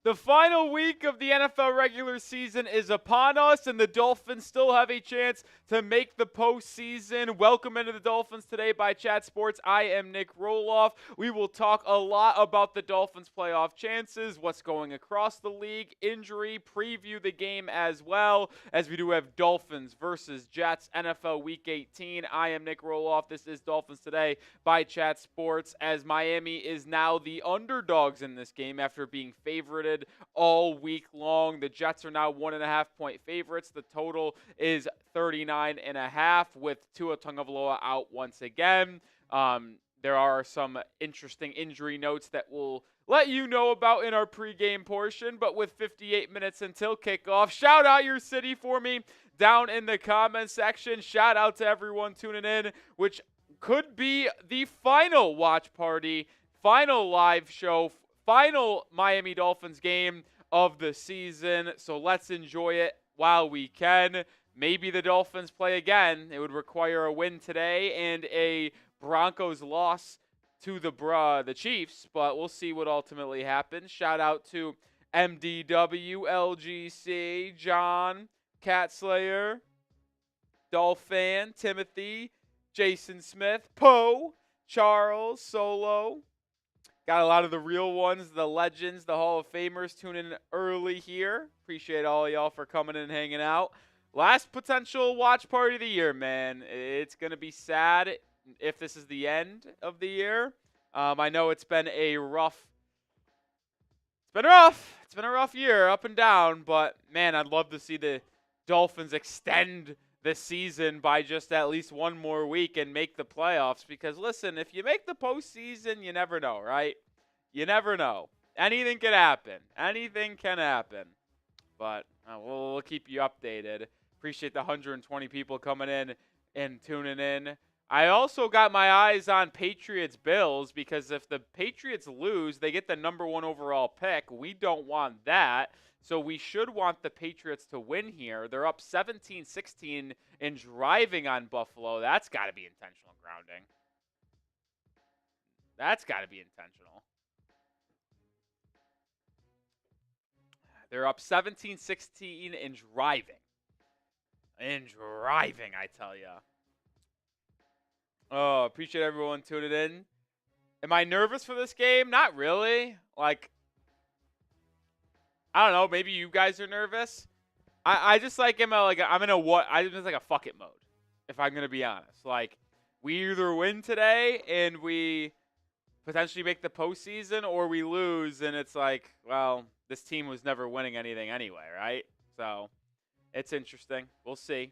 The final week of the NFL regular season is upon us, and the Dolphins still have a chance to make the postseason. Welcome into the Dolphins Today by Chat Sports. I am Nic Rohloff. We will talk a lot about the Dolphins' playoff chances, what's going across the league, injury, preview the game as well, as we do have Dolphins versus Jets NFL Week 18. I am Nic Rohloff. This is Dolphins Today by Chat Sports, as Miami is now the underdogs in this game after being favorited all week long. The Jets are now 1.5-point favorites. The total is 39.5 with Tua Tagovailoa out once again. There are some interesting injury notes that we'll let you know about in our pregame portion, but with 58 minutes until kickoff, shout out your city for me down in the comment section. Shout out to everyone tuning in, which could be the final watch party, final live show, final Miami Dolphins game of the season. So let's enjoy it while we can. Maybe the Dolphins play again. It would require a win today and a Broncos loss to the Chiefs, but we'll see what ultimately happens. Shout out to MDW, LGC, John, Catslayer, Dolphin, Timothy, Jason Smith, Poe, Charles, Solo. Got a lot of the real ones, the legends, the Hall of Famers tuning in early here. Appreciate all y'all for coming and hanging out. Last potential watch party of the year, man. It's going to be sad if this is the end of the year. I know it's been a rough year, up and down, but man, I'd love to see the Dolphins extend the season by just at least one more week and make the playoffs, because listen, if you make the postseason, you never know, right? You never know. Anything can happen. But we'll keep you updated. Appreciate the 120 people coming in and tuning in. I also got my eyes on Patriots-Bills, because if the Patriots lose, they get the number 1 overall pick. We don't want that. So we should want the Patriots to win here. They're up 17-16 in driving on Buffalo. That's got to be intentional grounding. That's got to be intentional. They're up 17-16 in driving. I tell ya. Oh, appreciate everyone tuning in. Am I nervous for this game? Not really. Like, I don't know. Maybe you guys are nervous. I just like I'm in a fuck it mode, if I'm gonna be honest. Like, we either win today and we potentially make the postseason, or we lose and it's like, well, this team was never winning anything anyway, right? So it's interesting. We'll see.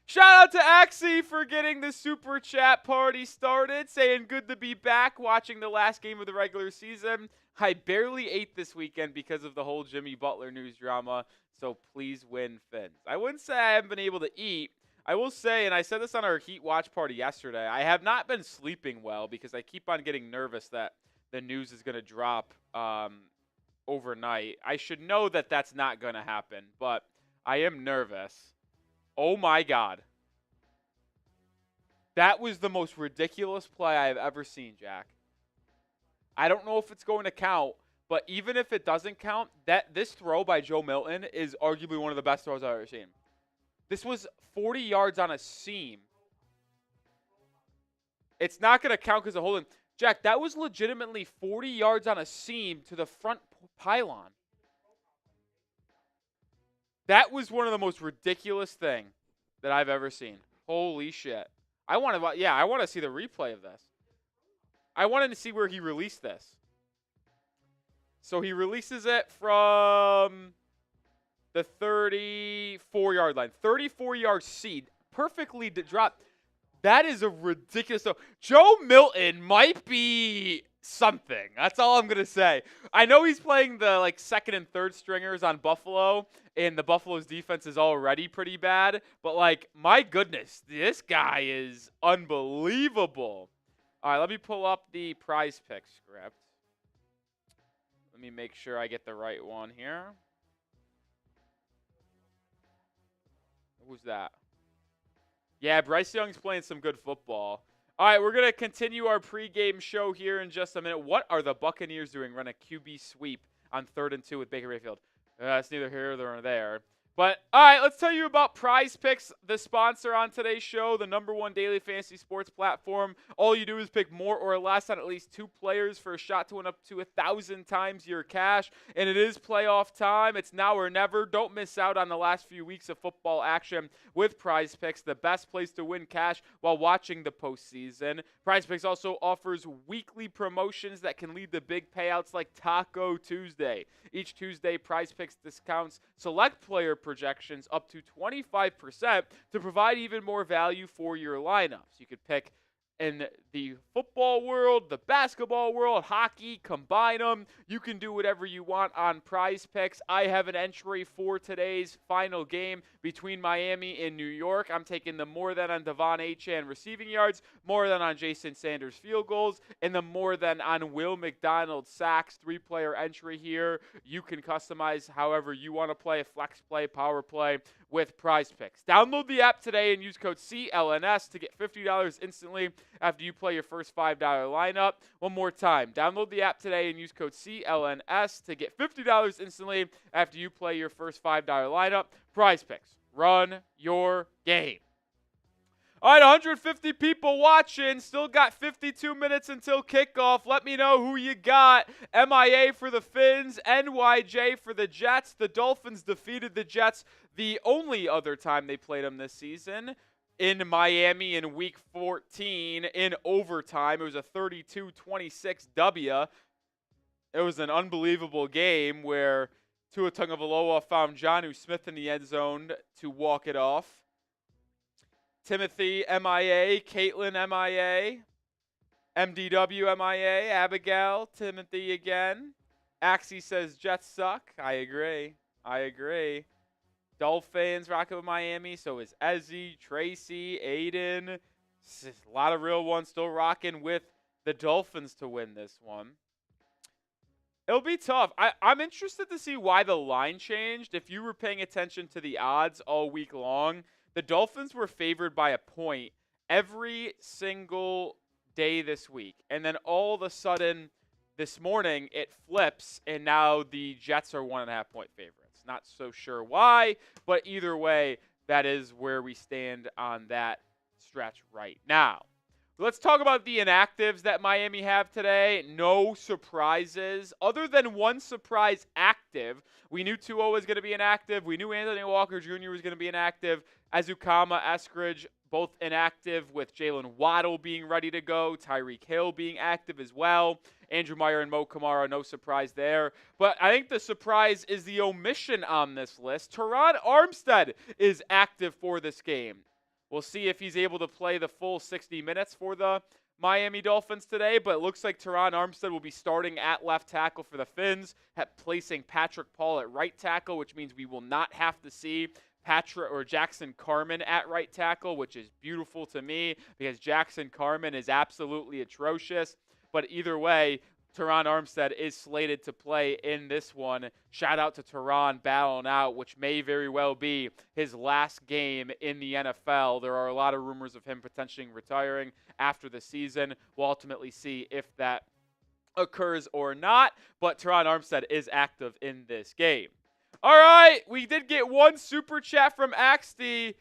Shout out to Axie for getting the super chat party started, saying good to be back watching the last game of the regular season. I barely ate this weekend because of the whole Jimmy Butler news drama, so please win, Fins. I wouldn't say I haven't been able to eat. I will say, and I said this on our Heat watch party yesterday, I have not been sleeping well because I keep on getting nervous that the news is going to drop overnight. I should know that that's not going to happen, but I am nervous. Oh my God. That was the most ridiculous play I have ever seen, Jack. I don't know if it's going to count, but even if it doesn't count, this throw by Joe Milton is arguably one of the best throws I've ever seen. This was 40 yards on a seam. It's not going to count because of holding. Jack, that was legitimately 40 yards on a seam to the front pylon. That was one of the most ridiculous things that I've ever seen. Holy shit. I want to see the replay of this. I wanted to see where he released this. So he releases it from the 34-yard line. 34-yard seed. Perfectly dropped. That is a ridiculous. So Joe Milton might be something. That's all I'm going to say. I know he's playing the second and third stringers on Buffalo, and the Buffalo's defense is already pretty bad. But my goodness, this guy is unbelievable. All right, let me pull up the Prize Pick script. Let me make sure I get the right one here. Who's that? Yeah, Bryce Young's playing some good football. All right, we're going to continue our pregame show here in just a minute. What are the Buccaneers doing? Run a QB sweep on 3rd and 2 with Baker Mayfield. It's neither here nor there. But, all right, let's tell you about Prize Picks, the sponsor on today's show, the #1 daily fantasy sports platform. All you do is pick more or less on at least 2 players for a shot to win up to 1,000 times your cash. And it is playoff time. It's now or never. Don't miss out on the last few weeks of football action with Prize Picks, the best place to win cash while watching the postseason. Prize Picks also offers weekly promotions that can lead to big payouts like Taco Tuesday. Each Tuesday, Prize Picks discounts select player projections up to 25% to provide even more value for your lineups. You could pick in the football world, the basketball world, hockey, combine them. You can do whatever you want on Prize Picks. I have an entry for today's final game between Miami and New York. I'm taking the more than on Devon Achane receiving yards, more than on Jason Sanders field goals, and the more than on Will McDonald sacks. 3-player entry here. You can customize however you want to play, flex play, power play with Prize Picks. Download the app today and use code CLNS to get $50 instantly after you play your first $5 lineup. One more time, download the app today and use code CLNS to get $50 instantly after you play your first $5 lineup. Prize Picks, run your game. All right, 150 people watching. Still got 52 minutes until kickoff. Let me know who you got. MIA for the Fins, NYJ for the Jets. The Dolphins defeated the Jets the only other time they played them this season in Miami in Week 14 in overtime. It was a 32-26 W. It was an unbelievable game where Tua Tagovailoa found Jonnu Smith in the end zone to walk it off. Timothy MIA, Caitlin MIA, MDW MIA, Abigail, Timothy again. Axie says Jets suck. I agree. Dolphins rocking with Miami. So is Ezzy, Tracy, Aiden. A lot of real ones still rocking with the Dolphins to win this one. It'll be tough. I'm interested to see why the line changed. If you were paying attention to the odds all week long, the Dolphins were favored by a point every single day this week. And then all of a sudden this morning it flips and now the Jets are 1.5 point favorites. Not so sure why, but either way, that is where we stand on that stretch right now. Let's talk about the inactives that Miami have today. No surprises. Other than one surprise active, we knew Tua was going to be inactive. We knew Anthony Walker Jr. was going to be inactive. Azukama, Eskridge, both inactive with Jalen Waddle being ready to go. Tyreek Hill being active as well. Andrew Meyer and Mo Kamara, no surprise there. But I think the surprise is the omission on this list. Teron Armstead is active for this game. We'll see if he's able to play the full 60 minutes for the Miami Dolphins today, but it looks like Teron Armstead will be starting at left tackle for the Fins, placing Patrick Paul at right tackle, which means we will not have to see Patrick or Jackson Carman at right tackle, which is beautiful to me because Jackson Carman is absolutely atrocious. But either way, Teron Armstead is slated to play in this one. Shout out to Teron battling out, which may very well be his last game in the NFL. There are a lot of rumors of him potentially retiring after the season. We'll ultimately see if that occurs or not, but Teron Armstead is active in this game. All right, we did get one super chat from Axty.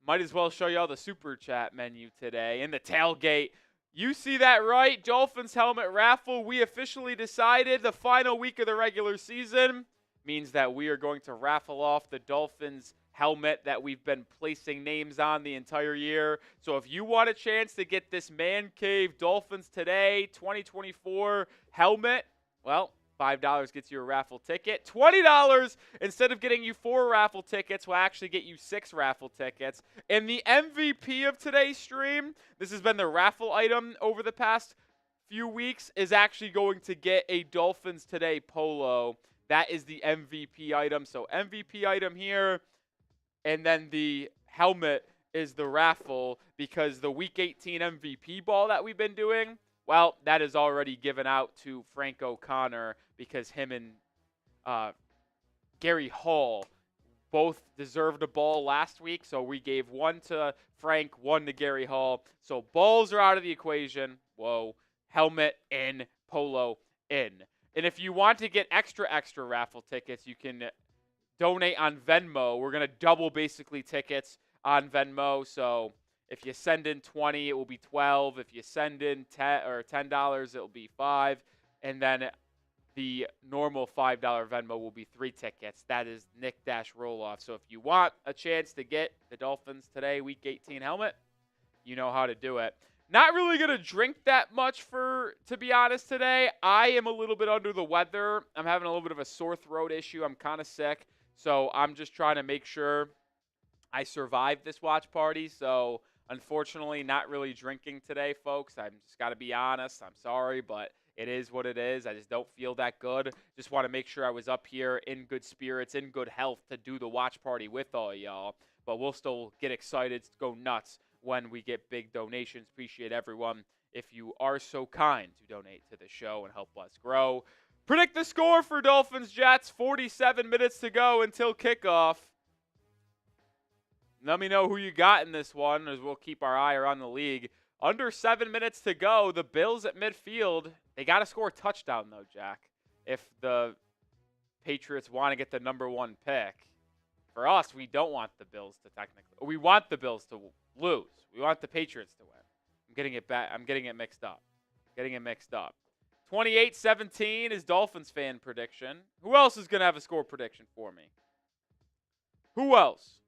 Might as well show you all the super chat menu today in the tailgate. You see that right? Dolphins helmet raffle. We officially decided the final week of the regular season means that we are going to raffle off the Dolphins helmet that we've been placing names on the entire year. So if you want a chance to get this Man Cave Dolphins Today 2024 helmet, well, $5 gets you a raffle ticket. $20, instead of getting you 4 raffle tickets, will actually get you 6 raffle tickets. And the MVP of today's stream, this has been the raffle item over the past few weeks, is actually going to get a Dolphins Today polo. That is the MVP item. So MVP item here, and then the helmet is the raffle, because the Week 18 MVP ball that we've been doing, well, that is already given out to Frank O'Connor because him and Gary Hall both deserved a ball last week. So we gave one to Frank, one to Gary Hall. So balls are out of the equation. Whoa. Helmet in, polo in. And if you want to get extra raffle tickets, you can donate on Venmo. We're going to double basically tickets on Venmo. So if you send in 20, it will be 12. If you send in $10, it will be 5. And then the normal $5 Venmo will be 3 tickets. That is Nic Rohloff. So if you want a chance to get the Dolphins Today Week 18 helmet, you know how to do it. Not really going to drink that much to be honest, today. I am a little bit under the weather. I'm having a little bit of a sore throat issue. I'm kind of sick. So I'm just trying to make sure I survive this watch party. So unfortunately, not really drinking today, folks. I'm just got to be honest. I'm sorry, but it is what it is. I just don't feel that good. Just want to make sure I was up here in good spirits, in good health to do the watch party with all y'all. But we'll still get excited, go nuts when we get big donations. Appreciate everyone if you are so kind to donate to the show and help us grow. Predict the score for Dolphins Jets. 47 minutes to go until kickoff. Let me know who you got in this one, as we'll keep our eye around the league. Under 7 minutes to go, the Bills at midfield. They got to score a touchdown, though, Jack, if the Patriots want to get the number 1 pick. For us, we don't want the Bills to technically. We want the Bills to lose. We want the Patriots to win. I'm getting it back. I'm getting it mixed up. 28-17 is Dolphins fan prediction. Who else is going to have a score prediction for me? Who else?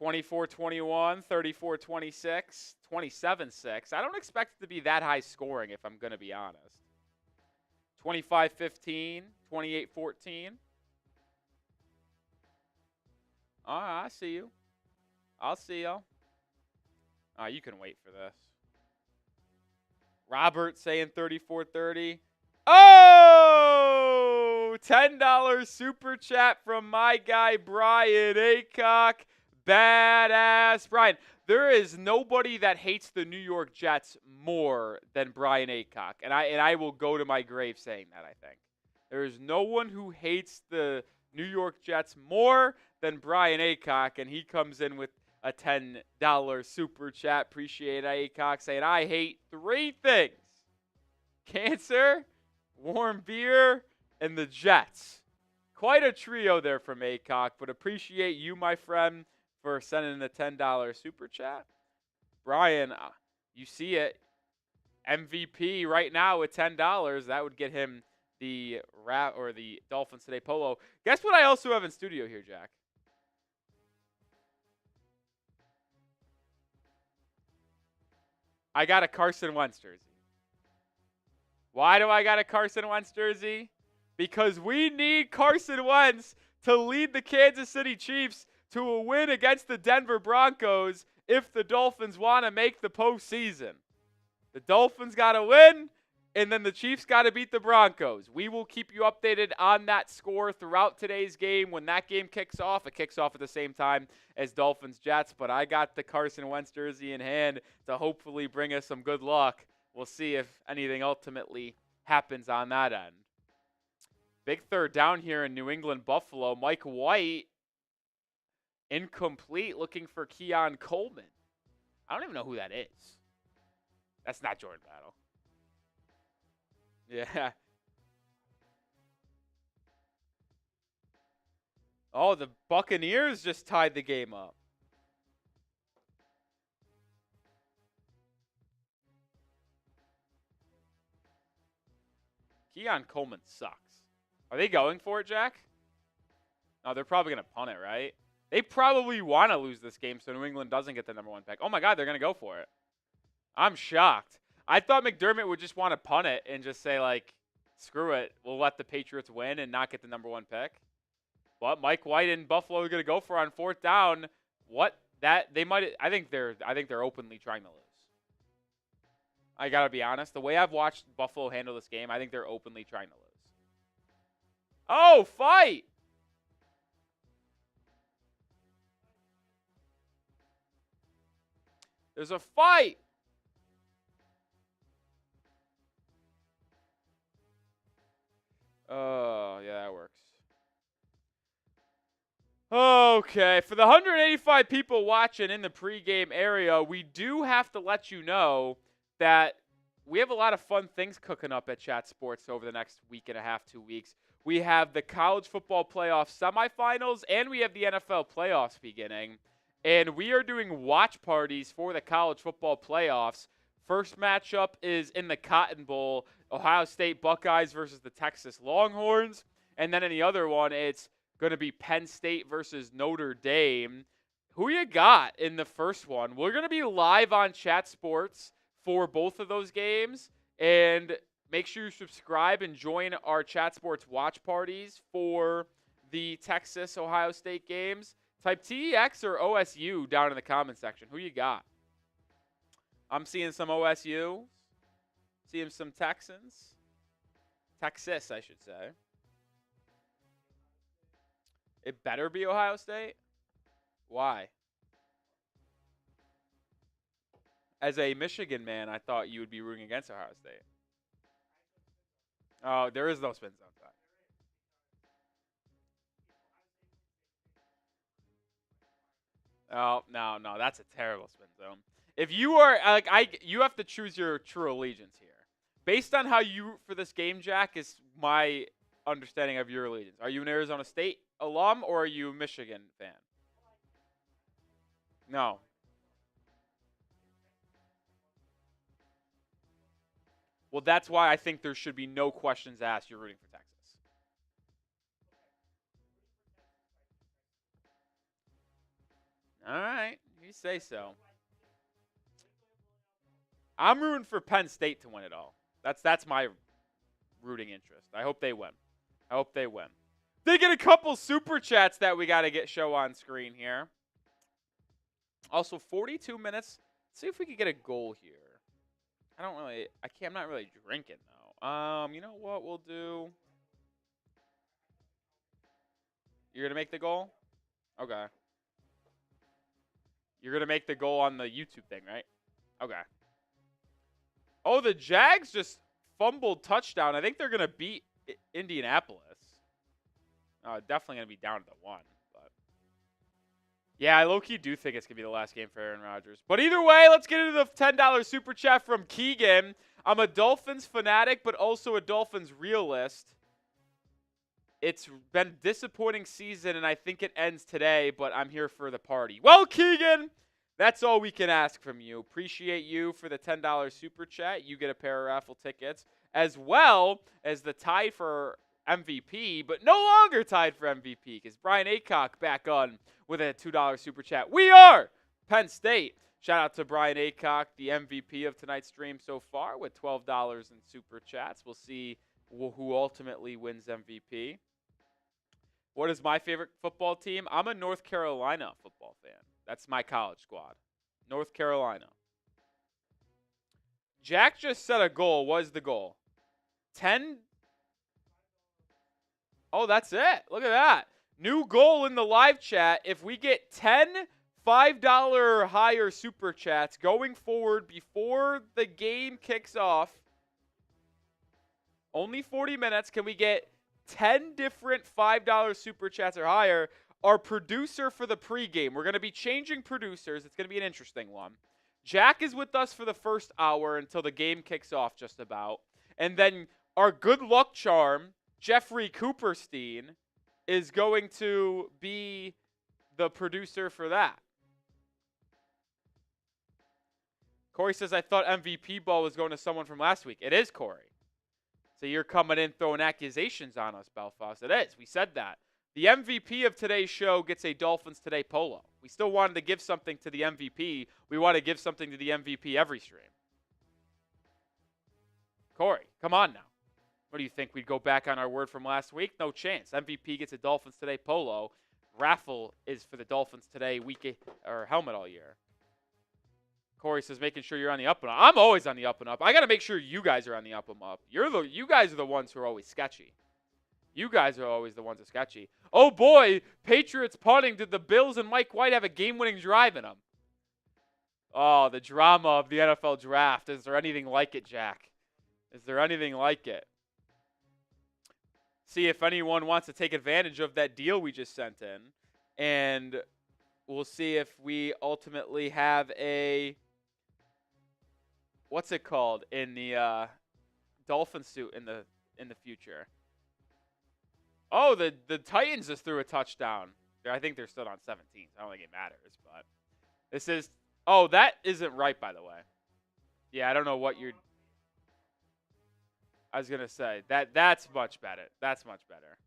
24-21, 34-26, 27-6. I don't expect it to be that high scoring, if I'm going to be honest. 25-15, 28-14. I see you. I'll see y'all. You can wait for this. Robert saying 34-30. Oh! $10 super chat from my guy, Brian Aycock. Badass. Brian, there is nobody that hates the New York Jets more than Brian Aycock. And I will go to my grave saying that, I think. There is no one who hates the New York Jets more than Brian Aycock, and he comes in with a $10 super chat. Appreciate Aycock saying, I hate 3 things. Cancer, warm beer, and the Jets. Quite a trio there from Aycock, but appreciate you, my friend, for sending the $10 super chat. Brian, you see it. MVP right now with $10. That would get him the Dolphins Today polo. Guess what I also have in studio here, Jack? I got a Carson Wentz jersey. Why do I got a Carson Wentz jersey? Because we need Carson Wentz to lead the Kansas City Chiefs to a win against the Denver Broncos if the Dolphins want to make the postseason. The Dolphins got to win, and then the Chiefs got to beat the Broncos. We will keep you updated on that score throughout today's game. When that game kicks off, it kicks off at the same time as Dolphins-Jets, but I got the Carson Wentz jersey in hand to hopefully bring us some good luck. We'll see if anything ultimately happens on that end. Big third down here in New England, Buffalo. Mike White, incomplete, looking for Keon Coleman. I don't even know who that is. That's not Jordan Battle. Yeah. Oh, the Buccaneers just tied the game up. Keon Coleman sucks. Are they going for it, Jack? No, they're probably going to punt it, right? They probably want to lose this game so New England doesn't get the number 1 pick. Oh, my God, they're going to go for it. I'm shocked. I thought McDermott would just want to punt it and just say, like, screw it. We'll let the Patriots win and not get the number 1 pick. But Mike White and Buffalo are going to go for on 4th down. What? That they might. I think they're openly trying to lose. I got to be honest. The way I've watched Buffalo handle this game, I think they're openly trying to lose. Oh, fight! There's a fight! Oh, yeah, that works. Okay, for the 185 people watching in the pregame area, we do have to let you know that we have a lot of fun things cooking up at Chat Sports over the next week and a half, 2 weeks. We have the college football playoff semifinals, and we have the NFL playoffs beginning. And we are doing watch parties for the college football playoffs. First matchup is in the Cotton Bowl, Ohio State Buckeyes versus the Texas Longhorns. And then in the other one, it's going to be Penn State versus Notre Dame. Who you got in the first one? We're going to be live on Chat Sports for both of those games. And make sure you subscribe and join our Chat Sports watch parties for the Texas-Ohio State games. Type TEX or OSU down in the comment section. Who you got? I'm seeing some OSU. Seeing some Texans. Texas, I should say. It better be Ohio State? Why? As a Michigan man, I thought you would be rooting against Ohio State. Oh, there is no spin zone time. Oh, no, that's a terrible spin zone. If you are you have to choose your true allegiance here. Based on how you root for this game, Jack, is my understanding of your allegiance. Are you an Arizona State alum or are you a Michigan fan? No. Well, that's why I think there should be no questions asked. You're rooting for Texas. All right. You say so. I'm rooting for Penn State to win it all. That's my rooting interest. I hope they win. I hope they win. They get a couple super chats that we got to show on screen here. Also, 42 minutes. Let's see if we can get a goal here. I'm not really drinking though. You know what we'll do? You're gonna make the goal? Okay. You're gonna make the goal on the YouTube thing, right? Okay. Oh, the Jags just fumbled touchdown. I think they're gonna beat Indianapolis. Definitely gonna be down to the 1. But yeah, I low-key do think it's gonna be the last game for Aaron Rodgers. But either way, let's get into the $10 super chat from Keegan. I'm a Dolphins fanatic, but also a Dolphins realist. It's been a disappointing season, and I think it ends today, but I'm here for the party. Well, Keegan, that's all we can ask from you. Appreciate you for the $10 super chat. You get a pair of raffle tickets, as well as the tie for MVP, but no longer tied for MVP because Brian Aycock back on with a $2 super chat. We are Penn State. Shout out to Brian Aycock, the MVP of tonight's stream so far with $12 in super chats. We'll see who ultimately wins MVP. What is my favorite football team? I'm a North Carolina football fan. That's my college squad. North Carolina. Jack just set a goal. What is the goal? 10. Oh, that's it. Look at that. New goal in the live chat. If we get 10 $5 higher super chats going forward before the game kicks off, only 40 minutes, can we get 10 different $5 super chats or higher? Our producer for the pregame. We're going to be changing producers. It's going to be an interesting one. Jack is with us for the first hour until the game kicks off just about. And then our good luck charm, Jeffrey Cooperstein, is going to be the producer for that. Corey says, I thought MVP ball was going to someone from last week. It is, Corey. So you're coming in throwing accusations on us, Belfast. It is. We said that. The MVP of today's show gets a Dolphins Today polo. We still wanted to give something to the MVP. We want to give something to the MVP every stream. Corey, come on now. What do you think? We'd go back on our word from last week? No chance. MVP gets a Dolphins Today polo. Raffle is for the Dolphins Today helmet all year. Corey says, making sure you're on the up and up. I'm always on the up and up. I got to make sure you guys are on the up and up. You guys are the ones who are always sketchy. You guys are always the ones who are sketchy. Oh, boy, Patriots punting. Did the Bills and Mike White have a game-winning drive in them? Oh, the drama of the NFL draft. Is there anything like it, Jack? Is there anything like it? See if anyone wants to take advantage of that deal we just sent in. And we'll see if we ultimately have a, what's it called, in the Dolphin suit in the future. Oh, the Titans just threw a touchdown. I think they're still on 17. So I don't think it matters, but this is, oh, that isn't right, by the way. Yeah, I don't know what you're, I was going to say. That's much better. That's much better.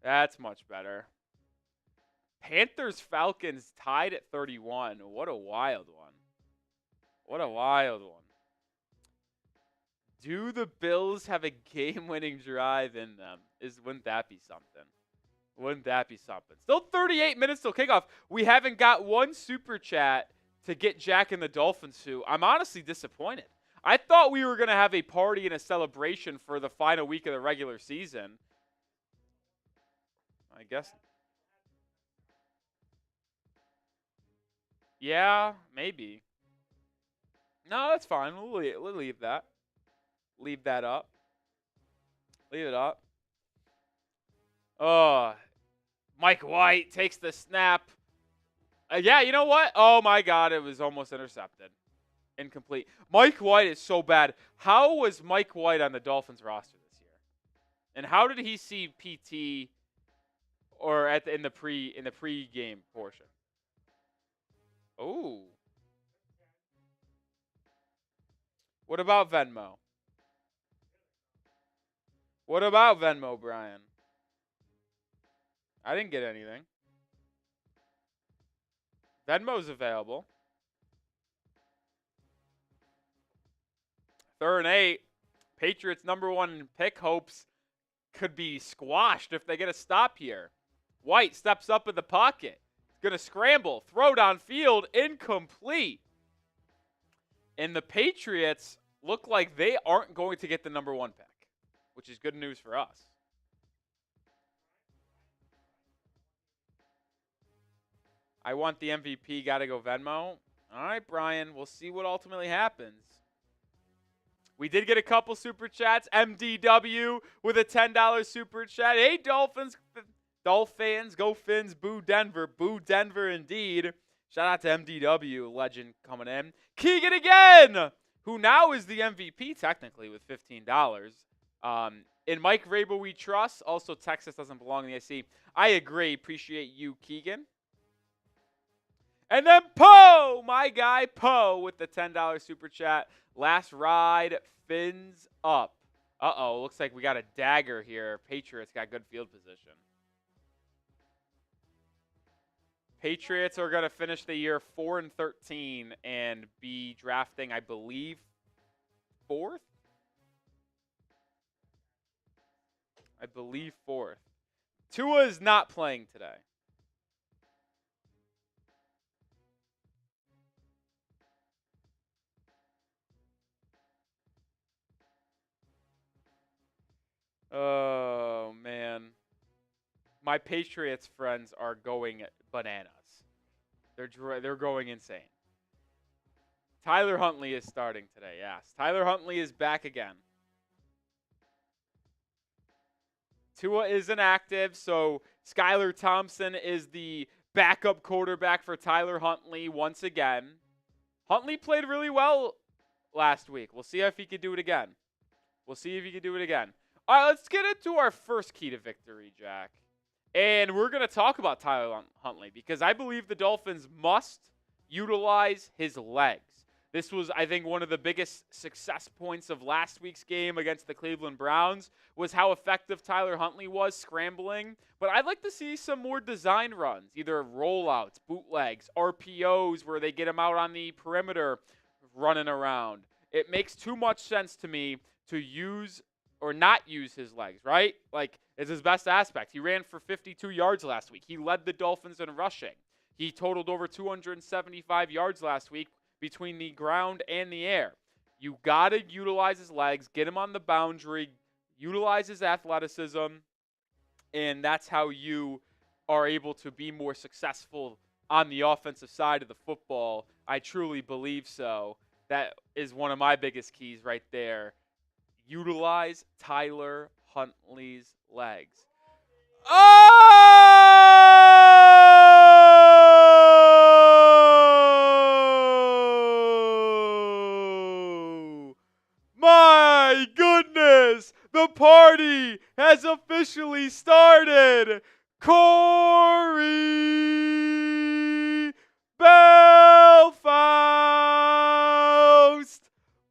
That's much better. Panthers-Falcons tied at 31. What a wild one. What a wild one. Do the Bills have a game-winning drive in them? Wouldn't that be something? Wouldn't that be something? Still 38 minutes till kickoff. We haven't got one super chat to get Jack in the Dolphins suit. I'm honestly disappointed. I thought we were going to have a party and a celebration for the final week of the regular season. I guess. Yeah, maybe. No, that's fine. We'll leave that. Leave that up. Leave it up. Oh, Mike White takes the snap. Yeah, you know what? Oh, my God. It was almost intercepted. Incomplete. Mike White is so bad. How was Mike White on the Dolphins roster this year? And how did he see PT or in the pre-game portion? Oh. What about Venmo? What about Venmo, Brian? I didn't get anything. Venmo's available. 3rd and 8. Patriots' #1 pick hopes could be squashed if they get a stop here. White steps up in the pocket. Going to scramble. Throw downfield. Incomplete. And the Patriots look like they aren't going to get the #1 pick, which is good news for us. I want the MVP. Got to go Venmo. All right, Brian. We'll see what ultimately happens. We did get a couple super chats. MDW with a $10 super chat. Hey, Dolphins fans, go Fins, boo Denver. Boo Denver indeed. Shout out to MDW, legend coming in. Keegan again, who now is the MVP technically with $15. In Mike Vrabel we trust. Also, Texas doesn't belong in the SEC. I agree. Appreciate you, Keegan. And then Poe, my guy Poe with the $10 super chat. Last ride, Fins up. Uh-oh, looks like we got a dagger here. Patriots got good field position. Patriots are going to finish the year 4-13 and be drafting, I believe, 4th? I believe 4th. Tua is not playing today. Oh, man. My Patriots friends are going bananas. They're going insane. Tyler Huntley is starting today, yes. Tyler Huntley is back again. Tua isn't active, so Skylar Thompson is the backup quarterback for Tyler Huntley once again. Huntley played really well last week. We'll see if he can do it again. We'll see if he can do it again. All right, let's get into our first key to victory, Jack. And we're going to talk about Tyler Huntley because I believe the Dolphins must utilize his legs. This was, I think, one of the biggest success points of last week's game against the Cleveland Browns was how effective Tyler Huntley was scrambling. But I'd like to see some more design runs, either rollouts, bootlegs, RPOs where they get him out on the perimeter running around. It makes too much sense to me to use or not use his legs, right? Like, it's his best aspect. He ran for 52 yards last week. He led the Dolphins in rushing. He totaled over 275 yards last week between the ground and the air. You got to utilize his legs, get him on the boundary, utilize his athleticism, and that's how you are able to be more successful on the offensive side of the football. I truly believe so. That is one of my biggest keys right there. Utilize Tyler Huntley's legs. Oh! My goodness! The party has officially started! Corey Belfaust!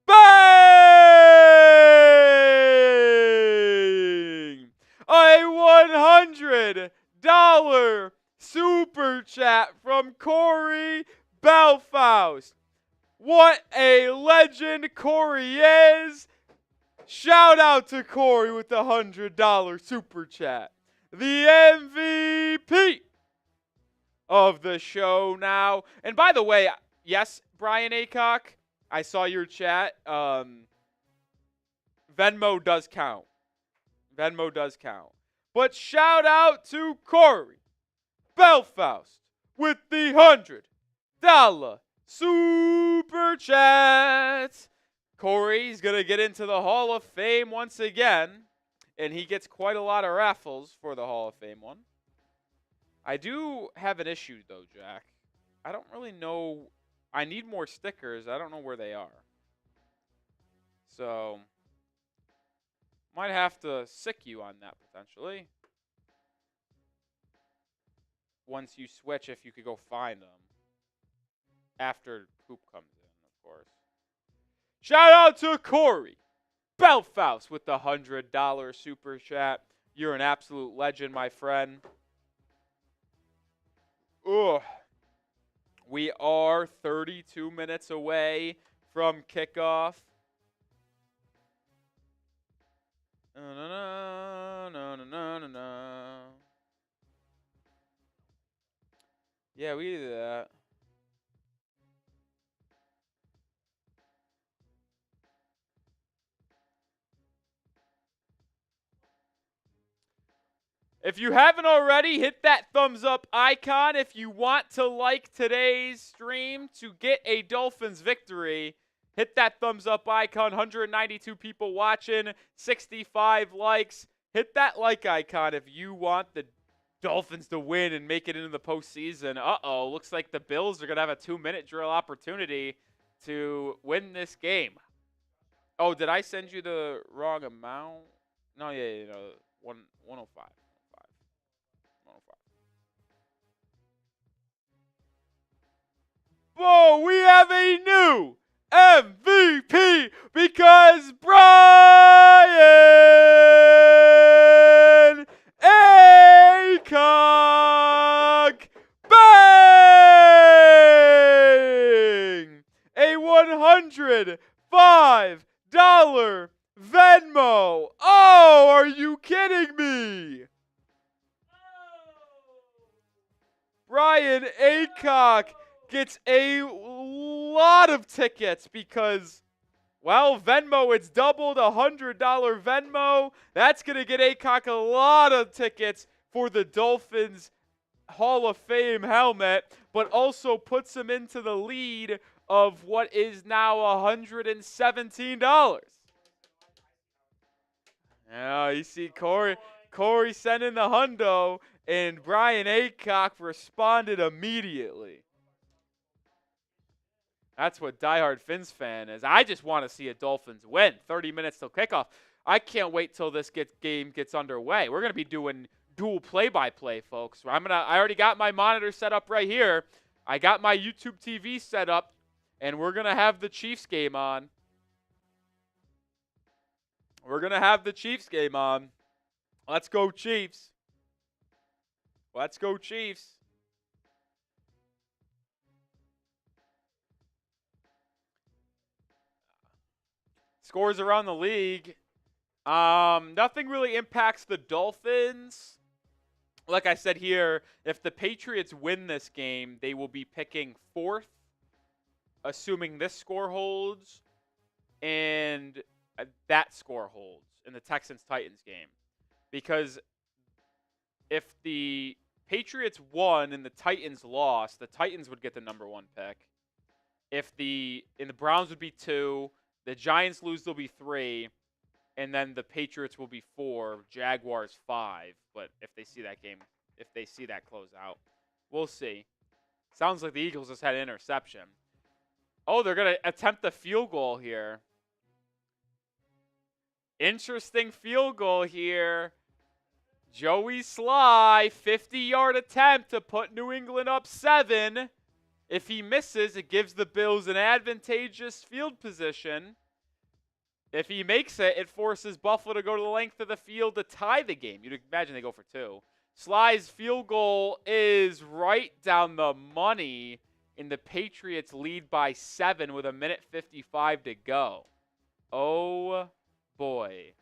Bang! A $100 super chat from Corey Belfaust. What a legend Corey is. Shout out to Corey with the $100 super chat. The MVP of the show now. And by the way, yes, Brian Aycock, I saw your chat. Venmo does count. Venmo does count. But shout out to Corey Belfaust with the $100 super chat. Corey's going to get into the Hall of Fame once again, and he gets quite a lot of raffles for the Hall of Fame one. I do have an issue, though, Jack. I don't really know. I need more stickers. I don't know where they are. So, might have to sick you on that, potentially. Once you switch, if you could go find them. After Coop comes in, of course. Shout out to Corey Belfaust with the $100 super chat. You're an absolute legend, my friend. Ugh. We are 32 minutes away from kickoff. Yeah, we did that. If you haven't already, hit that thumbs up icon if you want to like today's stream to get a Dolphins victory. Hit that thumbs up icon. 192 people watching, 65 likes. Hit that like icon if you want the Dolphins to win and make it into the postseason. Uh-oh, looks like the Bills are going to have a 2-minute drill opportunity to win this game. Oh, did I send you the wrong amount? No, yeah, no, 105. Whoa, we have a new MVP because Brian Aycock, bang! A $105 Venmo. Oh, are you kidding me? Brian Aycock gets a lot of tickets because, well, Venmo, it's doubled, $100 Venmo. That's going to get Aycock a lot of tickets for the Dolphins Hall of Fame helmet, but also puts him into the lead of what is now $117. Yeah, you see Corey sending the hundo, and Brian Aycock responded immediately. That's what diehard Fins fan is. I just want to see a Dolphins win. 30 minutes till kickoff. I can't wait till this game gets underway. We're going to be doing dual play-by-play, folks. I already got my monitor set up right here. I got my YouTube TV set up, and we're going to have the Chiefs game on. We're going to have the Chiefs game on. Let's go, Chiefs. Let's go, Chiefs. Scores around the league. Nothing really impacts the Dolphins. Like I said here, if the Patriots win this game, they will be picking 4th, assuming this score holds, and that score holds in the Texans-Titans game. Because if the Patriots won and the Titans lost, the Titans would get the number 1 pick. And the Browns would be 2. The Giants lose, they'll be 3. And then the Patriots will be 4, Jaguars 5. But if they see that game, if they see that close out, we'll see. Sounds like the Eagles just had an interception. Oh, they're going to attempt a field goal here. Interesting field goal here. Joey Sly, 50-yard attempt to put New England up 7. If he misses, it gives the Bills an advantageous field position. If he makes it, it forces Buffalo to go to the length of the field to tie the game. You'd imagine they go for 2. Sly's field goal is right down the money, and the Patriots lead by 7 with 1:55 to go. Oh, boy.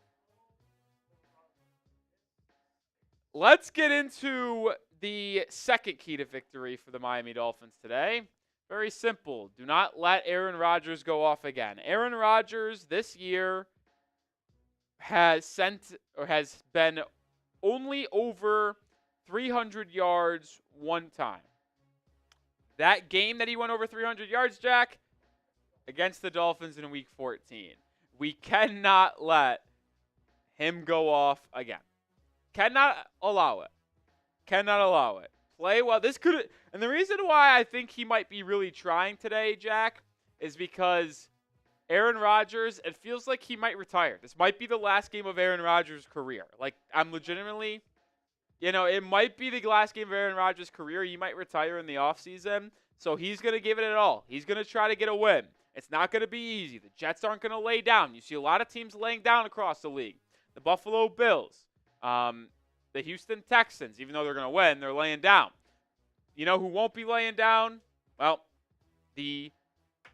Let's get into the second key to victory for the Miami Dolphins today. Very simple. Do not let Aaron Rodgers go off again. Aaron Rodgers this year has been only over 300 yards one time. That game that he went over 300 yards, Jack, against the Dolphins in Week 14. We cannot let him go off again. Cannot allow it. Cannot allow it. Play well. And the reason why I think he might be really trying today, Jack, is because Aaron Rodgers, it feels like he might retire. This might be the last game of Aaron Rodgers' career. Like, I'm legitimately, it might be the last game of Aaron Rodgers' career. He might retire in the offseason. So he's going to give it all. He's going to try to get a win. It's not going to be easy. The Jets aren't going to lay down. You see a lot of teams laying down across the league. The Buffalo Bills, the Houston Texans, even though they're going to win, they're laying down. You know who won't be laying down? Well, the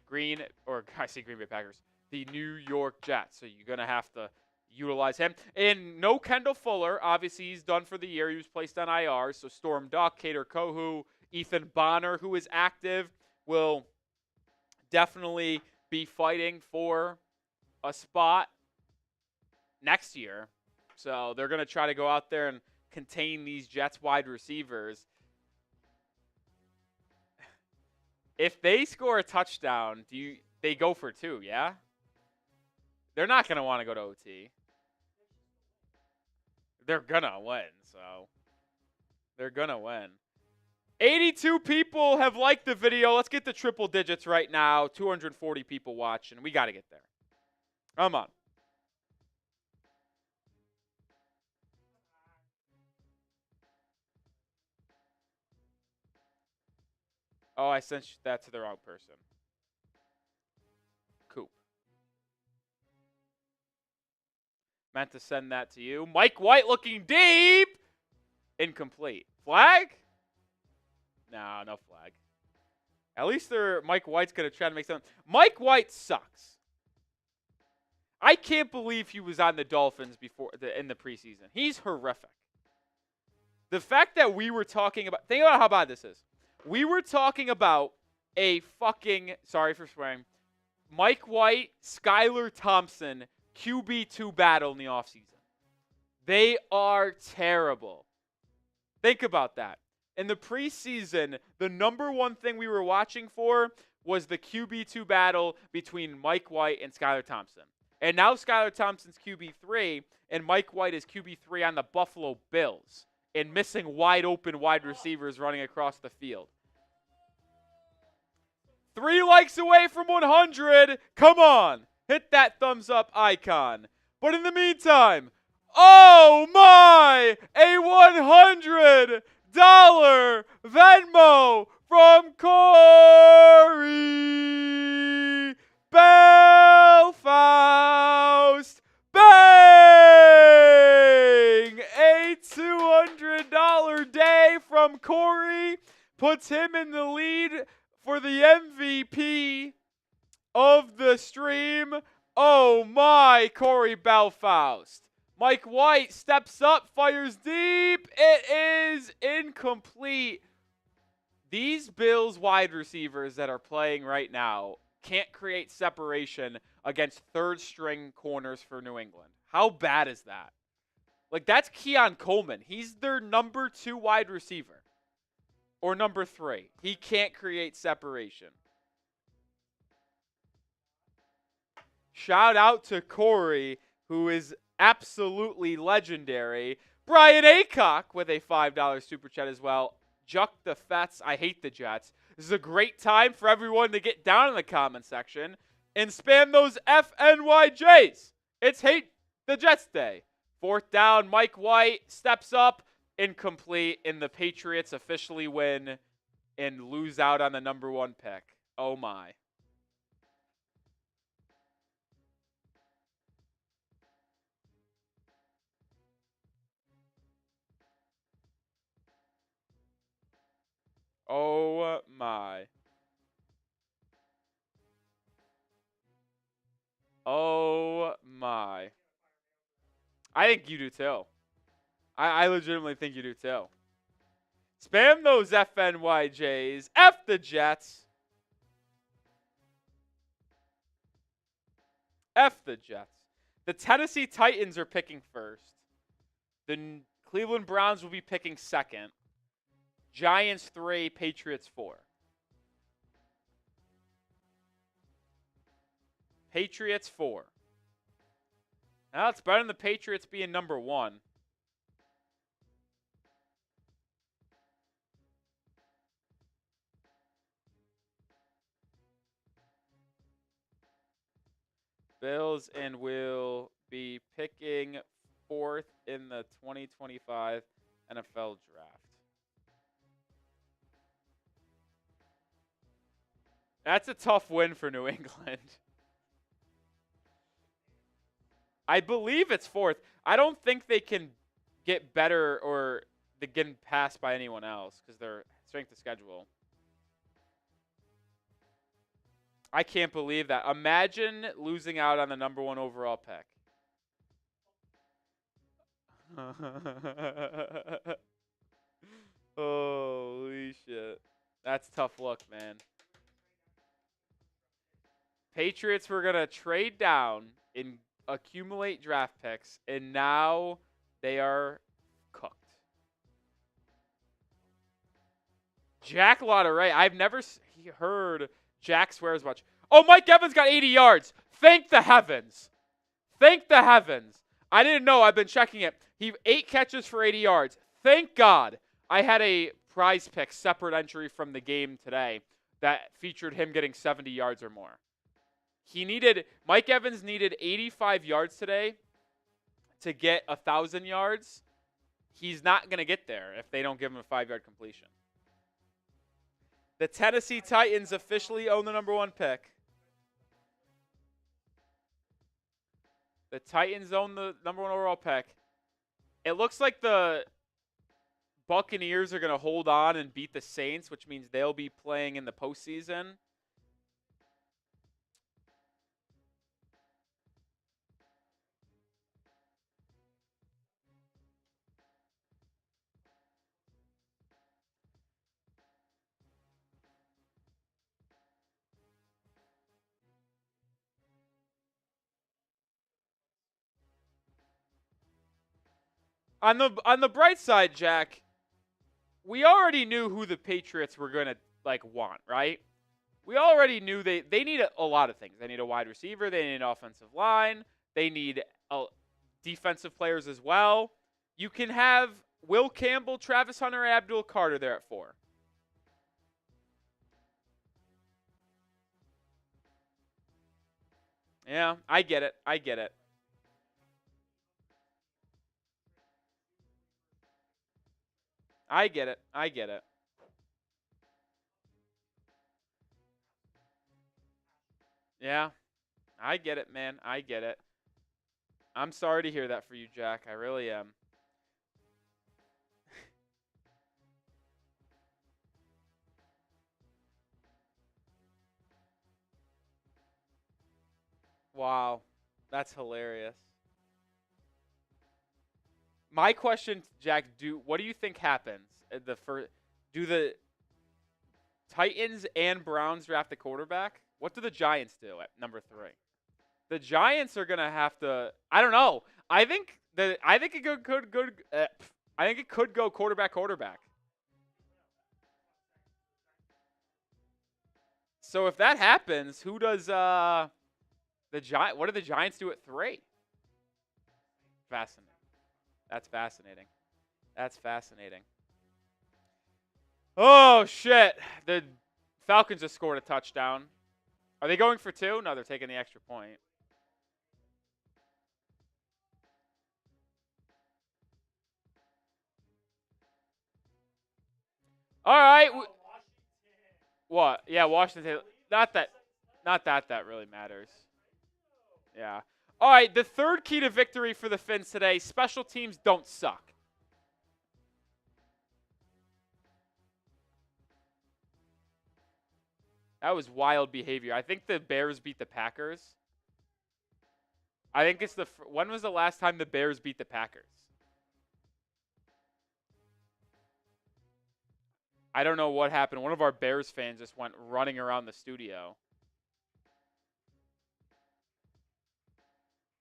Green Bay Packers, the New York Jets. So you're going to have to utilize him. And no Kendall Fuller. Obviously, he's done for the year. He was placed on IR. So Storm Duck, Kader Kohu, Ethan Bonner, who is active, will definitely be fighting for a spot next year. So they're going to try to go out there and contain these Jets wide receivers. If they score a touchdown, they go for 2, yeah? They're not going to want to go to OT. They're going to win, so they're going to win. 82 people have liked the video. Let's get the triple digits right now. 240 people watching. We got to get there. Come on. Oh, I sent that to the wrong person. Coop. Meant to send that to you. Mike White looking deep. Incomplete. Flag? No, no flag. At least Mike White's going to try to make something. Mike White sucks. I can't believe he was on the Dolphins in the preseason. He's horrific. The fact that we were talking about, think about how bad this is. We were talking about a fucking, sorry for swearing, Mike White, Skylar Thompson, QB2 battle in the offseason. They are terrible. Think about that. In the preseason, the number one thing we were watching for was the QB2 battle between Mike White and Skylar Thompson. And now Skylar Thompson's QB3, and Mike White is QB3 on the Buffalo Bills, and missing wide open wide receivers running across the field. 3 likes away from 100. Come on. Hit that thumbs up icon. But in the meantime, oh my, a $100 Venmo from Corey Belfaust. Bang! A $200 day from Corey puts him in the lead for the MVP of the stream. Oh my, Corey Belfaust. Mike White steps up, fires deep. It is incomplete. These Bills wide receivers that are playing right now can't create separation against third-string corners for New England. How bad is that? Like, that's Keon Coleman. He's their number 2 wide receiver. Or number 3. He can't create separation. Shout out to Corey, who is absolutely legendary. Brian Aycock with a $5 super chat as well. Juck the Fets. I hate the Jets. This is a great time for everyone to get down in the comment section and spam those FNYJs. It's Hate the Jets Day. 4th down, Mike White steps up, incomplete, and the Patriots officially win and lose out on the number 1 pick. Oh my. Oh my. Oh my. I think you do too. I legitimately think you do too. Spam those FNYJs. F the Jets. F the Jets. The Tennessee Titans are picking first. The Cleveland Browns will be picking second. Giants 3, Patriots 4. Patriots 4. Now it's better than the Patriots being number 1. Bills and will be picking 4th in the 2025 NFL Draft. That's a tough win for New England. I believe it's 4th. I don't think they can get better or get passed by anyone else because their strength of schedule. I can't believe that. Imagine losing out on the number 1 overall pick. Holy shit. That's tough luck, man. Patriots were going to trade down and accumulate draft picks, and now they are cooked. Jack Lotteray. I've never heard Jack swear as much. Oh, Mike Evans got 80 yards. Thank the heavens. Thank the heavens. I didn't know. I've been checking it. He 8 catches for 80 yards. Thank God. I had a prize pick separate entry from the game today that featured him getting 70 yards or more. Mike Evans needed 85 yards today to get 1,000 yards. He's not going to get there if they don't give him a 5-yard completion. The Tennessee Titans officially own the number 1 pick. The Titans own the number 1 overall pick. It looks like the Buccaneers are going to hold on and beat the Saints, which means they'll be playing in the postseason. On the bright side, Jack, we already knew who the Patriots were going to want, right? We already knew they need a lot of things. They need a wide receiver, they need an offensive line, they need defensive players as well. You can have Will Campbell, Travis Hunter, and Abdul Carter there at 4. Yeah, I get it. I get it. I get it. I get it. Yeah, I get it, man. I get it. I'm sorry to hear that for you, Jack. I really am. Wow, that's hilarious. My question, Jack, what do you think happens at the first? Do the Titans and Browns draft the quarterback? What do the Giants do at number 3? The Giants are gonna have to. I don't know. I think it could go quarterback. So if that happens, who does the Giant? What do the Giants do at 3? Fascinating. That's fascinating. That's fascinating. Oh, shit. The Falcons just scored a touchdown. Are they going for 2? No, they're taking the extra point. All right. What? Yeah, Washington. Not that really matters. Yeah. All right, the third key to victory for the Fins today, special teams don't suck. That was wild behavior. I think the Bears beat the Packers. I think it's when was the last time the Bears beat the Packers? I don't know what happened. One of our Bears fans just went running around the studio.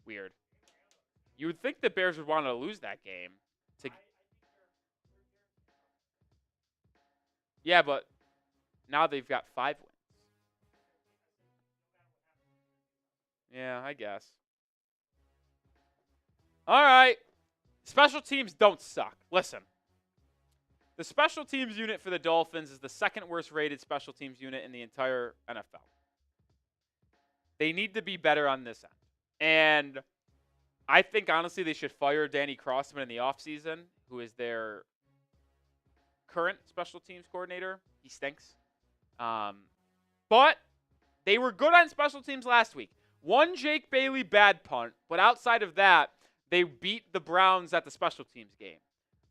Weird. You would think the Bears would want to lose that game. Yeah, but now they've got 5 wins. Yeah, I guess. All right. Special teams don't suck. Listen. The special teams unit for the Dolphins is the second worst rated special teams unit in the entire NFL. They need to be better on this end. And I think, honestly, they should fire Danny Crossman in the offseason, who is their current special teams coordinator. He stinks. But they were good on special teams last week. One Jake Bailey bad punt, but outside of that, they beat the Browns at the special teams game.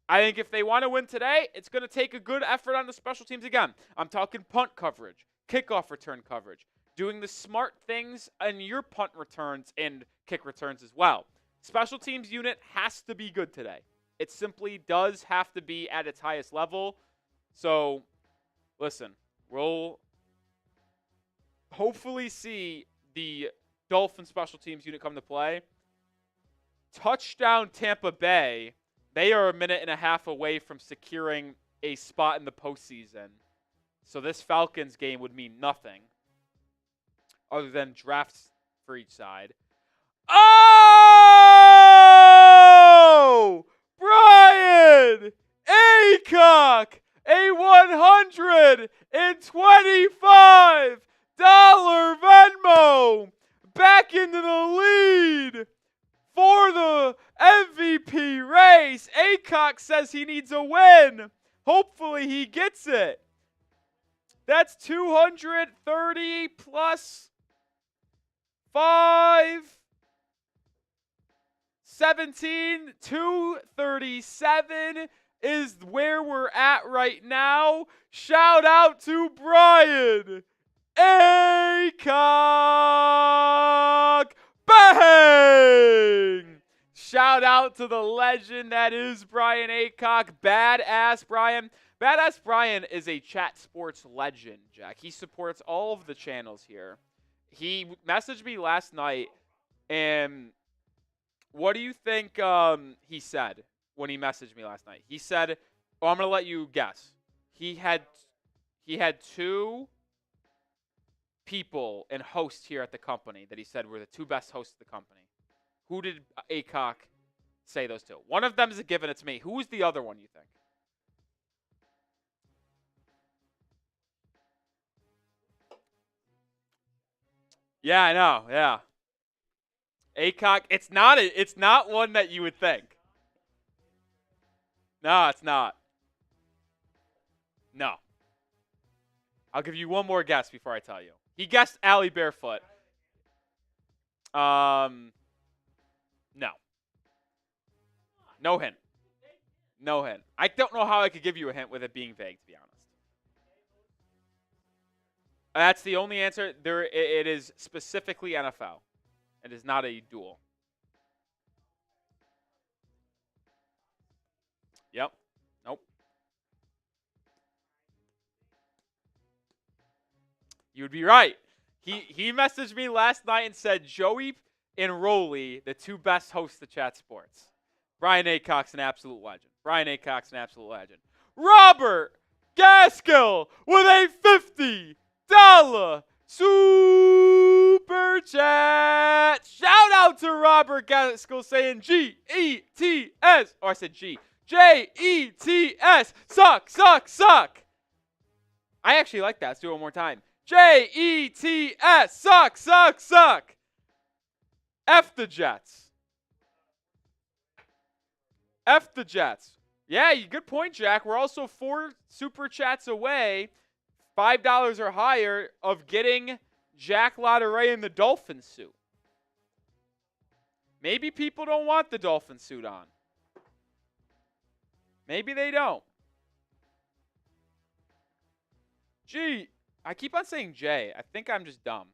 I think if they want to win today, it's going to take a good effort on the special teams again. I'm talking punt coverage, kickoff return coverage, doing the smart things on your punt returns and kick returns as well. Special teams unit has to be good today. It simply does have to be at its highest level. So, listen, we'll hopefully see the Dolphin special teams unit come to play. Touchdown Tampa Bay. They are a minute and a half away from securing a spot in the postseason. So this Falcons game would mean nothing other than drafts for each side. Oh! Brian Aycock! A $125 Venmo! Back into the lead for the MVP race. Aycock says he needs a win. Hopefully he gets it. That's 230 plus 5, 17, 237 is where we're at right now. Shout out to Brian Aycock. Bang! Shout out to the legend that is Brian Aycock. Badass Brian. Badass Brian is a chat sports legend, Jack. He supports all of the channels here. He messaged me last night, and what do you think he said when he messaged me last night? He said, oh, I'm going to let you guess. He had 2 people and hosts here at the company that he said were the 2 best hosts of the company. Who did Aycock say those 2? One of them is a given. It's me. Who's the other one, you think? Yeah, I know. Yeah. Aycock, it's not one that you would think. No, it's not. No. I'll give you one more guess before I tell you. He guessed Allie Barefoot. No. No hint. No hint. I don't know how I could give you a hint with it being vague, to be honest. That's the only answer. It is specifically NFL. It is not a duel. Yep. Nope. You would be right. He messaged me last night and said Joey and Rolly, the 2 best hosts of Chat Sports. Brian Aycock's an absolute legend. Brian Aycock's an absolute legend. Robert Gaskill with a $50 super chat. Shout out to Robert Harvard School saying G-E-T-S. Oh, I said G. J-E-T-S. Suck, suck, suck. I actually like that. Let's do it one more time. J-E-T-S. Suck, suck, suck. F the Jets. F the Jets. Yeah, good point, Jack. We're also 4 super chats away, $5 or higher, of getting Jack Lotteray in the Dolphin suit. Maybe people don't want the Dolphin suit on. Maybe they don't. G. I keep on saying J. I think I'm just dumb.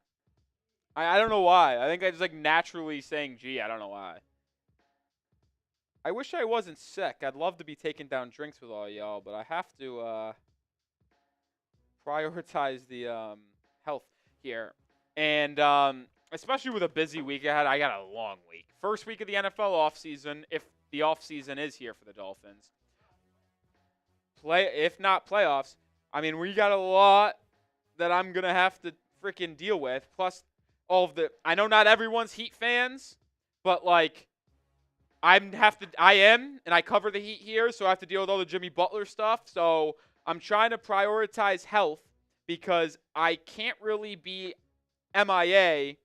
I don't know why. I think I just like naturally saying G. I don't know why. I wish I wasn't sick. I'd love to be taking down drinks with all y'all, but I have to prioritize the health here. And especially with a busy week ahead, I got a long week. First week of the NFL offseason, if the offseason is here for the Dolphins. If not playoffs, I mean, we got a lot that I'm going to have to freaking deal with. Plus, all of the, I know not everyone's Heat fans, but like, I am, and I cover the Heat here, so I have to deal with all the Jimmy Butler stuff. So I'm trying to prioritize health because I can't really be MIA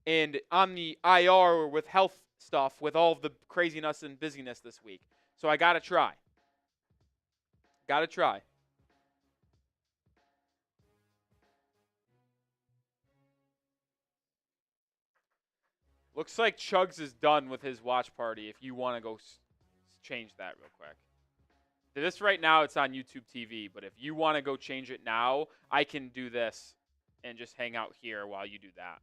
and on the IR with health stuff with all of the craziness and busyness this week. So I got to try. Got to try. Looks like Chugs is done with his watch party if you want to go change that real quick. This right now, it's on YouTube TV, but if you want to go change it now, I can do this and just hang out here while you do that.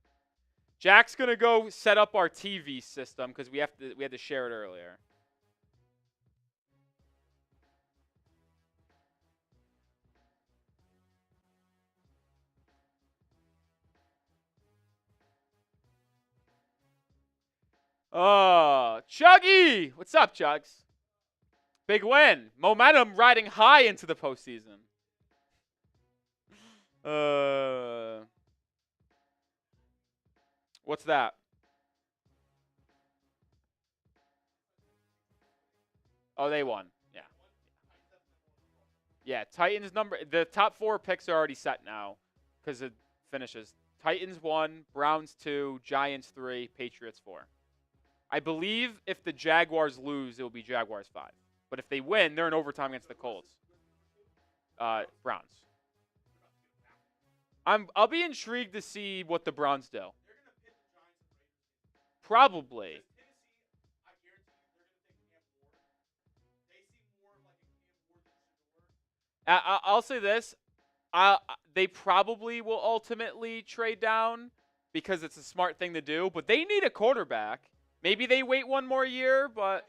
Jack's going to go set up our TV system because we had to share it earlier. Oh, Chuggy! What's up, Chugs? Big win. Momentum riding high into the postseason. What's that? Oh, they won. Yeah. Yeah, Titans number. The top 4 picks are already set now because it finishes. Titans 1, Browns 2, Giants 3, Patriots 4. I believe if the Jaguars lose, it will be Jaguars 5. But if they win, they're in overtime against the Colts. Browns. I'll be intrigued to see what the Browns do. Probably. I'll say this. They probably will ultimately trade down because it's a smart thing to do. But they need a quarterback. Maybe they wait one more year, but...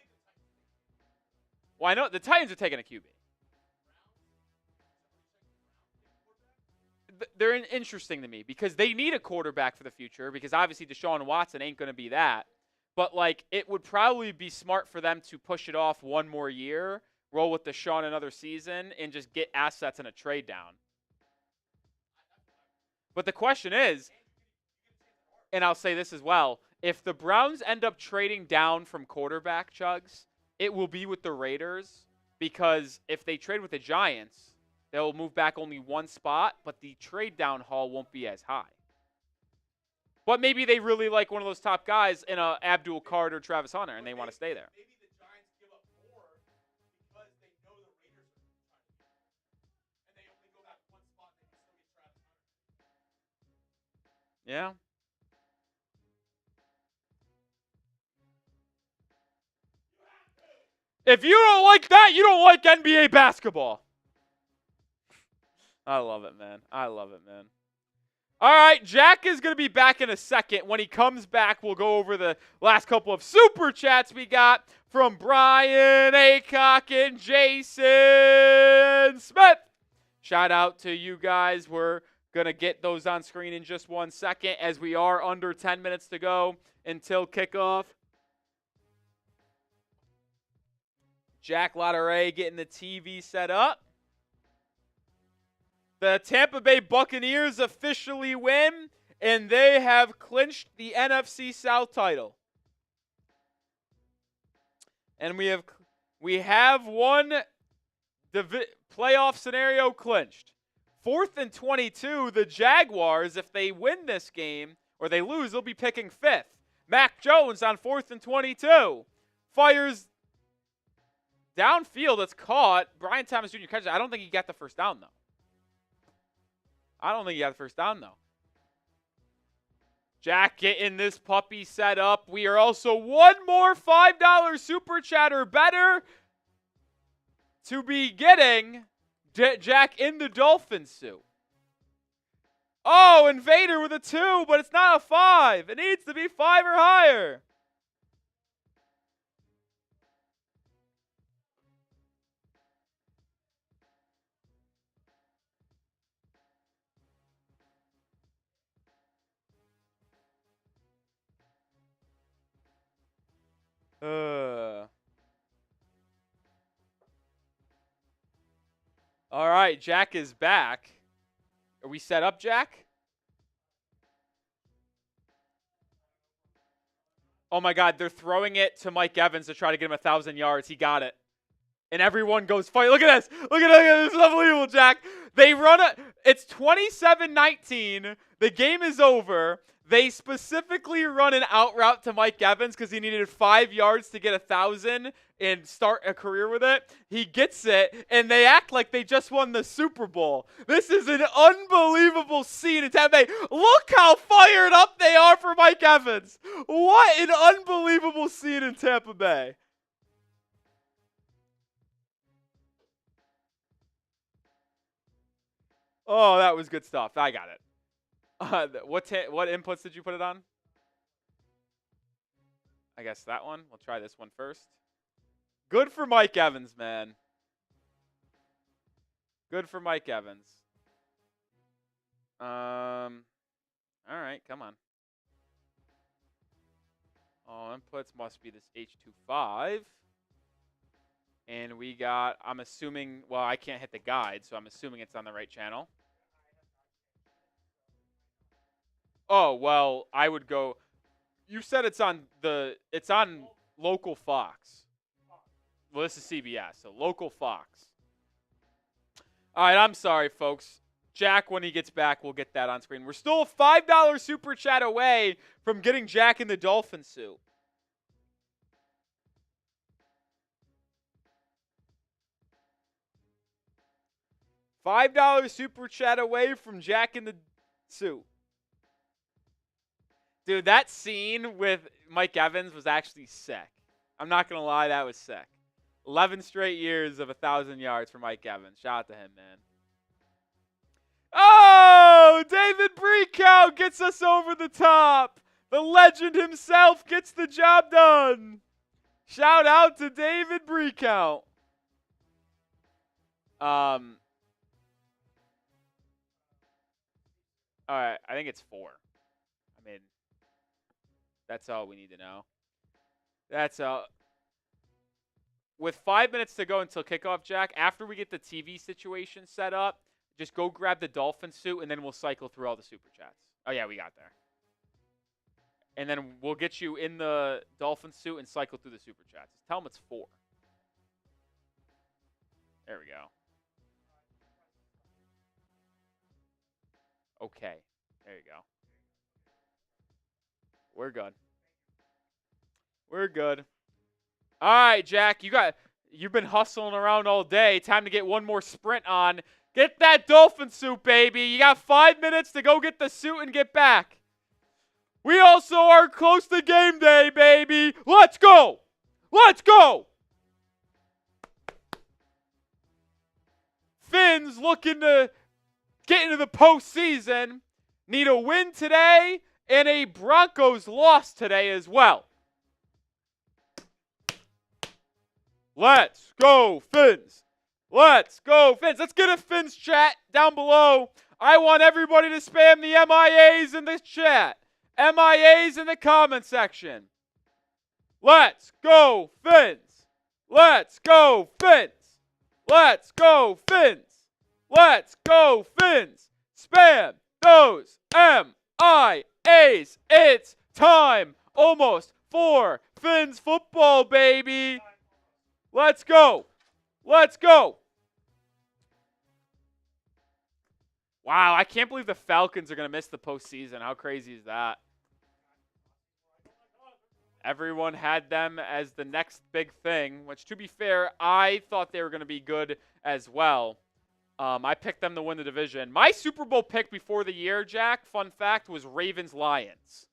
Well, I know the Titans are taking a QB. They're interesting to me because they need a quarterback for the future because obviously Deshaun Watson ain't going to be that. But, like, it would probably be smart for them to push it off one more year, roll with Deshaun another season, and just get assets in a trade down. But the question is, and I'll say this as well, if the Browns end up trading down from quarterback, Chugs, it will be with the Raiders because if they trade with the Giants, they'll move back only one spot, but the trade down haul won't be as high. But maybe they really like one of those top guys in Abdul Card or Travis Hunter, and they want to stay there. Maybe the Giants give up more because they know the Raiders are trying to do it. And they only go back one spot and they can still get Travis Hunter. Yeah. If you don't like that, you don't like NBA basketball. I love it, man. I love it, man. All right, Jack is going to be back in a second. When he comes back, we'll go over the last couple of super chats we got from Brian Aycock and Jason Smith. Shout out to you guys. We're going to get those on screen in just 1 second as we are under 10 minutes to go until kickoff. Jack Lotteray getting the TV set up. The Tampa Bay Buccaneers officially win, and they have clinched the NFC South title. And we have one playoff scenario clinched. 4th and 22, the Jaguars, if they win this game or they lose, they'll be picking 5th. Mac Jones on 4th and 22 fires downfield. It's caught. Brian Thomas Jr. catches it. I don't think he got the first down, though. Jack getting this puppy set up. We are also one more $5 super chatter better to be getting Jack in the Dolphins suit. Oh, Invader with a 2, but it's not a 5. It needs to be 5 or higher. All right, Jack is back. Are we set up, Jack? Oh my God, they're throwing it to Mike Evans to try to get him 1,000 yards. He got it. And everyone goes fight. Look at this. Look at this. This is unbelievable, Jack. They run it. It's 27-19. The game is over. They specifically run an out route to Mike Evans because he needed 5 yards to get 1,000 and start a career with it. He gets it, and they act like they just won the Super Bowl. This is an unbelievable scene in Tampa Bay. Look how fired up they are for Mike Evans. What an unbelievable scene in Tampa Bay. Oh, that was good stuff. I got it. What inputs did you put it on? I guess that one. We'll try this one first. Good for Mike Evans, man. Good for Mike Evans. All right, come on. Oh, inputs must be this H25. And we got, I'm assuming, well, I can't hit the guide, so I'm assuming it's on the right channel. Oh, well, I would go, you said it's on local Fox. Well, this is CBS, so local Fox. All right, I'm sorry, folks. Jack, when he gets back, we'll get that on screen. We're still a $5 super chat away from getting Jack in the Dolphin suit. $5 super chat away from Jack in the suit. Dude, that scene with Mike Evans was actually sick. I'm not going to lie, that was sick. 11 straight years of 1,000 yards for Mike Evans. Shout out to him, man. Oh, David Breakout gets us over the top. The legend himself gets the job done. Shout out to David Breakout. All right, I think it's 4. I mean, that's all we need to know. That's all. With 5 minutes to go until kickoff, Jack, after we get the TV situation set up, just go grab the Dolphin suit, and then we'll cycle through all the Super Chats. Oh, yeah, we got there. And then we'll get you in the Dolphin suit and cycle through the Super Chats. Tell them it's 4. There we go. Okay. There you go. We're good. We're good. All right, Jack. You've been hustling around all day. Time to get one more sprint on. Get that Dolphin suit, baby. You got 5 minutes to go get the suit and get back. We also are close to game day, baby. Let's go. Let's go. Fins looking to get into the postseason. Need a win today and a Broncos loss today as well. Let's go, Fins. Let's go, Fins. Let's get a Fins chat down below. I want everybody to spam the MIAs in this chat. MIAs in the comment section. Let's go, Fins. Let's go, Fins. Let's go, Fins. Let's go, Fins. Spam those MIAs. It's time almost for Fins football, baby. Let's go. Let's go. Wow, I can't believe the Falcons are going to miss the postseason. How crazy is that? Everyone had them as the next big thing, which, to be fair, I thought they were going to be good as well. I picked them to win the division. My Super Bowl pick before the year, Jack, fun fact, was Ravens-Lions.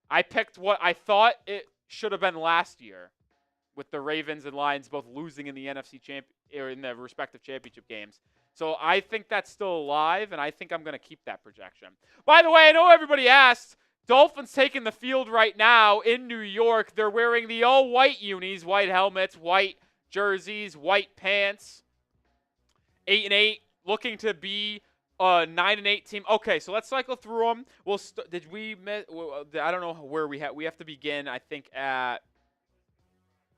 I picked what I thought it should have been last year, with the Ravens and Lions both losing in the NFC or in the respective championship games. So I think that's still alive, and I think I'm going to keep that projection. By the way, I know everybody asked, Dolphins taking the field right now in New York. They're wearing the all-white unis, white helmets, white jerseys, white pants. 8-8, looking to be a 9-8 team. Okay, so let's cycle through them. Did we miss? I don't know where we have. We have to begin. I think at.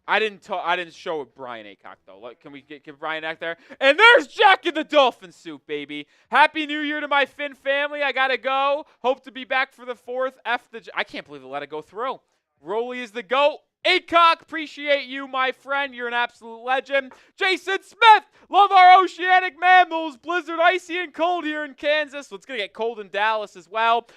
I didn't show Brian Aycock though. Can we give Brian back there? And there's Jack in the Dolphin suit, baby. Happy New Year to my Finn family. I gotta go. Hope to be back for the 4th. I can't believe they let it go through. Rolly is the GOAT. Aycock, appreciate you, my friend. You're an absolute legend. Jason Smith, love our oceanic mammals. Blizzard, icy, and cold here in Kansas. So it's going to get cold in Dallas as well.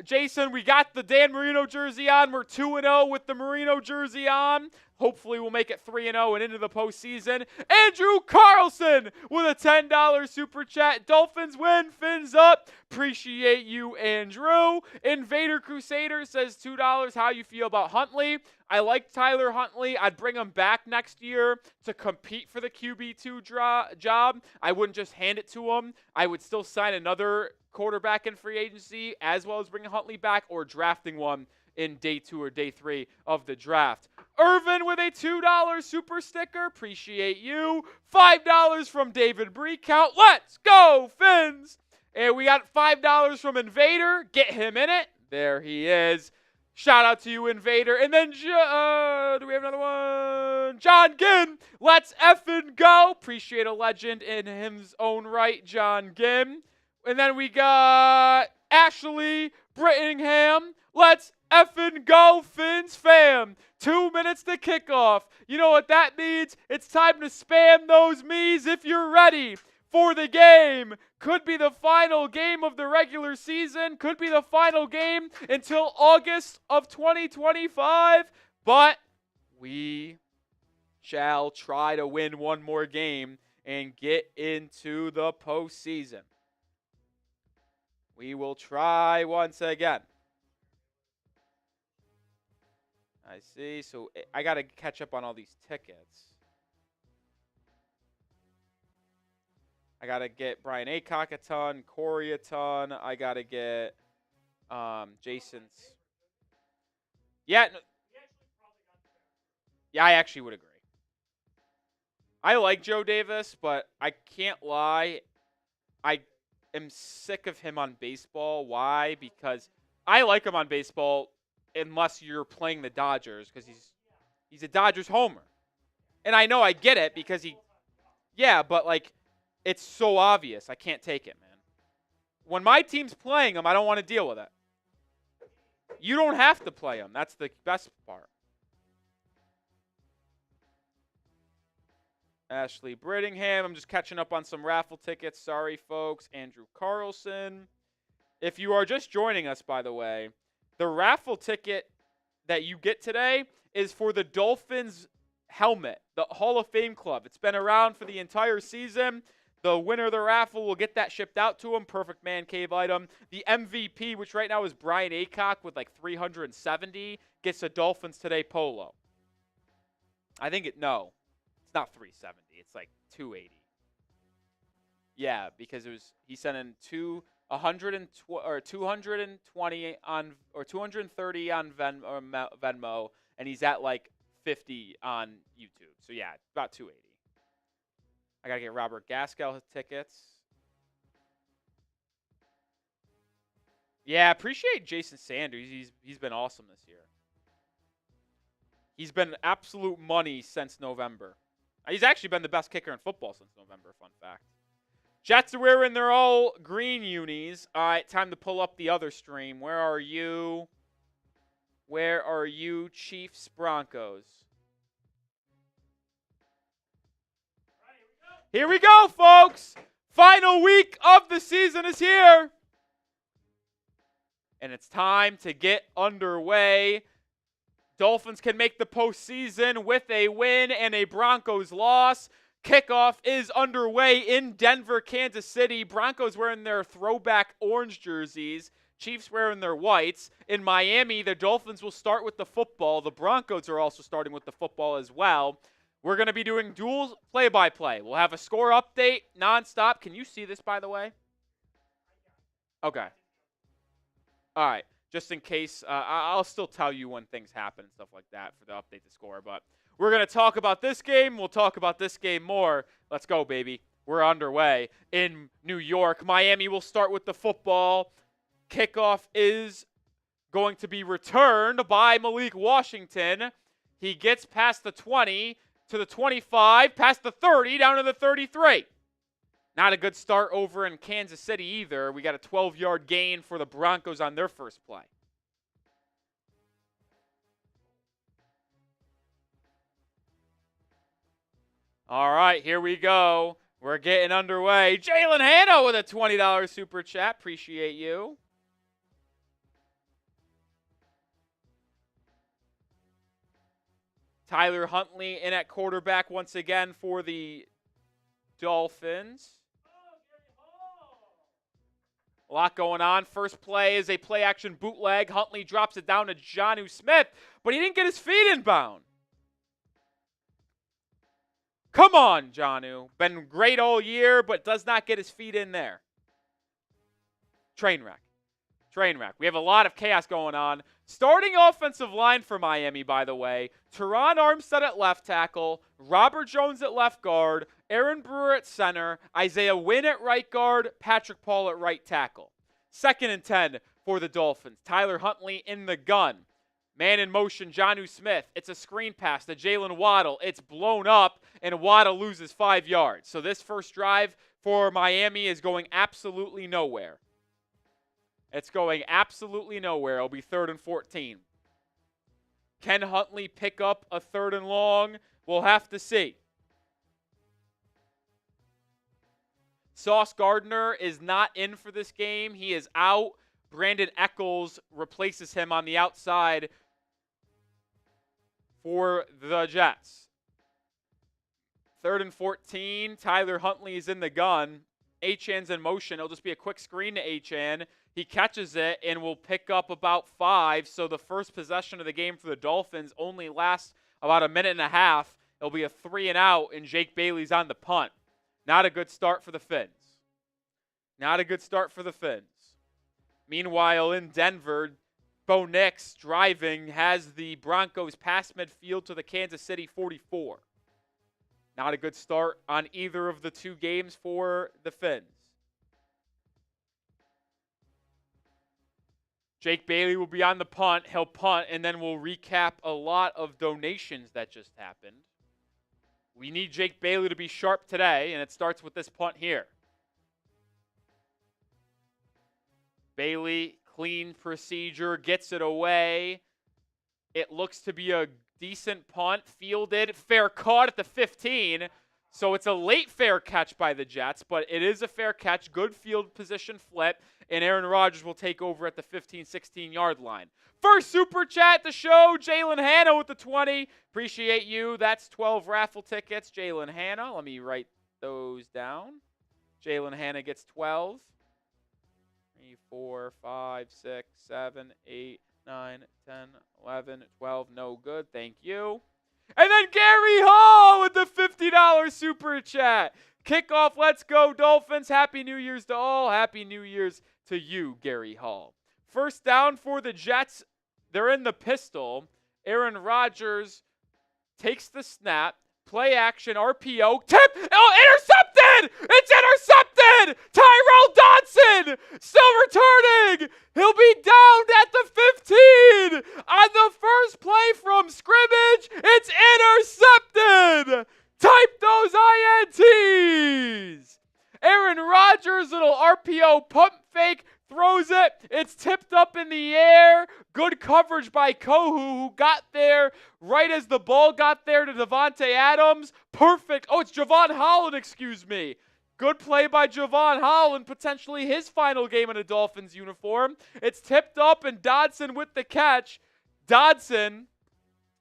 Jason, we got the Dan Marino jersey on. We're 2-0 with the Marino jersey on. Hopefully we'll make it 3-0 and into the postseason. Andrew Carlson with a $10 super chat. Dolphins win, fins up. Appreciate you, Andrew. Invader Crusader says $2. How you feel about Huntley? I like Tyler Huntley. I'd bring him back next year to compete for the QB2 job. I wouldn't just hand it to him. I would still sign another quarterback in free agency as well as bringing Huntley back or drafting one in day 2 or day 3 of the draft. Irvin with a $2 super sticker. Appreciate you. $5 from David Breakout. Let's go, Fins. And we got $5 from Invader. Get him in it. There he is. Shout out to you, Invader. And then, do we have another one? John Ginn. Let's effing go. Appreciate a legend in his own right, John Ginn. And then we got Ashley Brittingham. Let's effing go, Fins fam. 2 minutes to kickoff. You know what that means? It's time to spam those me's if you're ready for the game. Could be the final game of the regular season. Could be the final game until August of 2025. But we shall try to win one more game and get into the postseason. We will try once again. I see. So I got to catch up on all these tickets. I got to get Brian Aycock a ton, Corey a ton. I got to get Jason's. Yeah. No, yeah, I actually would agree. I like Joe Davis, but I can't lie. I am sick of him on baseball. Why? Because I like him on baseball unless you're playing the Dodgers because he's a Dodgers homer. And I know I get it because but like it's so obvious. I can't take it, man. When my team's playing him, I don't want to deal with it. You don't have to play him. That's the best part. Ashley Brittingham. I'm just catching up on some raffle tickets. Sorry, folks. Andrew Carlson. If you are just joining us, by the way, the raffle ticket that you get today is for the Dolphins helmet, the Hall of Fame Club. It's been around for the entire season. The winner of the raffle will get that shipped out to him. Perfect man cave item. The MVP, which right now is Brian Aycock with like 370, gets a Dolphins Today polo. It's not 370. It's like 280. Yeah, because he sent in 220 on or 230 on Venmo, and he's at like 50 on YouTube. So yeah, about 280. I gotta get Robert Gaskell his tickets. Yeah, appreciate Jason Sanders. He's been awesome this year. He's been absolute money since November. He's actually been the best kicker in football since November, fun fact. Jets are wearing their all green unis. All right, time to pull up the other stream. Where are you? Where are you, Chiefs Broncos? Here we go, folks. Final week of the season is here. And it's time to get underway. Dolphins can make the postseason with a win and a Broncos loss. Kickoff is underway in Denver, Kansas City. Broncos wearing their throwback orange jerseys. Chiefs wearing their whites. In Miami, the Dolphins will start with the football. The Broncos are also starting with the football as well. We're going to be doing dual play-by-play. We'll have a score update nonstop. Can you see this, by the way? Okay. All right. Just in case, I'll still tell you when things happen and stuff like that for the update to score. But we're going to talk about this game. We'll talk about this game more. Let's go, baby. We're underway in New York. Miami will start with the football. Kickoff is going to be returned by Malik Washington. He gets past the 20 to the 25, past the 30, down to the 33. Not a good start over in Kansas City either. We got a 12-yard gain for the Broncos on their first play. All right, here we go. We're getting underway. Jalen Hanna with a $20 super chat. Appreciate you. Tyler Huntley in at quarterback once again for the Dolphins. A lot going on. First play is a play-action bootleg. Huntley drops it down to Jonnu Smith, but he didn't get his feet in bound. Come on, Jonnu. Been great all year, but does not get his feet in there. Train wreck. Train wreck. We have a lot of chaos going on. Starting offensive line for Miami, by the way. Teron Armstead at left tackle. Robert Jones at left guard. Aaron Brewer at center. Isaiah Wynn at right guard. Patrick Paul at right tackle. 2nd and 10 for the Dolphins. Tyler Huntley in the gun. Man in motion, Jonnu Smith. It's a screen pass to Jalen Waddle. It's blown up, and Waddle loses 5 yards. So this first drive for Miami is going absolutely nowhere. It's going absolutely nowhere. It'll be 3rd and 14. Can Huntley pick up a 3rd and long? We'll have to see. Sauce Gardner is not in for this game. He is out. Brandon Echols replaces him on the outside for the Jets. 3rd and 14. Tyler Huntley is in the gun. Achan's in motion. It'll just be a quick screen to Achan. He catches it and will pick up about 5. So the first possession of the game for the Dolphins only lasts about a minute and a half. It'll be a 3 and out, and Jake Bailey's on the punt. Not a good start for the Fins. Not a good start for the Fins. Meanwhile, in Denver, Bo Nix driving has the Broncos pass midfield to the Kansas City 44. Not a good start on either of the two games for the Fins. Jake Bailey will be on the punt. He'll punt, and then we'll recap a lot of donations that just happened. We need Jake Bailey to be sharp today, and it starts with this punt here. Bailey, clean procedure, gets it away. It looks to be a decent punt, fielded, fair caught at the 15. So it's a late fair catch by the Jets, but it is a fair catch. Good field position flip, and Aaron Rodgers will take over at the 15, 16-yard line. First super chat to show, Jalen Hanna with the 20. Appreciate you. That's 12 raffle tickets. Jalen Hanna. Let me write those down. Jalen Hanna gets 12. 3, 4, 5, 6, 7, 8, 9, 10, 11, 12. No good. Thank you. And then Gary Hall with the $50 super chat. Kickoff, let's go, Dolphins. Happy New Year's to all. Happy New Year's to you, Gary Hall. First down for the Jets. They're in the pistol. Aaron Rodgers takes the snap. Play action, RPO. Tip! Oh, intercepted! It's intercepted! Tyrell Dodson still returning! He'll be down at the 15! On the first play from scrimmage, it's intercepted! Type those INTs! Aaron Rodgers, little RPO pump fake, throws it. It's tipped up in the air. Good coverage by Kohu, who got there right as the ball got there to Devontae Adams. Perfect. Oh, it's Javon Holland, excuse me. Good play by Javon Holland, potentially his final game in a Dolphins uniform. It's tipped up, and Dodson with the catch. Dodson,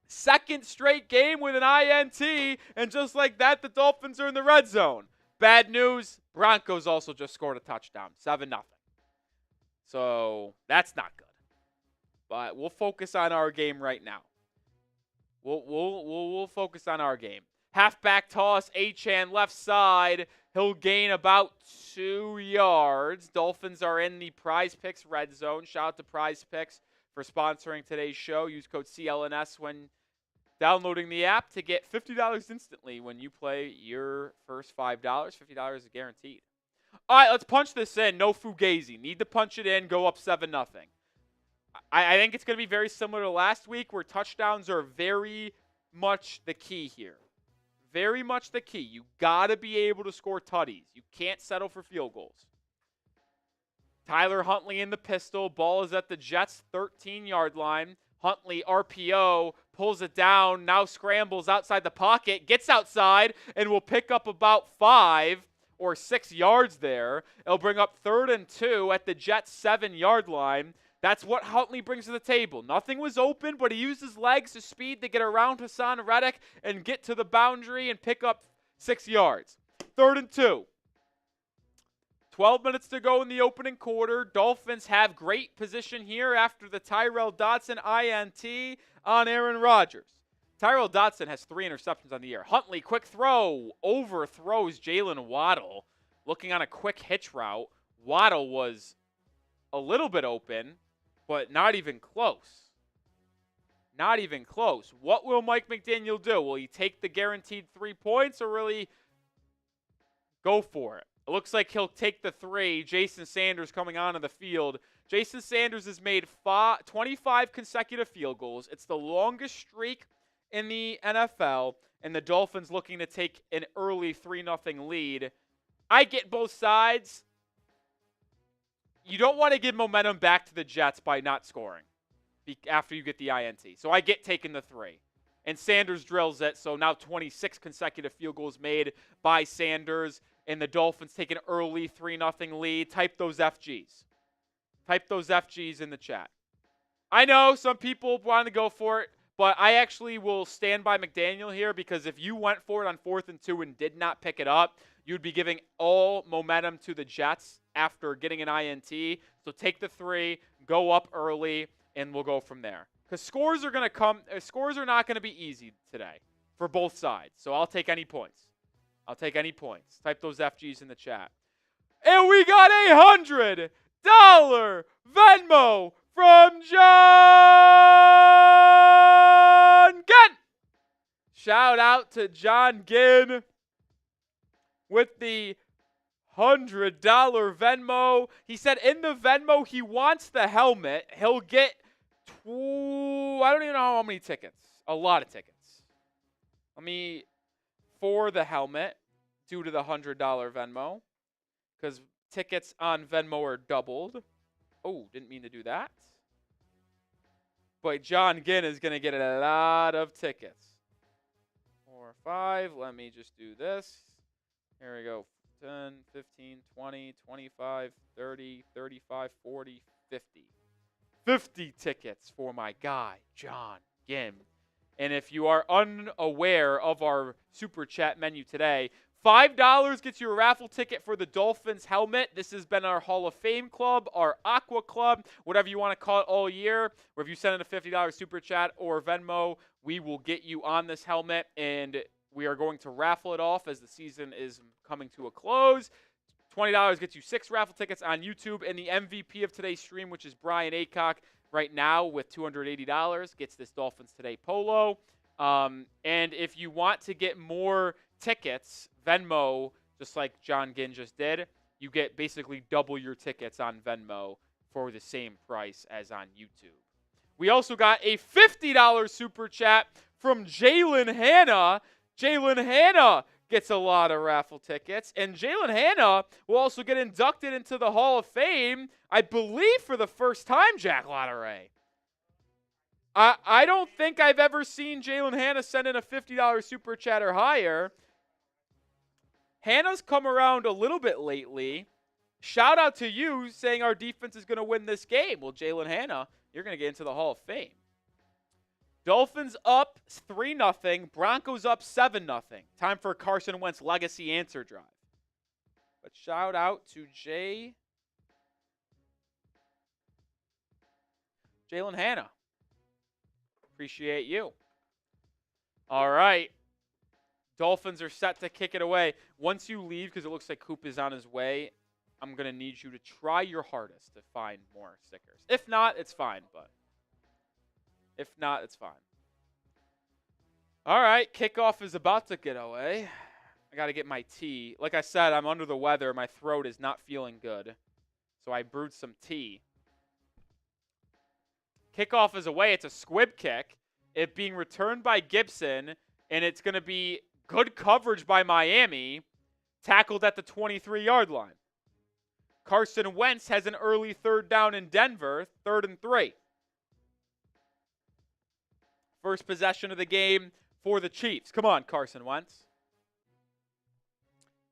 second straight game with an INT, and just like that, the Dolphins are in the red zone. Bad news, Broncos also just scored a touchdown, 7-0. So that's not good. But we'll focus on our game right now. We'll focus on our game. Halfback toss, Achane left side. He'll gain about 2 yards. Dolphins are in the Prize Picks red zone. Shout out to Prize Picks for sponsoring today's show. Use code CLNS when downloading the app to get $50 instantly when you play your first $5. $50 is guaranteed. All right, let's punch this in. No fugazi. Need to punch it in. Go up 7-0. I think it's going to be very similar to last week, where touchdowns are very much the key here. Very much the key. You got to be able to score tutties. You can't settle for field goals. Tyler Huntley in the pistol. Ball is at the Jets' 13-yard line. Huntley, RPO, pulls it down, now scrambles outside the pocket, gets outside, and will pick up about 5 or 6 yards there. It'll bring up 3rd and 2 at the Jets' 7-yard line. That's what Huntley brings to the table. Nothing was open, but he used his legs to speed to get around Hassan Reddick and get to the boundary and pick up 6 yards. 3rd and 2. 12 minutes to go in the opening quarter. Dolphins have great position here after the Tyrell Dodson INT on Aaron Rodgers. Tyrell Dodson has 3 interceptions on the year. Huntley, quick throw, overthrows Jalen Waddle. Looking on a quick hitch route. Waddle was a little bit open, but not even close. Not even close. What will Mike McDaniel do? Will he take the guaranteed 3 points, or will he go for it? It looks like he'll take the 3. Jason Sanders coming onto the field. Jason Sanders has made 25 consecutive field goals. It's the longest streak in the NFL, and the Dolphins looking to take an early 3-0 lead. I get both sides. You don't want to give momentum back to the Jets by not scoring after you get the INT. So I get taking the 3. And Sanders drills it, so now 26 consecutive field goals made by Sanders. And the Dolphins take an early 3-0 lead. Type those FGs. Type those FGs in the chat. I know some people want to go for it, but I actually will stand by McDaniel here, because if you went for it on 4th and 2 and did not pick it up, you'd be giving all momentum to the Jets after getting an INT. So take the 3, go up early, and we'll go from there. Because scores are going to come. Scores are not going to be easy today for both sides. So I'll take any points. I'll take any points. Type those FGs in the chat. And we got a $100 Venmo from John Ginn. Shout out to John Ginn with the $100 Venmo. He said in the Venmo he wants the helmet. He'll get I don't even know how many tickets. A lot of tickets. For the helmet, due to the $100 Venmo, because tickets on Venmo are doubled. Oh, didn't mean to do that. But John Ginn is going to get a lot of tickets. 4 or 5. Let me just do this. Here we go. 10, 15, 20, 25, 30, 35, 40, 50. 50 tickets for my guy, John Ginn. And if you are unaware of our Super Chat menu today, $5 gets you a raffle ticket for the Dolphins helmet. This has been our Hall of Fame club, our Aqua Club, whatever you want to call it all year. Where if you send in a $50 Super Chat or Venmo, we will get you on this helmet, and we are going to raffle it off as the season is coming to a close. $20 gets you 6 raffle tickets on YouTube, and the MVP of today's stream, which is Brian Aycock, right now with $280, gets this Dolphins Today polo. And if you want to get more tickets, Venmo, just like John Ginn just did, you get basically double your tickets on Venmo for the same price as on YouTube. We also got a $50 Super Chat from Jalen Hanna. Jalen Hanna gets a lot of raffle tickets. And Jalen Hanna will also get inducted into the Hall of Fame, I believe, for the first time, Jack Lotteray. I don't think I've ever seen Jalen Hanna send in a $50 super chat or higher. Hannah's come around a little bit lately. Shout out to you saying our defense is going to win this game. Well, Jalen Hanna, you're going to get into the Hall of Fame. Dolphins up 3-0. Broncos up 7-0. Time for Carson Wentz legacy answer drive. But shout out to Jalen Hanna. Appreciate you. All right. Dolphins are set to kick it away. Once you leave, because it looks like Coop is on his way, I'm going to need you to try your hardest to find more stickers. If not, it's fine, but if not, it's fine. All right, kickoff is about to get away. I got to get my tea. Like I said, I'm under the weather. My throat is not feeling good, so I brewed some tea. Kickoff is away. It's a squib kick. It being returned by Gibson, and it's going to be good coverage by Miami, tackled at the 23-yard line. Carson Wentz has an early third down in Denver, 3rd and 3. First possession of the game for the Chiefs. Come on, Carson Wentz.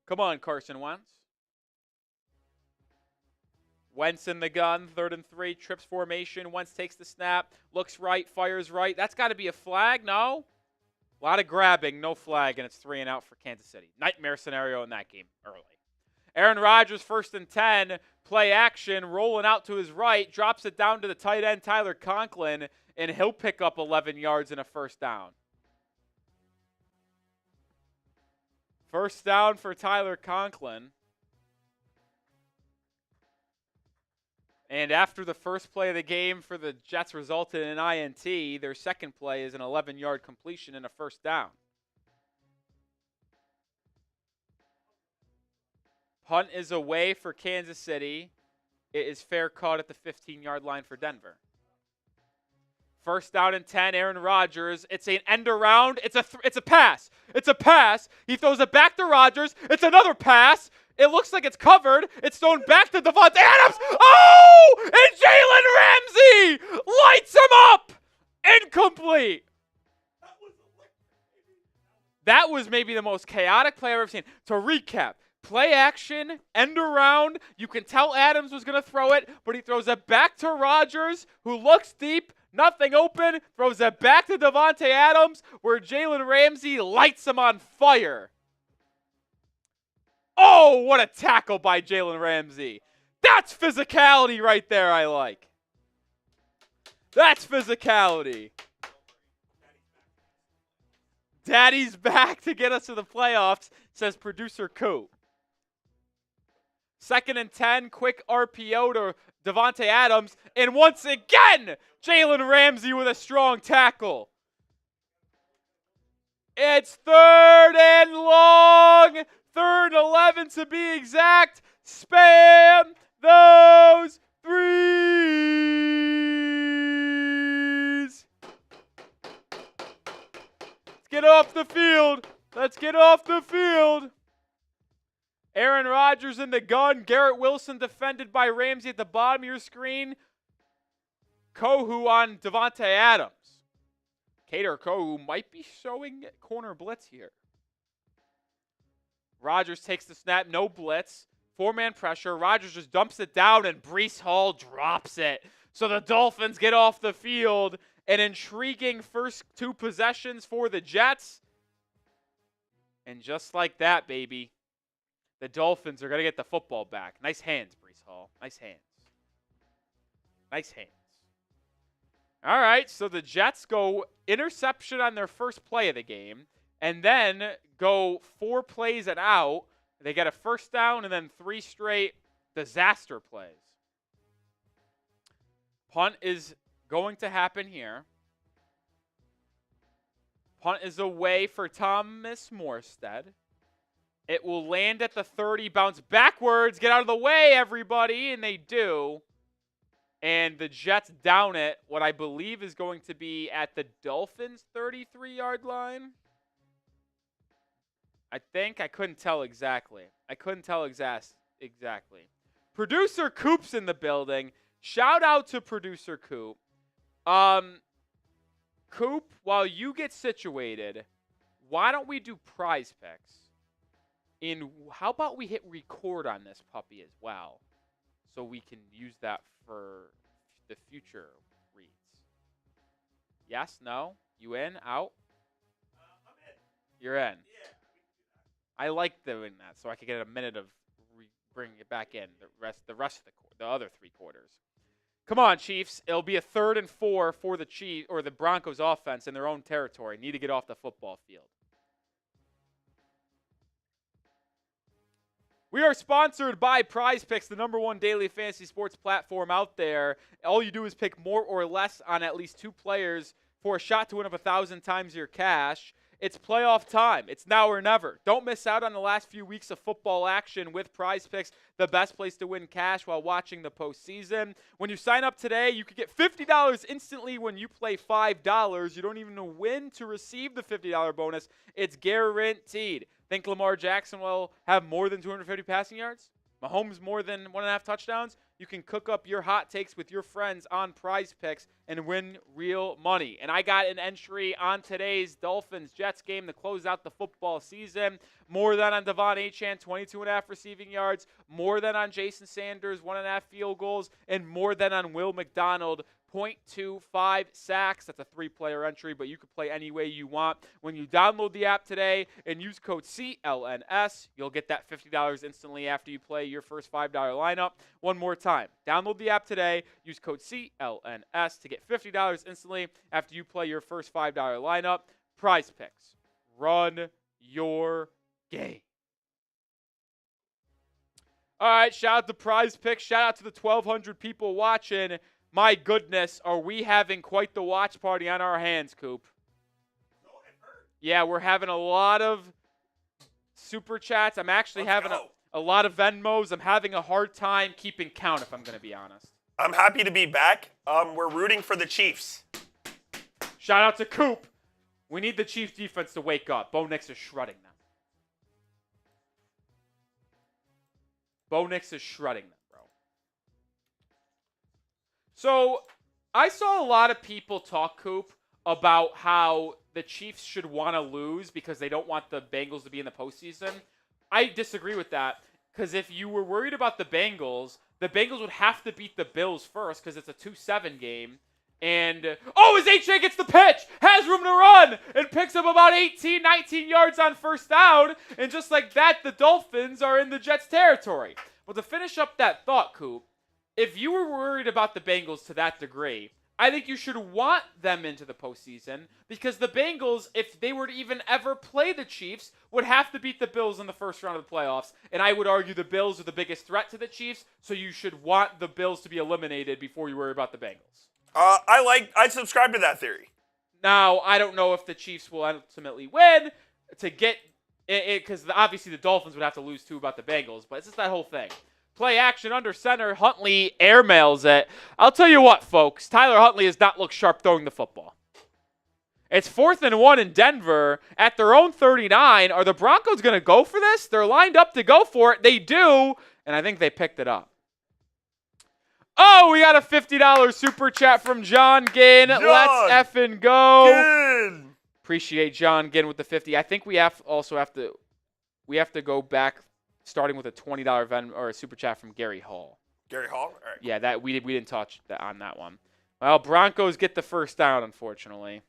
Come on, Carson Wentz. Wentz in the gun, 3rd and 3, trips formation. Wentz takes the snap, looks right, fires right. That's got to be a flag, no? A lot of grabbing, no flag, and it's 3 and out for Kansas City. Nightmare scenario in that game early. Aaron Rodgers, 1st and 10, play action, rolling out to his right, drops it down to the tight end, Tyler Conklin, and he'll pick up 11 yards and a first down. First down for Tyler Conklin. And after the first play of the game for the Jets resulted in an INT, their second play is an 11-yard completion and a first down. Punt is away for Kansas City. It is fair caught at the 15-yard line for Denver. First down and 10, Aaron Rodgers. It's an end around. It's a pass. It's a pass. He throws it back to Rodgers. It's another pass. It looks like it's covered. It's thrown back to Davante Adams. Oh! And Jalen Ramsey lights him up. Incomplete. That was maybe the most chaotic play I've ever seen. To recap, play action, end around. You can tell Adams was going to throw it, but he throws it back to Rodgers, who looks deep. Nothing open. Throws it back to Davante Adams, where Jalen Ramsey lights him on fire. Oh, what a tackle by Jalen Ramsey. That's physicality right there, I like. That's physicality. Daddy's back to get us to the playoffs, says producer Coop. 2nd and 10, quick RPO to Davante Adams. And once again, Jalen Ramsey with a strong tackle. It's 3rd and long. 3rd and 11 to be exact. Spam those threes. Let's get off the field. Let's get off the field. Aaron Rodgers in the gun. Garrett Wilson defended by Ramsey at the bottom of your screen. Kohu on Davante Adams. Kader Kohu might be showing corner blitz here. Rodgers takes the snap, no blitz. 4-man pressure. Rodgers just dumps it down, and Breece Hall drops it. So the Dolphins get off the field. An intriguing first 2 possessions for the Jets. And just like that, baby, the Dolphins are going to get the football back. Nice hands, Breece Hall. Nice hands. Nice hands. All right, so the Jets go interception on their first play of the game, and then go 4 plays and out. They get a first down and then 3 straight disaster plays. Punt is going to happen here. Punt is away for Thomas Morstead. It will land at the 30, bounce backwards, get out of the way, everybody, and they do. And the Jets down it, what I believe is going to be at the Dolphins' 33-yard line. I think I couldn't tell exactly. Exactly. Producer Coop's in the building. Shout out to Producer Coop. Coop, while you get situated, why don't we do prize picks? How about we hit record on this puppy as well, so we can use that for the future reads. Yes? No? You in? Out? I'm in. You're in. Yeah, we can do that. I like doing that, so I could get a minute of bringing it back in. The rest of the other 3 quarters. Come on, Chiefs. It'll be a 3rd and 4 for the Chiefs or the Broncos offense in their own territory. Need to get off the football field. We are sponsored by Prize Picks, the #1 daily fantasy sports platform out there. All you do is pick more or less on at least 2 players for a shot to win up 1,000 times your cash. It's playoff time. It's now or never. Don't miss out on the last few weeks of football action with Prize Picks, the best place to win cash while watching the postseason. When you sign up today, you could get $50 instantly when you play $5. You don't even win to receive the $50 bonus. It's guaranteed. Think Lamar Jackson will have more than 250 passing yards? Mahomes more than 1.5 touchdowns? You can cook up your hot takes with your friends on Prize Picks and win real money. And I got an entry on today's Dolphins-Jets game to close out the football season. More than on Devon Achane, 22.5 receiving yards. More than on Jason Sanders, 1.5 field goals. And more than on Will McDonald, 0.25 sacks. That's a 3-player entry, but you can play any way you want. When you download the app today and use code CLNS, you'll get that $50 instantly after you play your first $5 lineup. One more time. Download the app today. Use code CLNS to get $50 instantly after you play your first $5 lineup. Prize Picks. Run your game. All right, shout out to Prize Picks. Shout out to the 1,200 people watching. My goodness, are we having quite the watch party on our hands, Coop? No, I've heard. Yeah, we're having a lot of super chats. I'm actually having a lot of Venmos. I'm having a hard time keeping count, if I'm going to be honest. I'm happy to be back. We're rooting for the Chiefs. Shout out to Coop. We need the Chiefs defense to wake up. Bo Nix is shredding them. Bo Nix is shredding them. So, I saw a lot of people talk, Coop, about how the Chiefs should want to lose because they don't want the Bengals to be in the postseason. I disagree with that because if you were worried about the Bengals would have to beat the Bills first because it's a 2-7 game. And, as H.A. gets the pitch, has room to run, and picks up about 18, 19 yards on first down. And just like that, the Dolphins are in the Jets' territory. But to finish up that thought, Coop, if you were worried about the Bengals to that degree, I think you should want them into the postseason because the Bengals, if they were to even ever play the Chiefs, would have to beat the Bills in the first round of the playoffs. And I would argue the Bills are the biggest threat to the Chiefs, so you should want the Bills to be eliminated before you worry about the Bengals. I subscribe to that theory. Now, I don't know if the Chiefs will ultimately win to get it because obviously the Dolphins would have to lose too about the Bengals, but it's just that whole thing. Play action under center. Huntley airmails it. I'll tell you what, folks. Tyler Huntley has not looked sharp throwing the football. It's 4th and 1 in Denver at their own 39. Are the Broncos going to go for this? They're lined up to go for it. They do, and I think they picked it up. Oh, we got a $50 super chat from John Ginn. Let's effing go. Ginn. Appreciate John Ginn with the 50. I think we have to go back starting with a $20 or a super chat from Gary Hall. Gary Hall? All right. Yeah, that we didn't touch that on that one. Well, Broncos get the first down, unfortunately.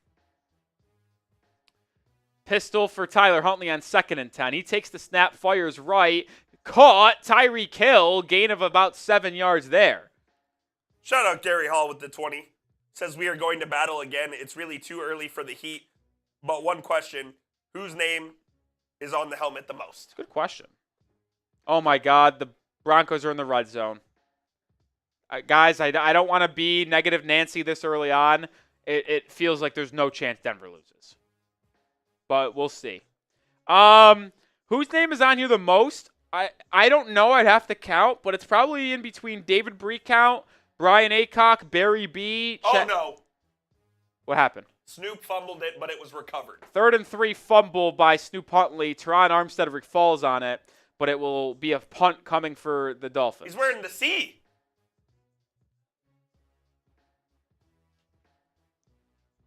Pistol for Tyler Huntley on 2nd and 10. He takes the snap, fires right. Caught. Tyreek Hill, gain of about 7 yards there. Shout out Gary Hall with the 20. Says we are going to battle again. It's really too early for the Heat. But one question, whose name is on the helmet the most? Good question. Oh, my God. The Broncos are in the red zone. Guys, I don't want to be negative Nancy this early on. It feels like there's no chance Denver loses. But we'll see. Whose name is on here the most? I don't know. I'd have to count. But it's probably in between David Breakount, Brian Aycock, Barry B. Oh, no. What happened? Snoop fumbled it, but it was recovered. 3rd and 3 fumble by Snoop Huntley. Teron Armstead falls on it, but it will be a punt coming for the Dolphins. He's wearing the C.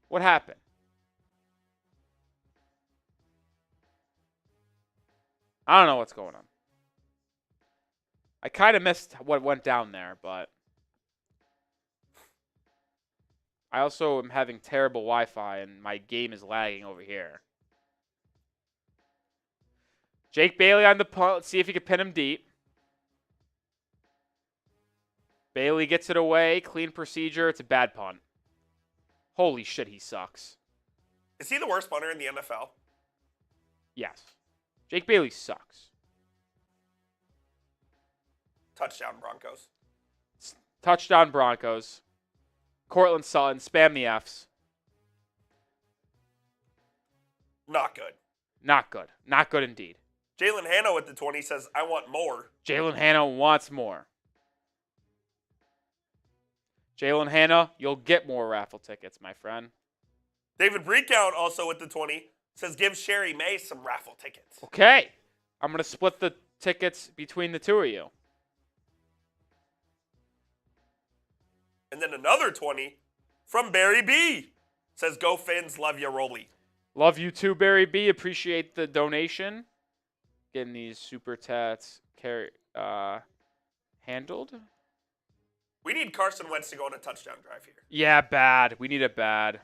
What happened? I don't know what's going on. I kind of missed what went down there, but I also am having terrible Wi-Fi, and my game is lagging over here. Jake Bailey on the punt. Let's see if he can pin him deep. Bailey gets it away. Clean procedure. It's a bad punt. Holy shit, he sucks. Is he the worst punter in the NFL? Yes. Jake Bailey sucks. Touchdown, Broncos. Touchdown, Broncos. Cortland Sutton, spam the Fs. Not good. Not good. Not good indeed. Jalen Hanna with the 20 says, I want more. Jalen Hanna wants more. Jalen Hanna, you'll get more raffle tickets, my friend. David Breakout also with the 20 says, give Sherry May some raffle tickets. Okay. I'm going to split the tickets between the two of you. And then another 20 from Barry B. Says, go Fins, love ya, Rolly. Love you too, Barry B. Appreciate the donation. Getting these super tats handled. We need Carson Wentz to go on a touchdown drive here. Yeah, bad. We need it bad.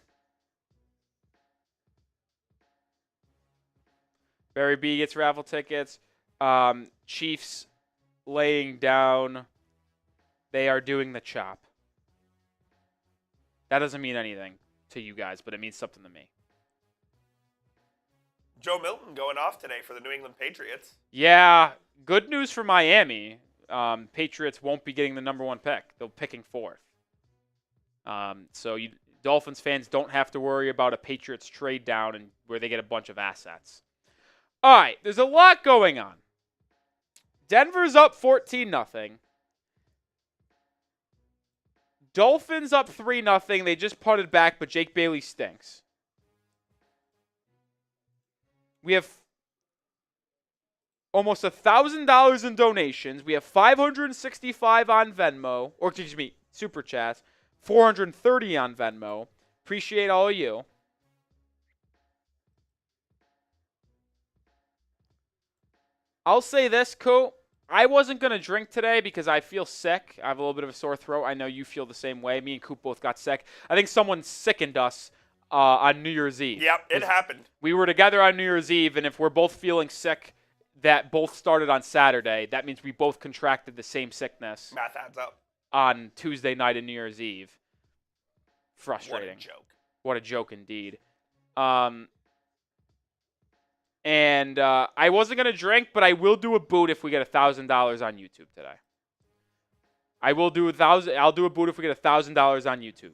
Barry B gets raffle tickets. Chiefs laying down. They are doing the chop. That doesn't mean anything to you guys, but it means something to me. Joe Milton going off today for the New England Patriots. Yeah, good news for Miami. Patriots won't be getting the number 1 pick. They'll be picking 4th. So Dolphins fans don't have to worry about a Patriots trade down and where they get a bunch of assets. All right, there's a lot going on. Denver's up 14-0. Dolphins up 3-0. They just punted back, but Jake Bailey stinks. We have almost $1,000 in donations. We have 565 on Venmo, or excuse me, Super Chats. 430 on Venmo. Appreciate all of you. I'll say this, Coop. I wasn't going to drink today because I feel sick. I have a little bit of a sore throat. I know you feel the same way. Me and Coop both got sick. I think someone sickened us on New Year's Eve. Yep, it happened. We were together on New Year's Eve, and if we're both feeling sick that both started on Saturday, that means we both contracted the same sickness Math adds up. on Tuesday night and New Year's Eve. Frustrating. What a joke. What a joke indeed. And I wasn't going to drink, but I will do a boot if we get $1,000 on YouTube today. I'll do a boot if we get $1,000 on YouTube.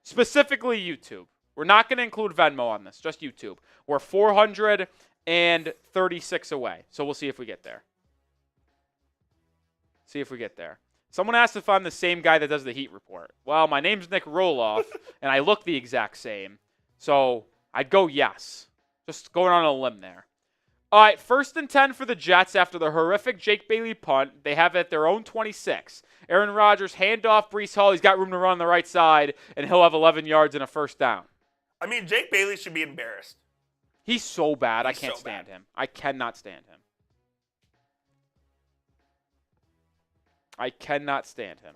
Specifically YouTube. We're not going to include Venmo on this, just YouTube. We're 436 away, so we'll see if we get there. Someone asked if I'm the same guy that does the Heat report. Well, my name's Nic Rohloff, and I look the exact same, so I'd go yes. Just going on a limb there. All right, 1st and 10 for the Jets after the horrific Jake Bailey punt. They have it at their own 26. Aaron Rodgers, handoff, Breece Hall. He's got room to run on the right side, and he'll have 11 yards and a 1st down. I mean, Jake Bailey should be embarrassed. He's so bad. I He's can't so stand bad. him. I cannot stand him. I cannot stand him.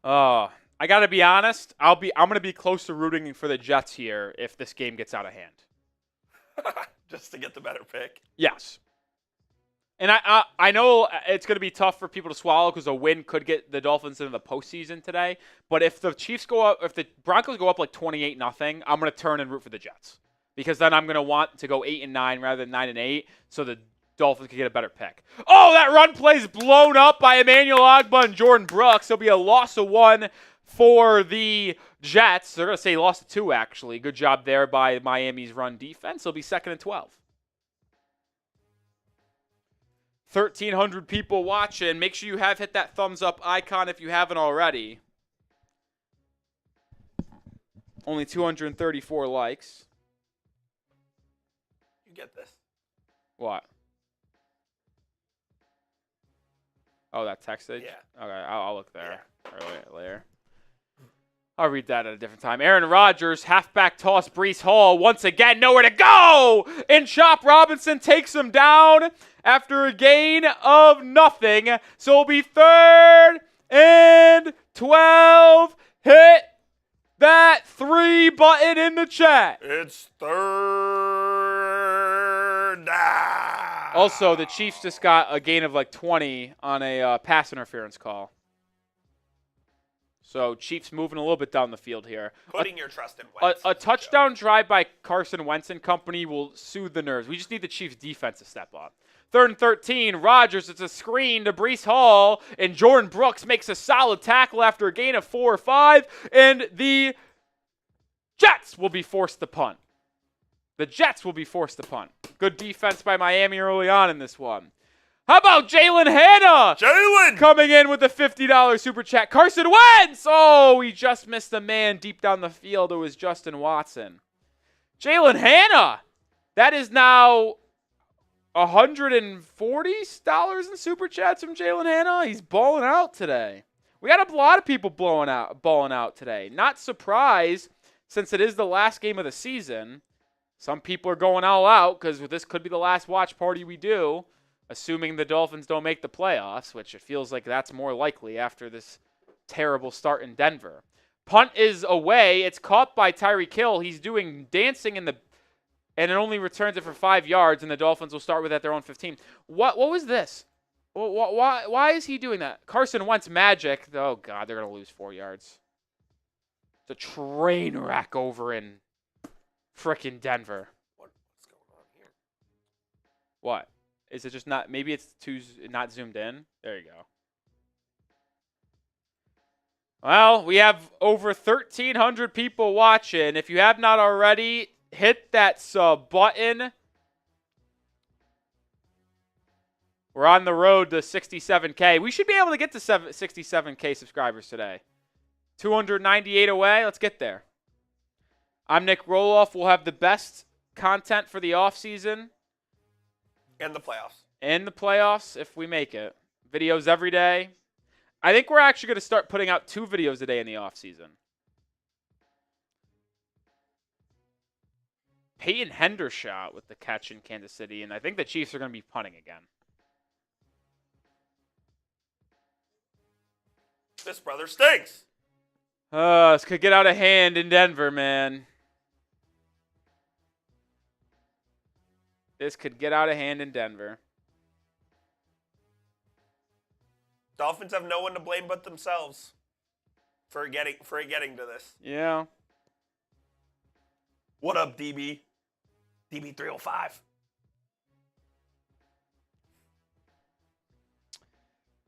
I got to be honest. I'm going to be close to rooting for the Jets here if this game gets out of hand. Just to get the better pick. Yes. And I know it's going to be tough for people to swallow because a win could get the Dolphins into the postseason today. But if the Broncos go up like 28-0, I'm going to turn and root for the Jets because then I'm going to want to go 8-9 rather than 9-8, so the Dolphins can get a better pick. Oh, that run play's blown up by Emmanuel Ogbah and Jordan Brooks. It'll be a loss of 1 for the Jets. They're going to say loss of 2 actually. Good job there by Miami's run defense. It'll be 2nd and 12. 1,300 people watching. Make sure you have hit that thumbs up icon if you haven't already. Only 234 likes. You get this. What? Oh, that texted? Yeah. Okay, I'll look there Yeah. later. I'll read that at a different time. Aaron Rodgers, halfback toss, Breece Hall. Once again, nowhere to go! And Chop Robinson takes him down after a gain of nothing. So it'll be 3rd and 12. Hit that 3 button in the chat. It's 3rd down. Also, the Chiefs just got a gain of like 20 on a pass interference call. So Chiefs moving a little bit down the field here. Putting your trust in Wentz. A touchdown drive by Carson Wentz and company will soothe the nerves. We just need the Chiefs' defense to step up. 3rd and 13, Rodgers, it's a screen to Breece Hall, and Jordan Brooks makes a solid tackle after a gain of 4 or 5, and the Jets will be forced to punt. The Jets will be forced to punt. Good defense by Miami early on in this one. How about Jalen Hanna? Jalen! Coming in with a $50 super chat. Carson Wentz! Oh, he just missed a man deep down the field. It was Justin Watson. Jalen Hanna! That is now $140 in super chats from Jalen Hanna. He's balling out today. We got a lot of people balling out today. Not surprised, since it is the last game of the season. Some people are going all out because this could be the last watch party we do, assuming the Dolphins don't make the playoffs, which it feels like that's more likely after this terrible start in Denver. Punt is away. It's caught by Tyreek Hill. He's doing dancing and it only returns it for 5 yards, and the Dolphins will start with at their own 15. What was this? Why is he doing that? Carson Wentz magic. Oh, God, they're going to lose 4 yards. It's a train wreck over in frickin' Denver. What's going on here? What? Is it just not, maybe it's not zoomed in? There you go. Well, we have over 1,300 people watching. If you have not already, hit that sub button. We're on the road to 67K. We should be able to get to 67K subscribers today. 298 away. Let's get there. I'm Nic Rohloff. We'll have the best content for the offseason. And the playoffs. In the playoffs, if we make it. Videos every day. I think we're actually going to start putting out 2 videos a day in the offseason. Peyton Hendershot with the catch in Kansas City, and I think the Chiefs are going to be punting again. This brother stinks. This could get out of hand in Denver, man. This could get out of hand in Denver. Dolphins have no one to blame but themselves for it getting to this. Yeah. What up, DB? DB 305.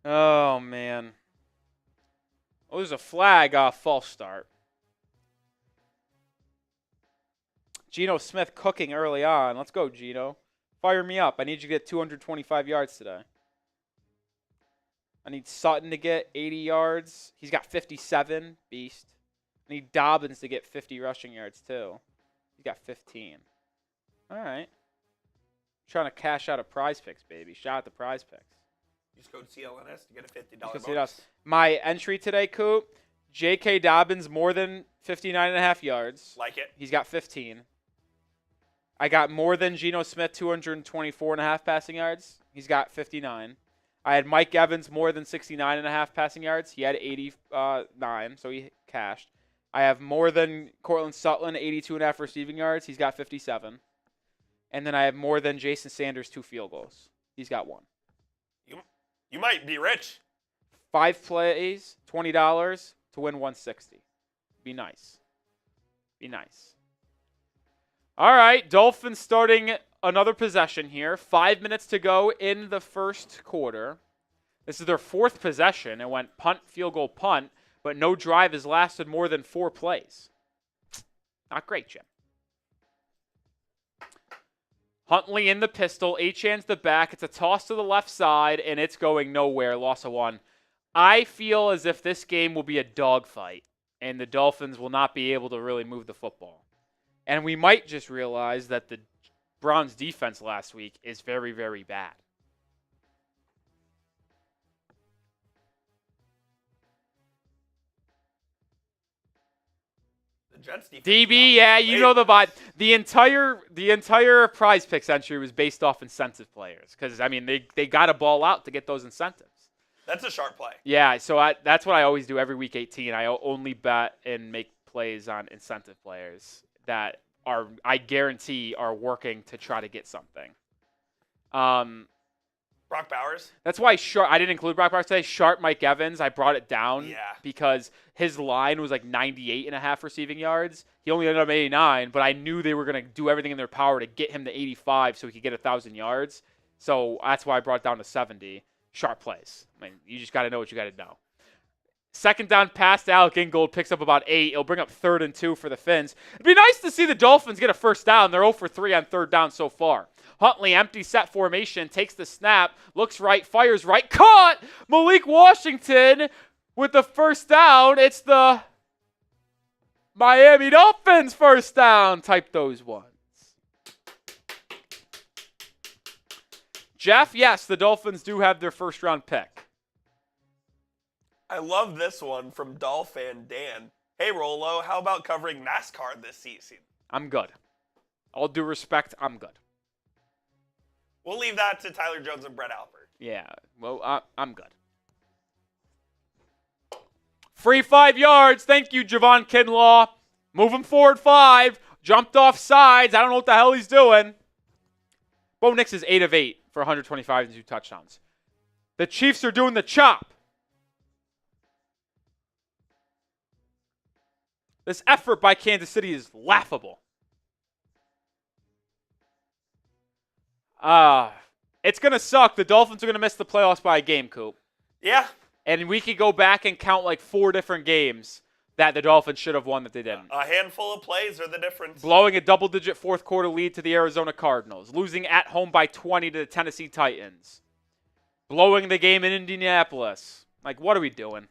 Oh, man. Oh, there's a flag off false start. Geno Smith cooking early on. Let's go, Geno. Fire me up. I need you to get 225 yards today. I need Sutton to get 80 yards. He's got 57. Beast. I need Dobbins to get 50 rushing yards, too. He's got 15. All right. Trying to cash out a Prize Picks, baby. Shout out the Prize Picks. Just go to CLNS to get a $50 Just bonus. My entry today, Coop, J.K. Dobbins more than 59.5 yards. Like it. He's got 15. I got more than Geno Smith, 224.5 passing yards. He's got 59. I had Mike Evans more than 69.5 passing yards. He had 89, so he cashed. I have more than Cortland Sutton, 82.5 receiving yards. He's got 57. And then I have more than Jason Sanders, 2 field goals. He's got 1. You might be rich. 5 plays, $20 to win 160. Be nice. Be nice. All right, Dolphins starting another possession here. 5 minutes to go in the first quarter. This is their 4th possession. It went punt, field goal, punt, but no drive has lasted more than 4 plays. Not great, Jim. Huntley in the pistol. Achane's the back. It's a toss to the left side, and it's going nowhere. Loss of 1. I feel as if this game will be a dogfight, and the Dolphins will not be able to really move the football. And we might just realize that the Browns' defense last week is very, very bad. Jets defense. DB, yeah, you know the vibe. The entire Prize Picks entry was based off incentive players because I mean they got to ball out to get those incentives. That's a sharp play. Yeah, so that's what I always do every week 18. I only bet and make plays on incentive players that I guarantee are working to try to get something. Brock Bowers. That's why I didn't include Brock Bowers today. Sharp Mike Evans, I brought it down because his line was like 98.5 receiving yards. He only ended up 89, but I knew they were going to do everything in their power to get him to 85 so he could get 1,000 yards. So that's why I brought it down to 70. Sharp plays. I mean, you just got to know what you got to know. Second down pass to Alec Ingold, picks up about 8. It'll bring up 3rd and 2 for the Fins. It'd be nice to see the Dolphins get a first down. They're 0 for 3 on 3rd down so far. Huntley, empty set formation, takes the snap, looks right, fires right, caught! Malik Washington with the first down. It's the Miami Dolphins first down. Type those ones. Jeff, yes, the Dolphins do have their first round pick. I love this one from Dolphin Dan. Hey, Rolo, how about covering NASCAR this season? I'm good. All due respect, I'm good. We'll leave that to Tyler Jones and Brett Albert. Yeah, well, I'm good. Free 5 yards. Thank you, Javon Kinlaw. Moving forward 5. Jumped off sides. I don't know what the hell he's doing. Bo Nix is 8 of 8 for 125 and 2 touchdowns. The Chiefs are doing the chop. This effort by Kansas City is laughable. It's going to suck. The Dolphins are going to miss the playoffs by a game, Coop. Yeah. And we could go back and count like 4 different games that the Dolphins should have won that they didn't. A handful of plays are the difference. Blowing a double-digit fourth quarter lead to the Arizona Cardinals. Losing at home by 20 to the Tennessee Titans. Blowing the game in Indianapolis. Like, what are we doing?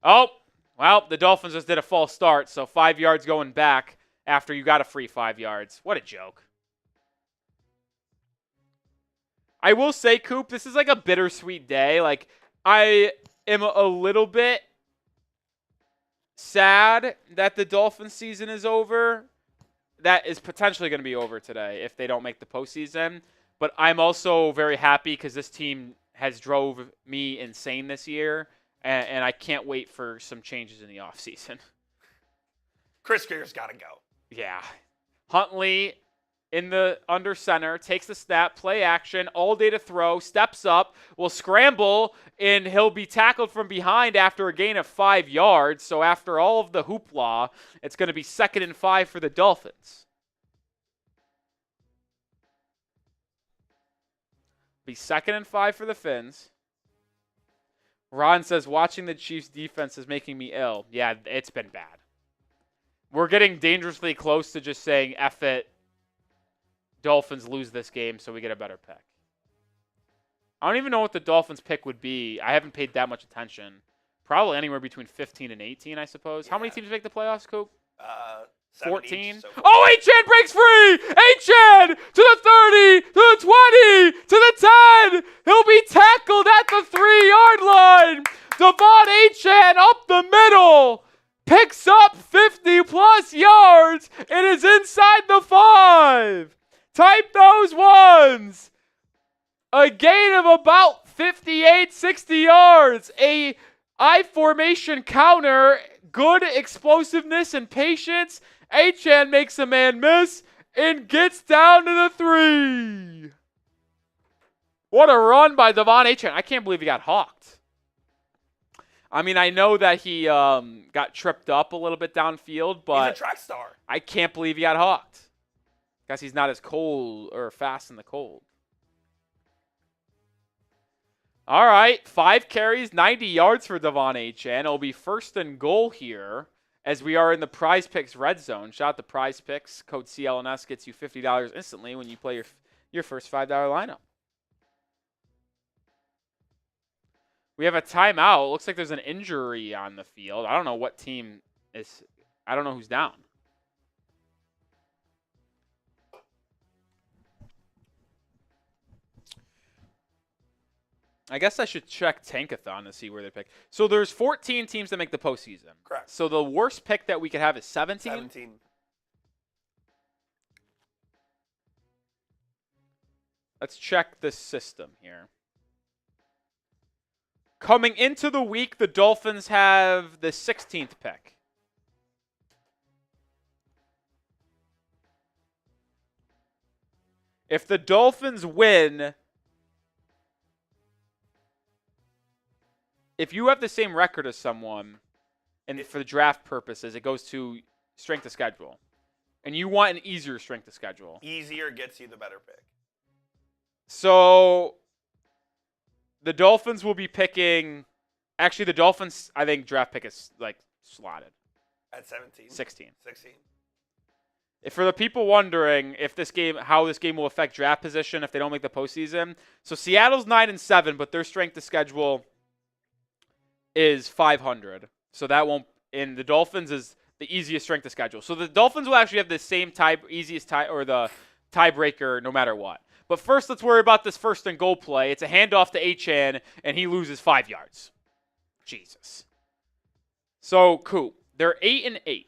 Oh, well, the Dolphins just did a false start, so 5 yards going back after you got a free 5 yards. What a joke. I will say, Coop, this is like a bittersweet day. Like, I am a little bit sad that the Dolphins season is over. That is potentially going to be over today if they don't make the postseason. But I'm also very happy because this team has drove me insane this year, and I can't wait for some changes in the offseason. Chris Greer's got to go. Yeah. Huntley in the under center, takes the snap, play action, all day to throw, steps up, will scramble, and he'll be tackled from behind after a gain of 5 yards. So after all of the hoopla, it's going to be 2nd and 5 for the Dolphins. Be 2nd and 5 for the Fins. Ron says, watching the Chiefs defense is making me ill. Yeah, it's been bad. We're getting dangerously close to just saying, F it, Dolphins lose this game so we get a better pick. I don't even know what the Dolphins pick would be. I haven't paid that much attention. Probably anywhere between 15 and 18, I suppose. Yeah. How many teams make the playoffs, Coop? 14. So oh, Achan breaks free! Achan to the 30, to the 20, to the 10. He'll be tackled at the 3-yard line. Devon Achan up the middle. Picks up 50-plus yards. It is inside the 5. Type those ones. A gain of about 58, 60 yards. A I formation counter. Good explosiveness and patience. Achan makes a man miss and gets down to the 3. What a run by Devon Achan. I can't believe he got hawked. I mean, I know that he got tripped up a little bit downfield, but he's a track star. I can't believe he got hawked. Guess he's not as cold or fast in the cold. All right, 5 carries, 90 yards for Devon Achan. It'll be 1st and goal here as we are in the Prize Picks red zone. Shout out to Prize Picks. Code CLNS gets you $50 instantly when you play your first $5 lineup. We have a timeout. Looks like there's an injury on the field. I don't know what team is. I don't know who's down. I guess I should check Tankathon to see where they pick. So there's 14 teams that make the postseason. Correct. So the worst pick that we could have is 17? 17. Let's check the system here. Coming into the week, the Dolphins have the 16th pick. If the Dolphins win, if you have the same record as someone, and for the draft purposes, it goes to strength of schedule. And you want an easier strength of schedule. Easier gets you the better pick. So the Dolphins will be picking. Actually, the Dolphins, I think, draft pick is like slotted. At 17. 16. 16. If for the people wondering if how this game will affect draft position if they don't make the postseason. So Seattle's 9-7, but their strength of schedule is 500. So that won't. And the Dolphins is the easiest strength of schedule. So the Dolphins will actually have the same easiest tie or the tiebreaker no matter what. But first, let's worry about this first and goal play. It's a handoff to Achane, and he loses 5 yards. Jesus. So, Coop, they're 8-8.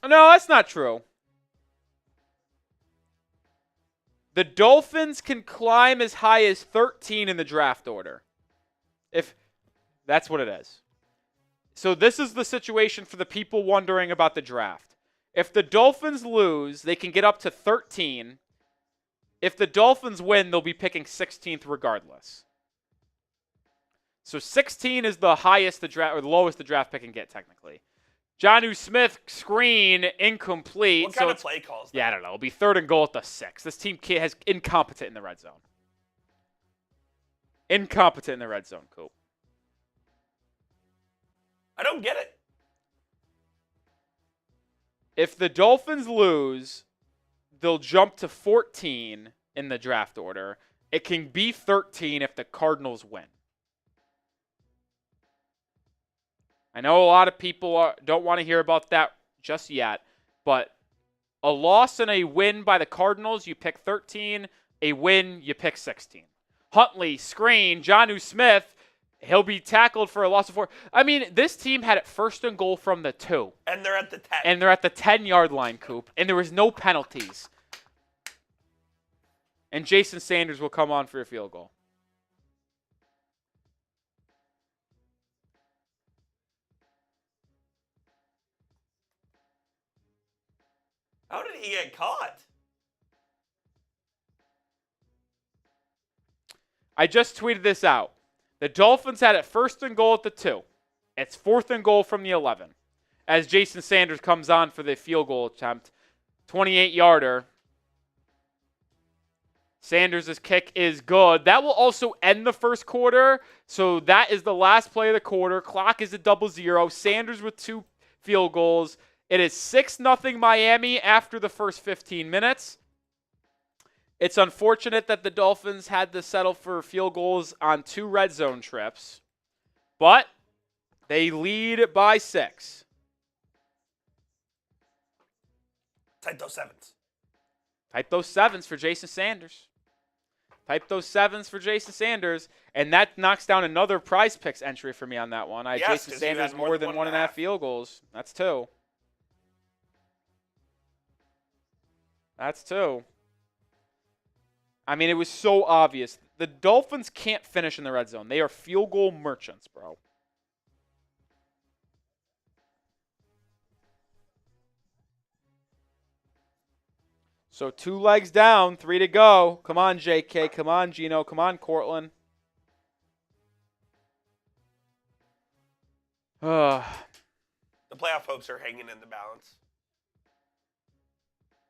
No, that's not true. The Dolphins can climb as high as 13 in the draft order. If that's what it is. So this is the situation for the people wondering about the draft. If the Dolphins lose, they can get up to 13. If the Dolphins win, they'll be picking 16th regardless. So 16 is the highest the draft or the lowest the draft pick can get technically. Jonnu Smith screen incomplete. What kind of play calls? Yeah, I don't know. It'll be 3rd and goal at the 6. This team has incompetent in the red zone. Incompetent in the red zone, Coop. I don't get it. If the Dolphins lose, they'll jump to 14 in the draft order. It can be 13 if the Cardinals win. I know a lot of people don't want to hear about that just yet, but a loss and a win by the Cardinals, you pick 13. A win, you pick 16. Huntley, screen, Jonnu Smith, he'll be tackled for a loss of 4. I mean, this team had it 1st and goal from the 2. And they're at the 10. And they're at the 10-yard line, Coop. And there was no penalties. And Jason Sanders will come on for a field goal. How did he get caught? I just tweeted this out. The Dolphins had it 1st and goal at the 2. It's 4th and goal from the 11. As Jason Sanders comes on for the field goal attempt. 28-yarder. Sanders' kick is good. That will also end the first quarter. So that is the last play of the quarter. Clock is at 0-0. Sanders with 2 field goals. It is 6-0 Miami after the first 15 minutes. It's unfortunate that the Dolphins had to settle for field goals on 2 red zone trips. But they lead by 6. Type those 7s. Type those 7s for Jason Sanders. Type those 7s for Jason Sanders. And that knocks down another Prize Picks entry for me on that one. I had Yes, Jason 'cause you Sanders had more than 1.5 field goals. That's 2. That's 2. I mean, it was so obvious. The Dolphins can't finish in the red zone. They are field goal merchants, bro. So 2 legs down, 3 to go. Come on, JK. Come on, Gino. Come on, Cortland. The playoff hopes are hanging in the balance.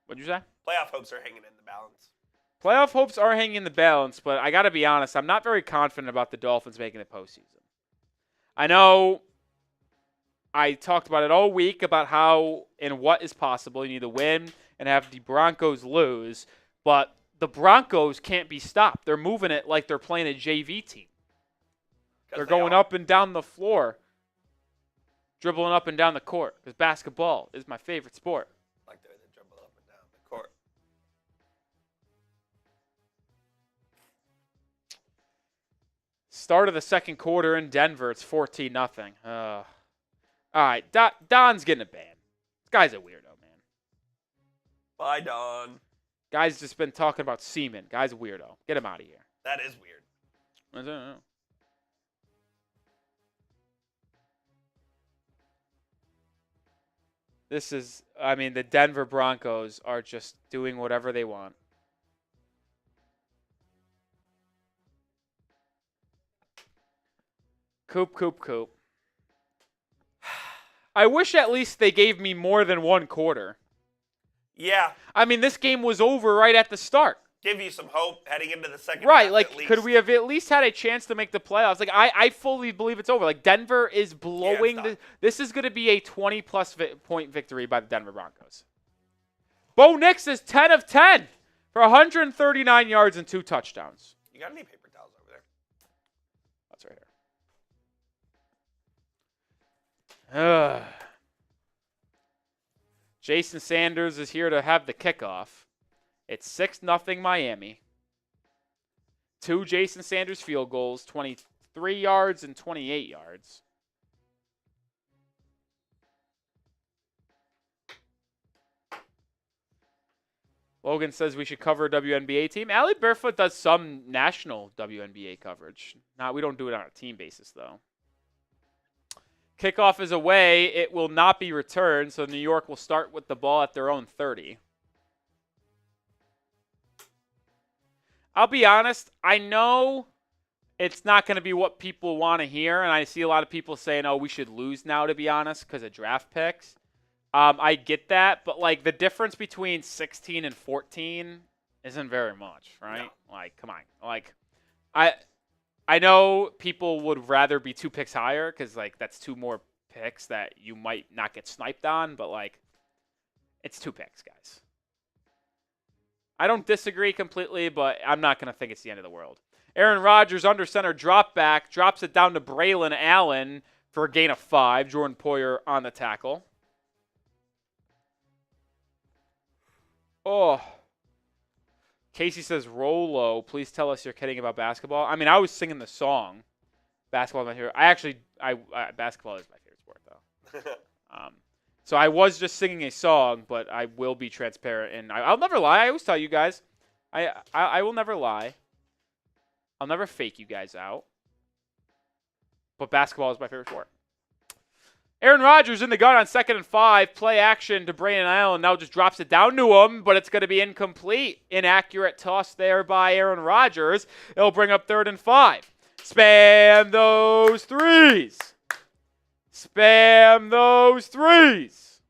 What'd you say? Playoff hopes are hanging in the balance. Playoff hopes are hanging in the balance, but I got to be honest, I'm not very confident about the Dolphins making the postseason. I know I talked about it all week about how and what is possible. You need to win and have the Broncos lose, but the Broncos can't be stopped. They're moving it like they're playing a JV team. They're going up and down the floor, dribbling up and down the court, because basketball is my favorite sport. Like they're dribbling up and down the court. Start of the second quarter in Denver. It's 14-0. All right, Don's getting a ban. This guy's a weirdo, man. Bye, Don. Guy's just been talking about semen. Guy's a weirdo. Get him out of here. That is weird. I don't know. The Denver Broncos are just doing whatever they want. Coop. I wish at least they gave me more than one quarter. Yeah. This game was over right at the start. Give you some hope heading into the second Right, half, at least. could we have at least had a chance to make the playoffs? I fully believe it's over. Denver is blowing. This is going to be a 20-plus point victory by the Denver Broncos. Bo Nix is 10 of 10 for 139 yards and 2 touchdowns. You got any paper towels over there? That's right here. Jason Sanders is here to have the kickoff. It's 6-0 Miami. 2 Jason Sanders field goals, 23 yards and 28 yards. Logan says we should cover a WNBA team. Allie Barefoot does some national WNBA coverage. We don't do it on a team basis, though. Kickoff is away. It will not be returned, so New York will start with the ball at their own 30. I'll be honest, I know it's not going to be what people want to hear, and I see a lot of people saying, we should lose now, to be honest, because of draft picks. I get that, but, the difference between 16 and 14 isn't very much, right? No. Come on. I know people would rather be 2 picks higher because, that's 2 more picks that you might not get sniped on, but, it's 2 picks, guys. I don't disagree completely, but I'm not going to think it's the end of the world. Aaron Rodgers, under center, drop back, drops it down to Braylon Allen for a gain of 5. Jordan Poyer on the tackle. Oh. Casey says, Rolo, please tell us you're kidding about basketball. I was singing the song. Basketball is my favorite. Basketball is my favorite sport, though. So I was just singing a song, but I will be transparent, and I'll never lie. I always tell you guys, I will never lie. I'll never fake you guys out. But basketball is my favorite sport. Aaron Rodgers in the gun on 2nd and 5. Play action to Braylon Allen. Now just drops it down to him, but it's going to be incomplete. Inaccurate toss there by Aaron Rodgers. It'll bring up 3rd and 5. Spam those threes. Spam those threes.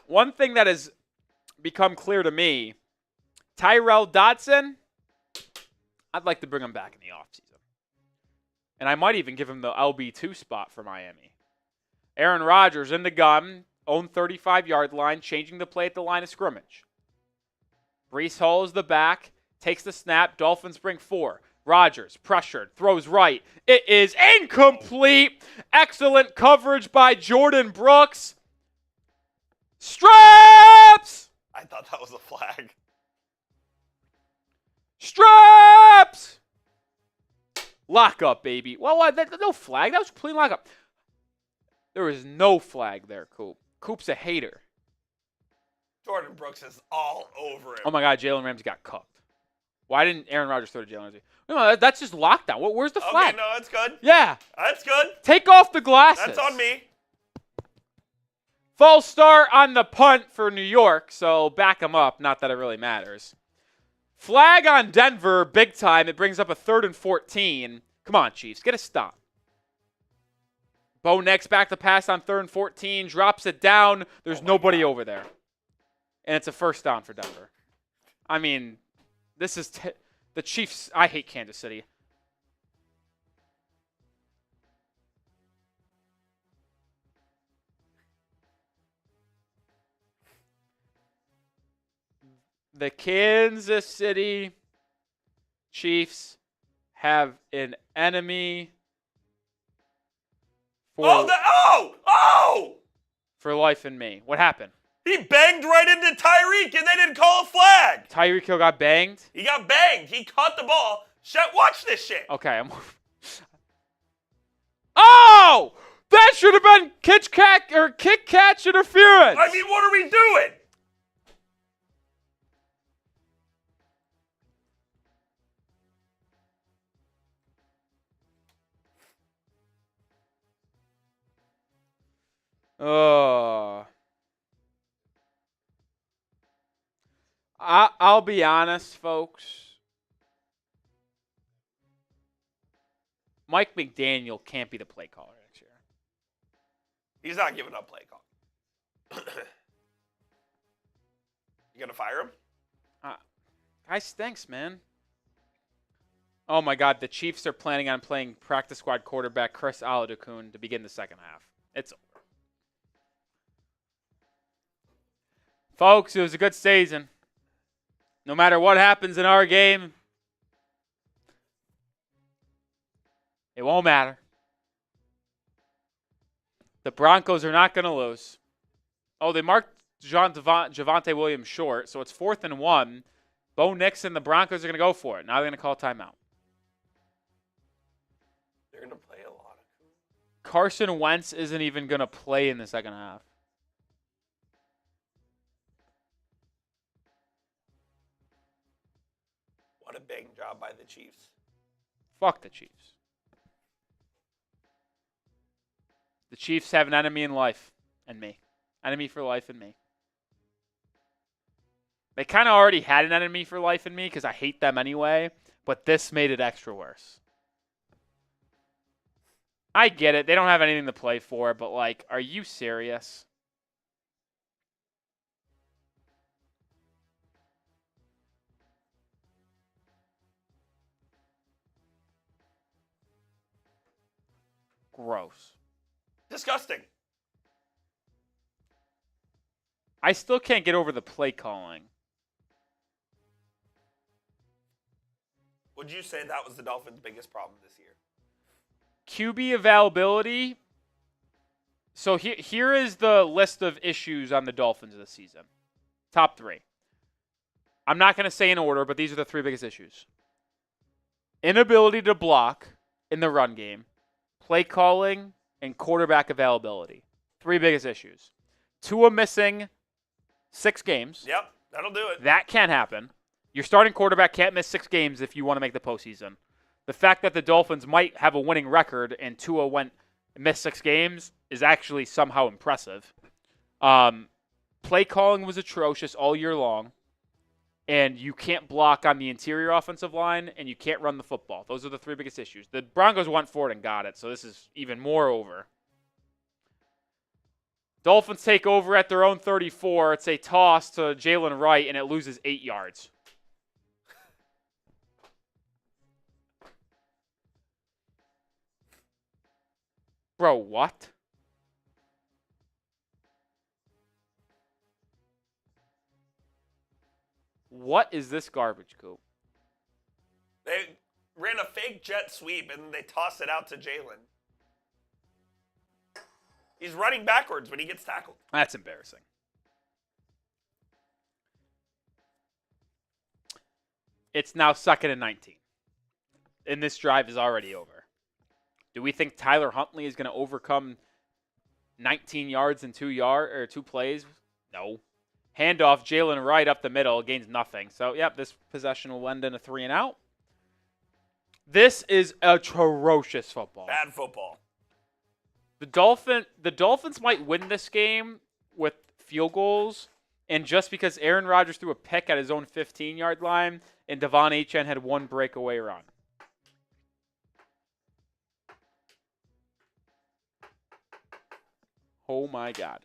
One thing that has become clear to me, Tyrell Dodson, I'd like to bring him back in the offseason. And I might even give him the LB2 spot for Miami. Aaron Rodgers in the gun, own 35-yard line, changing the play at the line of scrimmage. Breece Hall is the back, takes the snap. Dolphins bring 4. Rodgers, pressured, throws right. It is incomplete. Excellent coverage by Jordan Brooks. Straps! I thought that was a flag. Straps! Lock up, baby. Well, no flag. That was complete lock up. There was no flag there, Coop. Coop's a hater. Jordan Brooks is all over him. Oh, my God. Jalen Ramsey got cooked. Why didn't Aaron Rodgers throw to Jalen Ramsey? No, that's just lockdown. Where's the flag? Okay, no, that's good. Yeah. That's good. Take off the glasses. That's on me. False start on the punt for New York, so back them up. Not that it really matters. Flag on Denver, big time. It brings up a 3rd and 14. Come on, Chiefs. Get a stop. Bo Nix back to pass on 3rd and 14. Drops it down. There's nobody over there. And it's a 1st down for Denver. This is the Chiefs. I hate Kansas City. The Kansas City Chiefs have an enemy for for life in me. What happened? He banged right into Tyreek, and they didn't call a flag. Tyreek Hill got banged? He got banged. He caught the ball. Watch this shit. Okay. Oh! That should have been kick catch interference. I mean, what are we doing? I'll be honest, folks. Mike McDaniel can't be the play caller next year. He's not giving up play call. You gonna fire him? Guy stinks, man. Oh my God, the Chiefs are planning on playing practice squad quarterback Chris Aladokun to begin the second half. It's over. Folks, it was a good season. No matter what happens in our game, it won't matter. The Broncos are not going to lose. Oh, they marked Javonte Williams short, so it's 4th and 1. Bo Nix and the Broncos are going to go for it. Now they're going to call timeout. They're going to play a lot of. Carson Wentz isn't even going to play in the second half. What a big job by the Chiefs. Fuck the Chiefs. The Chiefs have an enemy in life and me. Enemy for life and me. They kind of already had an enemy for life in me because I hate them anyway, but this made it extra worse. I get it. They don't have anything to play for, but, like, are you serious? Gross. Disgusting. I still can't get over the play calling. Would you say that was the Dolphins' biggest problem this year? QB availability. So here is the list of issues on the Dolphins this season. Top 3. I'm not going to say in order, but these are the 3 biggest issues. Inability to block in the run game, play calling, and quarterback availability. 3 biggest issues. Tua missing 6 games. Yep, that'll do it. That can't happen. Your starting quarterback can't miss 6 games if you want to make the postseason. The fact that the Dolphins might have a winning record and Tua missed 6 games is actually somehow impressive. Play calling was atrocious all year long, and you can't block on the interior offensive line, and you can't run the football. Those are the 3 biggest issues. The Broncos went for it and got it, so this is even more over. Dolphins take over at their own 34. It's a toss to Jalen Wright, and it loses 8 yards. Bro, what? What is this garbage, Coop? They ran a fake jet sweep, and they tossed it out to Jalen. He's running backwards when he gets tackled. That's embarrassing. It's now 2nd and 19. And this drive is already over. Do we think Tyler Huntley is going to overcome 19 yards in 2 plays? No. Handoff, Jalen Wright up the middle, gains nothing. So, yep, this possession will end in a 3 and out. This is atrocious football. Bad football. The Dolphins might win this game with field goals, and just because Aaron Rodgers threw a pick at his own 15-yard line and Devon Achane had 1 breakaway run. Oh, my God.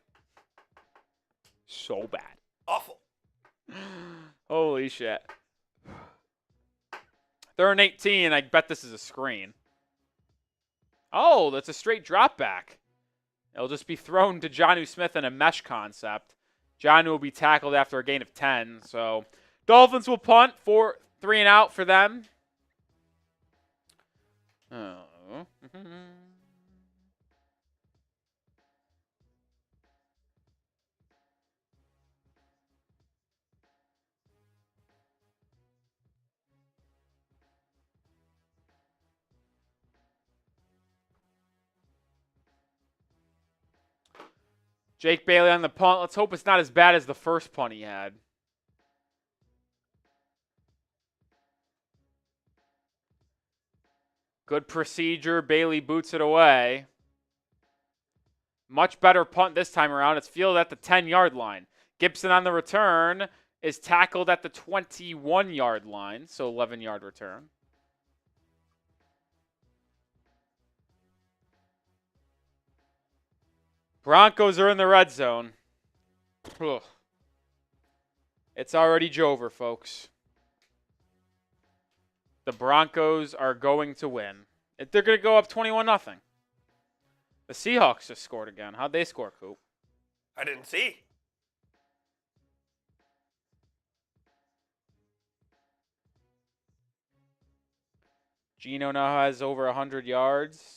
So bad. Awful. Holy shit. They're an 18. I bet this is a screen. Oh, that's a straight drop back. It'll just be thrown to Jonnu Smith in a mesh concept. Jonnu will be tackled after a gain of 10. So Dolphins will punt for 3 and out for them. Oh. Jake Bailey on the punt. Let's hope it's not as bad as the first punt he had. Good procedure. Bailey boots it away. Much better punt this time around. It's fielded at the 10-yard line. Gibson on the return is tackled at the 21-yard line, so 11-yard return. Broncos are in the red zone. Ugh. It's already Jover, folks. The Broncos are going to win. They're going to go up 21-0. The Seahawks just scored again. How'd they score, Coop? I didn't see. Geno now has over 100 yards.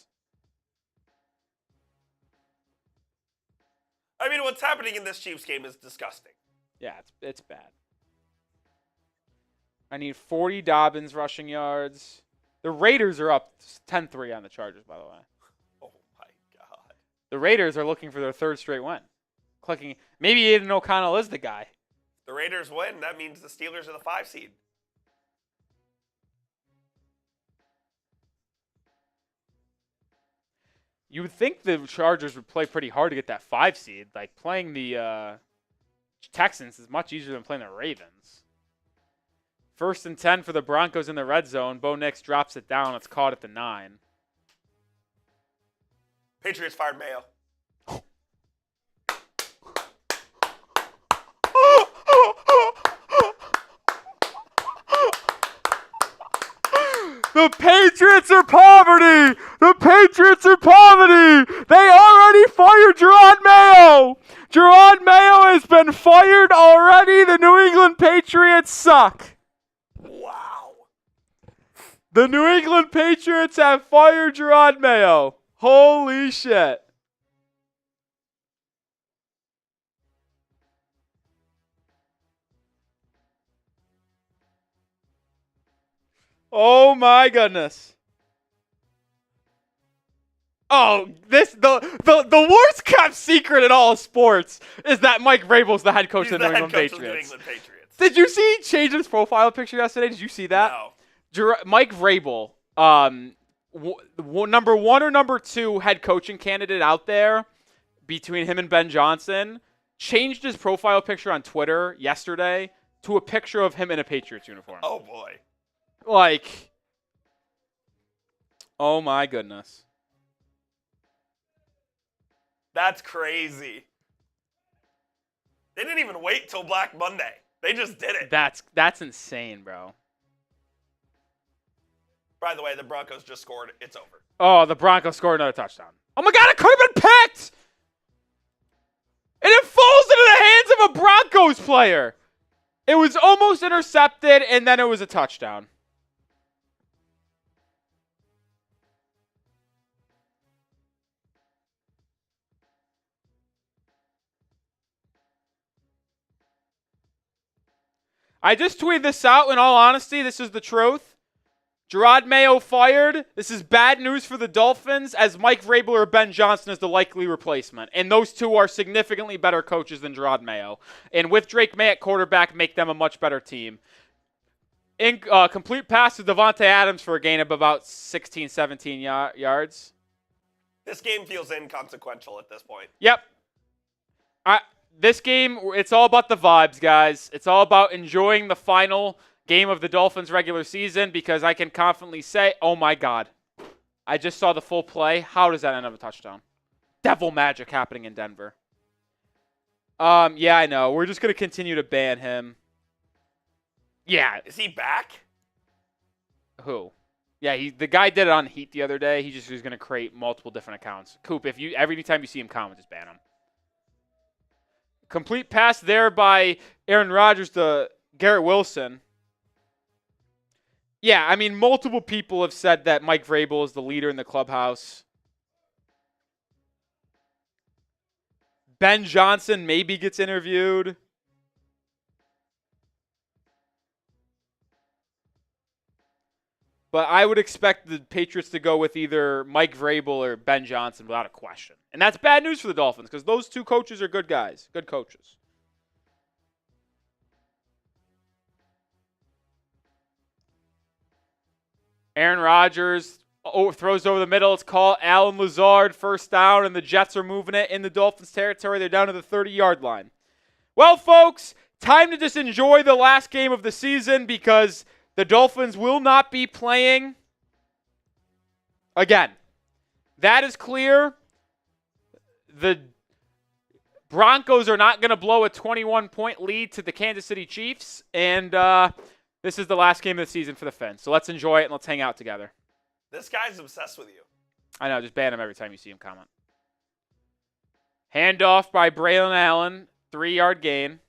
I mean, what's happening in this Chiefs game is disgusting. Yeah, it's bad. I need 40 Dobbins rushing yards. The Raiders are up 10-3 on the Chargers, by the way. Oh, my God. The Raiders are looking for their 3rd straight win. Clicking. Maybe Aiden O'Connell is the guy. The Raiders win. That means the Steelers are the 5 seed. You would think the Chargers would play pretty hard to get that 5 seed. Like, playing the Texans is much easier than playing the Ravens. 1st and 10 for the Broncos in the red zone. Bo Nix drops it down. It's caught at the 9. Patriots fired Mayo. The Patriots are poverty! The Patriots are poverty! They already fired Gerard Mayo! Gerard Mayo has been fired already! The New England Patriots suck! Wow. The New England Patriots have fired Gerard Mayo. Holy shit. Oh my goodness. Oh, the worst kept secret in all sports is that Mike Vrabel's the head coach of the New England Patriots. Did you see he changed his profile picture yesterday? Did you see that? No. Mike Vrabel, number 1 or number 2 head coaching candidate out there between him and Ben Johnson, changed his profile picture on Twitter yesterday to a picture of him in a Patriots uniform. Oh, boy. Like, oh my goodness. That's crazy. They didn't even wait till Black Monday. They just did it. That's insane, bro. By the way, the Broncos just scored. It's over. Oh, the Broncos scored another touchdown. Oh my God, it could have been picked! And it falls into the hands of a Broncos player. It was almost intercepted, and then it was a touchdown. I just tweeted this out. In all honesty, this is the truth. Gerard Mayo fired. This is bad news for the Dolphins, as Mike Vrabel or Ben Johnson is the likely replacement. And those two are significantly better coaches than Gerard Mayo. And with Drake May at quarterback, make them a much better team. Complete pass to Devontae Adams for a gain of about 16, 17 yards. This game feels inconsequential at this point. Yep. This game, it's all about the vibes, guys. It's all about enjoying the final game of the Dolphins regular season, because I can confidently say, oh my God, I just saw the full play. How does that end up a touchdown? Devil magic happening in Denver. Yeah, I know. We're just going to continue to ban him. Yeah. Is he back? Who? Yeah, the guy did it on Heat the other day. He just was going to create multiple different accounts. Coop, every time you see him comment, just ban him. Complete pass there by Aaron Rodgers to Garrett Wilson. Yeah, I mean, multiple people have said that Mike Vrabel is the leader in the clubhouse. Ben Johnson maybe gets interviewed. But I would expect the Patriots to go with either Mike Vrabel or Ben Johnson without a question. And that's bad news for the Dolphins because those two coaches are good guys, good coaches. Aaron Rodgers throws over the middle. It's called Allen Lazard, first down, and the Jets are moving it in the Dolphins' territory. They're down to the 30-yard line. Well, folks, time to just enjoy the last game of the season because the Dolphins will not be playing again. That is clear. The Broncos are not going to blow a 21-point lead to the Kansas City Chiefs, and this is the last game of the season for the Fins. So let's enjoy it and let's hang out together. This guy's obsessed with you. I know, just ban him every time you see him comment. Handoff by Braylon Allen, 3-yard gain.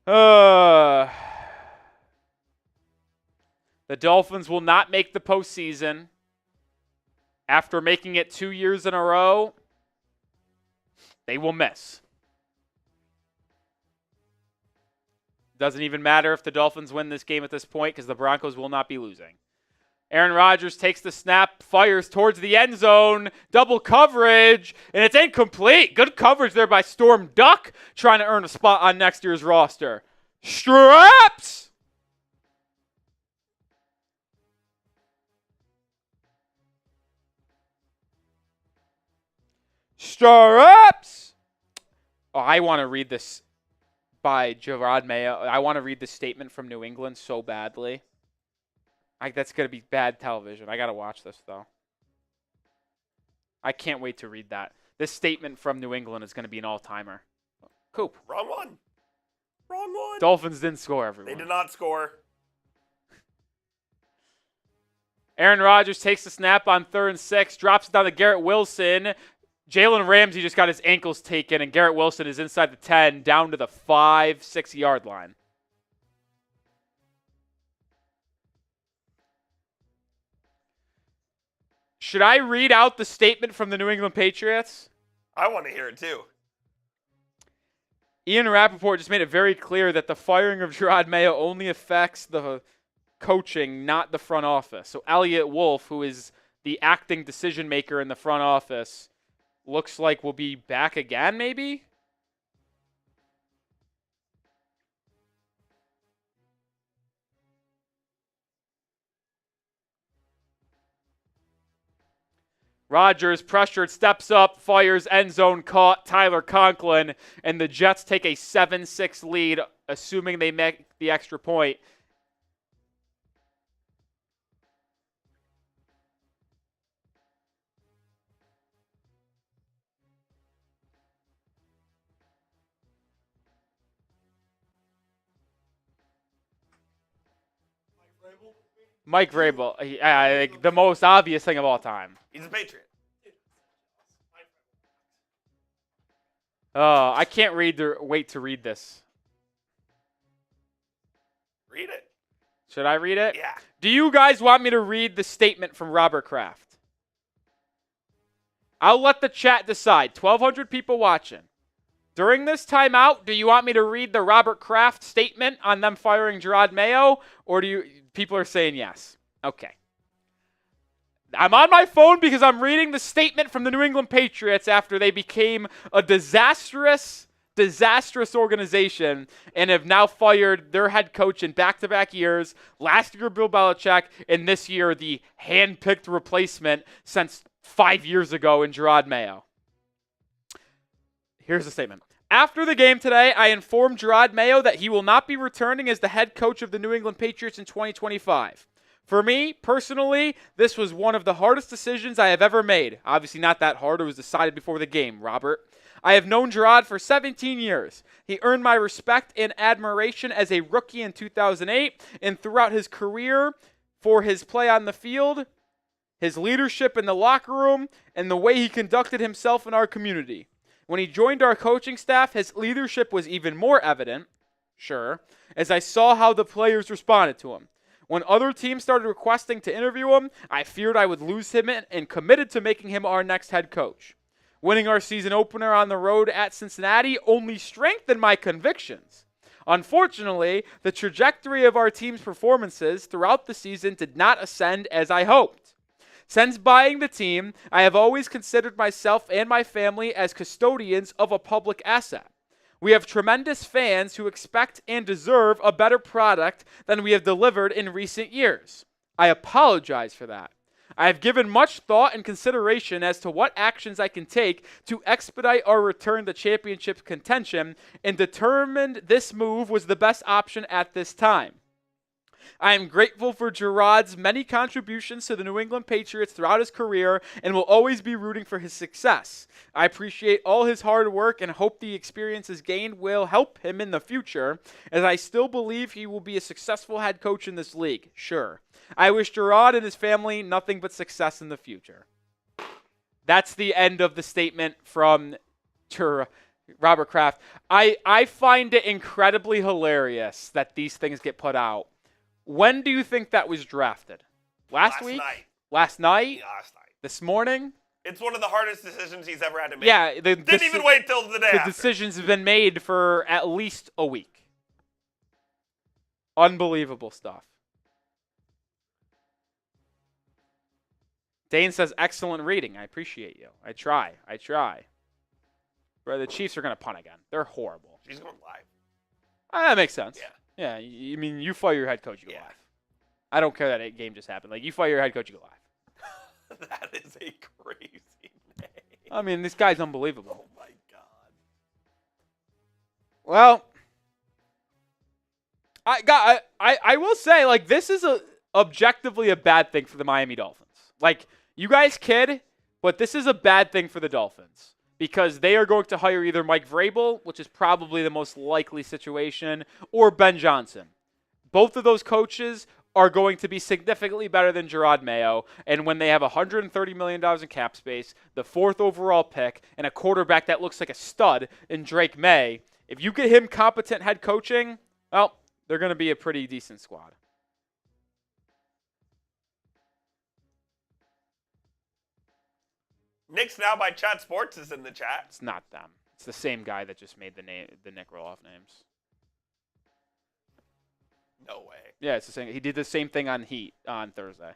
The Dolphins will not make the postseason after making it 2 years in a row. They will miss. Doesn't even matter if the Dolphins win this game at this point because the Broncos will not be losing. Aaron Rodgers takes the snap, fires towards the end zone, double coverage, and it's incomplete. Good coverage there by Storm Duck, trying to earn a spot on next year's roster. Straps! Straps! Oh, I want to read this by Gerard Mayo. I want to read the statement from New England so badly. That's going to be bad television. I got to watch this, though. I can't wait to read that. This statement from New England is going to be an all-timer. Coop. Wrong one. Wrong one. Dolphins didn't score, everyone. They did not score. Aaron Rodgers takes the snap on 3rd and 6, drops it down to Garrett Wilson. Jalen Ramsey just got his ankles taken, and Garrett Wilson is inside the 10, down to the 5-6-yard line. Should I read out the statement from the New England Patriots? I want to hear it too. Ian Rappaport just made it very clear that the firing of Gerard Mayo only affects the coaching, not the front office. So Elliot Wolf, who is the acting decision maker in the front office, looks like we'll be back again, maybe? Rodgers, pressured, steps up, fires, end zone caught, Tyler Conklin, and the Jets take a 7-6 lead, assuming they make the extra point. Mike Vrabel, the most obvious thing of all time. He's a Patriot. Oh, I can't wait to read this. Read it. Should I read it? Yeah. Do you guys want me to read the statement from Robert Kraft? I'll let the chat decide. 1,200 people watching. During this timeout, do you want me to read the Robert Kraft statement on them firing Gerard Mayo, or people are saying yes? Okay. I'm on my phone because I'm reading the statement from the New England Patriots after they became a disastrous organization and have now fired their head coach in back-to-back years. Last year, Bill Belichick, and this year, the hand-picked replacement since 5 years ago in Gerard Mayo. Here's the statement. After the game today, I informed Gerard Mayo that he will not be returning as the head coach of the New England Patriots in 2025. For me, personally, this was one of the hardest decisions I have ever made. Obviously not that hard. It was decided before the game, Robert. I have known Gerard for 17 years. He earned my respect and admiration as a rookie in 2008 and throughout his career for his play on the field, his leadership in the locker room, and the way he conducted himself in our community. When he joined our coaching staff, his leadership was even more evident, sure, as I saw how the players responded to him. When other teams started requesting to interview him, I feared I would lose him and committed to making him our next head coach. Winning our season opener on the road at Cincinnati only strengthened my convictions. Unfortunately, the trajectory of our team's performances throughout the season did not ascend as I hoped. Since buying the team, I have always considered myself and my family as custodians of a public asset. We have tremendous fans who expect and deserve a better product than we have delivered in recent years. I apologize for that. I have given much thought and consideration as to what actions I can take to expedite our return to championship contention and determined this move was the best option at this time. I am grateful for Gerard's many contributions to the New England Patriots throughout his career and will always be rooting for his success. I appreciate all his hard work and hope the experiences gained will help him in the future, as I still believe he will be a successful head coach in this league, sure. I wish Gerard and his family nothing but success in the future. That's the end of the statement from Robert Kraft. I find it incredibly hilarious that these things get put out. When do you think that was drafted? Last week? Night. Last night? Yeah, last night. This morning? It's one of the hardest decisions he's ever had to make. Yeah. Didn't even wait till the day The after. decisions have been made for at least a week. Unbelievable stuff. Dane says, excellent reading. I appreciate you. I try. Bro, the Chiefs are going to punt again. They're horrible. He's going live. That makes sense. Yeah. Yeah, I mean, you fire your head coach, you go Yeah. live. I don't care that game just happened. Like, you fire your head coach, you go live. That is a crazy name. I mean, this guy's unbelievable. Oh, my God. Well, I will say, like, this is objectively a bad thing for the Miami Dolphins. Like, you guys kid, but this is a bad thing for the Dolphins. Because they are going to hire either Mike Vrabel, which is probably the most likely situation, or Ben Johnson. Both of those coaches are going to be significantly better than Gerard Mayo. And when they have $130 million in cap space, the 4th overall pick, and a quarterback that looks like a stud in Drake May, if you get him competent head coaching, well, they're going to be a pretty decent squad. Nick's Now by Chat Sports is in the chat. It's not them. It's the same guy that just made the Nic Rohloff names. No way. Yeah, it's the same. He did the same thing on Heat on Thursday.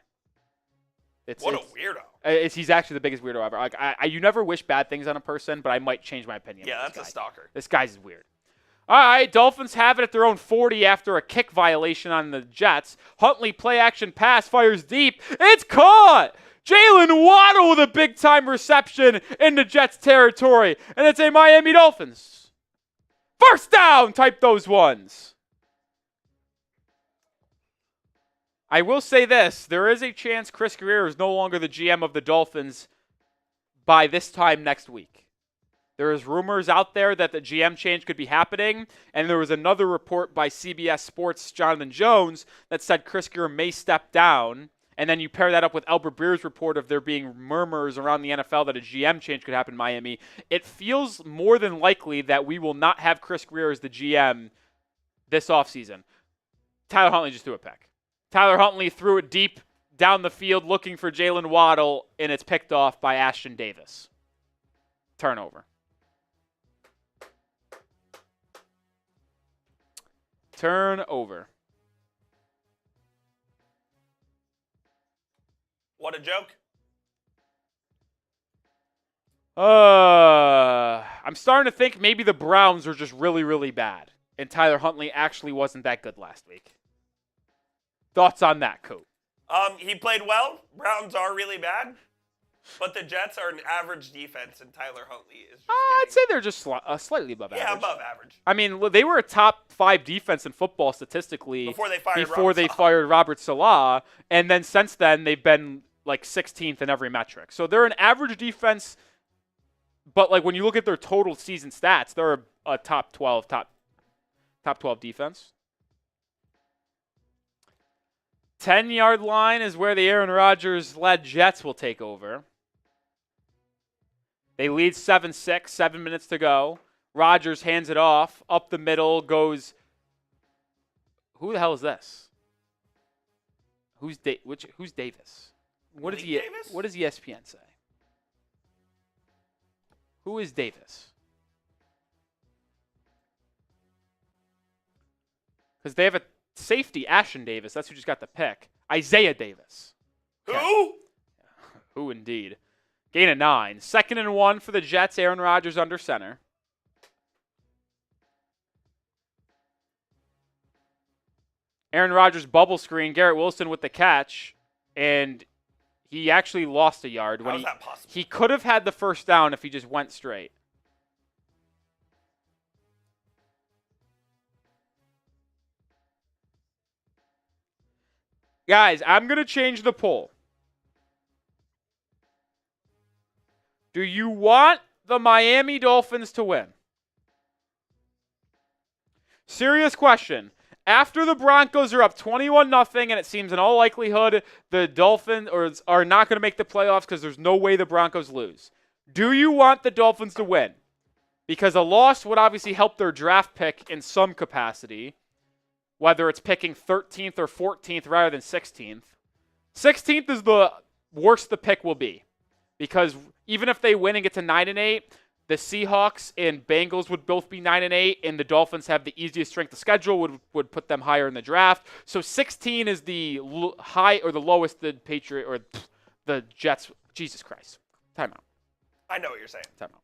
What a weirdo. He's actually the biggest weirdo ever. Like, you never wish bad things on a person, but I might change my opinion. Yeah, on that's this guy. a stalker. This guy's weird. All right, Dolphins have it at their own 40 after a kick violation on the Jets. Huntley play action pass fires deep. It's caught! Jalen Waddle with a big-time reception in the Jets territory. And it's a Miami Dolphins. First down, type those ones. I will say this. There is a chance Chris Greer is no longer the GM of the Dolphins by this time next week. There is rumors out there that the GM change could be happening. And there was another report by CBS Sports' Jonathan Jones that said Chris Greer may step down. And then you pair that up with Albert Breer's report of there being murmurs around the NFL that a GM change could happen in Miami. It feels more than likely that we will not have Chris Greer as the GM this offseason. Tyler Huntley just threw a pick. Tyler Huntley threw it deep down the field looking for Jalen Waddle, and it's picked off by Ashton Davis. Turnover. What a joke. I'm starting to think maybe the Browns are just really, really bad. And Tyler Huntley actually wasn't that good last week. Thoughts on that, Coop? He played well. Browns are really bad. But the Jets are an average defense, and Tyler Huntley is just I'd say they're just slightly above average. Yeah, above average. I mean, they were a top 5 defense in football statistically Before they fired Robert Salah. And then since then, they've been like 16th in every metric. So they're an average defense But like when you look at their total season stats, they're a top 12 defense. 10-yard line is where the Aaron Rodgers-led Jets will take over. They lead 7-6, 7 minutes to go. Rodgers hands it off. Up the middle goes. Who the hell is this? Who's Davis? What does ESPN say? Who is Davis? Because they have a safety, Ashton Davis. That's who just got the pick. Isaiah Davis. Who? Okay. Who indeed. Gain of 9. 2nd and 1 for the Jets. Aaron Rodgers under center. Aaron Rodgers bubble screen. Garrett Wilson with the catch. And he actually lost a yard. How is that possible? He could have had the first down if he just went straight. Guys, I'm going to change the poll. Do you want the Miami Dolphins to win? Serious question. After the Broncos are up 21-0, and it seems in all likelihood the Dolphins are not going to make the playoffs because there's no way the Broncos lose. Do you want the Dolphins to win? Because a loss would obviously help their draft pick in some capacity, whether it's picking 13th or 14th rather than 16th. 16th is the worst the pick will be. Because even if they win and get to 9-8, the Seahawks and Bengals would both be 9-8, and the Dolphins have the easiest strength of schedule, would put them higher in the draft. So 16 is the high or the lowest the Patriot or the Jets. Jesus Christ. Timeout. I know what you're saying. Timeout.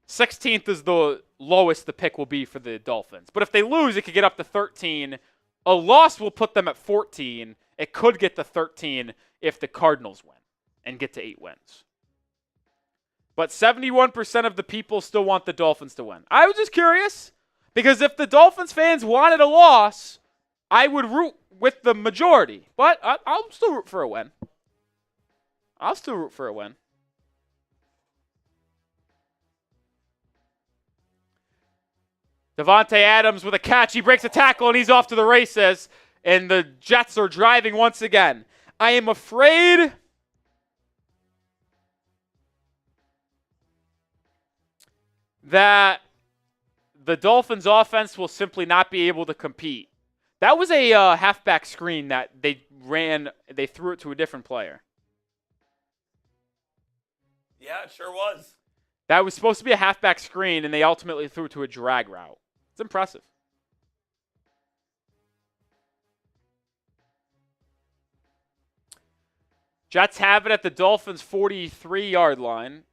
16th is the lowest the pick will be for the Dolphins. But if they lose, it could get up to 13. A loss will put them at 14. It could get to 13 if the Cardinals win and get to 8 wins. But 71% of the people still want the Dolphins to win. I was just curious, because if the Dolphins fans wanted a loss, I would root with the majority. But I'll still root for a win. Davante Adams with a catch. He breaks a tackle, and he's off to the races. And the Jets are driving once again. I am afraid that the Dolphins offense will simply not be able to compete. That was a halfback screen that they ran. They threw it to a different player. Yeah, it sure was. That was supposed to be a halfback screen, and they ultimately threw it to a drag route. It's impressive. Jets have it at the Dolphins' 43-yard line.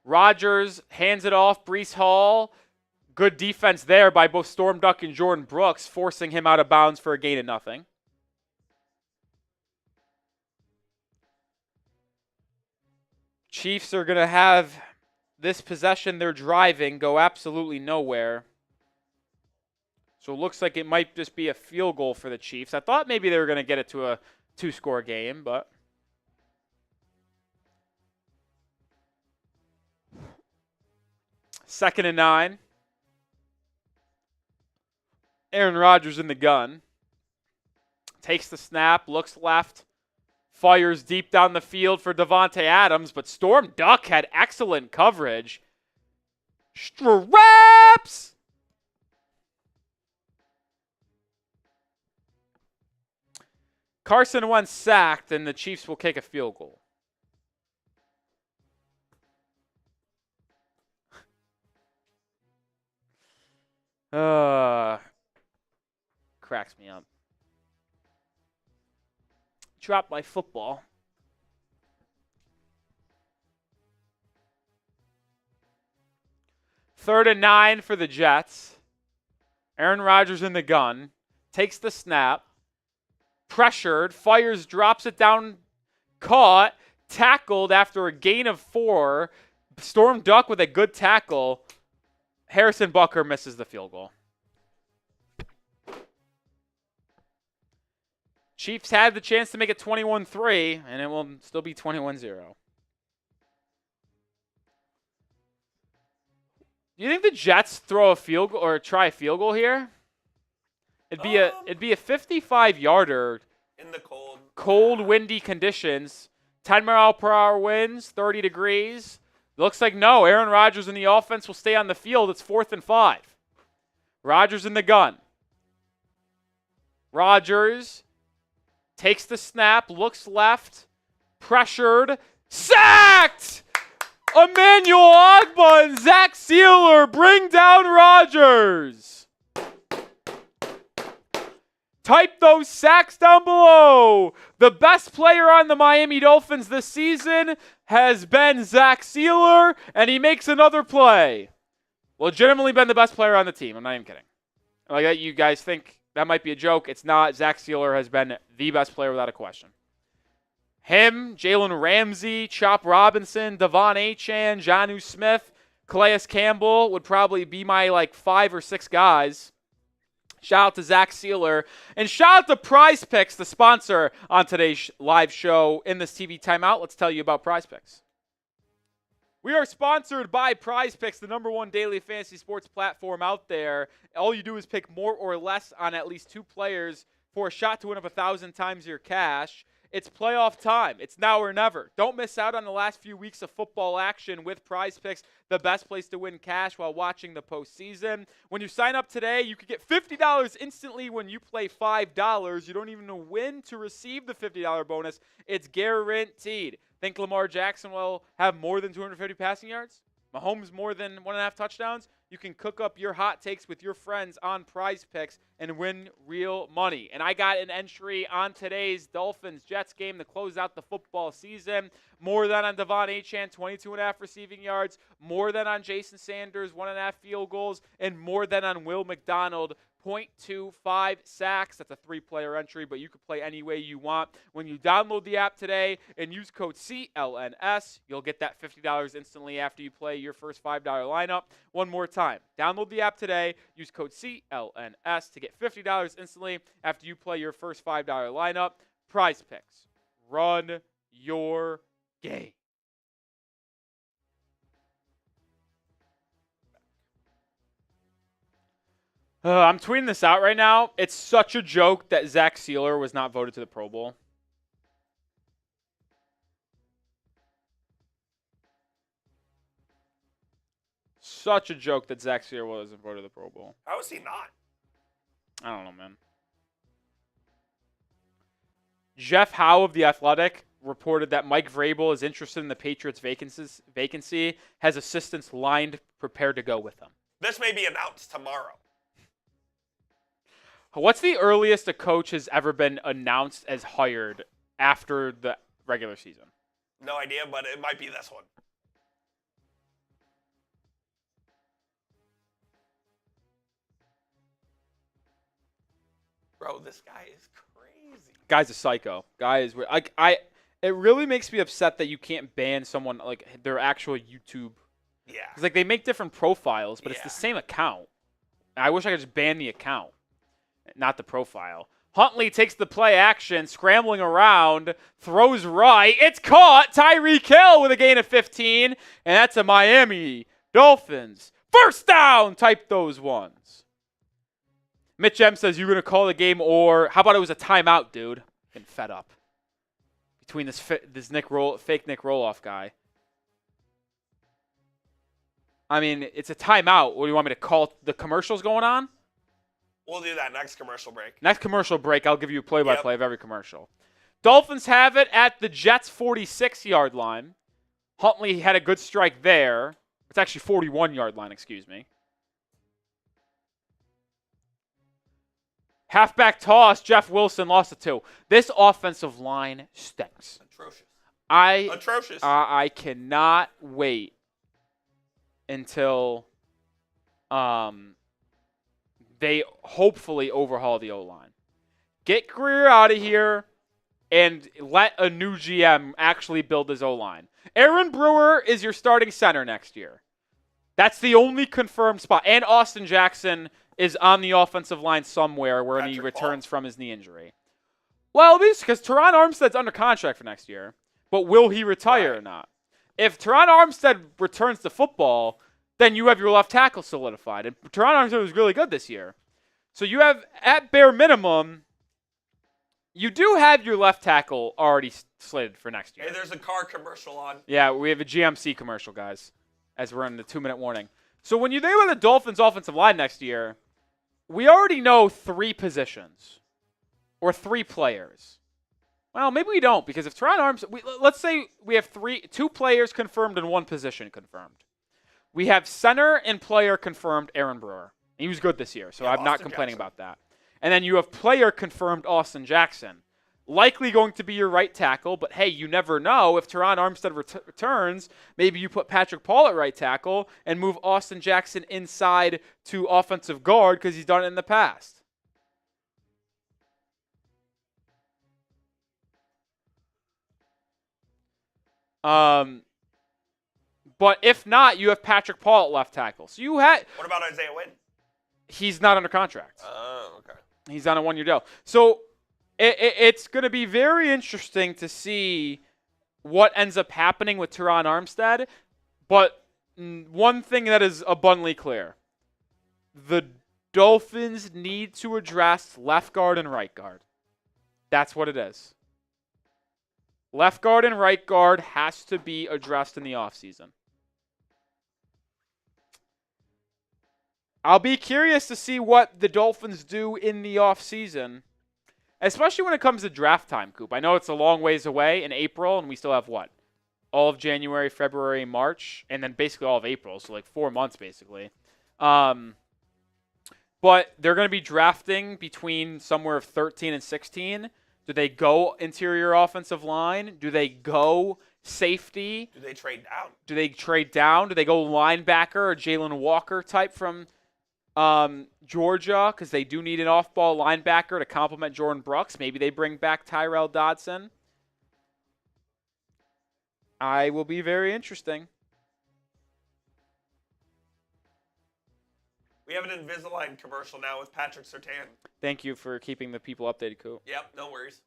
Rodgers hands it off. Breece Hall. Good defense there by both Storm Duck and Jordan Brooks, forcing him out of bounds for a gain of nothing. Chiefs are going to have this possession they're driving go absolutely nowhere. So it looks like it might just be a field goal for the Chiefs. I thought maybe they were going to get it to a 2-score game, but 2nd and 9. Aaron Rodgers in the gun. Takes the snap, looks left, fires deep down the field for Davante Adams, but Storm Duck had excellent coverage. Straps! Carson Wentz sacked, and the Chiefs will kick a field goal. Cracks me up. Dropped my football. Third and 9 for the Jets. Aaron Rodgers in the gun. Takes the snap. Pressured. Fires, drops it down. Caught. Tackled after a gain of 4. Storm Duck with a good tackle. Harrison Butker misses the field goal. Chiefs had the chance to make it 21-3, and it will still be 21-0. Do you think the Jets throw a field goal or try a field goal here? It'd be a 55-yarder. In the cold. Cold, windy conditions. 10-mile-per-hour winds, 30 degrees. Looks like no. Aaron Rodgers and the offense will stay on the field. It's 4th and 5. Rodgers in the gun. Rodgers takes the snap, looks left, pressured, sacked! Emmanuel Ogbah and Zach Sealer bring down Rodgers. Type those sacks down below. The best player on the Miami Dolphins this season has been Zach Sealer, and he makes another play. Legitimately been the best player on the team. I'm not even kidding. Like that, you guys think that might be a joke. It's not. Zach Sealer has been the best player without a question. Him, Jalen Ramsey, Chop Robinson, Devon Achane, Jonnu Smith, Calais Campbell would probably be my 5 or 6 guys. Shout out to Zach Sealer. And shout out to Prize Picks, the sponsor on today's live show in this TV timeout. Let's tell you about Prize Picks. We are sponsored by Prize Picks, the #1 daily fantasy sports platform out there. All you do is pick more or less on at least 2 players for a shot to win up 1,000 times your cash. It's playoff time. It's now or never. Don't miss out on the last few weeks of football action with Prize Picks, the best place to win cash while watching the postseason. When you sign up today, you could get $50 instantly when you play $5. You don't even win to receive the $50 bonus. It's guaranteed. Think Lamar Jackson will have more than 250 passing yards? Mahomes more than 1.5 touchdowns? You can cook up your hot takes with your friends on Prize Picks and win real money. And I got an entry on today's Dolphins-Jets game to close out the football season. More than on Devon Achane, 22.5 receiving yards. More than on Jason Sanders, 1.5 field goals. And more than on Will McDonald, 0.25 sacks. That's a 3-player entry, but you can play any way you want. When you download the app today and use code CLNS, you'll get that $50 instantly after you play your first $5 lineup. One more time. Download the app today. Use code CLNS to get $50 instantly after you play your first $5 lineup. Prize Picks. Run your game. I'm tweeting this out right now. It's such a joke that Zach Sealer was not voted to the Pro Bowl. Such a joke that Zach Sealer wasn't voted to the Pro Bowl. How is he not? I don't know, man. Jeff Howe of The Athletic reported that Mike Vrabel is interested in the Patriots' vacancy, has assistants lined, prepared to go with them. This may be announced tomorrow. What's the earliest a coach has ever been announced as hired after the regular season? No idea, but it might be this one. Bro, this guy is crazy. Guy's a psycho. Guy is it really makes me upset that you can't ban someone their actual YouTube. Yeah. Because they make different profiles, but it's the same account. I wish I could just ban the account, not the profile. Huntley takes the play action, scrambling around, throws right. It's caught. Tyreek Hill with a gain of 15, and that's a Miami Dolphins first down. Type those ones. Mitch M says, you're going to call the game, or how about it was a timeout, dude? Getting fed up. Between this fake Nic Rohloff guy. I mean, it's a timeout. What do you want me to call? The commercials going on? We'll do that next commercial break. Next commercial break, I'll give you a play-by-play of every commercial. Dolphins have it at the Jets' 46-yard line. Huntley had a good strike there. It's actually 41-yard line, excuse me. Halfback toss, Jeff Wilson lost it 2. This offensive line stinks. Atrocious. Atrocious. I cannot wait until they hopefully overhaul the O-line. Get Greer out of here and let a new GM actually build his O-line. Aaron Brewer is your starting center next year. That's the only confirmed spot. And Austin Jackson is on the offensive line somewhere where he returns from his knee injury. Well, because Teron Armstead's under contract for next year, but will he retire or not? If Teron Armstead returns to football, then you have your left tackle solidified. And Teron Armstead was really good this year. So you have, at bare minimum, you do have your left tackle already slated for next year. Hey, there's a car commercial on. Yeah, we have a GMC commercial, guys, as we're in the 2-minute warning. So when you think about the Dolphins' offensive line next year, we already know 3 positions or 3 players. Well, maybe we don't, because if Teron Armstead, let's say we have 2 players confirmed and 1 position confirmed. We have center and player confirmed Aaron Brewer. He was good this year, so I'm not complaining about that. And then you have player confirmed Austin Jackson. Likely going to be your right tackle, but hey, you never know. If Teron Armstead returns, maybe you put Patrick Paul at right tackle and move Austin Jackson inside to offensive guard because he's done it in the past. But if not, you have Patrick Paul at left tackle. So you had. What about Isaiah Wynn? He's not under contract. Oh, okay. He's on a 1-year deal. So it's going to be very interesting to see what ends up happening with Teron Armstead. But one thing that is abundantly clear, the Dolphins need to address left guard and right guard. That's what it is. Left guard and right guard has to be addressed in the offseason. I'll be curious to see what the Dolphins do in the offseason, especially when it comes to draft time, Coop. I know it's a long ways away in April, and we still have what? All of January, February, March, and then basically all of April, so like 4 months basically. But they're going to be drafting between somewhere of 13 and 16. Do they go interior offensive line? Do they go safety? Do they trade down? Do they trade down? Do they go linebacker or Jalen Walker type from Georgia? Because they do need an off-ball linebacker to complement Jordan Brooks. Maybe they bring back Tyrell Dodson. I will be very interesting. We have an Invisalign commercial now with Patrick Surtain. Thank you for keeping the people updated, Coop. Yep, no worries.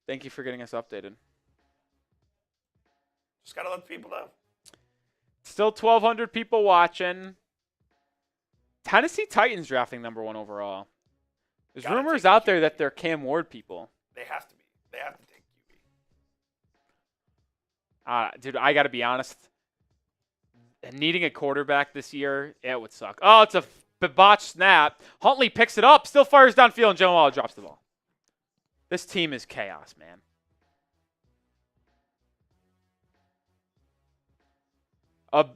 Thank you for getting us updated. Just got to let people know. Still 1,200 people watching. Tennessee Titans drafting number 1 overall. There's rumors out there that they're Cam Ward people. They have to be. They have to take QB. Dude, I got to be honest. Needing a quarterback this year, it would suck. Oh, it's a botched snap. Huntley picks it up, still fires downfield, and Jalen Waddle drops the ball. This team is chaos, man. A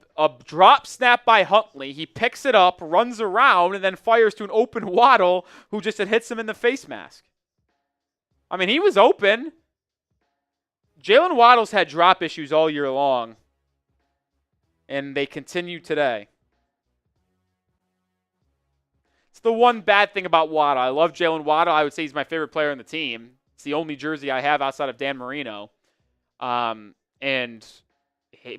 drop snap by Huntley. He picks it up, runs around, and then fires to an open Waddle who just hits him in the face mask. I mean, he was open. Jalen Waddle's had drop issues all year long, and they continue today. It's the one bad thing about Waddle. I love Jalen Waddle. I would say he's my favorite player on the team. It's the only jersey I have outside of Dan Marino.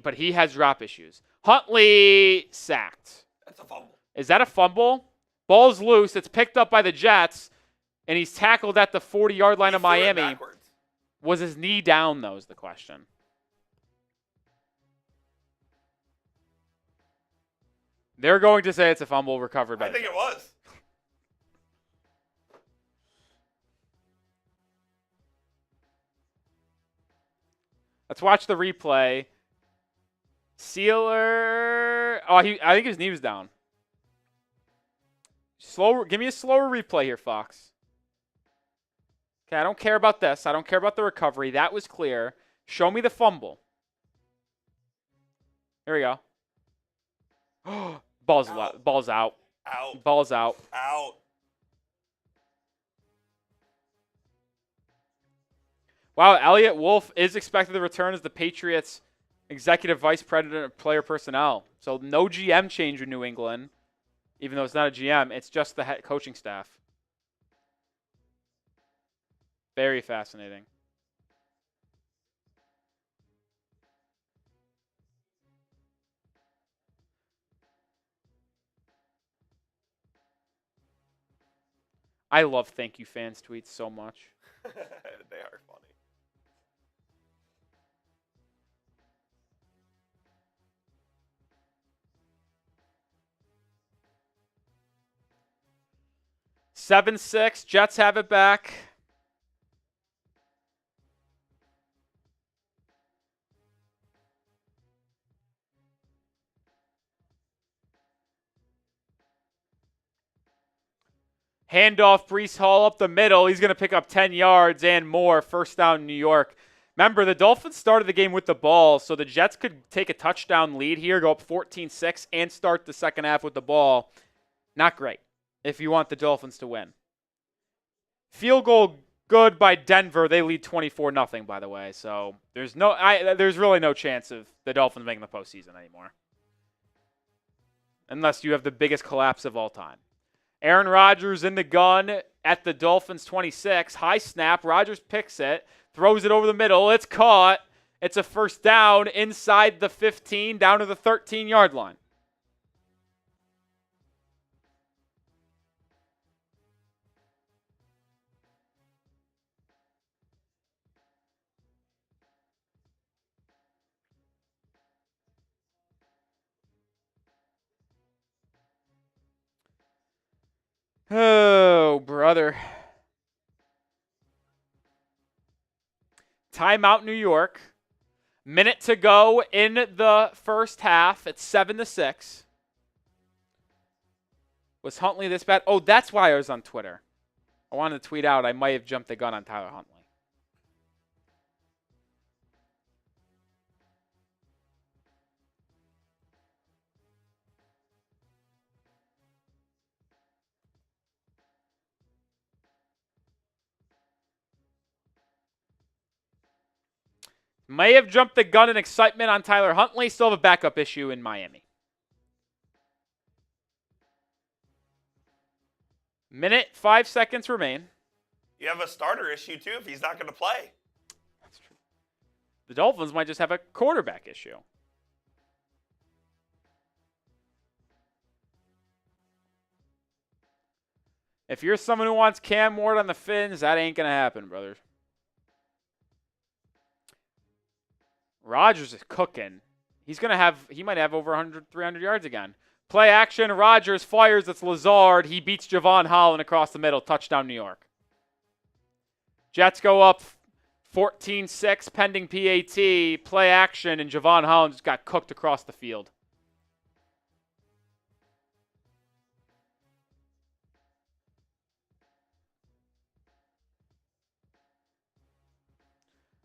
But he has drop issues. Huntley sacked. That's a fumble. Is that a fumble? Ball's loose. It's picked up by the Jets, and he's tackled at the 40-yard line of Miami. Was his knee down, though, is the question. They're going to say it's a fumble recovered by I think it was. Let's watch the replay. Sealer. Oh, I think his knee was down. Give me a slower replay here, Fox. Okay, I don't care about this. I don't care about the recovery. That was clear. Show me the fumble. Here we go. Ball's out. Ball's out. Out. Ball's out. Out. Wow, Elliott Wolf is expected to return as the Patriots' executive vice president of player personnel. So no GM change in New England, even though it's not a GM. It's just the head coaching staff. Very fascinating. I love thank you fans tweets so much. They are funny. 7-6. Jets have it back. Handoff, Breece Hall up the middle. He's going to pick up 10 yards and more. First down, New York. Remember, the Dolphins started the game with the ball, so the Jets could take a touchdown lead here, go up 14-6, and start the second half with the ball. Not great if you want the Dolphins to win. Field goal good by Denver. They lead 24-0, by the way. So there's really no chance of the Dolphins making the postseason anymore. Unless you have the biggest collapse of all time. Aaron Rodgers in the gun at the Dolphins 26. High snap. Rodgers picks it. Throws it over the middle. It's caught. It's a first down inside the 15 down to the 13-yard line. Oh, brother. Timeout, New York. Minute to go in the first half. It's 7-6. Was Huntley this bad? Oh, that's why I was on Twitter. I wanted to tweet out I might have jumped the gun on Tyler Huntley. May have jumped the gun in excitement on Tyler Huntley. Still have a backup issue in Miami. Minute, 5 seconds remain. You have a starter issue, too, if he's not going to play. That's true. The Dolphins might just have a quarterback issue. If you're someone who wants Cam Ward on the Fins, that ain't going to happen, brothers. Rodgers is cooking. He might have over 100, 300 yards again. Play action. Rodgers fires. It's Lazard. He beats Javon Holland across the middle. Touchdown, New York. Jets go up 14-6 pending PAT. Play action, and Javon Holland just got cooked across the field.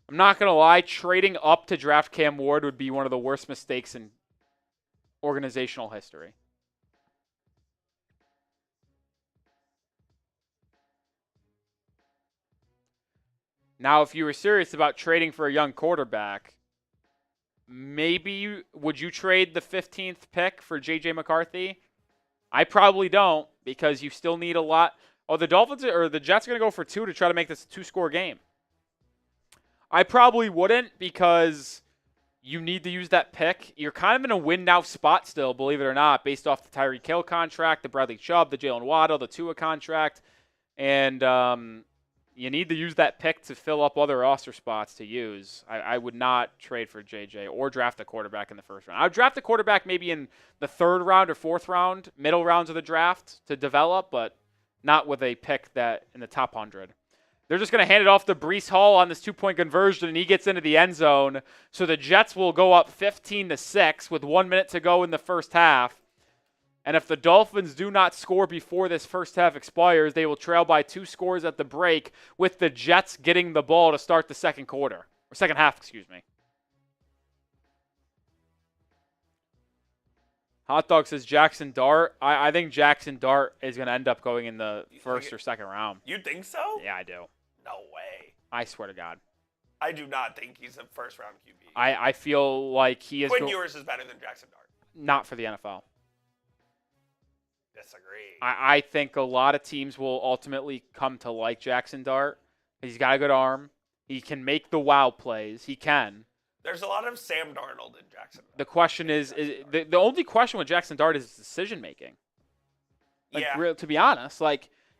I'm not going to lie, trading up to draft Cam Ward would be one of the worst mistakes in organizational history. Now, if you were serious about trading for a young quarterback, would you trade the 15th pick for J.J. McCarthy? I probably don't, because you still need a lot. Oh, the Dolphins or the Jets are going to go for 2 to try to make this a 2-score game. I probably wouldn't, because you need to use that pick. You're kind of in a win-now spot still, believe it or not, based off the Tyreek Hill contract, the Bradley Chubb, the Jalen Waddle, the Tua contract. And you need to use that pick to fill up other roster spots to use. I would not trade for JJ or draft a quarterback in the first round. I would draft a quarterback maybe in the 3rd round or 4th round, middle rounds of the draft to develop, but not with a pick that in the top 100. They're just going to hand it off to Breece Hall on this 2-point conversion, and he gets into the end zone. So the Jets will go up 15-6 with 1 minute to go in the first half. And if the Dolphins do not score before this first half expires, they will trail by 2 scores at the break, with the Jets getting the ball to start the second half, excuse me. Hot Dog says Jackson Dart. I think Jackson Dart is going to end up going in the first or second round. You think so? Yeah, I do. No way. I swear to God. I do not think he's a first-round QB. I feel like he is... Quinn Ewers is better than Jackson Dart. Not for the NFL. Disagree. I think a lot of teams will ultimately come to like Jackson Dart. He's got a good arm. He can make the wow plays. He can. There's a lot of Sam Darnold in Jackson Dart. The question is the only question with Jackson Dart is decision making. Yeah. To be honest,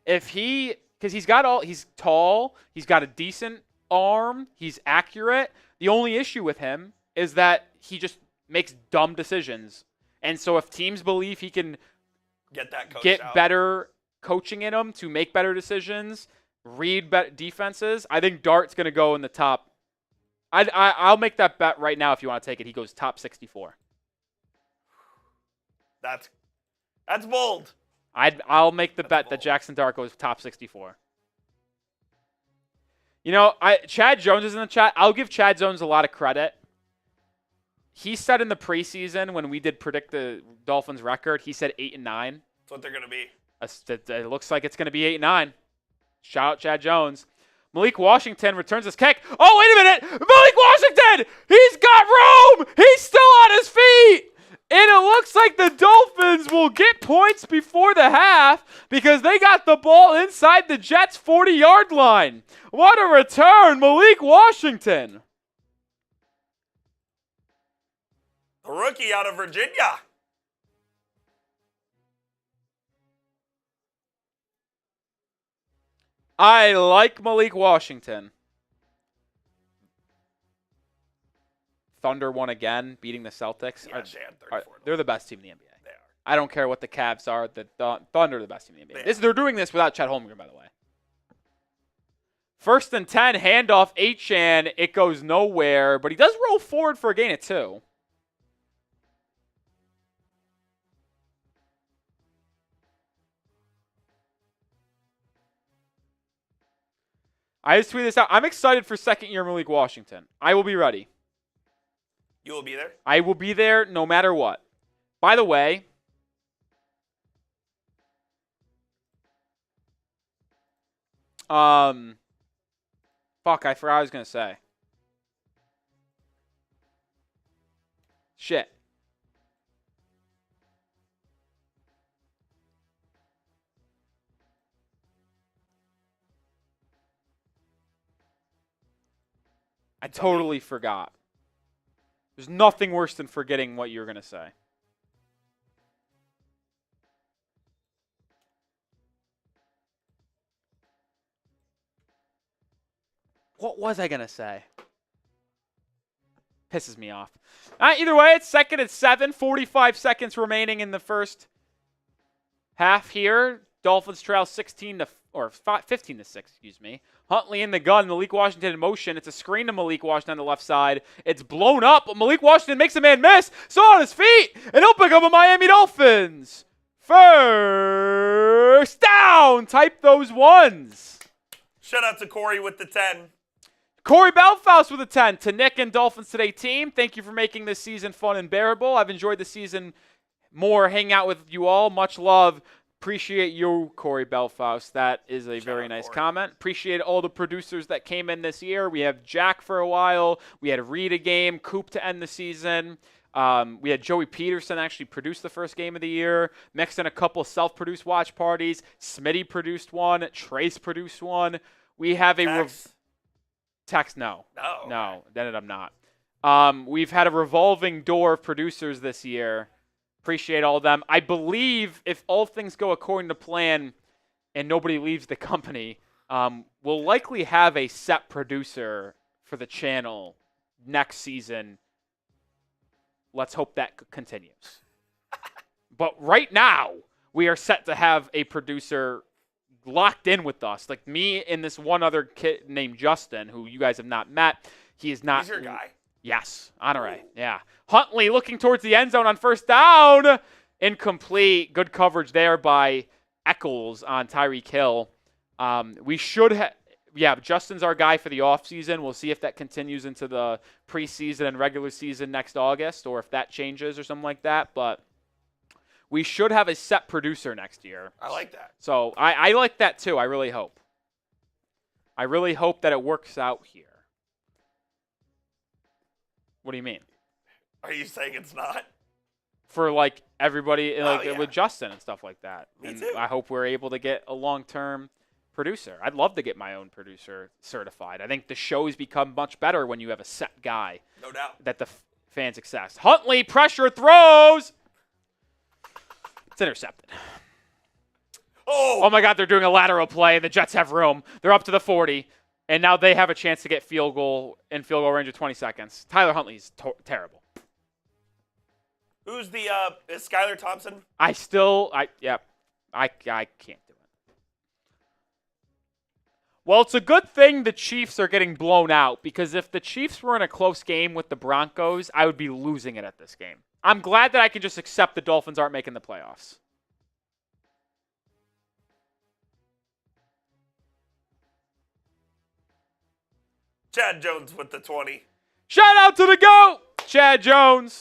because he's tall, he's got a decent arm, he's accurate. The only issue with him is that he just makes dumb decisions. And so if teams believe he can get that coach get out. better coaching in him to make better decisions, read defenses, I think Dart's going to go in the top. I'll make that bet right now if you want to take it. He goes top 64. That's bold. I'll make the bet that Jackson Dart goes top 64. You know, Chad Jones is in the chat. I'll give Chad Jones a lot of credit. He said in the preseason when we did predict the Dolphins record, he said 8-9. That's what they're going to be. It looks like it's going to be 8-9. Shout out Chad Jones. Malik Washington returns his kick. Oh, wait a minute. Malik Washington! He's got room! He's still on his feet! And it looks like the Dolphins will get points before the half because they got the ball inside the Jets' 40-yard line. What a return, Malik Washington. A rookie out of Virginia. I like Malik Washington. Thunder won again, beating the Celtics. Yeah, They're the best team in the NBA. They are. I don't care what the Cavs are. The Thunder are the best team in the NBA. They're doing this without Chet Holmgren, by the way. 1st and 10, handoff, Achane. It goes nowhere, but he does roll forward for a gain of 2. I just tweeted this out. I'm excited for second-year Malik Washington. I will be ready. You will be there? I will be there no matter what. By the way, fuck, I forgot what I was going to say. Shit. I totally forgot. There's nothing worse than forgetting what you were going to say. What was I going to say? Pisses me off. Either way, it's 2nd and 7. 45 seconds remaining in the first half here. Dolphins trail 15 to 6, excuse me. Huntley in the gun, Malik Washington in motion. It's a screen to Malik Washington on the left side. It's blown up, but Malik Washington makes a man miss. Still on his feet, and he'll pick up a Miami Dolphins. First down. Type those ones. Shout out to Corey with the 10. Corey Belfaust with a 10. To Nick and Dolphins Today team, thank you for making this season fun and bearable. I've enjoyed the season more hanging out with you all. Much love. Appreciate you, Corey Belfaust. That is a very nice comment. Appreciate all the producers that came in this year. We have Jack for a while. We had Reed a game, Coop to end the season. We had Joey Peterson actually produce the first game of the year. Mixed in a couple self-produced watch parties. Smitty produced one. Trace produced one. We have a text. No, then I'm not. We've had a revolving door of producers this year. Appreciate all of them. I believe if all things go according to plan and nobody leaves the company, we'll likely have a set producer for the channel next season. Let's hope that continues. But right now, we are set to have a producer locked in with us. Like me and this one other kid named Justin, who you guys have not met. He is not. He's your guy. Yes, Honore. Yeah. Huntley looking towards the end zone on first down. Incomplete. Good coverage there by Eccles on Tyreek Hill. We should have. Yeah, Justin's our guy for the offseason. We'll see if that continues into the preseason and regular season next August or if that changes or something like that. But we should have a set producer next year. I like that. So I like that too. I really hope. I really hope that it works out here. What do you mean? Are you saying it's not? For like everybody yeah. with Justin and stuff like that. Me and too. I hope we're able to get a long-term producer. I'd love to get my own producer certified. I think the shows become much better when you have a set guy. No doubt. That the fans accept. Huntley pressure throws. It's intercepted. Oh my God, they're doing a lateral play and the Jets have room. They're up to the 40. And now they have a chance to get field goal in field goal range of 20 seconds. Tyler Huntley's terrible. Who's the is Skylar Thompson? I can't do it. Well, it's a good thing the Chiefs are getting blown out, because if the Chiefs were in a close game with the Broncos, I would be losing it at this game. I'm glad that I can just accept the Dolphins aren't making the playoffs. Chad Jones with the 20. Shout out to the GOAT, Chad Jones.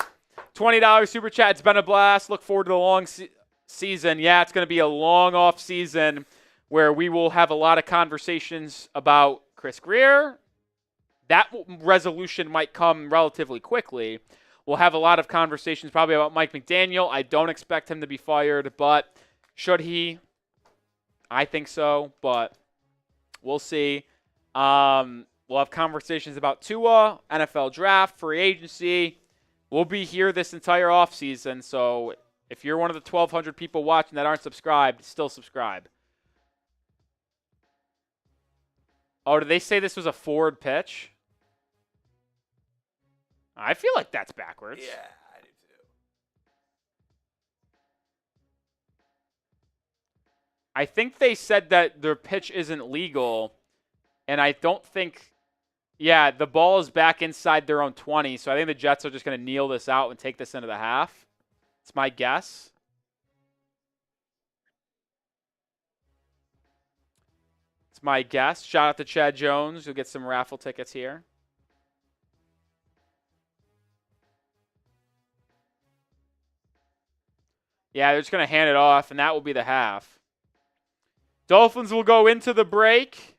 $20 super chat. It's been a blast. Look forward to the long season. Yeah, it's going to be a long off season where we will have a lot of conversations about Chris Greer. That resolution might come relatively quickly. We'll have a lot of conversations probably about Mike McDaniel. I don't expect him to be fired, but should he? I think so, but we'll see. We'll have conversations about Tua, NFL draft, free agency. We'll be here this entire offseason, so if you're one of the 1,200 people watching that aren't subscribed, still subscribe. Oh, did they say this was a forward pitch? I feel like that's backwards. Yeah, I do too. I think they said that their pitch isn't legal, and I don't think... Yeah, the ball is back inside their own 20, so I think the Jets are just going to kneel this out and take this into the half. It's my guess. It's my guess. Shout out to Chad Jones. You'll get some raffle tickets here. Yeah, they're just going to hand it off, and that will be the half. Dolphins will go into the break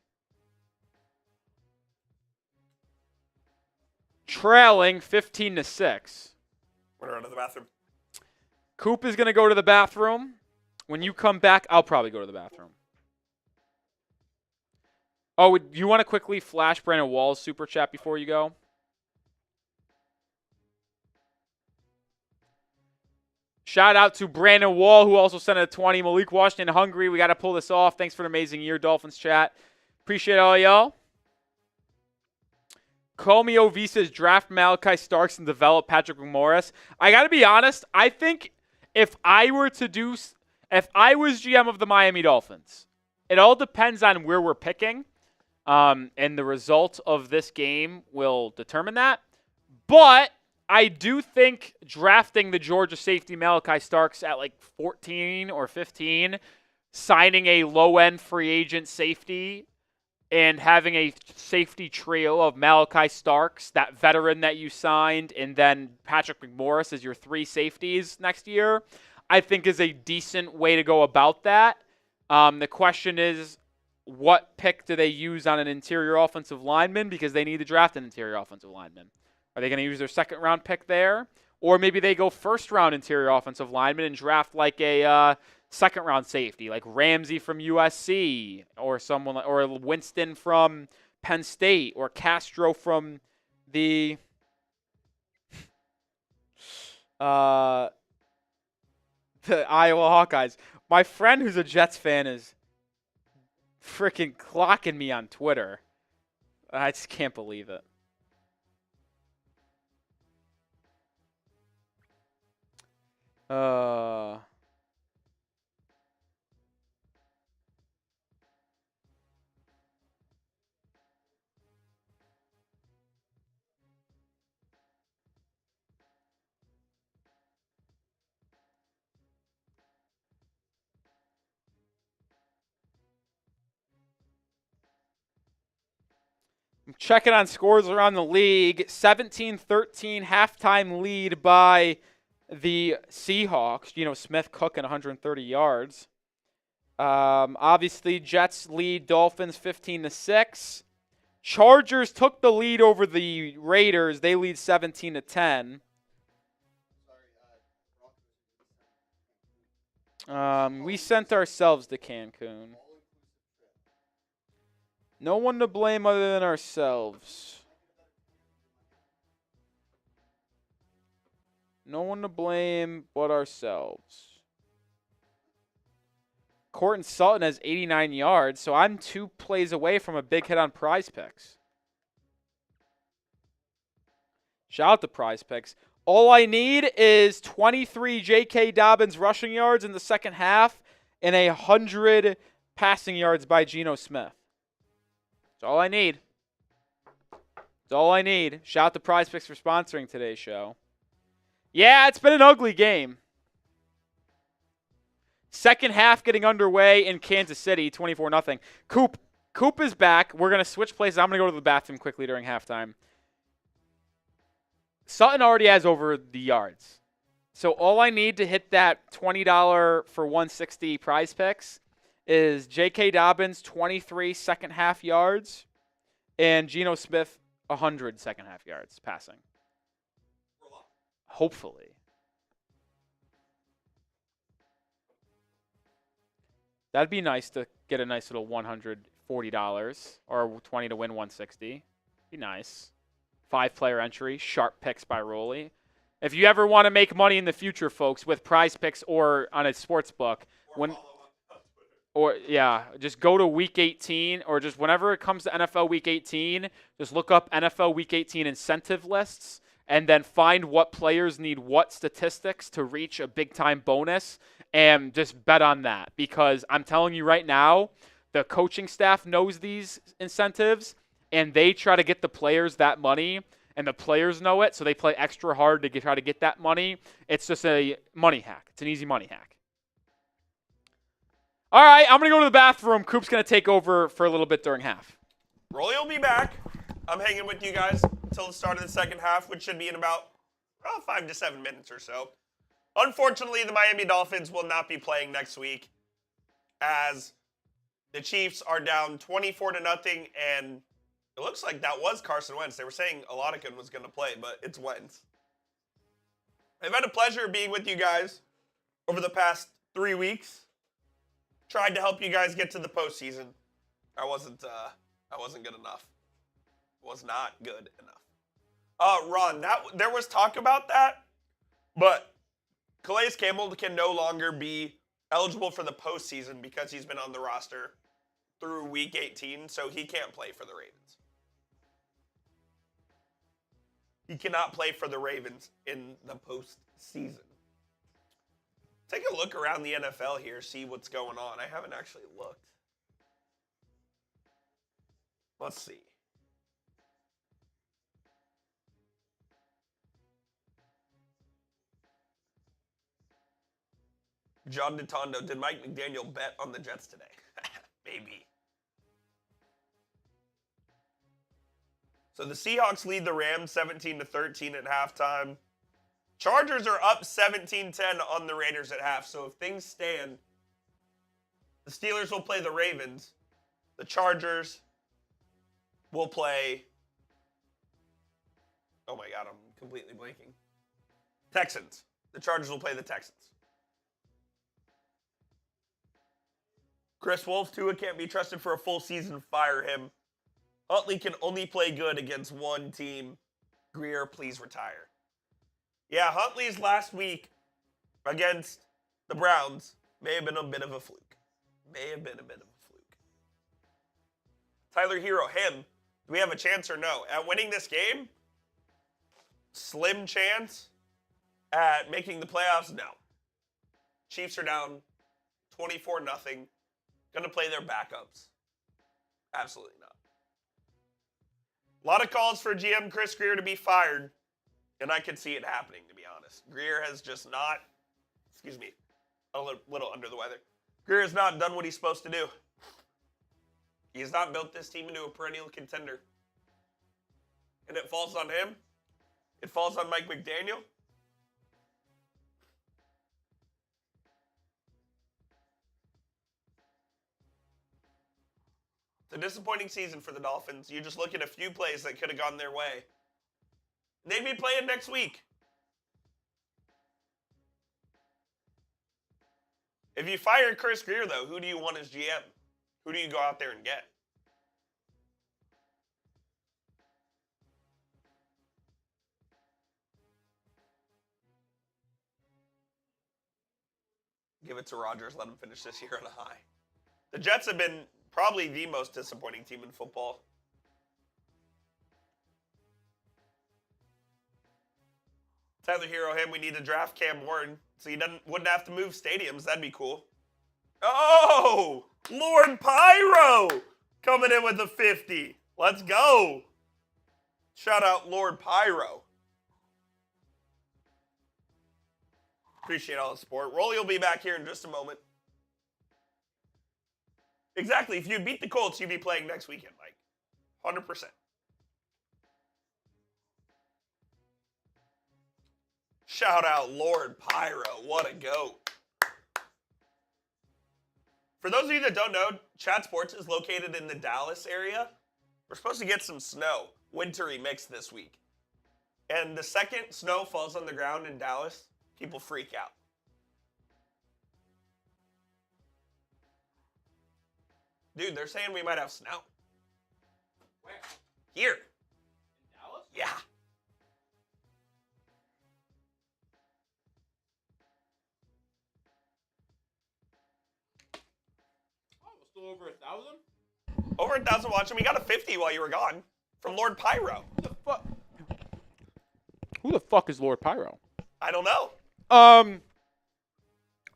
trailing 15-6. Want to run to the bathroom? Coop is going to go to the bathroom. When you come back, I'll probably go to the bathroom. Oh, do you want to quickly flash Brandon Wall's super chat before you go? Shout out to Brandon Wall, who also sent a 20. Malik Washington hungry. We got to pull this off. Thanks for an amazing year, Dolphins chat. Appreciate all y'all. Comey V says draft Malachi Starks and develop Patrick Morris. I got to be honest. I think if I was GM of the Miami Dolphins, it all depends on where we're picking. And the result of this game will determine that. But I do think drafting the Georgia safety Malachi Starks at like 14 or 15, signing a low-end free agent safety, and having a safety trio of Malachi Starks, that veteran that you signed, and then Patrick McMorris as your three safeties next year, I think is a decent way to go about that. The question is, what pick do they use on an interior offensive lineman? Because they need to draft an interior offensive lineman. Are they going to use their second-round pick there? Or maybe they go first-round interior offensive lineman and draft like a second-round safety, like Ramsey from USC, or someone like, or Winston from Penn State, or Castro from the Iowa Hawkeyes. My friend who's a Jets fan is freaking clocking me on Twitter. I just can't believe it. I'm checking on scores around the league. 17-13 halftime lead by the Seahawks. Geno Smith cooking 130 yards. Obviously, Jets lead Dolphins 15-6. Chargers took the lead over the Raiders. They lead 17-10. We sent ourselves to Cancun. No one to blame other than ourselves. No one to blame but ourselves. Courtland Sutton has 89 yards, so I'm 2 plays away from a big hit on Prize Picks. Shout out to Prize Picks. All I need is 23 J.K. Dobbins rushing yards in the second half and 100 passing yards by Geno Smith. all I need. That's all I need. Shout out to Prize Picks for sponsoring today's show. Yeah, it's been an ugly game. Second half getting underway in Kansas City, 24-0. Coop is back. We're going to switch places. I'm going to go to the bathroom quickly during halftime. Sutton already has over the yards. So all I need to hit that $20 for 160 Prize Picks is J.K. Dobbins, 23 second half yards, and Geno Smith, 100 second half yards passing. Hopefully. That'd be nice to get a nice little $140 or 20 to win 160. Be nice. 5-player entry, sharp picks by Rolly. If you ever want to make money in the future, folks, with Prize Picks or on a sports book, just go to Week 18 or just whenever it comes to NFL Week 18, just look up NFL Week 18 incentive lists and then find what players need what statistics to reach a big-time bonus and just bet on that. Because I'm telling you right now, the coaching staff knows these incentives, and they try to get the players that money, and the players know it, so they play extra hard to try to get that money. It's just a money hack. It's an easy money hack. All right, I'm going to go to the bathroom. Coop's going to take over for a little bit during half. Rolly will be back. I'm hanging with you guys until the start of the second half, which should be in about 5 to 7 minutes or so. Unfortunately, the Miami Dolphins will not be playing next week as the Chiefs are down 24-0, and it looks like that was Carson Wentz. They were saying Oladikin was going to play, but it's Wentz. I've had a pleasure being with you guys over the past 3 weeks. Tried to help you guys get to the postseason. I wasn't good enough. Was not good enough. Ron, there was talk about that, but Calais Campbell can no longer be eligible for the postseason because he's been on the roster through Week 18, so he can't play for the Ravens. He cannot play for the Ravens in the postseason. Take a look around the NFL here, see what's going on. I haven't actually looked. Let's see. John DeTondo, did Mike McDaniel bet on the Jets today? Maybe. So the Seahawks lead the Rams 17-13 at halftime. Chargers are up 17-10 on the Raiders at half. So if things stand, the Steelers will play the Ravens. The Chargers will play... Oh my God, I'm completely blanking. Texans. The Chargers will play the Texans. Chris Wolf, Tua can't be trusted for a full season. Fire him. Huntley can only play good against one team. Greer, please retire. Yeah, Huntley's last week against the Browns may have been a bit of a fluke. Tyler Hero, him. Do we have a chance or no? At winning this game? Slim chance. At making the playoffs? No. Chiefs are down 24-0. Going to play their backups. Absolutely not. A lot of calls for GM Chris Greer to be fired, and I can see it happening, to be honest. Greer has just not, a little under the weather. Greer has not done what he's supposed to do. He has not built this team into a perennial contender. And it falls on him. It falls on Mike McDaniel. It's a disappointing season for the Dolphins. You just look at a few plays that could have gone their way. They'd be playing next week. If you fire Chris Greer, though, who do you want as GM? Who do you go out there and get? Give it to Rodgers. Let him finish this year on a high. The Jets have been probably the most disappointing team in football. Tyler Hero, him, we need to draft Cam Warren so he wouldn't have to move stadiums. That'd be cool. Oh, Lord Pyro coming in with a 50. Let's go. Shout out Lord Pyro. Appreciate all the support. Rolly will be back here in just a moment. Exactly. If you beat the Colts, you'd be playing next weekend, Mike. 100%. Shout out Lord Pyro. What a goat. For those of you that don't know, Chat Sports is located in the Dallas area. We're supposed to get some snow, wintry mix this week. And the second snow falls on the ground in Dallas, people freak out. Dude, they're saying we might have snow. Where? Here. In Dallas? Yeah. Oh, we're still over 1,000? Over 1,000 watching. We got a 50 while you were gone from Lord Pyro. Who the fuck is Lord Pyro? I don't know.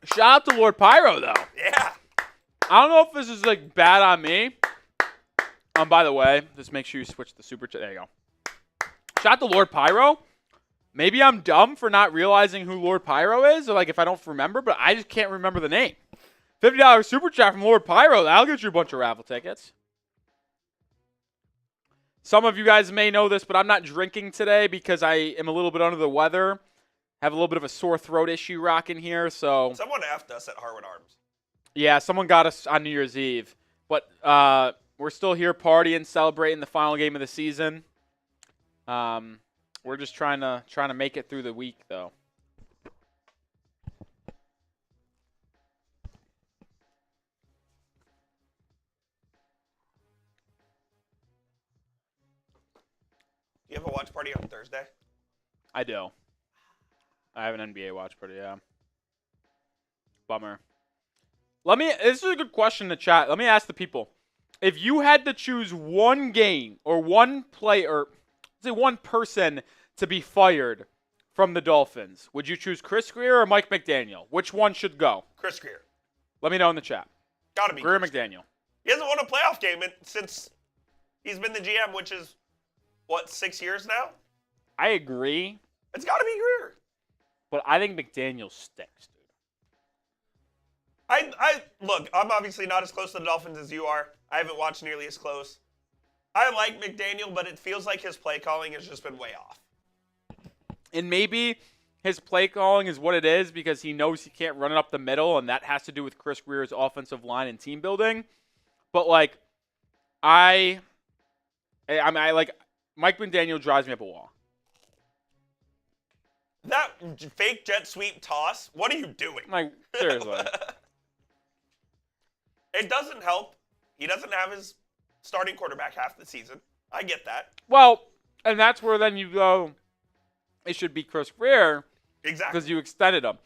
Shout out to Lord Pyro, though. Yeah. I don't know if this is, like, bad on me. By the way, just make sure you switch the super chat. There you go. Shout out to Lord Pyro. Maybe I'm dumb for not realizing who Lord Pyro is, or, like, if I don't remember, but I just can't remember the name. $50 super chat from Lord Pyro. That'll get you a bunch of raffle tickets. Some of you guys may know this, but I'm not drinking today because I am a little bit under the weather. Have a little bit of a sore throat issue rocking here, so. Someone effed us at Harwood Arms. Yeah, someone got us on New Year's Eve. But we're still here partying, celebrating the final game of the season. We're just trying to make it through the week, though. Do you have a watch party on Thursday? I do. I have an NBA watch party, yeah. Bummer. This is a good question to chat. Let me ask the people. If you had to choose one game or one player, say one person to be fired from the Dolphins, would you choose Chris Grier or Mike McDaniel? Which one should go? Chris Grier. Let me know in the chat. Gotta be Grier Chris. McDaniel. He hasn't won a playoff game since he's been the GM, which is, 6 years now? I agree, It's gotta be Grier. but I think McDaniel stinks, dude. Look, I'm obviously not as close to the Dolphins as you are. I haven't watched nearly as close. I like McDaniel, but it feels like his play calling has just been way off. And maybe his play calling is what it is because he knows he can't run it up the middle, and that has to do with Chris Grier's offensive line and team building. But, like, I like Mike McDaniel drives me up a wall. That fake jet sweep toss, what are you doing? Like, seriously. It doesn't help. He doesn't have his starting quarterback half the season. I get that. Well, and that's where then you go, it should be Chris Grier Exactly. because you extended him.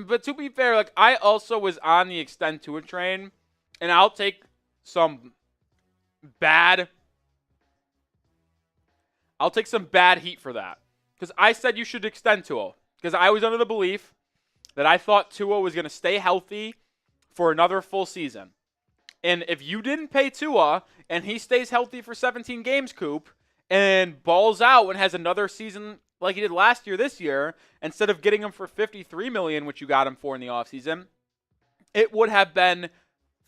But to be fair, like, I also was on the extend to a train, and I'll take some bad heat for that. Because I said you should extend Tua. Because I was under the belief that I thought Tua was going to stay healthy for another full season. And if you didn't pay Tua and he stays healthy for 17 games, Coop, and balls out and has another season like he did last year this year, instead of getting him for $53 million, which you got him for in the offseason, it would have been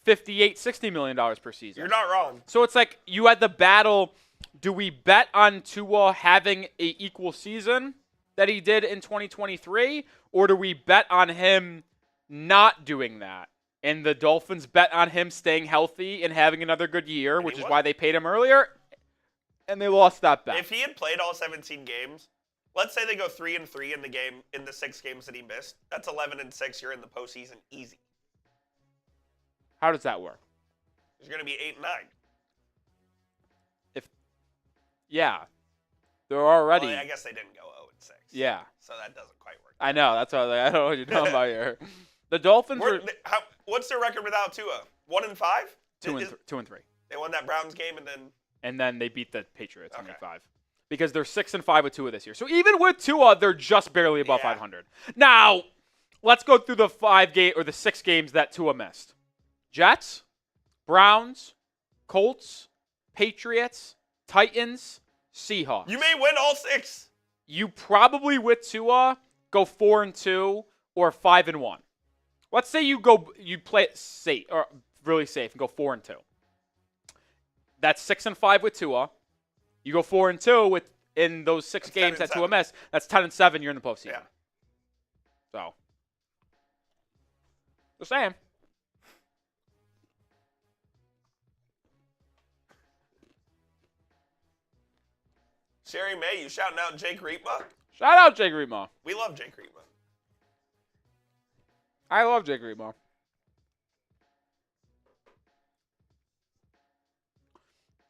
$58, $60 million per season. You're not wrong. So it's like you had the battle. Do we bet on Tua having a equal season that he did in 2023, or do we bet on him not doing that? And the Dolphins bet on him staying healthy and having another good year, which is why they paid him earlier, and they lost that bet. If he had played all 17 games, let's say they go 3-3 in the 6 games that he missed. That's 11-6. You're in the postseason easy. How does that work? It's going to be 8-9. Yeah. They're already. Well, I guess they didn't go 0-6. Yeah. So that doesn't quite work. I know. That's why I don't know what you're talking about here. The Dolphins are What's their record without Tua? 1-5? 2-3. They won that Browns game And then they beat the Patriots in Okay. 5. Because they're 6-5 with Tua this year. So even with Tua, they're just barely above 500. Now, let's go through the 6 games that Tua missed. Jets, Browns, Colts, Patriots, Titans, Seahawks. You may win all 6. You probably with Tua go 4-2 or 5-1. Let's say you play it safe or really safe and go 4-2. That's 6-5 with Tua. You go 4-2 in those 6 games that Tua missed. That's 10-7. You're in the postseason. Yeah. So, just saying. Sherry May, you shouting out Jake Reetma? Shout out Jake Reetma. We love Jake Reetma. I love Jake Reetma.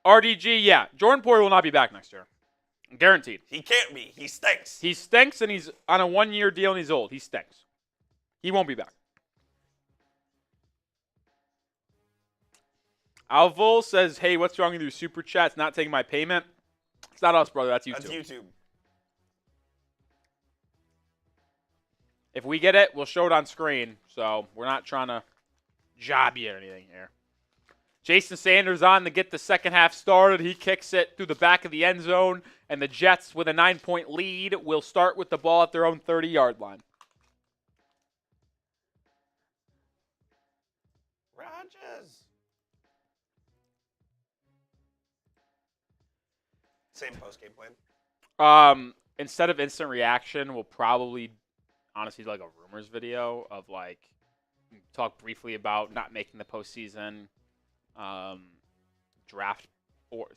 RDG, yeah. Jordan Poyer will not be back next year. Guaranteed. He can't be. He stinks. He stinks, and he's on a 1-year deal, and he's old. He stinks. He won't be back. Alvol says, hey, what's wrong with your super chat? It's not taking my payment. It's not us, brother. That's YouTube. That's YouTube. If we get it, we'll show it on screen. So we're not trying to job you or anything here. Jason Sanders on to get the second half started. He kicks it through the back of the end zone, and the Jets, with a 9-point lead, will start with the ball at their own 30-yard line. Rodgers. Same post-game plan. Instead of instant reaction, we'll probably honestly do like a rumors video of like talk briefly about not making the postseason, draft or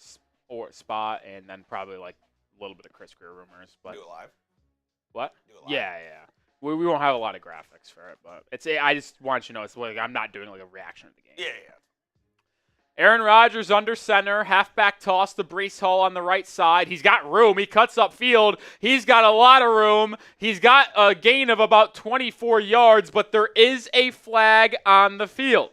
spot, and then probably like a little bit of Chris Greer rumors. But Do it live. what? Do it live. Yeah. We won't have a lot of graphics for it, but I just want you to know it's like I'm not doing like a reaction to the game. Yeah. Aaron Rodgers under center, halfback toss to Breece Hall on the right side. He's got room. He cuts upfield. He's got a lot of room. He's got a gain of about 24 yards, but there is a flag on the field.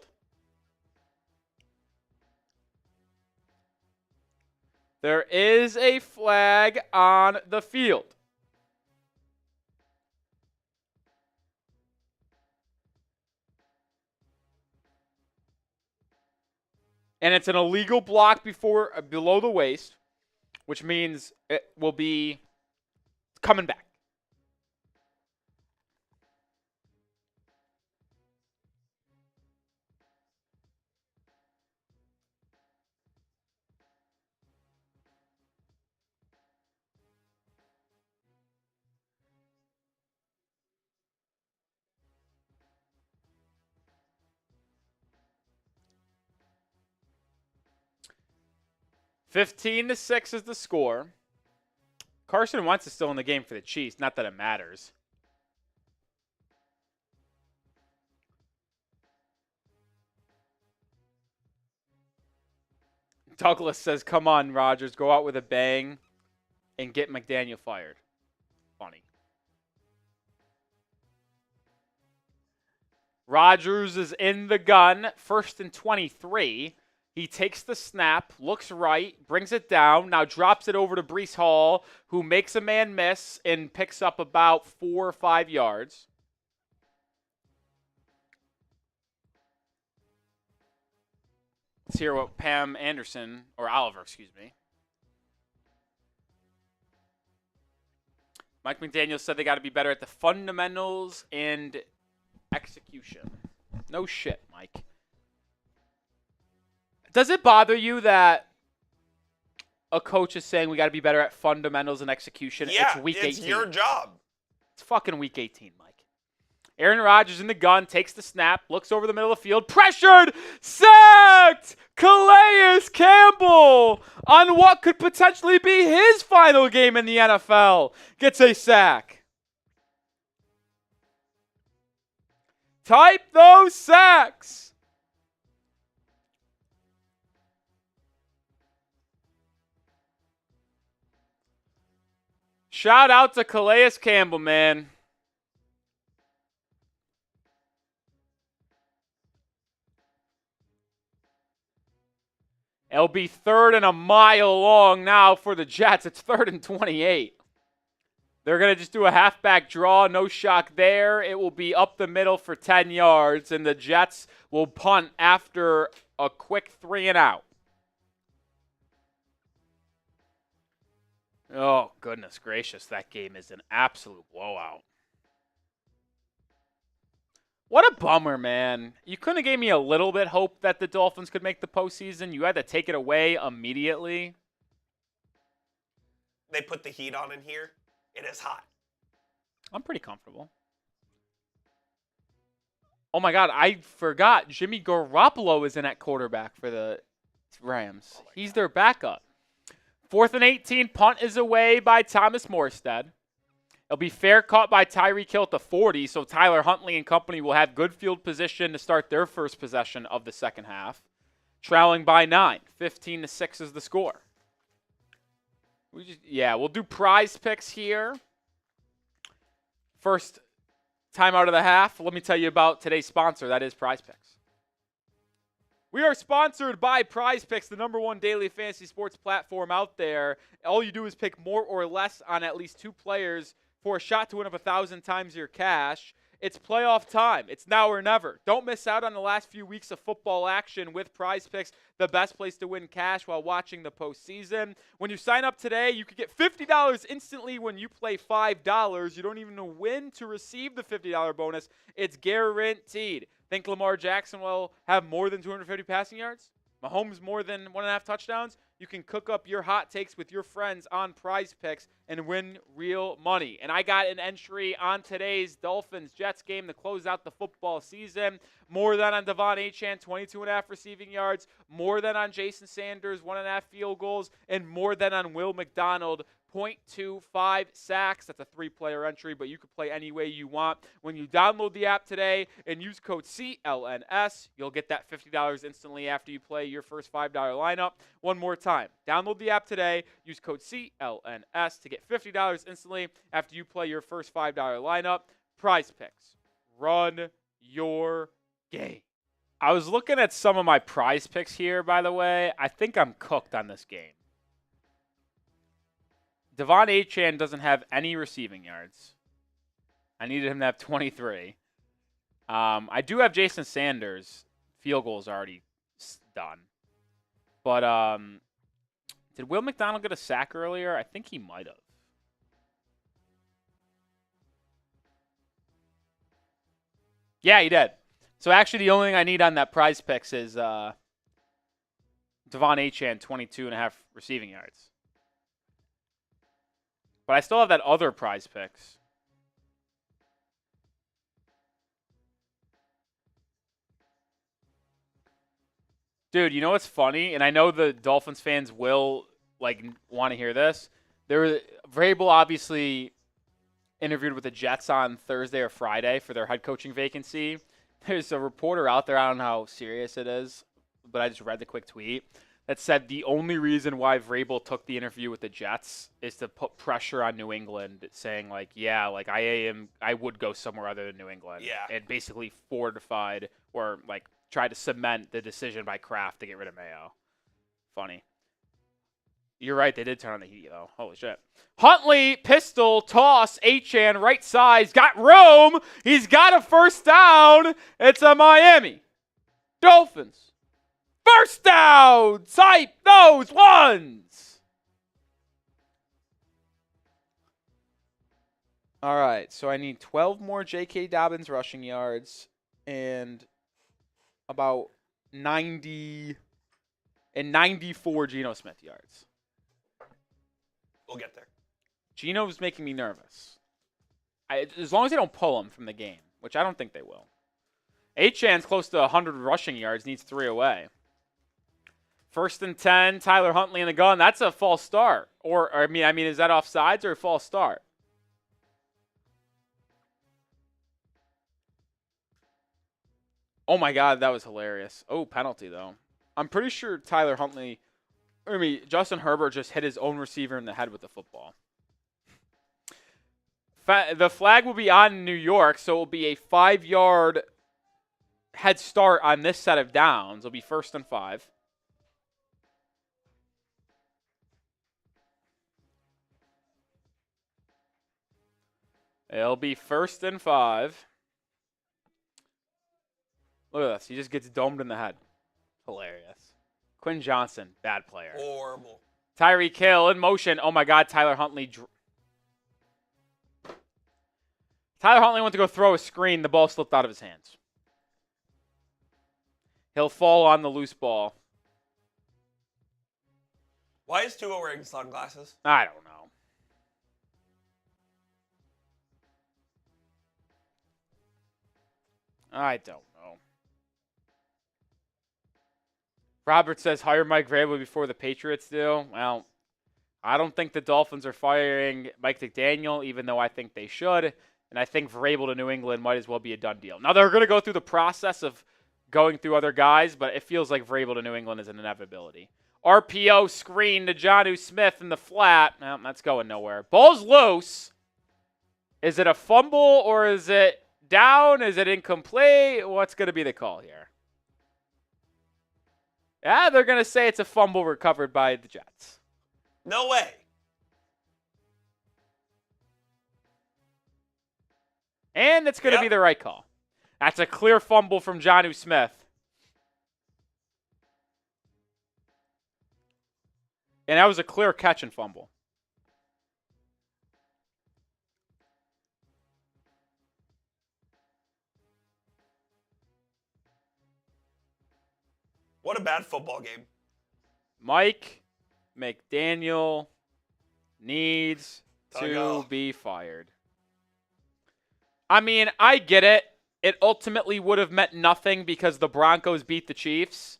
There is a flag on the field. And it's an illegal block below the waist, which means it will be coming back. (15-6) is the score. Carson Wentz is still in the game for the Chiefs. Not that it matters. Douglas says, come on, Rodgers. Go out with a bang and get McDaniel fired. Funny. Rodgers is in the gun. 1st and 23. He takes the snap, looks right, brings it down, now drops it over to Breece Hall, who makes a man miss and picks up about 4 or 5 yards. Let's hear what Pam Anderson, or Oliver, excuse me. Mike McDaniel said they got to be better at the fundamentals and execution. No shit, Mike. Does it bother you that a coach is saying we got to be better at fundamentals and execution? Yeah, it's week 18. It's your job. It's fucking week 18, Mike. Aaron Rodgers in the gun, takes the snap, looks over the middle of the field, pressured, sacked! Calais Campbell on what could potentially be his final game in the NFL gets a sack. Type those sacks. Shout out to Calais Campbell, man. It'll be 3rd and a mile long now for the Jets. It's 3rd and 28. They're going to just do a halfback draw. No shock there. It will be up the middle for 10 yards, and the Jets will punt after a quick 3 and out. Oh, goodness gracious. That game is an absolute blowout. What a bummer, man. You couldn't have gave me a little bit hope that the Dolphins could make the postseason. You had to take it away immediately. They put the heat on in here. It is hot. I'm pretty comfortable. Oh, my God. I forgot. Jimmy Garoppolo is in at quarterback for the Rams. He's their backup. 4th and 18. Punt is away by Thomas Morstead. It'll be fair caught by Tyreek Hill at the 40, so Tyler Huntley and company will have good field position to start their first possession of the second half. Trailing by 9. 15-6 is the score. We'll do prize picks here. First time out of the half, let me tell you about today's sponsor. That is Prize Picks. We are sponsored by Prize Picks, the #1 daily fantasy sports platform out there. All you do is pick more or less on at least 2 players for a shot to win up 1,000 times your cash. It's playoff time. It's now or never. Don't miss out on the last few weeks of football action with Prize Picks, the best place to win cash while watching the postseason. When you sign up today, you could get $50 instantly when you play $5. You don't even win to receive the $50 bonus. It's guaranteed. Think Lamar Jackson will have more than 250 passing yards? Mahomes more than 1.5 touchdowns? You can cook up your hot takes with your friends on Prize Picks and win real money. And I got an entry on today's Dolphins-Jets game to close out the football season. More than on Devon Achane, 22.5 receiving yards. More than on Jason Sanders, 1.5 field goals. And more than on Will McDonald, 0.25 sacks. That's a 3-player entry, but you can play any way you want. When you download the app today and use code CLNS, you'll get that $50 instantly after you play your first $5 lineup. One more time. Download the app today. Use code CLNS to get $50 instantly after you play your first $5 lineup. Prize Picks. Run your game. I was looking at some of my Prize Picks here, by the way. I think I'm cooked on this game. Devon Achane doesn't have any receiving yards. I needed him to have 23. I do have Jason Sanders. Field goal's already done. But did Will McDonald get a sack earlier? I think he might have. Yeah, he did. So actually the only thing I need on that Prize Picks is Devon Achane, 22.5 receiving yards. But I still have that other Prize Picks. Dude, you know what's funny? And I know the Dolphins fans will want to hear this. Vrabel obviously interviewed with the Jets on Thursday or Friday for their head coaching vacancy. There's a reporter out there, I don't know how serious it is, but I just read the quick tweet that said the only reason why Vrabel took the interview with the Jets is to put pressure on New England, saying I would go somewhere other than New England. Yeah. And basically fortified or tried to cement the decision by Kraft to get rid of Mayo. Funny. You're right, they did turn on the heat though. Holy shit. Huntley, pistol, toss, Achane, right size, got room. He's got a first down. It's a Miami Dolphins. First down! Sight those ones! All right, so I need 12 more J.K. Dobbins rushing yards and about 90 and 94 Geno Smith yards. We'll get there. Geno's making me nervous. As long as they don't pull him from the game, which I don't think they will. Achane's close to 100 rushing yards, needs 3 away. 1st and 10, Tyler Huntley in the gun. That's a false start. Or I mean, is that offsides or a false start? Oh my God, that was hilarious. Oh, penalty though. I'm pretty sure Justin Herbert just hit his own receiver in the head with the football. The flag will be on New York, so it will be a 5-yard head start on this set of downs. It'll be 1st and 5. It'll be 1st and 5. Look at this. He just gets domed in the head. Hilarious. Quinn Johnson, bad player. Horrible. Tyreek Hill in motion. Oh, my God. Tyler Huntley went to go throw a screen. The ball slipped out of his hands. He'll fall on the loose ball. Why is Tua wearing sunglasses? I don't know. I don't know. Robert says hire Mike Vrabel before the Patriots do. Well, I don't think the Dolphins are firing Mike McDaniel, even though I think they should. And I think Vrabel to New England might as well be a done deal. Now, they're going to go through the process of going through other guys, but it feels like Vrabel to New England is an inevitability. RPO screen to Jonnu Smith in the flat. Well, that's going nowhere. Ball's loose. Is it a fumble or is it down? Is it incomplete? What's going to be the call here? Yeah, they're going to say it's a fumble recovered by the Jets. No way. And it's going to be the right call. That's a clear fumble from Jonnu Smith. And that was a clear catch and fumble. What a bad football game. Mike McDaniel needs to be fired. I mean, I get it. It ultimately would have meant nothing because the Broncos beat the Chiefs.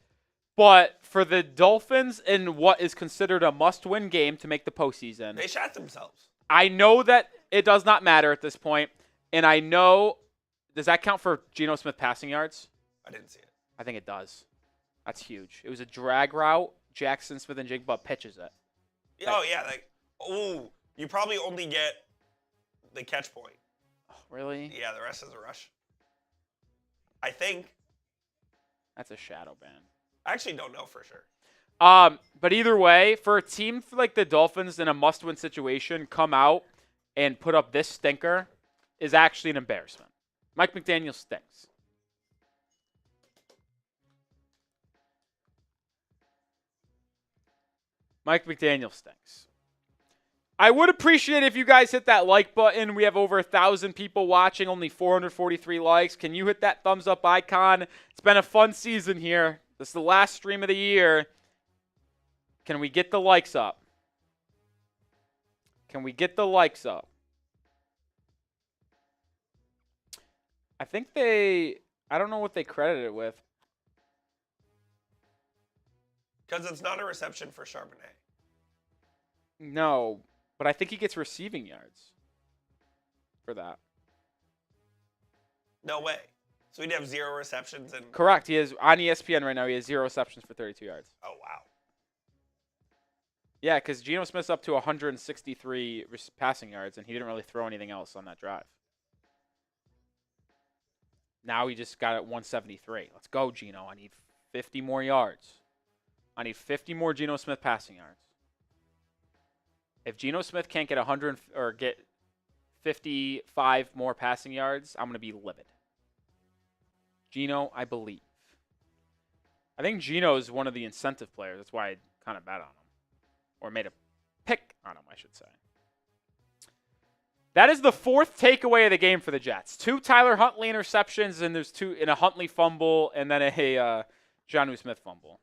But for the Dolphins in what is considered a must-win game to make the postseason, they shat themselves. I know that it does not matter at this point, and I know, does that count for Geno Smith passing yards? I didn't see it. I think it does. That's huge. It was a drag route. Jackson Smith and Jigba pitches it. Oh, yeah. You probably only get the catch point. Oh, really? Yeah, the rest is a rush. I think. That's a shadow ban. I actually don't know for sure. But either way, for a team like the Dolphins in a must-win situation, come out and put up this stinker is actually an embarrassment. Mike McDaniel stinks. Mike McDaniel stinks. I would appreciate if you guys hit that like button. We have over 1,000 people watching, only 443 likes. Can you hit that thumbs up icon? It's been a fun season here. This is the last stream of the year. Can we get the likes up? Can we get the likes up? I think I don't know what they credited it with. Because it's not a reception for Charbonnet. No, but I think he gets receiving yards for that. No way. So he'd have 0 receptions and. Correct. He is on ESPN right now. He has 0 receptions for 32 yards. Oh, wow. Yeah, because Geno Smith's up to 163 passing yards, and he didn't really throw anything else on that drive. Now he just got at 173. Let's go, Geno. I need 50 more yards. I need 50 more Geno Smith passing yards. If Geno Smith can't get 100 or get 55 more passing yards, I'm going to be livid. Geno, I believe. I think Geno is one of the incentive players. That's why I kind of bet on him. Or made a pick on him, I should say. That is the 4th takeaway of the game for the Jets. 2 Tyler Huntley interceptions, and there's 2 in a Huntley fumble, and then a Jonnu Smith fumble.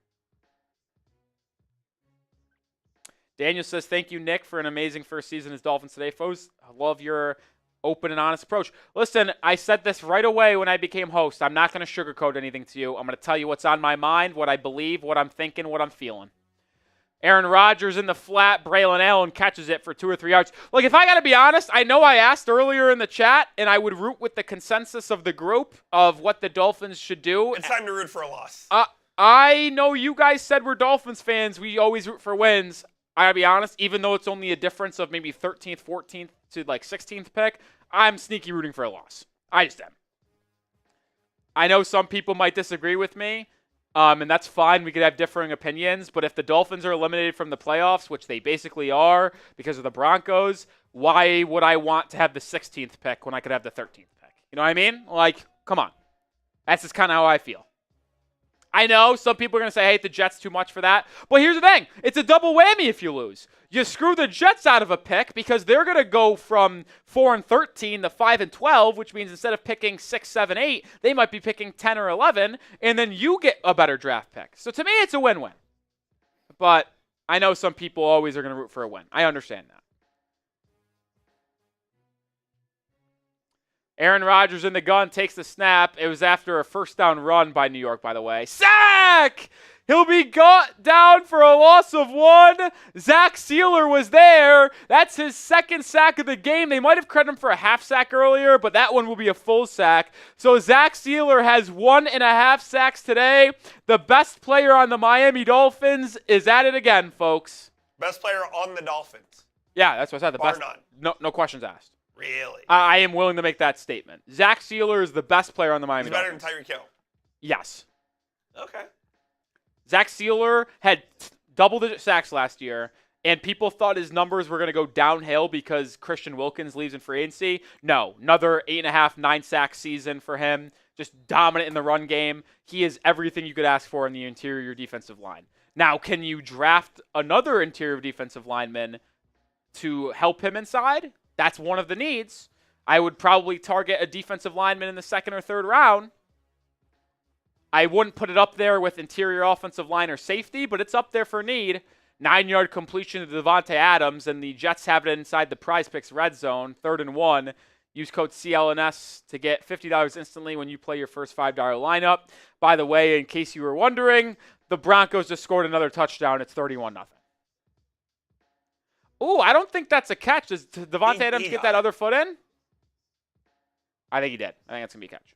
Daniel says, thank you, Nick, for an amazing first season as Dolphins Today. Foes, I love your open and honest approach. Listen, I said this right away when I became host. I'm not going to sugarcoat anything to you. I'm going to tell you what's on my mind, what I believe, what I'm thinking, what I'm feeling. Aaron Rodgers in the flat. Braylon Allen catches it for 2 or 3 yards. Look, if I got to be honest, I know I asked earlier in the chat, and I would root with the consensus of the group of what the Dolphins should do. It's time to root for a loss. I know you guys said we're Dolphins fans. We always root for wins. I gotta be honest, even though it's only a difference of maybe 13th, 14th to like 16th pick, I'm sneaky rooting for a loss. I just am. I know some people might disagree with me, and that's fine. We could have differing opinions, but if the Dolphins are eliminated from the playoffs, which they basically are because of the Broncos, why would I want to have the 16th pick when I could have the 13th pick? You know what I mean? Like, come on. That's just kind of how I feel. I know some people are going to say, hey, the Jets too much for that. But here's the thing. It's a double whammy if you lose. You screw the Jets out of a pick because they're going to go from 4-13 to 5-12, which means instead of picking 6, 7, 8, they might be picking 10 or 11, and then you get a better draft pick. So to me, it's a win-win. But I know some people always are going to root for a win. I understand that. Aaron Rodgers in the gun, takes the snap. It was after a first down run by New York, by the way. Sack! He'll be got down for a loss of 1. Zach Sealer was there. That's his second sack of the game. They might have credited him for a half sack earlier, but that one will be a full sack. So Zach Sealer has 1.5 sacks today. The best player on the Miami Dolphins is at it again, folks. Best player on the Dolphins. Yeah, that's what I said. The Bar best. none. No questions asked. Really? I am willing to make that statement. Zach Sealer is the best player on the Miami He's better Dolphins. than Tyreek Hill. Yes. Okay. Zach Sealer had double-digit sacks last year, and people thought his numbers were going to go downhill because Christian Wilkins leaves in free agency. No, another 8.5, 9-sack season for him. Just dominant in the run game. He is everything you could ask for in the interior defensive line. Now, can you draft another interior defensive lineman to help him inside? That's one of the needs. I would probably target a defensive lineman in the 2nd or 3rd round. I wouldn't put it up there with interior offensive line or safety, but it's up there for need. 9-yard completion to Devontae Adams, and the Jets have it inside the Prize Picks red zone, 3rd and 1. Use code CLNS to get $50 instantly when you play your first $5 lineup. By the way, in case you were wondering, the Broncos just scored another touchdown. It's 31-0. Ooh, I don't think that's a catch. Does Devontae Adams get that other foot in? I think he did. I think that's going to be a catch.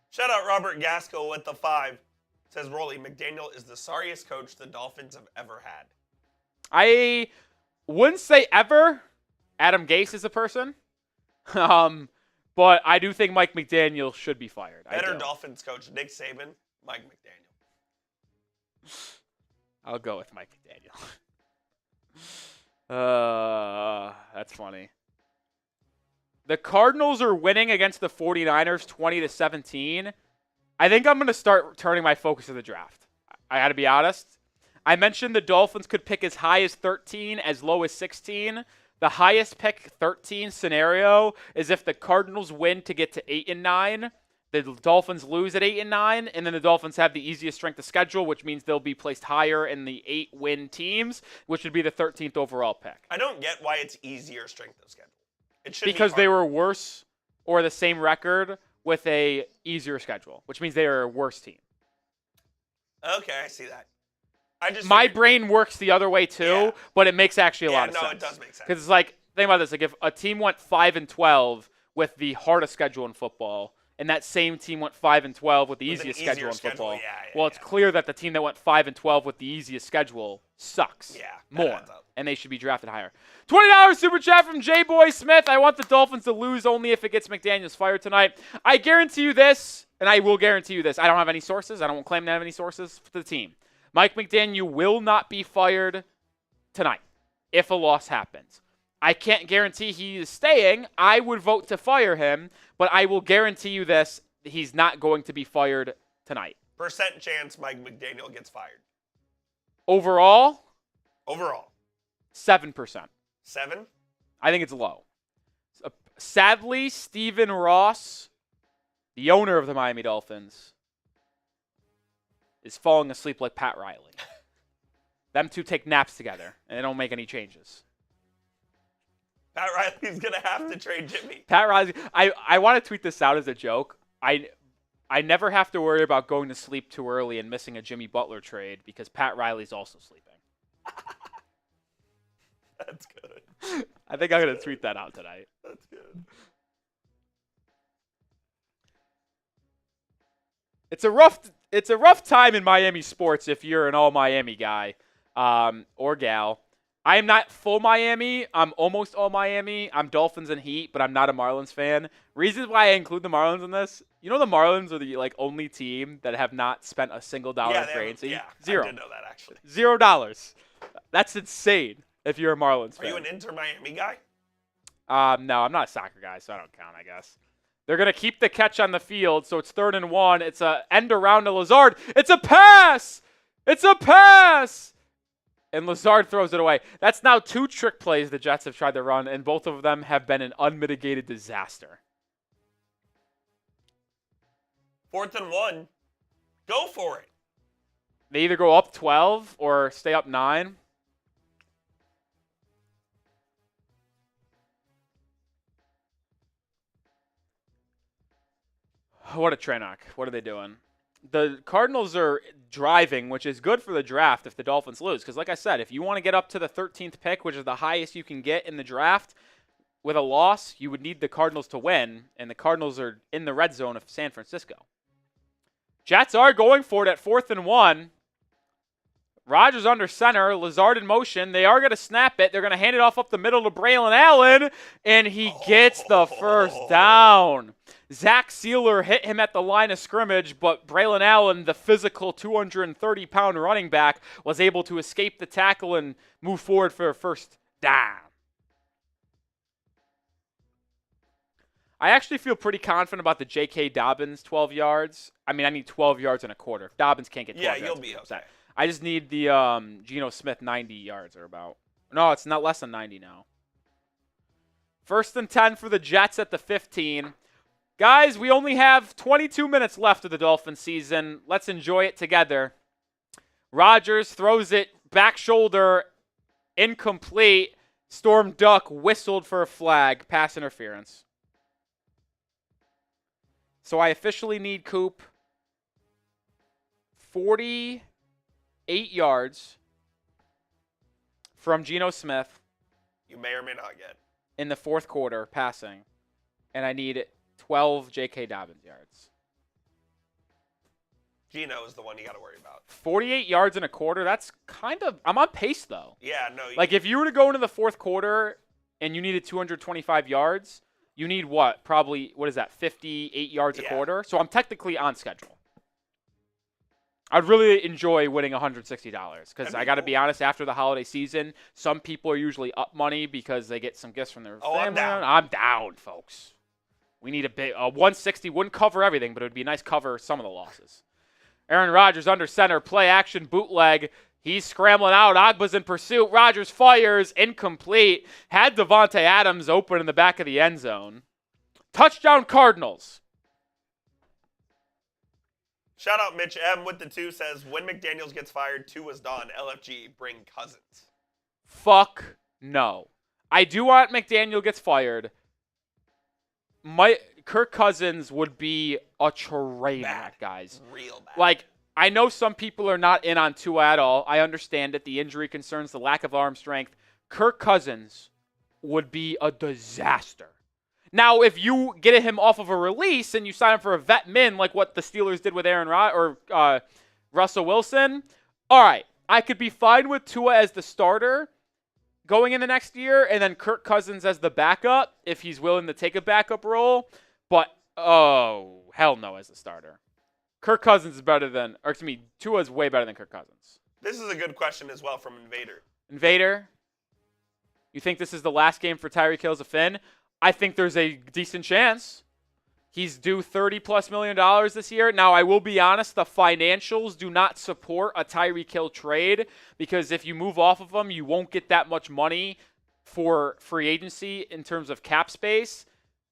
Shout out Robert Gaskell with the 5. Says, Rolly, McDaniel is the sorriest coach the Dolphins have ever had. I wouldn't say ever. Adam Gase is a person. But I do think Mike McDaniel should be fired. Better Dolphins coach, Nick Saban, Mike McDaniel. I'll go with Mike McDaniel. That's funny. The Cardinals are winning against the 49ers 20-17. I think I'm going to start turning my focus to the draft. I got to be honest. I mentioned the Dolphins could pick as high as 13, as low as 16. The highest pick 13 scenario is if the Cardinals win to get to 8-9. The Dolphins lose at 8-9, and then the Dolphins have the easiest strength of schedule, which means they'll be placed higher in the 8-win teams, which would be the 13th overall pick. I don't get why it's easier strength of schedule. It should because they were worse or the same record with a easier schedule, which means they are a worse team. Okay, I see that. My brain works the other way too, but it makes actually a lot of sense. Yeah, no, it does make sense. Because it's like, think about this, like if a team went 5-12 with the hardest schedule in football, and that same team went 5-12 with the easiest schedule in football, it's clear that the team that went 5-12 with the easiest schedule sucks more, and they should be drafted higher. $20 super chat from J Boy Smith. I want the Dolphins to lose only if it gets McDaniels fired tonight. I guarantee you this, and I will guarantee you this. I don't have any sources. I don't claim to have any sources for the team. Mike McDaniel will not be fired tonight if a loss happens. I can't guarantee he is staying. I would vote to fire him, but I will guarantee you this, he's not going to be fired tonight. Percent chance Mike McDaniel gets fired. Overall? 7%. 7? I think it's low. Sadly, Stephen Ross, the owner of the Miami Dolphins, is falling asleep like Pat Riley. Them two take naps together, and they don't make any changes. Pat Riley's going to have to trade Jimmy. Pat Riley, I want to tweet this out as a joke. I never have to worry about going to sleep too early and missing a Jimmy Butler trade because Pat Riley's also sleeping. That's good. I think I'm going to tweet that out tonight. That's good. It's a rough time in Miami sports if you're an all-Miami guy or gal. I am not full Miami. I'm almost all Miami. I'm Dolphins and Heat, but I'm not a Marlins fan. Reasons why I include the Marlins in this, you know the Marlins are the only team that have not spent a single dollar in free agency? Yeah, Zero. I did know that actually. $0. That's insane if you're a Marlins fan. Are you an Inter Miami guy? No, I'm not a soccer guy, so I don't count, I guess. They're going to keep the catch on the field, so it's 3rd and 1. It's a end around to Lazard. It's a pass! It's a pass! And Lazard throws it away. That's now 2 trick plays the Jets have tried to run, and both of them have been an unmitigated disaster. 4th and 1. Go for it. They either go up 12 or stay up 9. What a train wreck. What are they doing? The Cardinals are driving, which is good for the draft if the Dolphins lose. Because like I said, if you want to get up to the 13th pick, which is the highest you can get in the draft, with a loss, you would need the Cardinals to win. And the Cardinals are in the red zone of San Francisco. Jets are going for it at 4th and 1. Rodgers under center, Lazard in motion. They are going to snap it. They're going to hand it off up the middle to Braylon Allen, and he gets the first down. Zach Sealer hit him at the line of scrimmage, but Braylon Allen, the physical 230-pound running back, was able to escape the tackle and move forward for a first down. I actually feel pretty confident about the J.K. Dobbins 12 yards. I mean, I need 12 yards and a quarter. Dobbins can't get 12 yards. Yeah, you'll be okay. I just need the Geno Smith 90 yards or about. No, it's not less than 90 now. 1st and 10 for the Jets at the 15. Guys, we only have 22 minutes left of the Dolphins season. Let's enjoy it together. Rodgers throws it back shoulder, incomplete. Storm Duck whistled for a flag, pass interference. So I officially need Coop 48 yards from Geno Smith. You may or may not get. In the 4th quarter passing. And I need 12 J.K. Dobbins yards. Geno is the one you got to worry about. 48 yards in a quarter, that's kind of... I'm on pace, though. Yeah, no. Like, if you were to go into the 4th quarter and you needed 225 yards, you need what? Probably, what is that, 58 yards a quarter? So I'm technically on schedule. I'd really enjoy winning $160 because I got to be honest, after the holiday season, some people are usually up money because they get some gifts from their family. I'm down. I'm down, folks. We need a big 160. Wouldn't cover everything, but it would be a nice cover some of the losses. Aaron Rodgers under center, play action bootleg. He's scrambling out. Ogba's in pursuit. Rodgers fires, incomplete. Had Devontae Adams open in the back of the end zone. Touchdown Cardinals. Shout out Mitch M with the 2 says, when McDaniels gets fired, 2 was done. LFG, bring Cousins. Fuck no. I do want McDaniel gets fired. Kirk Cousins would be a train wreck, guys. Real bad. Like, I know some people are not in on Tua at all. I understand it. The injury concerns, the lack of arm strength. Kirk Cousins would be a disaster. Now, if you get him off of a release and you sign him for a vet min, like what the Steelers did with Russell Wilson, all right, I could be fine with Tua as the starter going in the next year, and then Kirk Cousins as the backup if he's willing to take a backup role. But, oh, hell no as the starter. Kirk Cousins is better than, or excuse me, Tua is way better than Kirk Cousins. This is a good question as well from Invader. Invader, you think this is the last game for Tyreek Hill as a Finn? I think there's a decent chance. He's due $30+ million this year. Now, I will be honest, the financials do not support a Tyreek Hill trade because if you move off of him, you won't get that much money for free agency in terms of cap space.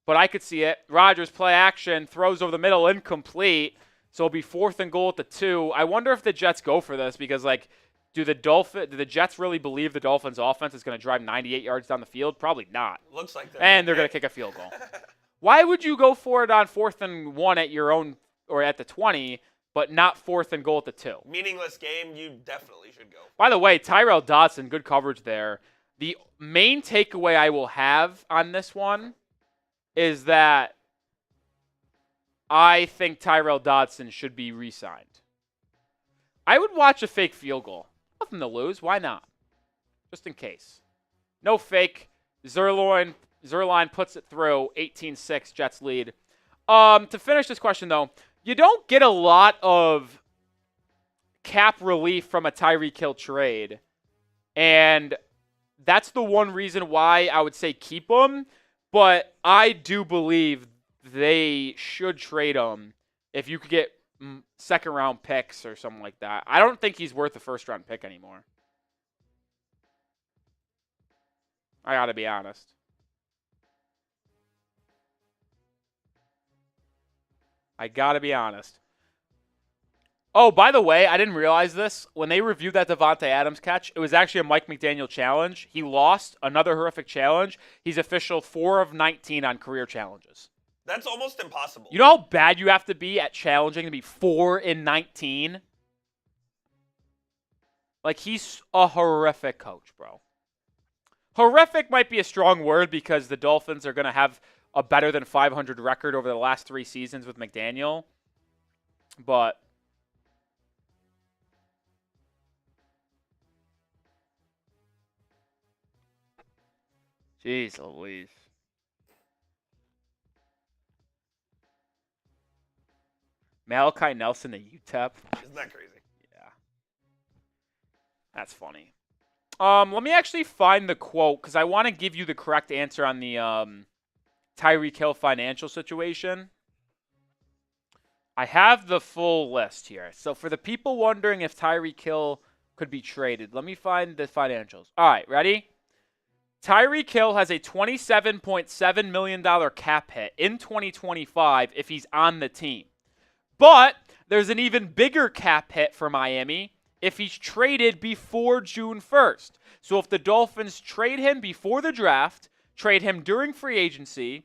But I could see it. Rodgers play action, throws over the middle, incomplete. So it'll be 4th and goal at the 2. I wonder if the Jets go for this because, like, do the Jets really believe the Dolphins' offense is going to drive 98 yards down the field? Probably not. Looks like that. And they're going to kick a field goal. Why would you go for it on 4th and 1 at your own or at the 20, but not 4th and goal at the 2? Meaningless game, you definitely should go. By the way, Tyrell Dodson, good coverage there. The main takeaway I will have on this one is that I think Tyrell Dodson should be re-signed. I would watch a fake field goal. Nothing to lose. Why not? Just in case. No fake. Zerline puts it through. 18-6, Jets lead. To finish this question, though, you don't get a lot of cap relief from a Tyreek Hill trade. And that's the one reason why I would say keep him. But I do believe they should trade him if you could get second-round picks or something like that. I don't think he's worth a first-round pick anymore. I got to be honest. Oh, by the way, I didn't realize this. When they reviewed that Devontae Adams catch, it was actually a Mike McDaniel challenge. He lost another horrific challenge. He's official 4 of 19 on career challenges. That's almost impossible. You know how bad you have to be at challenging to be 4 in 19? Like, he's a horrific coach, bro. Horrific might be a strong word because the Dolphins are going to have a better than 500 record over the last 3 seasons with McDaniel. But jeez Louise. Malachi Nelson to UTEP. Isn't that crazy? Yeah. That's funny. Let me actually find the quote because I want to give you the correct answer on the Tyreek Hill financial situation. I have the full list here. So for the people wondering if Tyreek Hill could be traded, let me find the financials. All right, ready? Tyreek Hill has a $27.7 million cap hit in 2025 if he's on the team. But there's an even bigger cap hit for Miami if he's traded before June 1st. So if the Dolphins trade him before the draft, trade him during free agency,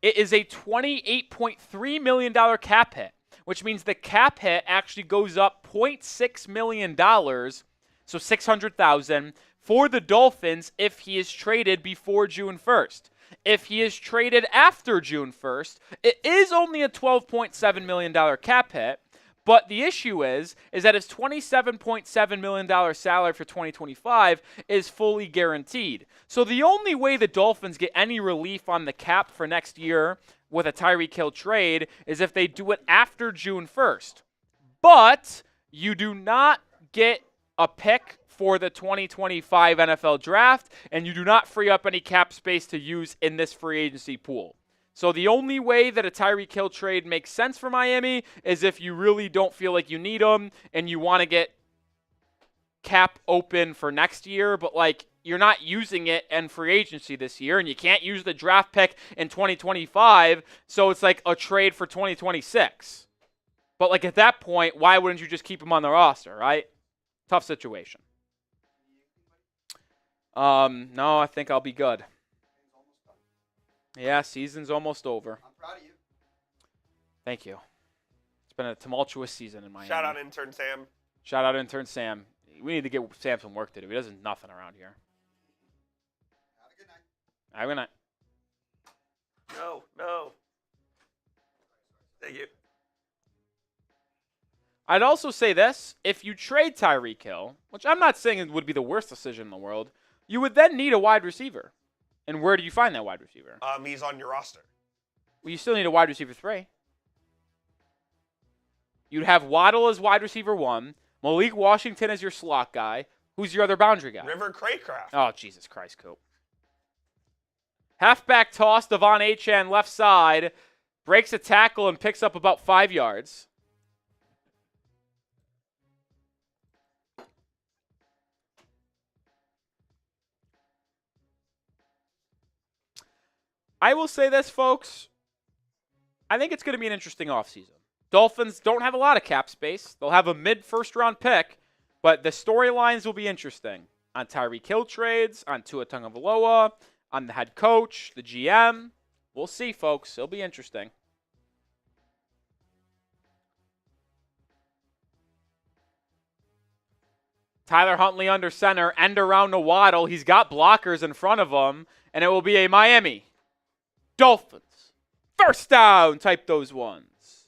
it is a $28.3 million cap hit, which means the cap hit actually goes up $0.6 million, so $600,000, for the Dolphins if he is traded before June 1st. If he is traded after June 1st, it is only a $12.7 million cap hit, but the issue is that his $27.7 million salary for 2025 is fully guaranteed. So the only way the Dolphins get any relief on the cap for next year with a Tyreek Hill trade is if they do it after June 1st. But you do not get a pick for the 2025 NFL Draft, and you do not free up any cap space to use in this free agency pool. So the only way that a Tyreek Hill trade makes sense for Miami is if you really don't feel like you need him and you want to get cap open for next year, but like you're not using it in free agency this year, and you can't use the draft pick in 2025, so it's like a trade for 2026. But like at that point, why wouldn't you just keep him on the roster, right? Tough situation. No, I think I'll be good. Yeah, season's almost over. I'm proud of you. Thank you. It's been a tumultuous season in Miami. Shout out intern Sam. Shout out intern Sam. We need to get Sam some work to do. He does nothing around here. Have a good night. Have a good night. No. Thank you. I'd also say this. If you trade Tyreek Hill, which I'm not saying it would be the worst decision in the world, you would then need a wide receiver. And where do you find that wide receiver? He's on your roster. Well, you still need a wide receiver 3. You'd have Waddle as wide receiver 1, Malik Washington as your slot guy. Who's your other boundary guy? River Craycraft. Oh, Jesus Christ, Coop. Halfback toss, Devon Achane left side, breaks a tackle and picks up about 5 yards. I will say this, folks. I think it's going to be an interesting offseason. Dolphins don't have a lot of cap space. They'll have a mid-first round pick, but the storylines will be interesting on Tyreek Hill trades, on Tua Tagovailoa, on the head coach, the GM. We'll see, folks. It'll be interesting. Tyler Huntley under center, end around to Waddle. He's got blockers in front of him, and it will be a Miami Dolphins first down, type those ones.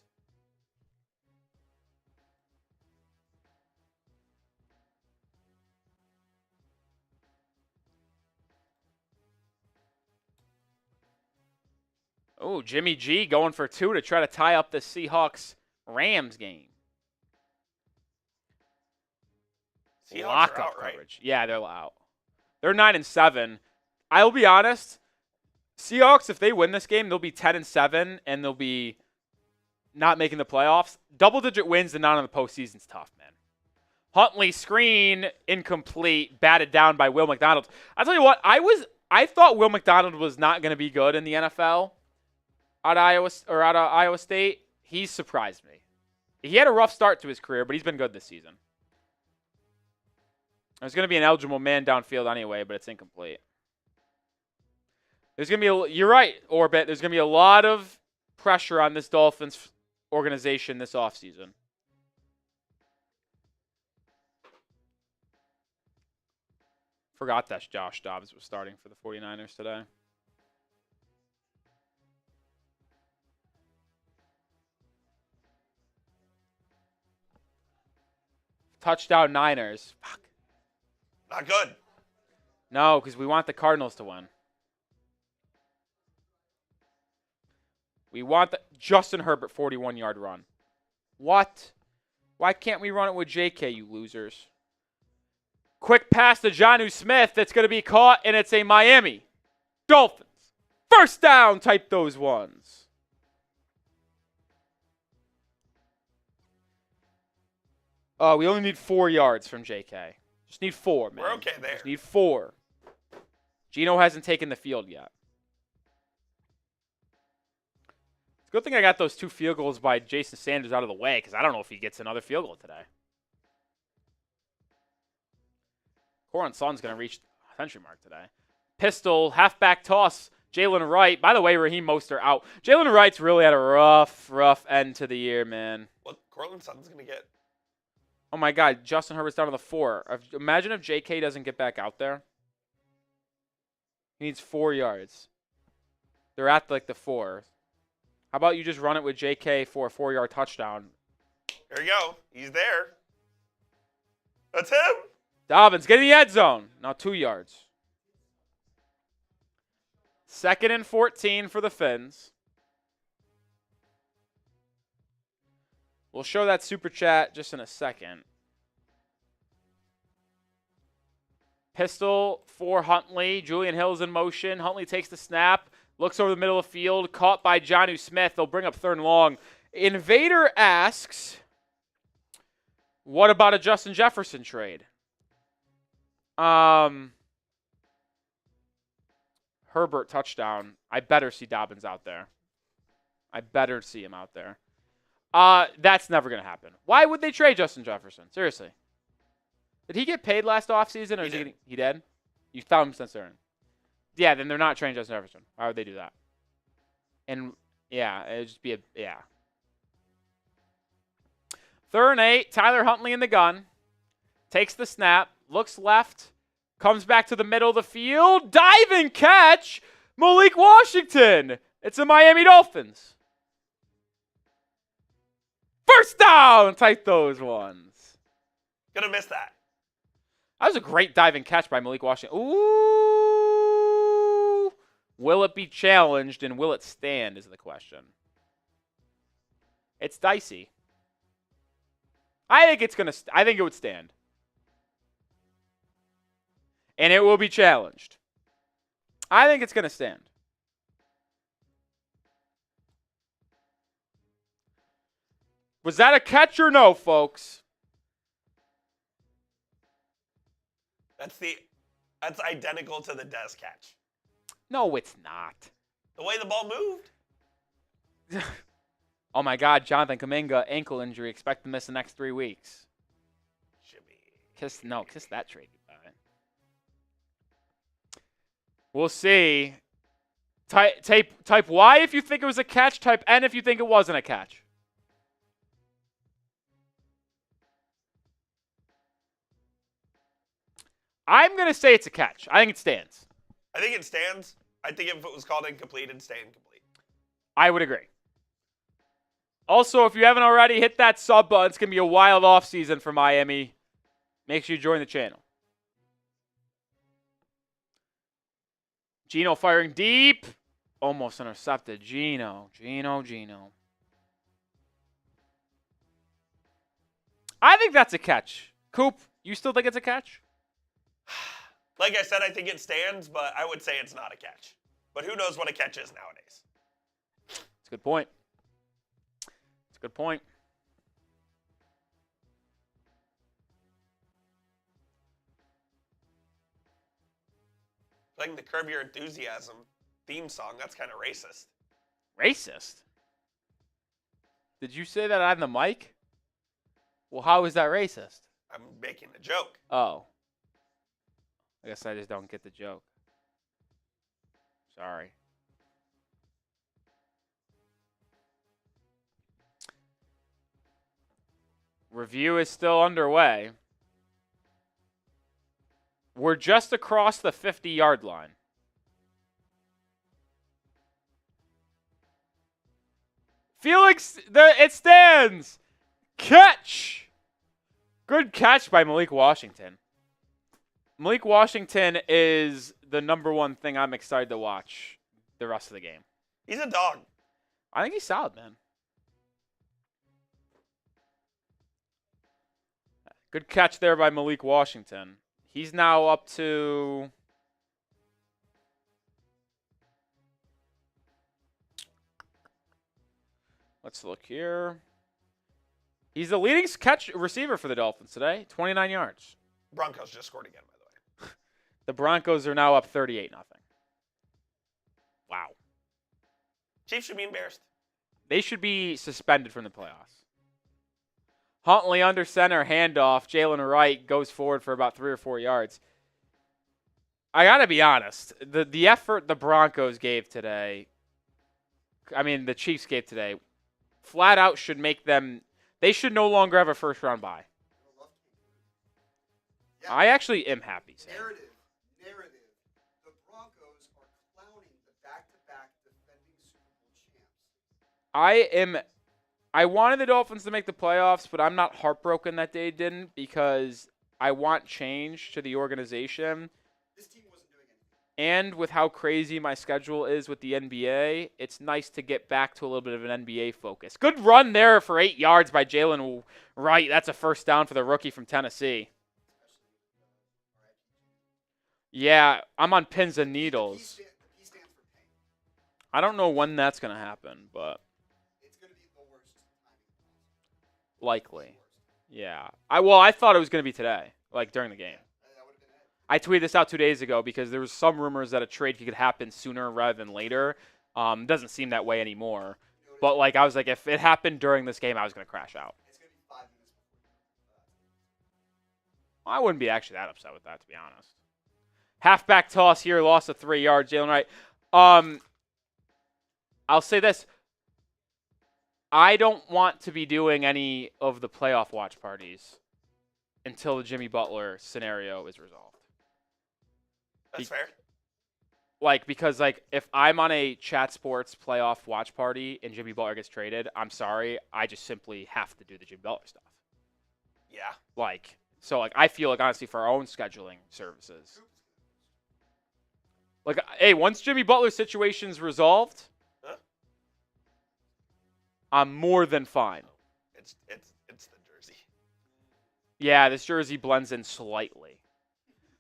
Oh, Jimmy G going for 2 to try to tie up the Seahawks-Rams game. Seahawks Lockup are out, right? coverage. Yeah, they're out. They're 9-7. I'll be honest. Seahawks, if they win this game, they'll be 10-7, and they'll be not making the playoffs. Double-digit wins and not in the postseason's tough, man. Huntley screen incomplete, batted down by Will McDonald. I'll tell you what, I thought Will McDonald was not going to be good in the NFL out of Iowa State. He's surprised me. He had a rough start to his career, but he's been good this season. There's going to be an eligible man downfield anyway, but it's incomplete. There's going to be you're right, Orbit. There's going to be a lot of pressure on this Dolphins organization this offseason. Forgot that Josh Dobbs was starting for the 49ers today. Touchdown Niners. Fuck. Not good. No, because we want the Cardinals to win. We want the Justin Herbert 41-yard run. What? Why can't we run it with JK, you losers? Quick pass to Jonnu Smith that's going to be caught, and it's a Miami Dolphins first down type those ones. We only need 4 yards from JK. Just need 4, man. We're okay there. Just need 4. Geno hasn't taken the field yet. It's a good thing I got those 2 field goals by Jason Sanders out of the way, because I don't know if he gets another field goal today. Coron Son's going to reach the century mark today. Pistol, halfback toss, Jalen Wright. By the way, Raheem Mostert out. Jalen Wright's really had a rough end to the year, man. What Coron Son's going to get? Oh, my God. Justin Herbert's down to the 4. Imagine if J.K. doesn't get back out there. He needs 4 yards. They're at, like, the 4. How about you just run it with J.K. for a 4-yard touchdown? There you go. He's there. That's him. Dobbins, get in the end zone. Now 2 yards. 2nd and 14 for the Fins. We'll show that super chat just in a second. Pistol for Huntley. Julian Hill's in motion. Huntley takes the snap. Looks over the middle of the field. Caught by Jonnu Smith. They'll bring up 3rd and long. Invader asks, what about a Justin Jefferson trade? Herbert touchdown. I better see Dobbins out there. I better see him out there. That's never going to happen. Why would they trade Justin Jefferson? Seriously. Did he get paid last offseason? Or he did? You found him since they're in. Yeah, then they're not trading Justin Jefferson. Why would they do that? And, yeah, it would just be yeah. 3rd and 8. Tyler Huntley in the gun. Takes the snap. Looks left. Comes back to the middle of the field. Diving catch. Malik Washington. It's the Miami Dolphins. First down. Type those ones. Gonna miss that. That was a great diving catch by Malik Washington. Ooh. Will it be challenged and will it stand is the question. It's dicey. I think it would stand. And it will be challenged. I think it's going to stand. Was that a catch or no, folks? That's identical to the Dez catch. No, it's not. The way the ball moved. Oh, my God. Jonathan Kuminga, ankle injury. Expect to miss the next 3 weeks. Kiss that trade goodbye. We'll see. Type Y if you think it was a catch. Type N if you think it wasn't a catch. I'm going to say it's a catch. I think it stands. I think it stands. I think if it was called incomplete, it'd stay incomplete. I would agree. Also, if you haven't already, hit that sub button. It's going to be a wild offseason for Miami. Make sure you join the channel. Geno firing deep. Almost intercepted. Geno. I think that's a catch. Coop, you still think it's a catch? Like I said, I think it stands, but I would say it's not a catch. But who knows what a catch is nowadays? That's a good point. That's a good point. Playing the Curb Your Enthusiasm theme song, that's kind of racist. Racist? Did you say that on the mic? Well, how is that racist? I'm making a joke. Oh. I guess I just don't get the joke. Sorry. Review is still underway. We're just across the 50-yard line. Felix, it stands. Catch. Good catch by Malik Washington. Malik Washington is the number one thing I'm excited to watch the rest of the game. He's a dog. I think he's solid, man. Good catch there by Malik Washington. He's now up to... Let's look here. He's the leading catch receiver for the Dolphins today. 29 yards. Broncos just scored again, by the way. The Broncos are now up 38-0. Wow. Chiefs should be embarrassed. They should be suspended from the playoffs. Huntley under center, handoff. Jalen Wright goes forward for about 3 or 4 yards. I got to be honest. The effort the Broncos gave today, the Chiefs gave today, flat out should make them, they should no longer have a first-round bye. Yeah. I actually am happy. Sam. Narrative. The Broncos are clowning the back-to-back defending Super Bowl champs. I wanted the Dolphins to make the playoffs, but I'm not heartbroken that they didn't because I want change to the organization. This team wasn't doing anything. And with how crazy my schedule is with the NBA, it's nice to get back to a little bit of an NBA focus. Good run there for 8 yards by Jalen Wright. That's a first down for the rookie from Tennessee. Yeah, I'm on pins and needles. The P stands for pain. I don't know when that's going to happen, but It's going to be the worst timing. likely. Yeah. I thought it was going to be today, like during the game. That would have been it. I tweeted this out 2 days ago because there was some rumors that a trade could happen sooner rather than later. Doesn't seem that way anymore. But I was like, if it happened during this game, I was going to crash out. It's going to be 5 minutes before. I wouldn't be actually that upset with that, to be honest. Halfback toss here, loss of 3 yards, Jalen Wright. I'll say this. I don't want to be doing any of the playoff watch parties until the Jimmy Butler scenario is resolved. That's fair. Because if I'm on a Chat Sports playoff watch party and Jimmy Butler gets traded, I'm sorry, I just simply have to do the Jimmy Butler stuff. Yeah. So I feel honestly for our own scheduling services. Hey, once Jimmy Butler's situation's resolved, Huh? I'm more than fine. It's the jersey. Yeah, this jersey blends in slightly.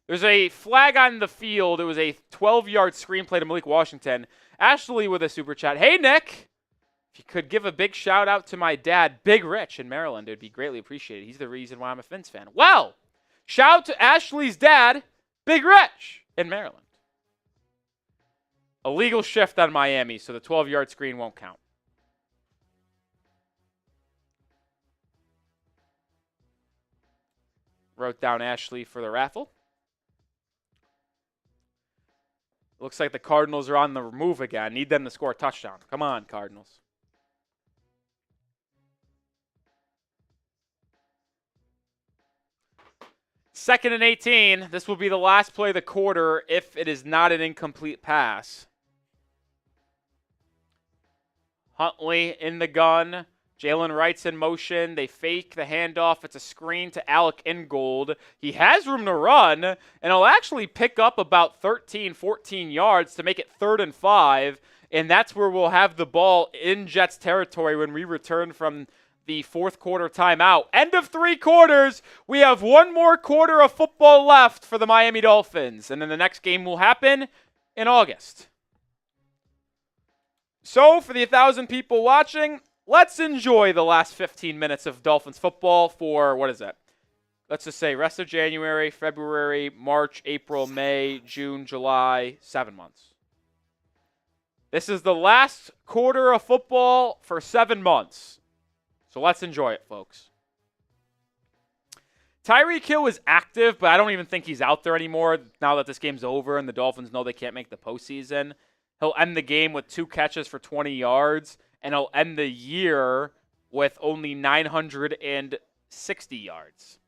There's a flag on the field. It was a 12-yard screenplay to Malik Washington. Ashley with a super chat. Hey, Nick. If you could give a big shout out to my dad, Big Rich in Maryland, it would be greatly appreciated. He's the reason why I'm a Fins fan. Well, shout out to Ashley's dad, Big Rich in Maryland. Illegal shift on Miami, so the 12-yard screen won't count. Wrote down Ashley for the raffle. Looks like the Cardinals are on the move again. Need them to score a touchdown. Come on, Cardinals. Second and 18. This will be the last play of the quarter if it is not an incomplete pass. Huntley in the gun. Jalen Wright's in motion. They fake the handoff. It's a screen to Alec Ingold. He has room to run, and he'll actually pick up about 13, 14 yards to make it 3rd and 5, and that's where we'll have the ball in Jets territory when we return from the 4th quarter timeout. End of 3 quarters. We have 1 more quarter of football left for the Miami Dolphins, and then the next game will happen in August. So, for the 1,000 people watching, let's enjoy the last 15 minutes of Dolphins football for, what is that? Let's just say rest of January, February, March, April, May, June, July, 7 months. This is the last quarter of football for 7 months. So let's enjoy it, folks. Tyreek Hill is active, but I don't even think he's out there anymore now that this game's over and the Dolphins know they can't make the postseason. He'll end the game with 2 catches for 20 yards, and he'll end the year with only 960 yards.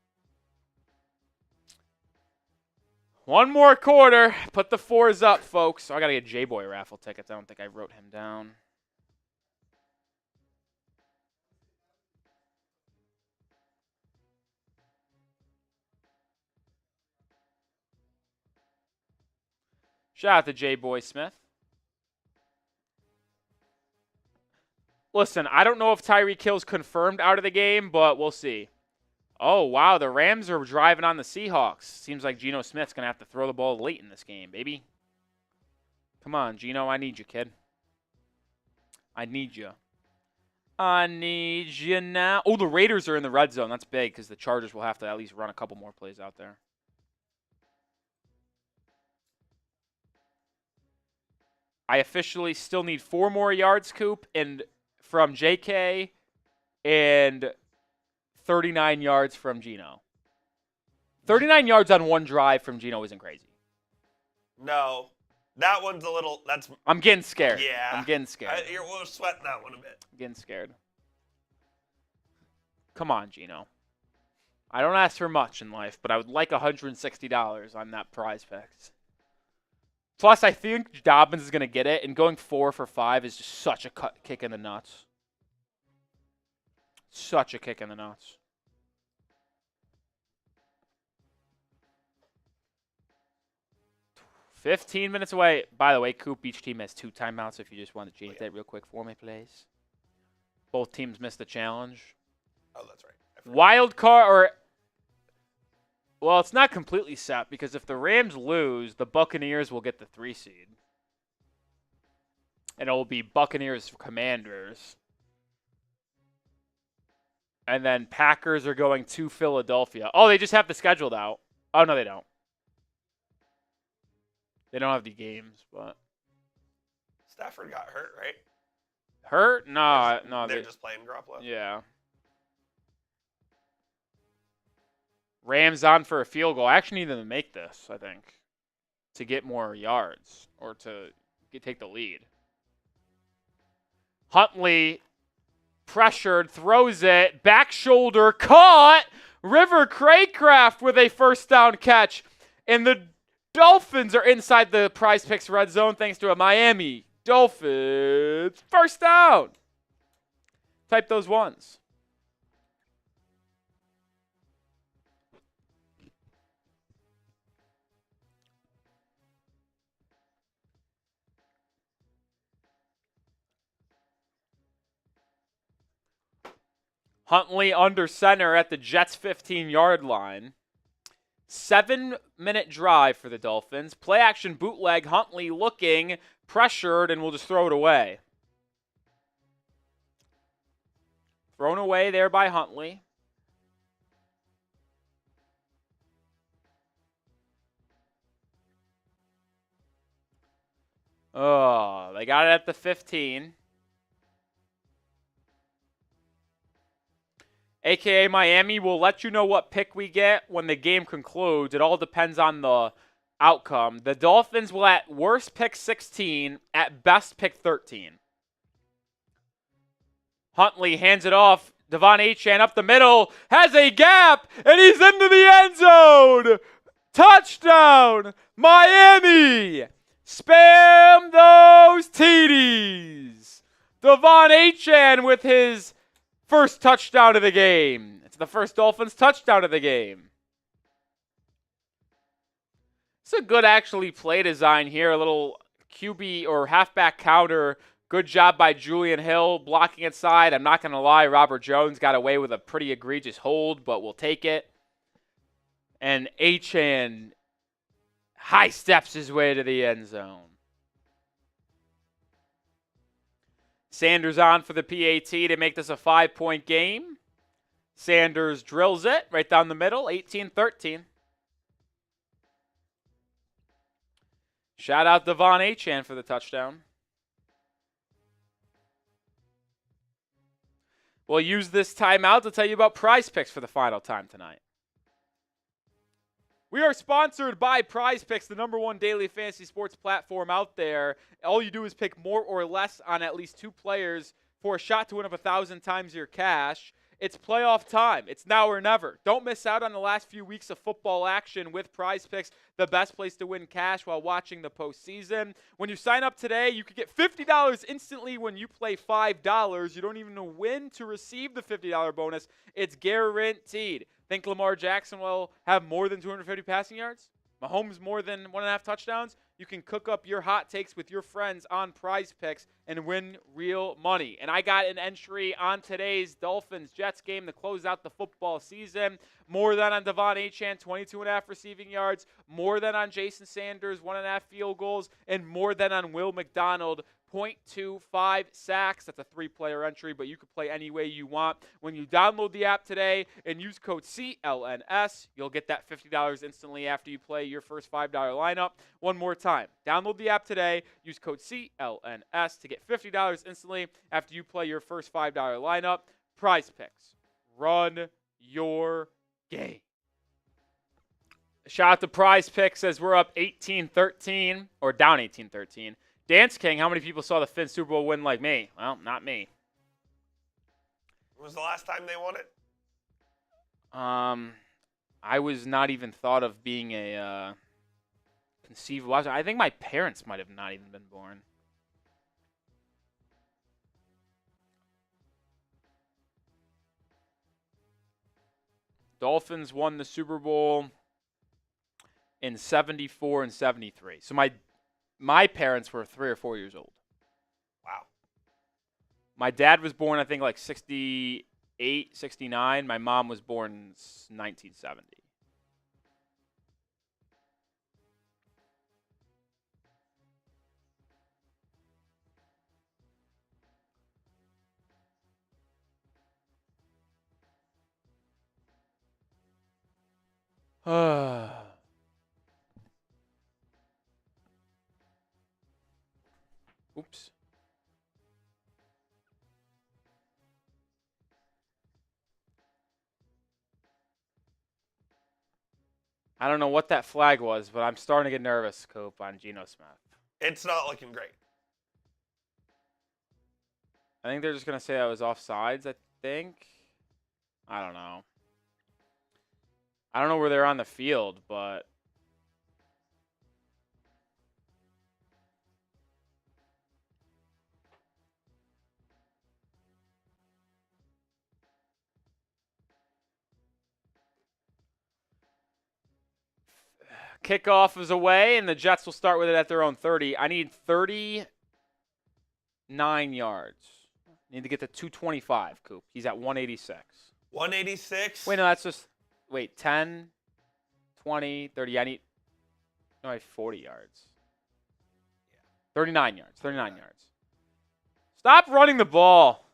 One more quarter. Put the 4s up, folks. Oh, I got to get J-Boy raffle tickets. I don't think I wrote him down. Shout out to J-Boy Smith. Listen, I don't know if Tyreek Hill's confirmed out of the game, but we'll see. Oh, wow, the Rams are driving on the Seahawks. Seems like Geno Smith's going to have to throw the ball late in this game, baby. Come on, Geno, I need you, kid. I need you. I need you now. Oh, the Raiders are in the red zone. That's big because the Chargers will have to at least run a couple more plays out there. I officially still need 4 more yards, Coop, and from JK and 39 yards from Geno. 39 yards on one drive from Geno isn't crazy. No. That one's a little, I'm getting scared. Yeah. I'm getting scared. We're sweating that one a bit. I'm getting scared. Come on, Geno. I don't ask for much in life, but I would like $160 on that prize picks. Plus, I think Dobbins is going to get it, and going 4 for 5 is just such a kick in the nuts. Such a kick in the nuts. $15 minutes away. By the way, Coop, each team has 2 timeouts. If you just want to change that real quick for me, please. Both teams missed the challenge. Oh, that's right. Wild card, or... Well, it's not completely set because if the Rams lose, the Buccaneers will get the 3 seed. And it will be Buccaneers Commanders. And then Packers are going to Philadelphia. Oh, they just have the scheduled out. Oh, no, they don't. They don't have the games, but... Stafford got hurt, right? Hurt? No, They're just playing Garoppolo. Yeah. Rams on for a field goal. I actually need them to make this, I think, to get more yards or to take the lead. Huntley pressured, throws it, back shoulder, caught. River Craycraft with a first down catch. And the Dolphins are inside the Prize Picks red zone thanks to a Miami Dolphins first down. Type those ones. Huntley under center at the Jets' 15-yard line. 7-minute drive for the Dolphins. Play action bootleg. Huntley looking, pressured, and we'll just throw it away. Thrown away there by Huntley. Oh, they got it at the 15. AKA Miami will let you know what pick we get when the game concludes. It all depends on the outcome. The Dolphins will at worst pick 16, at best pick 13. Huntley hands it off. Devon Achane up the middle, has a gap, and he's into the end zone. Touchdown, Miami. Spam those TDs. Devon Achane with his first touchdown of the game. It's the first Dolphins touchdown of the game. It's a good actually play design here. A little QB or halfback counter. Good job by Julian Hill blocking inside. I'm not going to lie, Robert Jones got away with a pretty egregious hold, but we'll take it. And Achane high steps his way to the end zone. Sanders on for the PAT to make this a 5-point game. Sanders drills it right down the middle, 18-13. Shout out Devon Achane for the touchdown. We'll use this timeout to tell you about Prize Picks for the final time tonight. We are sponsored by Prize Picks, the #1 daily fantasy sports platform out there. All you do is pick more or less on at least 2 players for a shot to win up 1,000 times your cash. It's playoff time. It's now or never. Don't miss out on the last few weeks of football action with Prize Picks, the best place to win cash while watching the postseason. When you sign up today, you could get $50 instantly when you play $5. You don't even win to receive the $50 bonus. It's guaranteed. Think Lamar Jackson will have more than 250 passing yards? Mahomes more than 1.5 touchdowns? You can cook up your hot takes with your friends on Prize Picks and win real money. And I got an entry on today's Dolphins-Jets game to close out the football season. More than on Devon Achane, 22.5 receiving yards. More than on Jason Sanders, 1.5 field goals. And more than on Will McDonald, 0.25 sacks. That's a 3-player entry, but you can play any way you want. When you download the app today and use code CLNS, you'll get that $50 instantly after you play your first $5 lineup. One more time. Download the app today. Use code CLNS to get $50 instantly after you play your first $5 lineup. Prize Picks. Run your game. Shout out to Prize Picks as we're up 18-13, or down 18-13. Dance King, how many people saw the Finns Super Bowl win like me? Well, not me. When was the last time they won it? I was not even thought of being a conceivable. I think my parents might have not even been born. Dolphins won the Super Bowl in 74 and 73. So my parents were 3 or 4 years old. Wow. My dad was born, I think, like 68, 69. My mom was born in 1970. Oops. I don't know what that flag was, but I'm starting to get nervous, Cope, on Geno Smith. It's not looking great. I think they're just going to say I was offsides, I think. I don't know. I don't know where they're on the field, but... Kickoff is away, and the Jets will start with it at their own 30. I need 39 yards. Need to get to 225, Coop. He's at 186. 186? Wait, no, that's just... Wait, 10, 20, 30. I need 40 yards. 39 yards. 39 yards. Stop running the ball.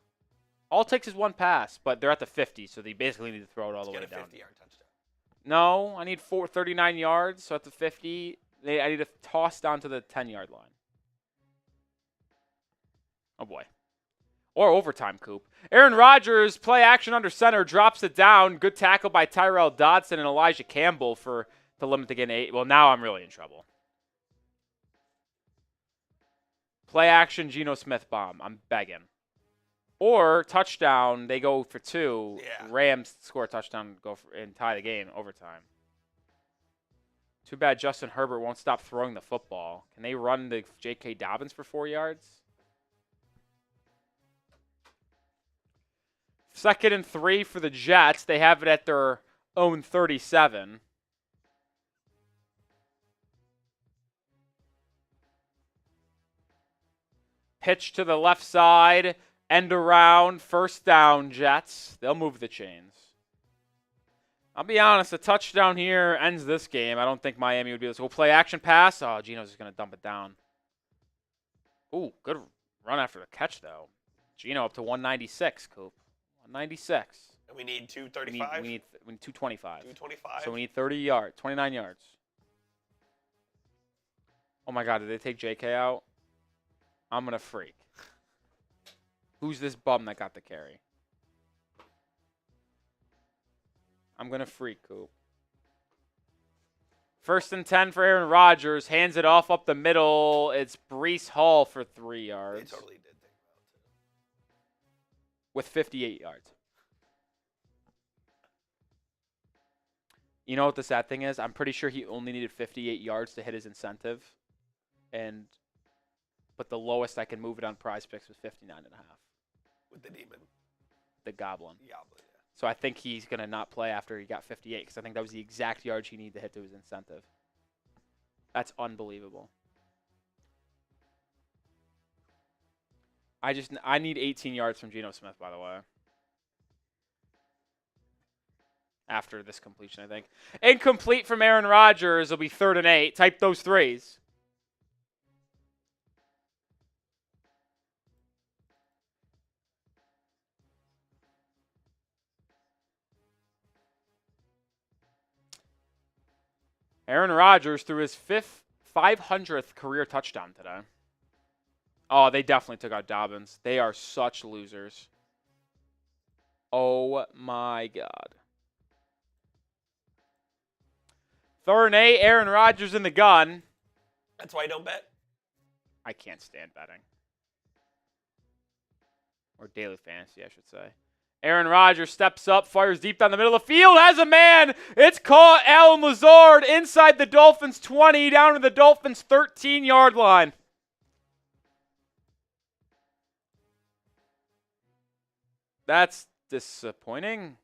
All it takes is one pass, but they're at the 50, so they basically need to throw it all the way down. Get a 50-yard touchdown. No, I need 39 yards, so at the 50, I need to toss down to the 10-yard line. Oh, boy. Or overtime, Coop. Aaron Rodgers, play action under center, drops it down. Good tackle by Tyrell Dodson and Elijah Campbell to limit to getting 8. Well, now I'm really in trouble. Play action, Geno Smith bomb. I'm begging. Or touchdown, they go for 2. Yeah. Rams score a touchdown, and tie the game overtime. Too bad Justin Herbert won't stop throwing the football. Can they run the J.K. Dobbins for 4 yards? 2nd and 3 for the Jets. They have it at their own 37. Pitch to the left side. End around. First down, Jets. They'll move the chains. I'll be honest, a touchdown here ends this game. I don't think Miami would be able to go play action pass. Oh, Geno's just going to dump it down. Ooh, good run after the catch, though. Geno up to 196, Coop. 196. And we need 235? We need 225. 225. So we need 30 yards, 29 yards. Oh my God, did they take JK out? I'm going to freak. Who's this bum that got the carry? I'm going to freak, Coop. 1st and 10 for Aaron Rodgers. Hands it off up the middle. It's Breece Hall for 3 yards. They totally did take him out, too. With 58 yards. You know what the sad thing is? I'm pretty sure he only needed 58 yards to hit his incentive. But the lowest I can move it on Prize Picks was 59.5. With the demon. The Goblin. Yeah. So I think he's going to not play after he got 58 because I think that was the exact yards he needed to hit to his incentive. That's unbelievable. I need 18 yards from Geno Smith, by the way. After this completion, I think. Incomplete from Aaron Rodgers. It'll be 3rd and 8. Type those threes. Aaron Rodgers threw his 500th career touchdown today. Oh, they definitely took out Dobbins. They are such losers. Oh, my God. 3rd and 8, Aaron Rodgers in the gun. That's why I don't bet. I can't stand betting. Or daily fantasy, I should say. Aaron Rodgers steps up, fires deep down the middle of the field, has a man. It's caught. Allen Lazard inside the Dolphins 20, down to the Dolphins 13-yard line. That's disappointing.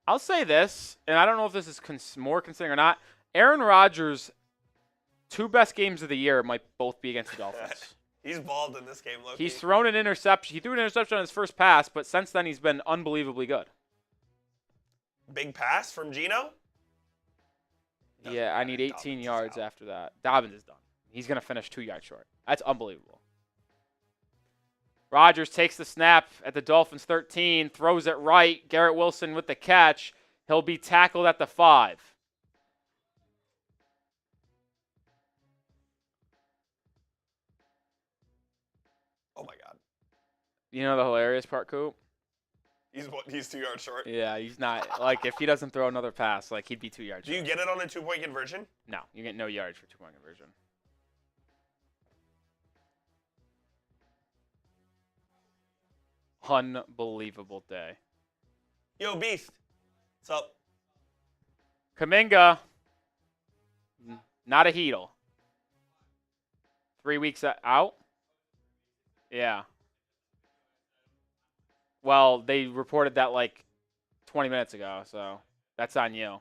I'll say this, and I don't know if this is more concerning or not. Aaron Rodgers' 2 best games of the year might both be against the Dolphins. He's balled in this game, Loki. He's thrown an interception. He threw an interception on his first pass, but since then he's been unbelievably good. Big pass from Geno? Yeah, I need 18 yards after that. Dobbins is done. He's going to finish 2 yards short. That's unbelievable. Rodgers takes the snap at the Dolphins 13, throws it right. Garrett Wilson with the catch. He'll be tackled at the 5. Oh, my God. You know the hilarious part, Coop? He's 2 yards short. Yeah, he's not. Like, if he doesn't throw another pass, like, he'd be 2 yards Do short. you get it on a 2-point conversion? No, you get no yards for 2-point conversion. Unbelievable day. Yo, Beast. What's up? Kuminga, not a Heedle. 3 weeks out? Yeah. Well, they reported that like 20 minutes ago, so that's on you.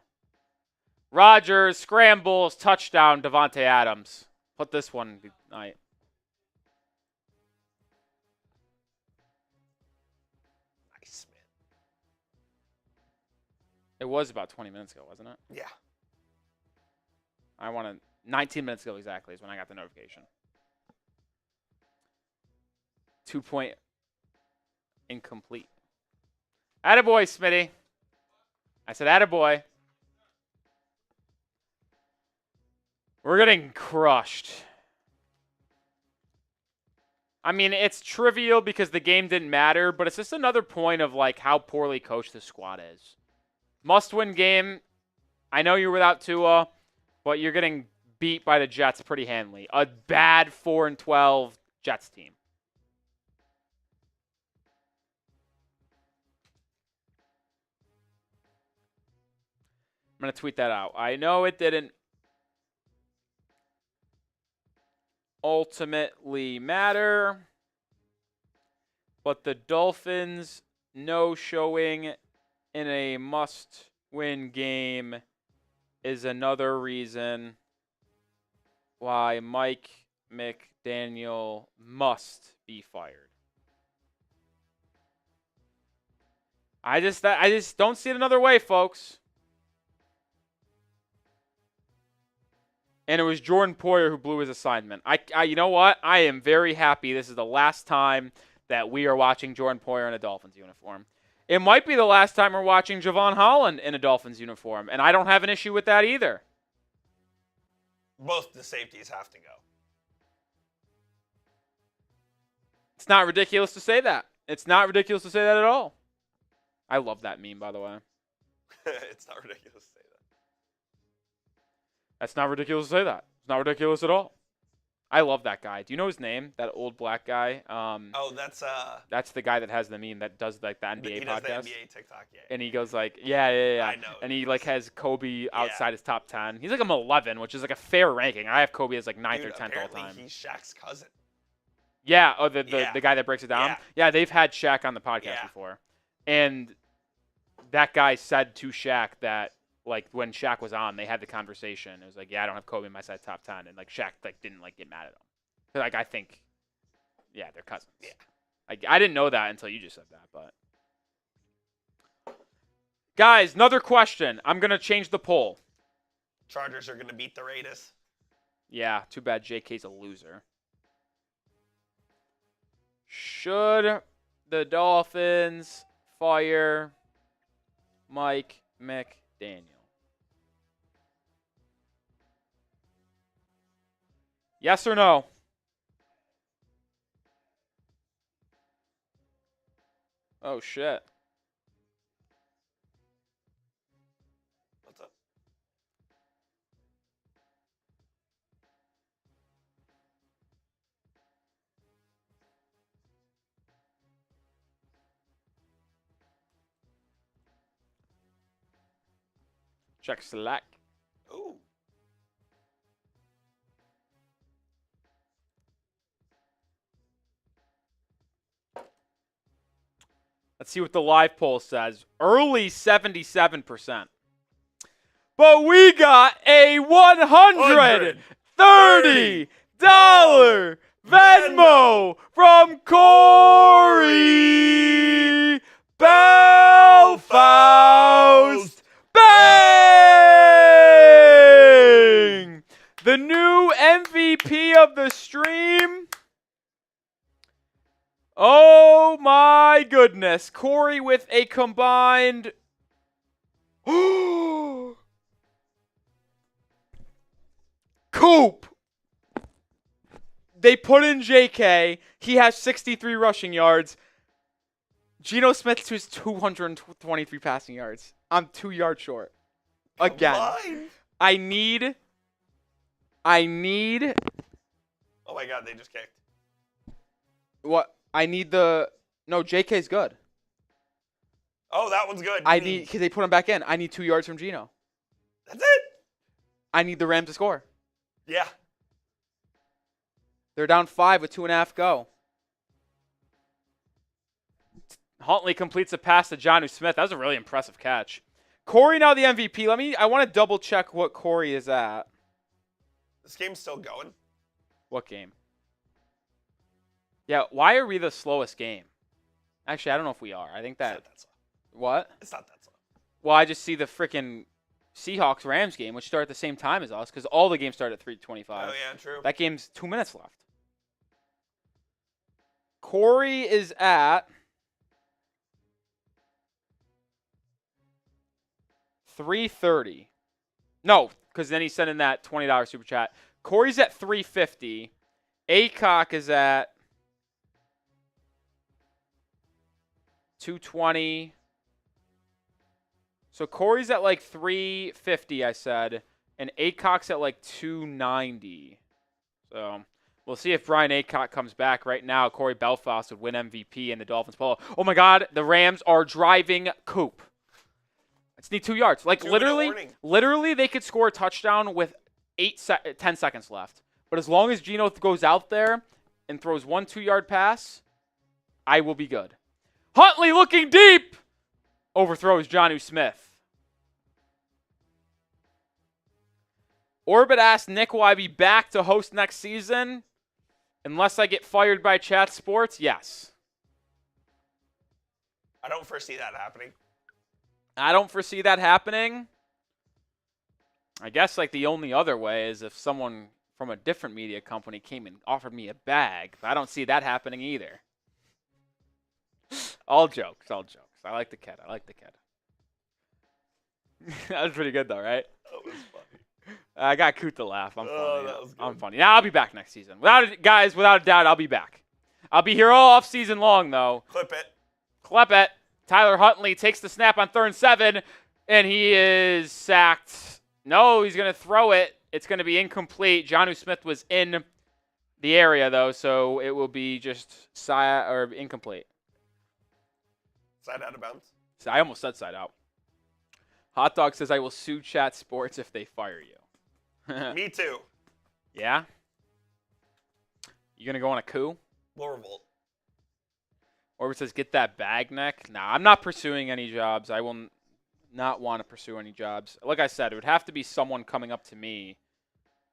Rodgers scrambles, touchdown, Devontae Adams. Put this one tonight. Nice, man. It was about 20 minutes ago, wasn't it? Yeah. 19 minutes ago exactly is when I got the notification. 2-point incomplete. Attaboy, Smitty. I said attaboy. We're getting crushed. I mean, it's trivial because the game didn't matter, but it's just another point of like how poorly coached this squad is. Must-win game. I know you're without Tua, but you're getting beat by the Jets pretty handily. A bad 4-12 Jets team. I'm going to tweet that out. I know it didn't ultimately matter, but the Dolphins no showing in a must-win game is another reason why Mike McDaniel must be fired. I just don't see it another way, folks. And it was Jordan Poyer who blew his assignment. You know what? I am very happy this is the last time that we are watching Jordan Poyer in a Dolphins uniform. It might be the last time we're watching Javon Holland in a Dolphins uniform, and I don't have an issue with that either. Both the safeties have to go. It's not ridiculous to say that. It's not ridiculous to say that at all. I love that meme, by the way. It's not ridiculous to say that. That's not ridiculous to say that. It's not ridiculous at all. I love that guy. Do you know his name? That old black guy? That's the guy that has the meme that does like the NBA he podcast. does the NBA TikTok, yeah. And he goes like, yeah. I know. And he like has Kobe outside his top 10. He's like I'm 11, which is like a fair ranking. I have Kobe as like 9th or 10th all time. He's Shaq's cousin. Yeah, the guy that breaks it down. Yeah, they've had Shaq on the podcast before. And that guy said to Shaq that like when Shaq was on, they had the conversation. It was like, yeah, I don't have Kobe in my side top 10, and like Shaq like didn't like get mad at him. Like I think, yeah, they're cousins. Yeah, I didn't know that until you just said that. But guys, another question. I'm gonna change the poll. Chargers are gonna beat the Raiders. Yeah, too bad JK's a loser. Should the Dolphins fire Mike McDaniel? Yes or no? Oh, shit. What's up? Check Slack. Ooh. Let's see what the live poll says. Early 77%. But we got a $130 Venmo from Corey Belfast. Bang! The new MVP of the stream. Oh my goodness. Corey with a combined Coop. They put in JK. He has 63 rushing yards. Geno Smith has 223 passing yards. I'm 2 yards short. Again. Combined. I need. Oh my God, they just kicked. What? I need the. No, JK's good. Oh, that one's good. I need because they put him back in. I need 2 yards from Geno. That's it. I need the Rams to score. Yeah. They're down 5 with 2.5 go. Huntley completes a pass to Jonnu Smith. That was a really impressive catch. Corey now the MVP. I want to double check what Corey is at. This game's still going. What game? Yeah, why are we the slowest game? Actually, I don't know if we are. I think that. It's not that slow. What? It's not that slow. Well, I just see the freaking Seahawks-Rams game, which start at the same time as us, because all the games start at 3:25. Oh, yeah, true. That game's 2 minutes left. Corey is at 330. No, because then he sent in that $20 super chat. Corey's at 350. Acock is at 220. So Corey's at like 350, I said, and Acock's at like 290. So we'll see if Brian Acock comes back. Right now, Corey Belfast would win MVP in the Dolphins poll. Oh my God, the Rams are driving Coop. I just need 2 yards. Like literally, they could score a touchdown with 10 seconds left. But as long as Geno goes out there and throws 1 2-yard pass, I will be good. Huntley looking deep. Overthrows Jonnu Smith. Orbit asked Nick, will I be back to host next season? Unless I get fired by Chat Sports, yes. I don't foresee that happening. I don't foresee that happening. I guess like the only other way is if someone from a different media company came and offered me a bag. But I don't see that happening either. All jokes. I like the kid. That was pretty good though, right? That was funny. I got Coot to laugh. I'm funny. That was good. I'm funny. Now I'll be back next season. Without a doubt, I'll be back. I'll be here all off season long though. Clip it. Tyler Huntley takes the snap on 3rd and 7, and he is sacked. No, he's gonna throw it. It's gonna be incomplete. Jonnu Smith was in the area though, so it will be just incomplete. Side out of bounds. So I almost said side out. Hot Dog says I will sue Chat Sports if they fire you. Me too. Yeah? You gonna go on a coup? We'll revolt. Orbit says get that bag, Nick. Nah, I'm not pursuing any jobs. I will not want to pursue any jobs. Like I said, it would have to be someone coming up to me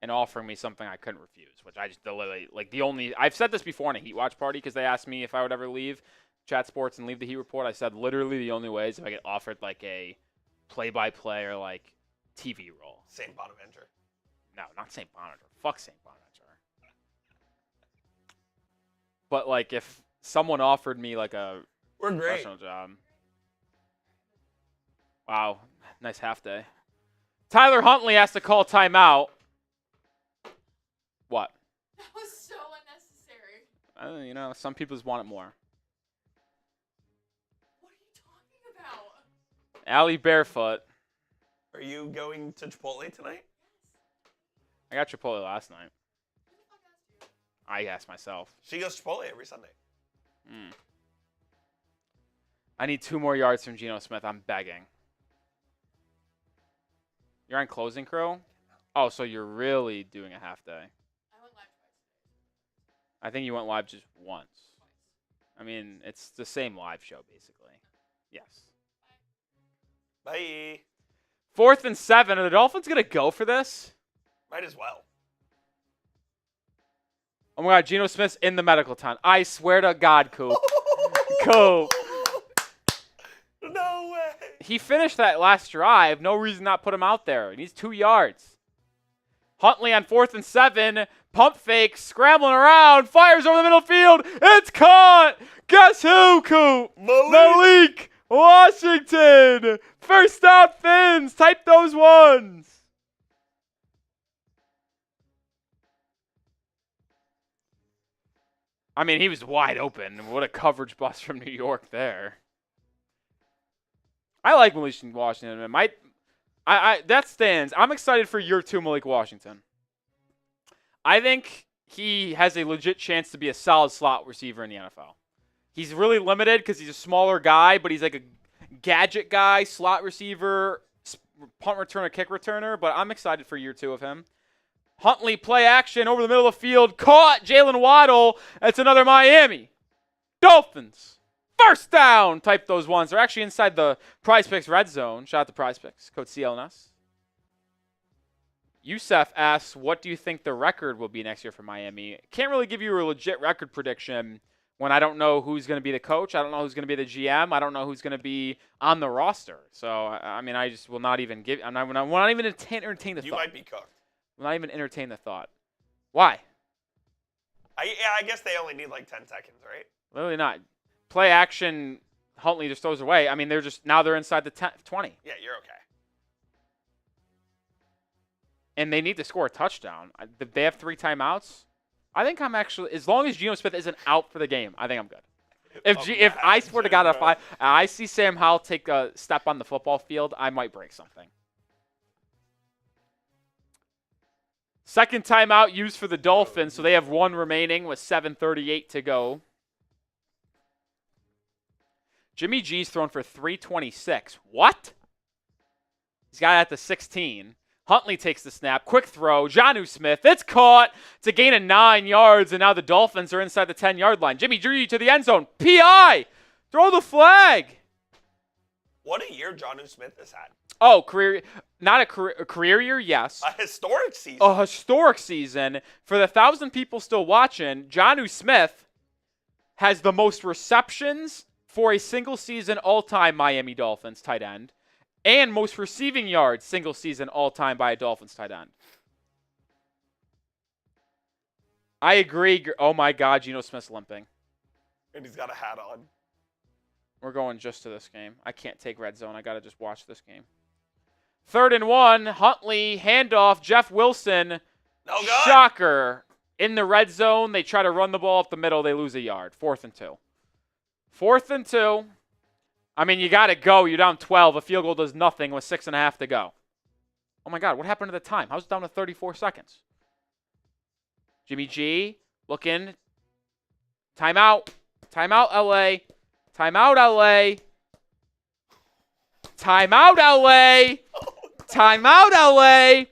and offering me something I couldn't refuse, which I just literally, I've said this before in a Heat Watch party because they asked me if I would ever leave Chat Sports and leave the Heat Report. I said literally the only way is if I get offered like a play-by-play or like TV role. St. Bonaventure. No, not St. Bonaventure. Fuck St. Bonaventure. But like if someone offered me like a professional job. Wow, nice half day. Tyler Huntley has to call timeout. What? That was so unnecessary. Some people just want it more. What are you talking about? Allie Barefoot. Are you going to Chipotle tonight? I got Chipotle last night. I asked myself. She goes to Chipotle every Sunday. I need 2 more yards from Geno Smith. I'm begging. You're on closing crew? Oh, so you're really doing a half day. I went live twice. I think you went live just once. I mean, it's the same live show, basically. Yes. Bye. 4th and 7. Are the Dolphins going to go for this? Might as well. Oh, my God. Geno Smith's in the medical tent. I swear to God, Coop. Coop. No way. He finished that last drive. No reason not put him out there. He needs 2 yards. Huntley on 4th and 7. Pump fake. Scrambling around. Fires over the middle field. It's caught. Guess who, Coop? Malik Washington. First out Fins. Type those ones. I mean, he was wide open. What a coverage bust from New York there. I like Malik Washington. That stands. I'm excited for year 2 Malik Washington. I think he has a legit chance to be a solid slot receiver in the NFL. He's really limited because he's a smaller guy, but he's like a gadget guy, slot receiver, punt returner, kick returner. But I'm excited for year 2 of him. Huntley play action over the middle of the field. Caught Jalen Waddle. That's another Miami Dolphins. First down. Type those ones. They're actually inside the Prize Picks red zone. Shout out to Prize Picks. Code CLNS. Youssef asks, what do you think the record will be next year for Miami? Can't really give you a legit record prediction when I don't know who's going to be the coach. I don't know who's going to be the GM. I don't know who's going to be on the roster. So, I mean, I just will not even give – I'm not even entertain the thought. You might be cooked. Will not even entertain the thought. Why? I guess they only need like 10 seconds, right? Literally not. Play action, Huntley just throws away. I mean, they're inside the 20. Yeah, you're okay. And they need to score a touchdown. They have 3 timeouts. I think I'm actually, as long as Geno Smith isn't out for the game, I think I'm good. If I swear to God, if I see Sam Howell take a step on the football field, I might break something. Second timeout used for the Dolphins, so they have 1 remaining with 7:38 to go. Jimmy G's thrown for 326. What? He's got it at the 16. Huntley takes the snap. Quick throw. Jonnu Smith. It's caught. It's a gain of 9 yards, and now the Dolphins are inside the 10-yard line. Jimmy G to the end zone. PI! Throw the flag! What a year Jonnu Smith has had. Oh, not a career year, yes. A historic season. A historic season. For the 1,000 people still watching, Jonnu Smith has the most receptions for a single season all-time Miami Dolphins tight end. and most receiving yards single season all-time by a Dolphins tight end. I agree. Oh, my God, Geno Smith's limping. And he's got a hat on. We're going just to this game. I can't take red zone. I got to just watch this game. 3rd and 1. Huntley, handoff. Jeff Wilson. No good. Shocker. In the red zone, they try to run the ball up the middle. They lose a yard. 4th and 2. 4th and 2. I mean, you got to go. You're down 12. A field goal does nothing with 6.5 to go. Oh, my God. What happened to the time? How's it down to 34 seconds? Jimmy G looking. Timeout. Timeout, LA. Timeout, LA. Timeout, LA. Timeout, LA.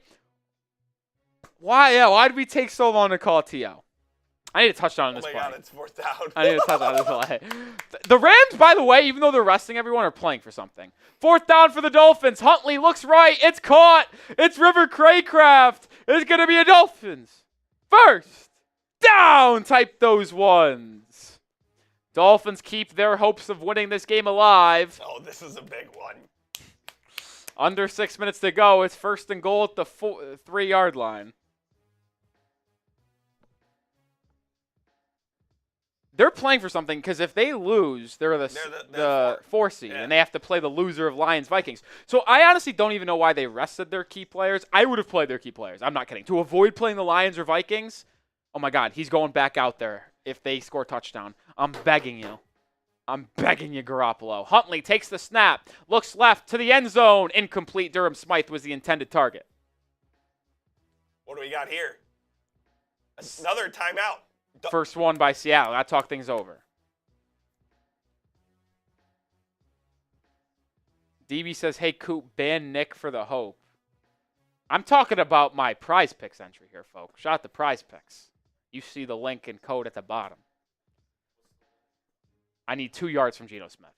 Why did we take so long to call TO? I need a touchdown on this play. Oh, my God, it's 4th down. I need a touchdown on this play. The Rams, by the way, even though they're resting everyone, are playing for something. 4th down for the Dolphins. Huntley looks right. It's caught. It's River Craycraft. It's going to be a Dolphins. 1st down. Type those ones. Dolphins keep their hopes of winning this game alive. Oh, this is a big one. Under 6 minutes to go. It's 1st and goal at the 3-yard line. They're playing for something because if they lose, they're the 4 seed, and they have to play the loser of Lions-Vikings. So I honestly don't even know why they rested their key players. I would have played their key players. I'm not kidding. To avoid playing the Lions or Vikings, oh, my God, he's going back out there if they score a touchdown. I'm begging you. I'm begging you, Garoppolo. Huntley takes the snap, looks left to the end zone. Incomplete. Durham Smythe was the intended target. What do we got here? Another timeout. First one by Seattle. That talked things over. DB says, hey, Coop, ban Nick for the hope. I'm talking about my Prize Picks entry here, folks. Shout out to Prize Picks. You see the link and code at the bottom. I need 2 yards from Geno Smith.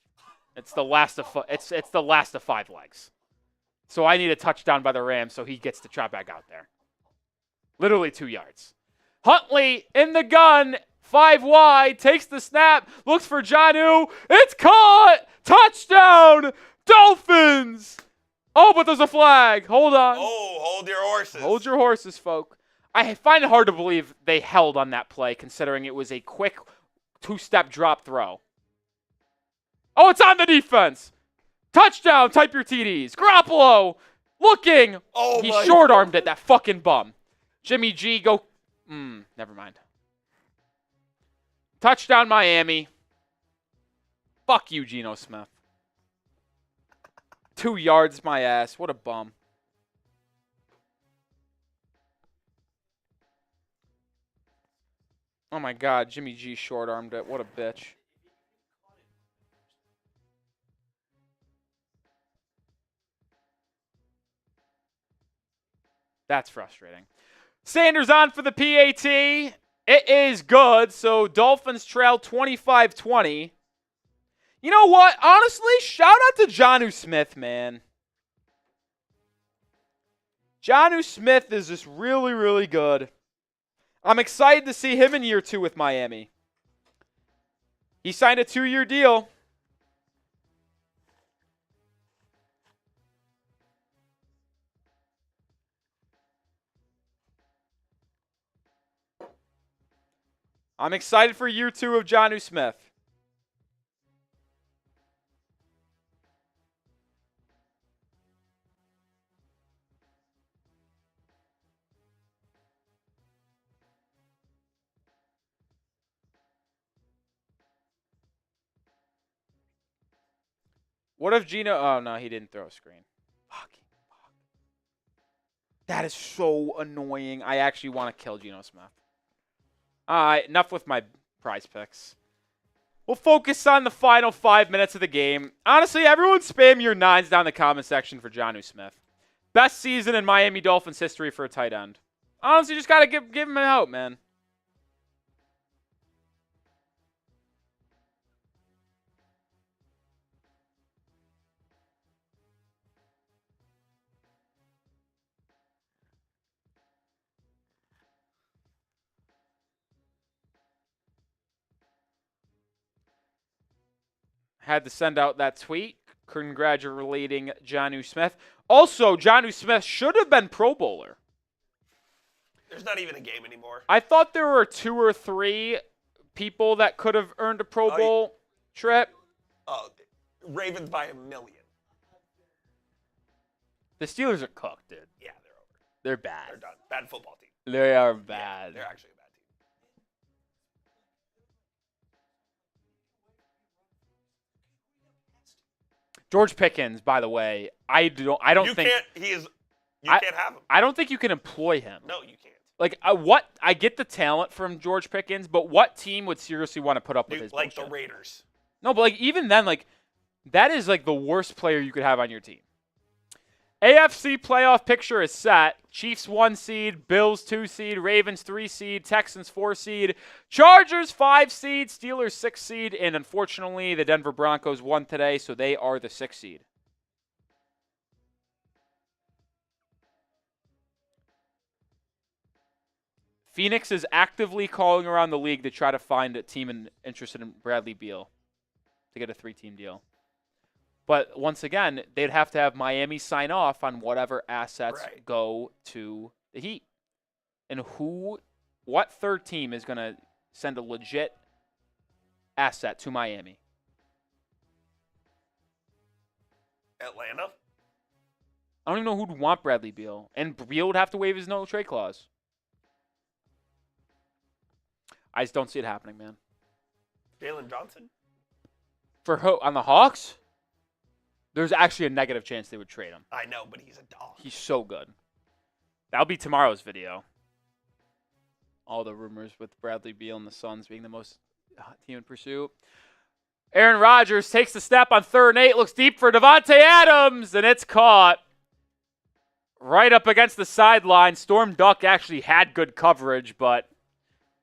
It's the last of it's the last of 5 legs. So I need a touchdown by the Rams so he gets to trot back out there. Literally 2 yards. Huntley in the gun, 5 wide, takes the snap, looks for Jonnu. It's caught! Touchdown! Dolphins! Oh, but there's a flag. Hold on. Oh, hold your horses. Hold your horses, folk. I find it hard to believe they held on that play, considering it was a quick 2-step drop throw. Oh, it's on the defense. Touchdown, type your TDs. Garoppolo looking. Oh, he short-armed it, that fucking bum. Jimmy G, go. Never mind. Touchdown, Miami. Fuck you, Geno Smith. 2 yards, my ass. What a bum. Oh, my God. Jimmy G short-armed it. What a bitch. That's frustrating. Sanders on for the PAT. It is good. So Dolphins trail 25-20. You know what? Honestly, shout out to Jonnu Smith, man. Jonnu Smith is just really, really good. I'm excited to see him in year 2 with Miami. He signed a 2-year deal. I'm excited for year 2 of Jonnu Smith. What if Geno... Oh, no, he didn't throw a screen. Fuck. That is so annoying. I actually want to kill Geno Smith. All right, enough with my Prize Picks. We'll focus on the final 5 minutes of the game. Honestly, everyone spam your 9s down in the comment section for Jonnu Smith. Best season in Miami Dolphins history for a tight end. Honestly, just got to give him a hope, man. Had to send out that tweet. congratulating Jonnu Smith. Also, Jonnu Smith should have been Pro Bowler. There's not even a game anymore. I thought there were 2 or 3 people that could have earned a Pro Bowl trip. Oh, Ravens by a million. The Steelers are cooked, dude. Yeah, they're over. They're bad. They're done. Bad football team. They are bad. Yeah, they're actually a bad team. George Pickens, by the way, I don't You think can't. You can't have him. I don't think you can employ him. No, you can't. Like I get the talent from George Pickens, but what team would seriously want to put up with his Like bullshit? the Raiders. No, but like even then, like that is like the worst player you could have on your team. AFC playoff picture is set. Chiefs 1 seed, Bills 2 seed, Ravens 3 seed, Texans 4 seed, Chargers 5 seed, Steelers 6 seed, and unfortunately the Denver Broncos won today, so they are the 6 seed. Phoenix is actively calling around the league to try to find a team interested in Bradley Beal to get a 3-team deal. But once again, they'd have to have Miami sign off on whatever assets go to the Heat. And what third team is going to send a legit asset to Miami? Atlanta? I don't even know who'd want Bradley Beal. And Beal would have to waive his no-trade clause. I just don't see it happening, man. Jalen Johnson? On the Hawks? There's actually a negative chance they would trade him. I know, but he's a dog. He's so good. That'll be tomorrow's video. All the rumors with Bradley Beal and the Suns being the most hot team in pursuit. Aaron Rodgers takes the snap on 3rd and 8, looks deep for Davante Adams, and it's caught right up against the sideline. Storm Duck actually had good coverage, but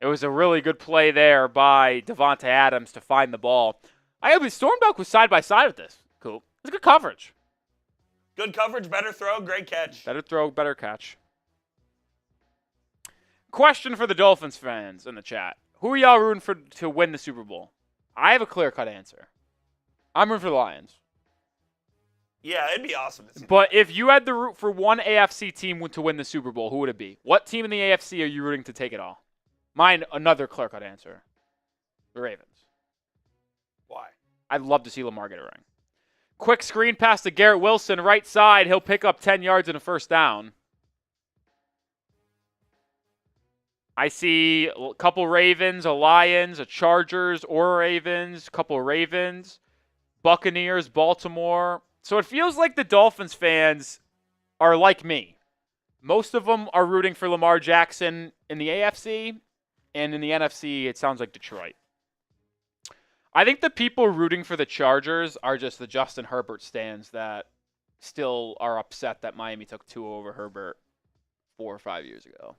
it was a really good play there by Davante Adams to find the ball. Storm Duck was side by side with this. Cool. It was good coverage. Good coverage, better throw, great catch. Better throw, better catch. Question for the Dolphins fans in the chat. Who are y'all rooting for to win the Super Bowl? I have a clear-cut answer. I'm rooting for the Lions. Yeah, it'd be awesome to see. But if you had to root for one AFC team to win the Super Bowl, who would it be? What team in the AFC are you rooting to take it all? Mine, another clear-cut answer. The Ravens. Why? I'd love to see Lamar get a ring. Quick screen pass to Garrett Wilson, right side. He'll pick up 10 yards and a first down. I see a couple Ravens, a Lions, a Chargers, or Ravens, a couple Ravens, Buccaneers, Baltimore. So it feels like the Dolphins fans are like me. Most of them are rooting for Lamar Jackson in the AFC, and in the NFC, it sounds like Detroit. I think the people rooting for the Chargers are just the Justin Herbert stands that still are upset that Miami took Tua over Herbert 4 or 5 years ago.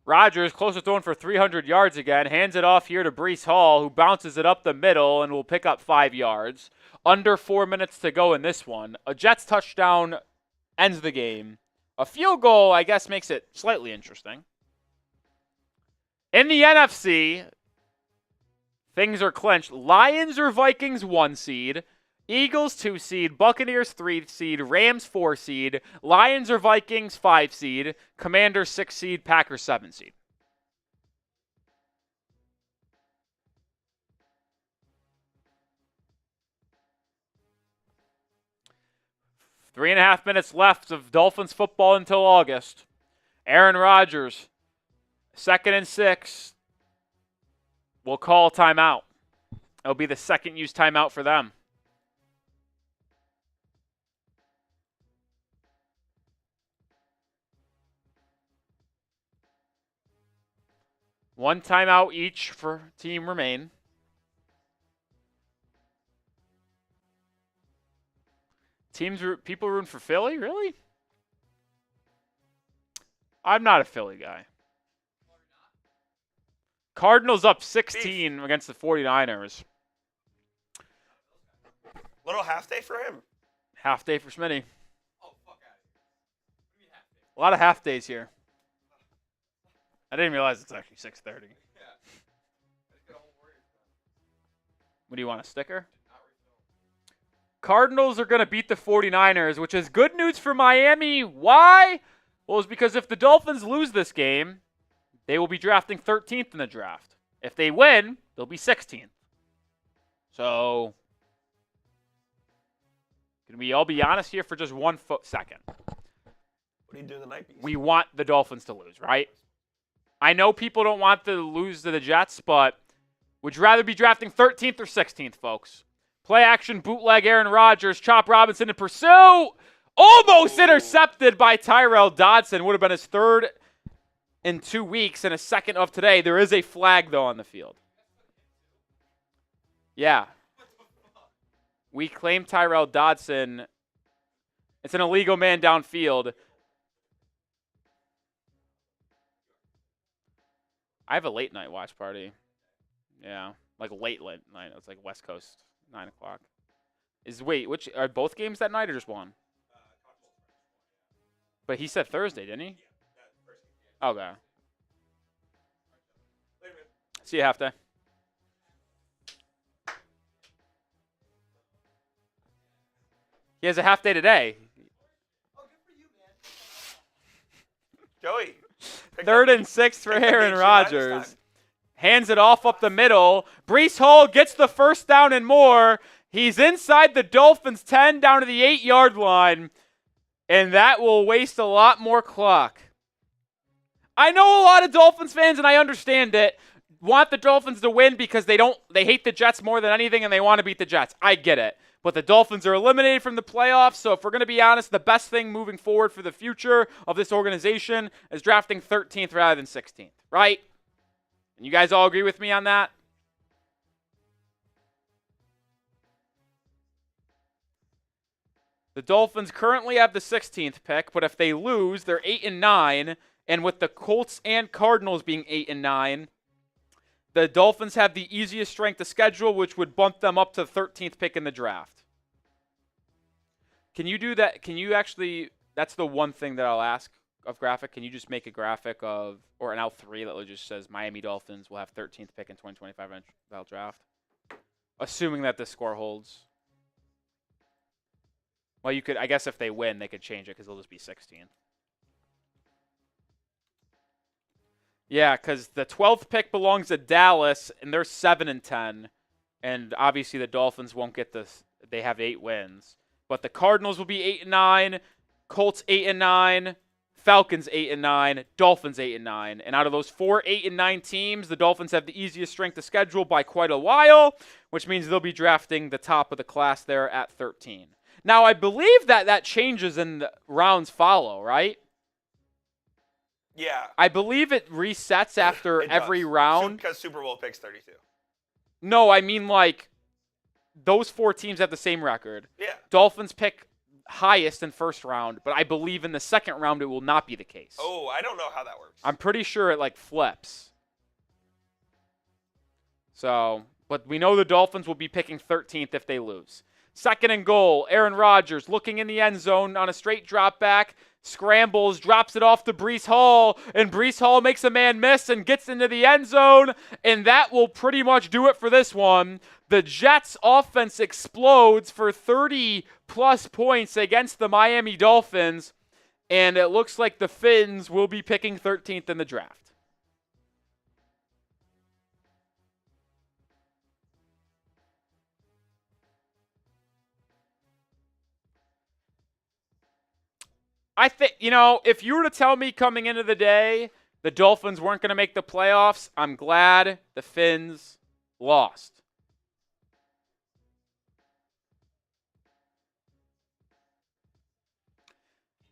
Rodgers, close to throwing for 300 yards again, hands it off here to Breece Hall, who bounces it up the middle and will pick up 5 yards. Under 4 minutes to go in this one. A Jets touchdown ends the game. A field goal, I guess, makes it slightly interesting. In the NFC, things are clinched. Lions or Vikings 1 seed. Eagles 2 seed. Buccaneers 3 seed. Rams 4 seed. Lions or Vikings 5 seed. Commanders 6 seed. Packers 7 seed. Three and a half minutes left of Dolphins football until August. Aaron Rodgers, 2nd and 6. Will call timeout. It'll be the second use timeout for them. One timeout each for team remain. People rooting for Philly? Really? I'm not a Philly guy. Cardinals up 16 against the 49ers. Little half day for him. Half day for Smitty. Oh, fuck out of here. What do you mean half day? A lot of half days here. I didn't realize it's actually 6:30. Yeah. I just got a whole Warriors done. What do you want, a sticker? Not Cardinals are going to beat the 49ers, which is good news for Miami. Why? Well, it's because if the Dolphins lose this game, they will be drafting 13th in the draft. If they win, they'll be 16th. So, can we all be honest here for just 1 second? What are you doing the night beast? We want the Dolphins to lose, right? I know people don't want to lose to the Jets, but would you rather be drafting 13th or 16th, folks? Play action, bootleg, Aaron Rodgers, Chop Robinson in pursuit. Almost intercepted by Tyrell Dodson. Would have been his third in 2 weeks and a second of today. There is a flag, though, on the field. Yeah. We claim Tyrell Dodson. It's an illegal man downfield. I have a late night watch party. Yeah, like late night. It's like West Coast, 9 o'clock. Which are both games that night or just one? But he said Thursday, didn't he? Okay. See you halftime. He has a half day today. Oh, good for you, man. Joey. 3rd and 6 for Aaron Rodgers. Hands it off up the middle. Breece Hall gets the first down and more. He's inside the Dolphins' 10 down to the 8-yard line. And that will waste a lot more clock. I know a lot of Dolphins fans, and I understand it, want the Dolphins to win because they hate the Jets more than anything and they want to beat the Jets. I get it. But the Dolphins are eliminated from the playoffs, so if we're going to be honest, the best thing moving forward for the future of this organization is drafting 13th rather than 16th, right? And you guys all agree with me on that? The Dolphins currently have the 16th pick, but if they lose, they're 8-9, and with the Colts and Cardinals being 8-9, the Dolphins have the easiest strength of schedule, which would bump them up to the 13th pick in the draft. Can you do that? Can you actually, that's the one thing that I'll ask of graphic. Can you just make a graphic of, or an L3 that just says Miami Dolphins will have 13th pick in 2025 NFL draft? Assuming that the score holds. Well, you could, I guess if they win, they could change it because they'll just be 16th. Yeah, because the 12th pick belongs to Dallas, and they're 7-10. And obviously the Dolphins won't get this. They have 8 wins. But the Cardinals will be 8-9, Colts 8-9, Falcons 8-9, Dolphins 8-9. And out of those 4 8-9 teams, the Dolphins have the easiest strength of schedule by quite a while, which means they'll be drafting the top of the class there at 13. Now, I believe that changes in the rounds follow, right? Yeah. I believe it resets after every round. Because Super Bowl picks 32. No, I mean like those 4 teams have the same record. Yeah. Dolphins pick highest in first round, but I believe in the second round it will not be the case. Oh, I don't know how that works. I'm pretty sure it like flips. So, but we know the Dolphins will be picking 13th if they lose. 2nd and goal, Aaron Rodgers looking in the end zone on a straight drop back, scrambles, drops it off to Breece Hall, and Breece Hall makes a man miss and gets into the end zone, and that will pretty much do it for this one. The Jets offense explodes for 30-plus points against the Miami Dolphins, and it looks like the Fins will be picking 13th in the draft. I think, if you were to tell me coming into the day the Dolphins weren't going to make the playoffs, I'm glad the Fins lost.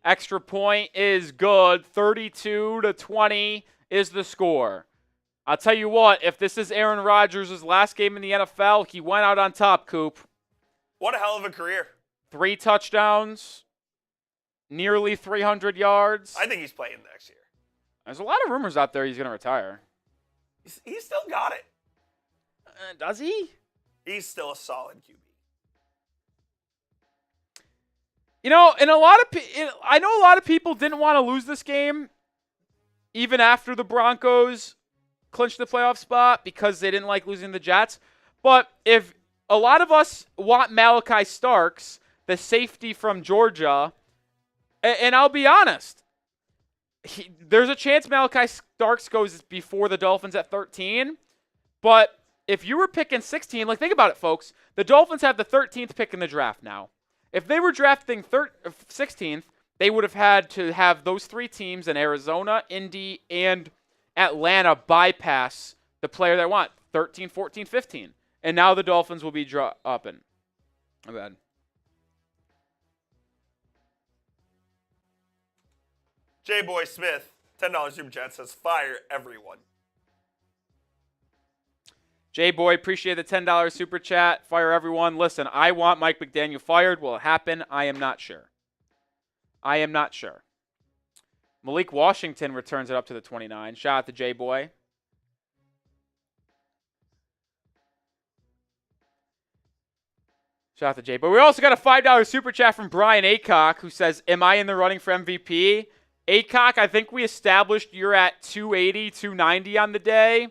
Extra point is good. 32-20 is the score. I'll tell you what, if this is Aaron Rodgers' last game in the NFL, he went out on top, Coop. What a hell of a career. 3 touchdowns. Nearly 300 yards. I think he's playing next year. There's a lot of rumors out there he's going to retire. He's still got it. Does he? He's still a solid QB. And I know a lot of people didn't want to lose this game, even after the Broncos clinched the playoff spot because they didn't like losing the Jets. But if a lot of us want Malachi Starks, the safety from Georgia, and I'll be honest. There's a chance Malachi Starks goes before the Dolphins at 13, but if you were picking 16, like think about it, folks. The Dolphins have the 13th pick in the draft now. If they were drafting 16th, they would have had to have those three teams in Arizona, Indy, and Atlanta bypass the player they want, 13, 14, 15. And now the Dolphins will be upping. My bad. J-Boy Smith, $10 super chat says, fire everyone. J-Boy, appreciate the $10 super chat. Fire everyone. Listen, I want Mike McDaniel fired. Will it happen? I am not sure. Malik Washington returns it up to the 29. Shout out to J-Boy. Shout out to J-Boy. We also got a $5 super chat from Brian Aycock, who says, am I in the running for MVP? Aycock, I think we established you're at 280, 290 on the day.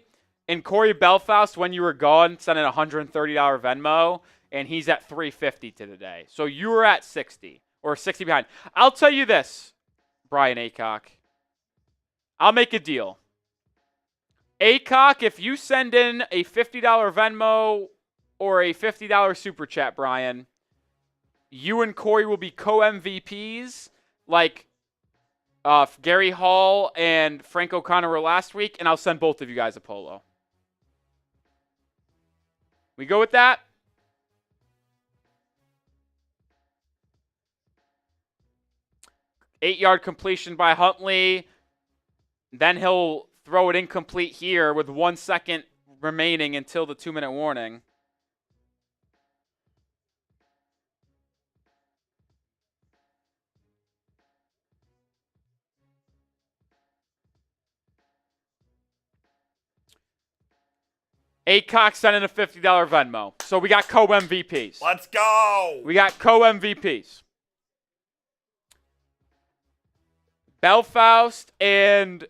And Corey Belfast, when you were gone, sent in a $130 Venmo, and he's at 350 to the day. So you were at 60, or 60 behind. I'll tell you this, Brian Aycock. I'll make a deal. Aycock, if you send in a $50 Venmo or a $50 super chat, Brian, you and Corey will be co-MVPs like Gary Hall and Frank O'Connor were last week, and I'll send both of you guys a polo. We go with that? Eight-yard completion by Huntley. Then he'll throw it incomplete here with 1 second remaining until the 2-minute warning. Aycock sent in a $50 Venmo. So we got co-MVPs. Let's go. We got co-MVPs. Belfast and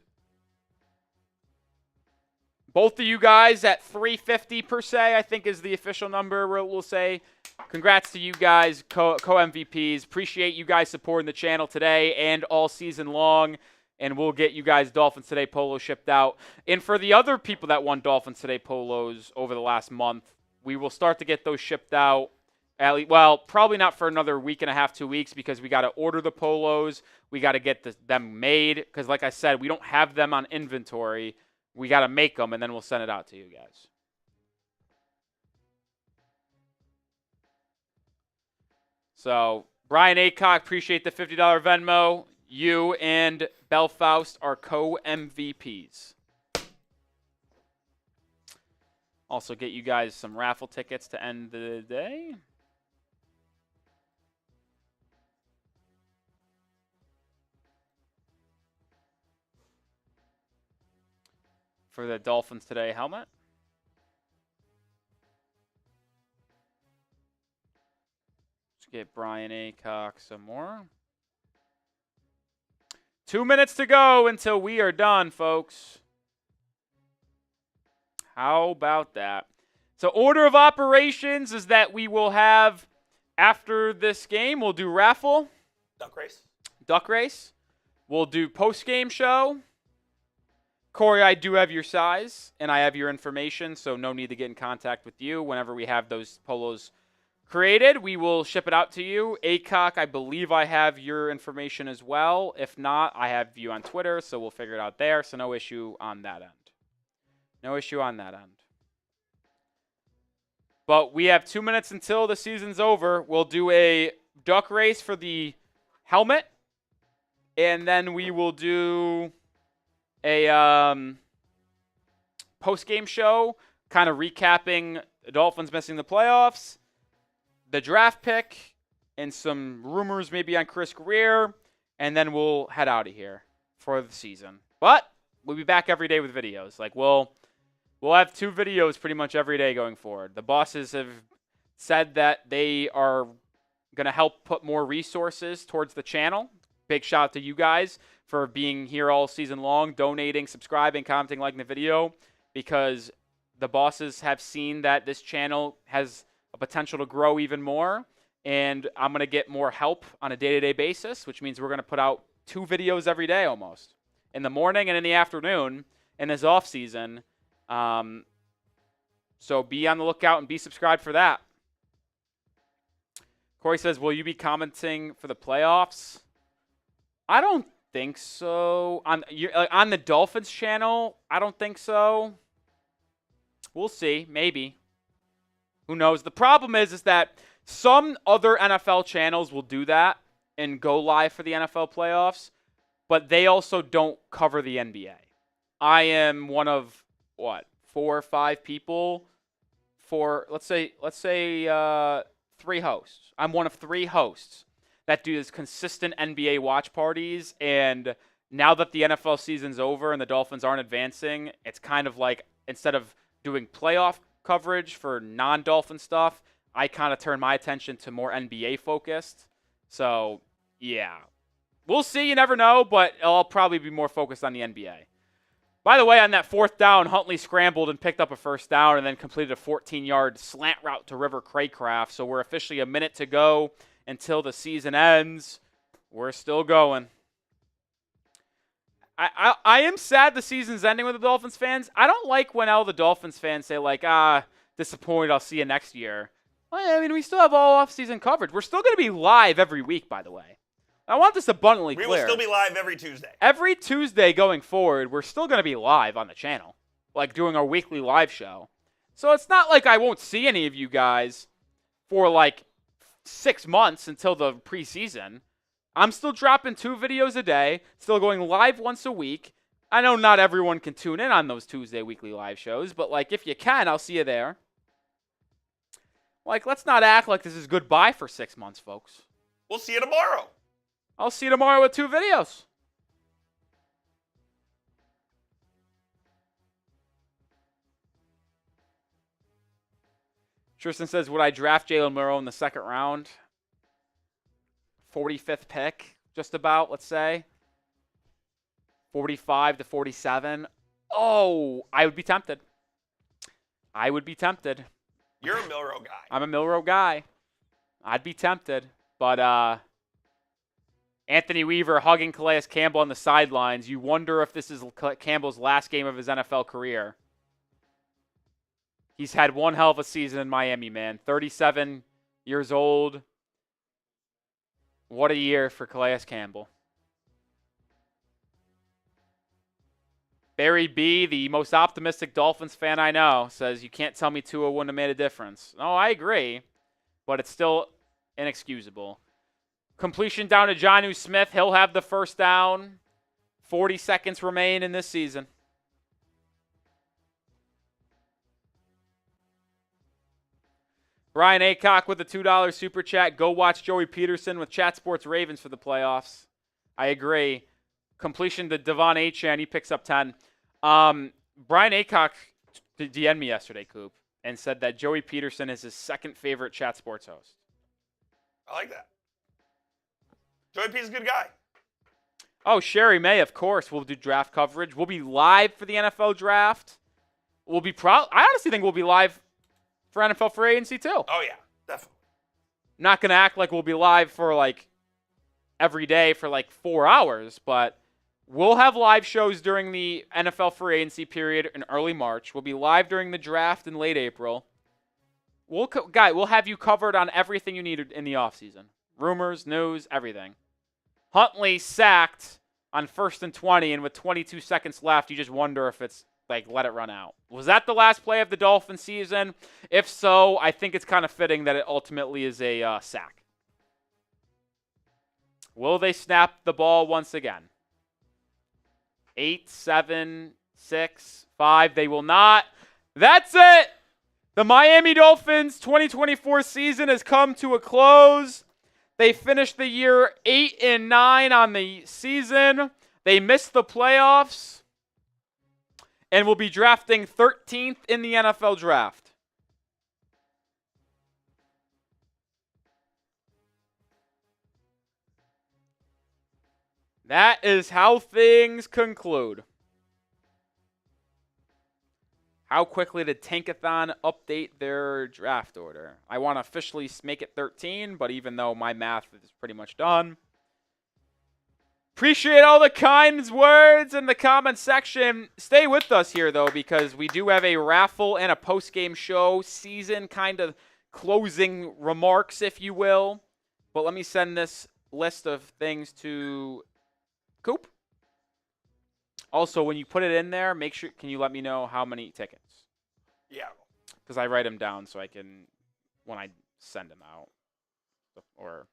both of you guys at 350 per se, I think is the official number we'll say. Congrats to you guys, co-MVPs. Appreciate you guys supporting the channel today and all season long. And we'll get you guys Dolphins Today polos shipped out. And for the other people that won Dolphins Today polos over the last month, we will start to get those shipped out. Well, probably not for another week and a half, 2 weeks, because we got to order the polos. We got to get them made. Because like I said, we don't have them on inventory. We got to make them, and then we'll send it out to you guys. So, Brian Aycock, appreciate the $50 Venmo. You and Belfast are co-MVPs. Also get you guys some raffle tickets to end the day. For the Dolphins Today helmet. Let's get Brian Aycock some more. 2 minutes to go until we are done, folks. How about that? So order of operations is that we will have, after this game, we'll do raffle. Duck race. We'll do post-game show. Corey, I do have your size, and I have your information, so no need to get in contact with you. Whenever we have those polos created, we will ship it out to you. Aycock, I believe I have your information as well. If not, I have you on Twitter, so we'll figure it out there. So no issue on that end. No issue on that end. But we have 2 minutes until the season's over. We'll do a duck race for the helmet, and then we will do a post-game show kind of recapping the Dolphins missing the playoffs, the draft pick, and some rumors maybe on Chris Greer, and then we'll head out of here for the season. But we'll be back every day with videos. Like we'll have 2 videos pretty much every day going forward. The bosses have said that they are going to help put more resources towards the channel. Big shout out to you guys for being here all season long, donating, subscribing, commenting, liking the video, because the bosses have seen that this channel has a potential to grow even more. And I'm going to get more help on a day-to-day basis, which means we're going to put out 2 videos every day almost, in the morning and in the afternoon in this off season. So be on the lookout and be subscribed for that. Corey says, will you be commenting for the playoffs? I don't think so. On the Dolphins channel, I don't think so. We'll see. Maybe. Who knows? The problem is that some other NFL channels will do that and go live for the NFL playoffs, but they also don't cover the NBA. I am one of, 4 or 5 people for, let's say 3 hosts. I'm one of 3 hosts that do this consistent NBA watch parties, and now that the NFL season's over and the Dolphins aren't advancing, it's kind of like, instead of doing playoff coverage for non-Dolphin stuff, I kind of turn my attention to more NBA focused. So, yeah. We'll see. You never know, but I'll probably be more focused on the NBA. By the way, on that 4th down, Huntley scrambled and picked up a 1st down and then completed a 14-yard slant route to River Craycraft. So we're officially a minute to go until the season ends. We're still going. I am sad the season's ending with the Dolphins fans. I don't like when all the Dolphins fans say, like, disappointed, I'll see you next year. I mean, we still have all off-season coverage. We're still going to be live every week, by the way. I want this abundantly clear. We will still be live every Tuesday. Every Tuesday going forward, we're still going to be live on the channel, like doing our weekly live show. So it's not like I won't see any of you guys for like 6 months until the preseason. I'm still dropping 2 videos a day, still going live once a week. I know not everyone can tune in on those Tuesday weekly live shows, but like if you can, I'll see you there. Like, let's not act like this is goodbye for 6 months, folks. We'll see you tomorrow. I'll see you tomorrow with 2 videos. Tristan says, would I draft Jalen Murrow in the 2nd round? 45th pick, just about, let's say. 45 to 47. Oh, I would be tempted. You're a Milrow guy. I'm a Milrow guy. I'd be tempted. But Anthony Weaver hugging Calais Campbell on the sidelines. You wonder if this is Campbell's last game of his NFL career. He's had one hell of a season in Miami, man. 37 years old. What a year for Calais Campbell. Barry B., the most optimistic Dolphins fan I know, says, you can't tell me Tua wouldn't have made a difference. No, I agree, but it's still inexcusable. Completion down to Jonnu Smith. He'll have the 1st down. 40 seconds remain in this season. Brian Aycock with a $2 super chat. Go watch Joey Peterson with Chat Sports Ravens for the playoffs. I agree. Completion to Devon Achane. He picks up 10. Brian Aycock DM'd me yesterday, Coop, and said that Joey Peterson is his 2nd favorite Chat Sports host. I like that. Joey P's a good guy. Oh, Sherry May, of course. We'll do draft coverage. We'll be live for the NFL draft. I honestly think we'll be live for NFL free agency too. Oh, yeah, definitely. Not going to act like we'll be live for like every day for like 4 hours, but we'll have live shows during the NFL free agency period in early March. We'll be live during the draft in late April. We'll have you covered on everything you need in the offseason. Rumors, news, everything. Huntley sacked on 1st and 20, and with 22 seconds left, you just wonder if it's like, let it run out. Was that the last play of the Dolphins season? If so, I think it's kind of fitting that it ultimately is a sack. Will they snap the ball once again? 8, 7, 6, 5. They will not. That's it. The Miami Dolphins 2024 season has come to a close. They finished the year 8-9 on the season. They missed the playoffs and will be drafting 13th in the NFL draft. That is how things conclude. How quickly did Tankathon update their draft order? I want to officially make it 13, but even though my math is pretty much done. Appreciate all the kind words in the comment section. Stay with us here, though, because we do have a raffle and a post-game show season kind of closing remarks, if you will. But let me send this list of things to Coop. Also, when you put it in there, make sure, can you let me know how many tickets? Yeah. Because I write them down so I can, when I send them out. Or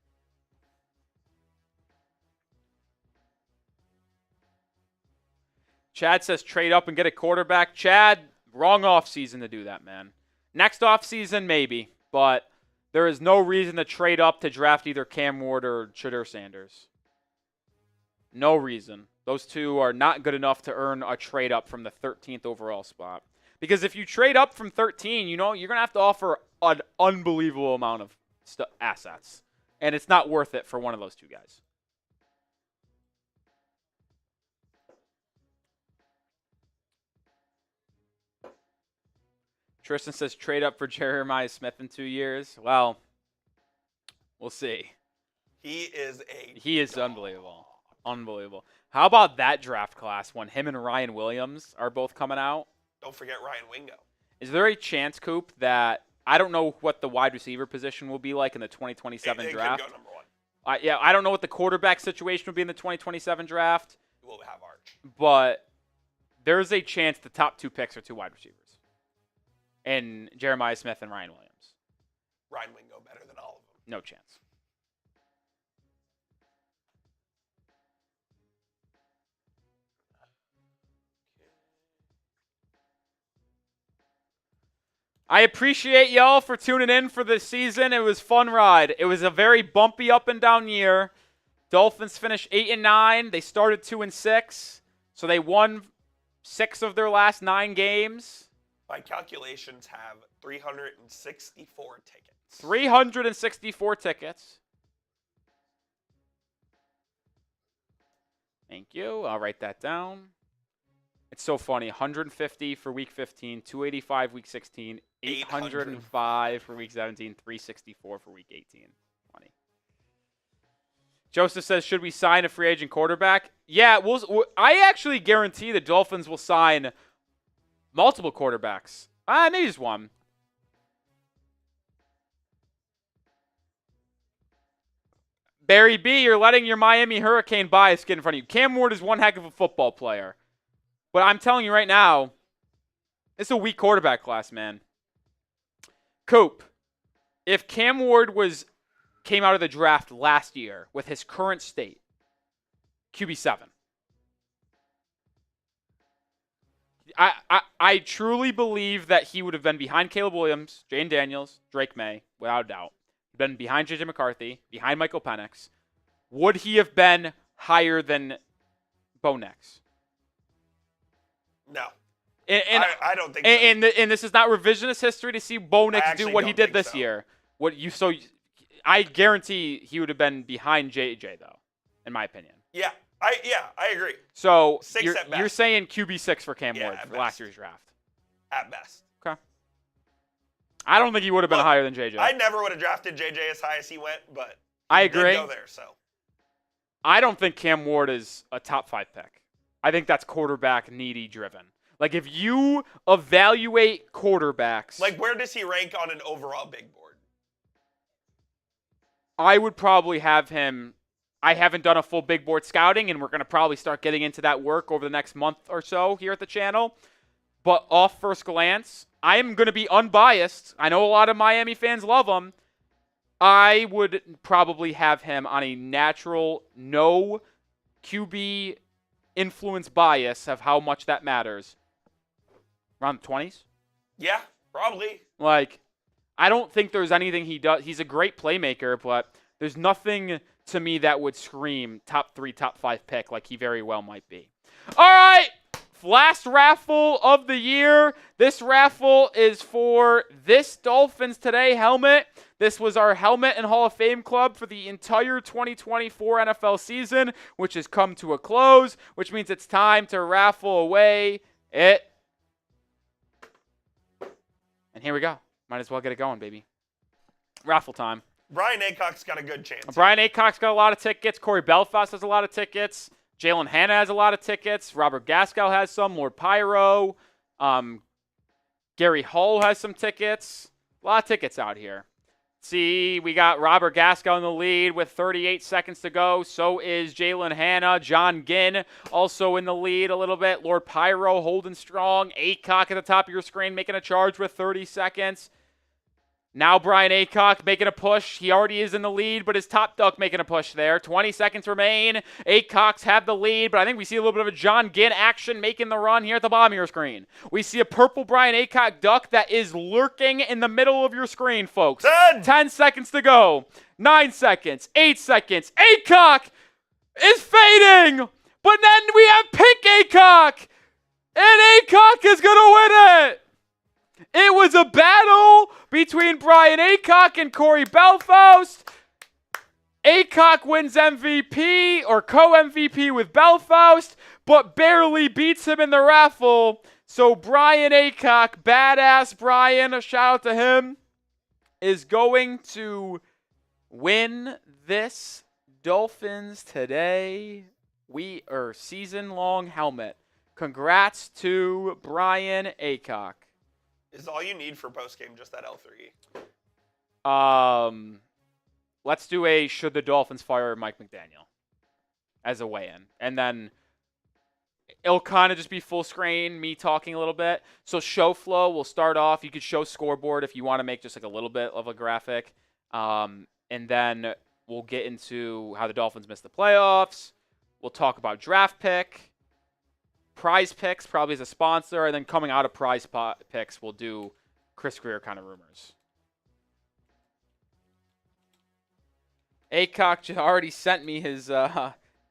Chad says trade up and get a quarterback. Chad, wrong offseason to do that, man. Next offseason, maybe. But there is no reason to trade up to draft either Cam Ward or Shadur Sanders. No reason. Those two are not good enough to earn a trade up from the 13th overall spot. Because if you trade up from 13, you know, you're going to have to offer an unbelievable amount of assets. And it's not worth it for one of those two guys. Tristan says trade up for Jeremiah Smith in 2 years. Well, we'll see. He is dog. Unbelievable. Unbelievable. How about that draft class when him and Ryan Williams are both coming out? Don't forget Ryan Wingo. Is there a chance, Coop, that I don't know what the wide receiver position will be like in the 2027 draft? Could go number one. I don't know what the quarterback situation will be in the 2027 draft. We'll have Arch. But there's a chance the top two picks are two wide receivers. And Jeremiah Smith and Ryan Williams. Ryan Wingo better than all of them. No chance. I appreciate y'all for tuning in for the season. It was a fun ride. It was a very bumpy up and down year. Dolphins finished 8-9. They started 2-6. So they won 6 of their last 9 games. My calculations have 364 tickets. 364 tickets. Thank you. I'll write that down. It's so funny. 150 for week 15, 285 week 16, 805 for week 17, 364 for week 18. Funny. Joseph says, should we sign a free agent quarterback? Yeah, I actually guarantee the Dolphins will sign multiple quarterbacks. Maybe just one. Barry B, you're letting your Miami Hurricane bias get in front of you. Cam Ward is one heck of a football player. But I'm telling you right now, it's a weak quarterback class, man. Coop, if Cam Ward came out of the draft last year with his current state, QB7. I truly believe that he would have been behind Caleb Williams, Jane Daniels, Drake May, without a doubt. Been behind J.J. McCarthy, behind Michael Penix. Would he have been higher than Bo Nix? No. And I don't think so. And this is not revisionist history to see Bo Nix do what he did this year. I guarantee he would have been behind JJ though, in my opinion. Yeah, I agree. So you're saying QB6 for Cam Ward for last year's draft. At best. Okay. I don't think he would have been higher than JJ. I never would have drafted JJ as high as he went, but I agree. Did go there, so. I don't think Cam Ward is a top 5 pick. I think that's quarterback needy driven. Like if you evaluate quarterbacks, like where does he rank on an overall big board? I would probably have him. I haven't done a full big board scouting, and we're going to probably start getting into that work over the next month or so here at the channel. But off first glance, I am going to be unbiased. I know a lot of Miami fans love him. I would probably have him on a natural, no QB influence bias of how much that matters. Around the 20s? Yeah, probably. Like, I don't think there's anything he does. He's a great playmaker, but there's nothing to me that would scream top 3, top 5 pick like he very well might be. All right, last raffle of the year. This raffle is for this Dolphins Today helmet. This was our Helmet and Hall of Fame Club for the entire 2024 NFL season, which has come to a close, which means it's time to raffle away it. And here we go. Might as well get it going, baby. Raffle time. Brian Aycock's got a good chance. Brian Aycock's got a lot of tickets. Corey Belfast has a lot of tickets. Jalen Hanna has a lot of tickets. Robert Gaskell has some. Lord Pyro. Gary Hull has some tickets. A lot of tickets out here. See, we got Robert Gaskell in the lead with 38 seconds to go. So is Jalen Hanna. John Ginn also in the lead a little bit. Lord Pyro holding strong. Aycock at the top of your screen making a charge with 30 seconds. Now Brian Aycock making a push. He already is in the lead, but his top duck making a push there. 20 seconds remain. Aycocks have the lead, but I think we see a little bit of a John Ginn action making the run here at the bottom of your screen. We see a purple Brian Aycock duck that is lurking in the middle of your screen, folks. 10 seconds to go. 9 seconds. 8 seconds. Aycock is fading, but then we have Pink Aycock, and Aycock is going to win it. It was a battle between Brian Aycock and Corey Belfast. Aycock wins MVP or co-MVP with Belfast, but barely beats him in the raffle. So Brian Aycock, badass Brian, a shout out to him, is going to win this Dolphins Today season-long helmet. Congrats to Brian Aycock. Is all you need for postgame just that L3? Let's do a should the Dolphins fire Mike McDaniel as a weigh-in. And then it'll kind of just be full screen, me talking a little bit. So show flow, we'll start off. You could show scoreboard if you want to make just like a little bit of a graphic. And then we'll get into how the Dolphins missed the playoffs. We'll talk about draft pick. Prize Picks probably as a sponsor, and then coming out of Prize Picks, we'll do Chris Greer kind of rumors. Aycock already sent me his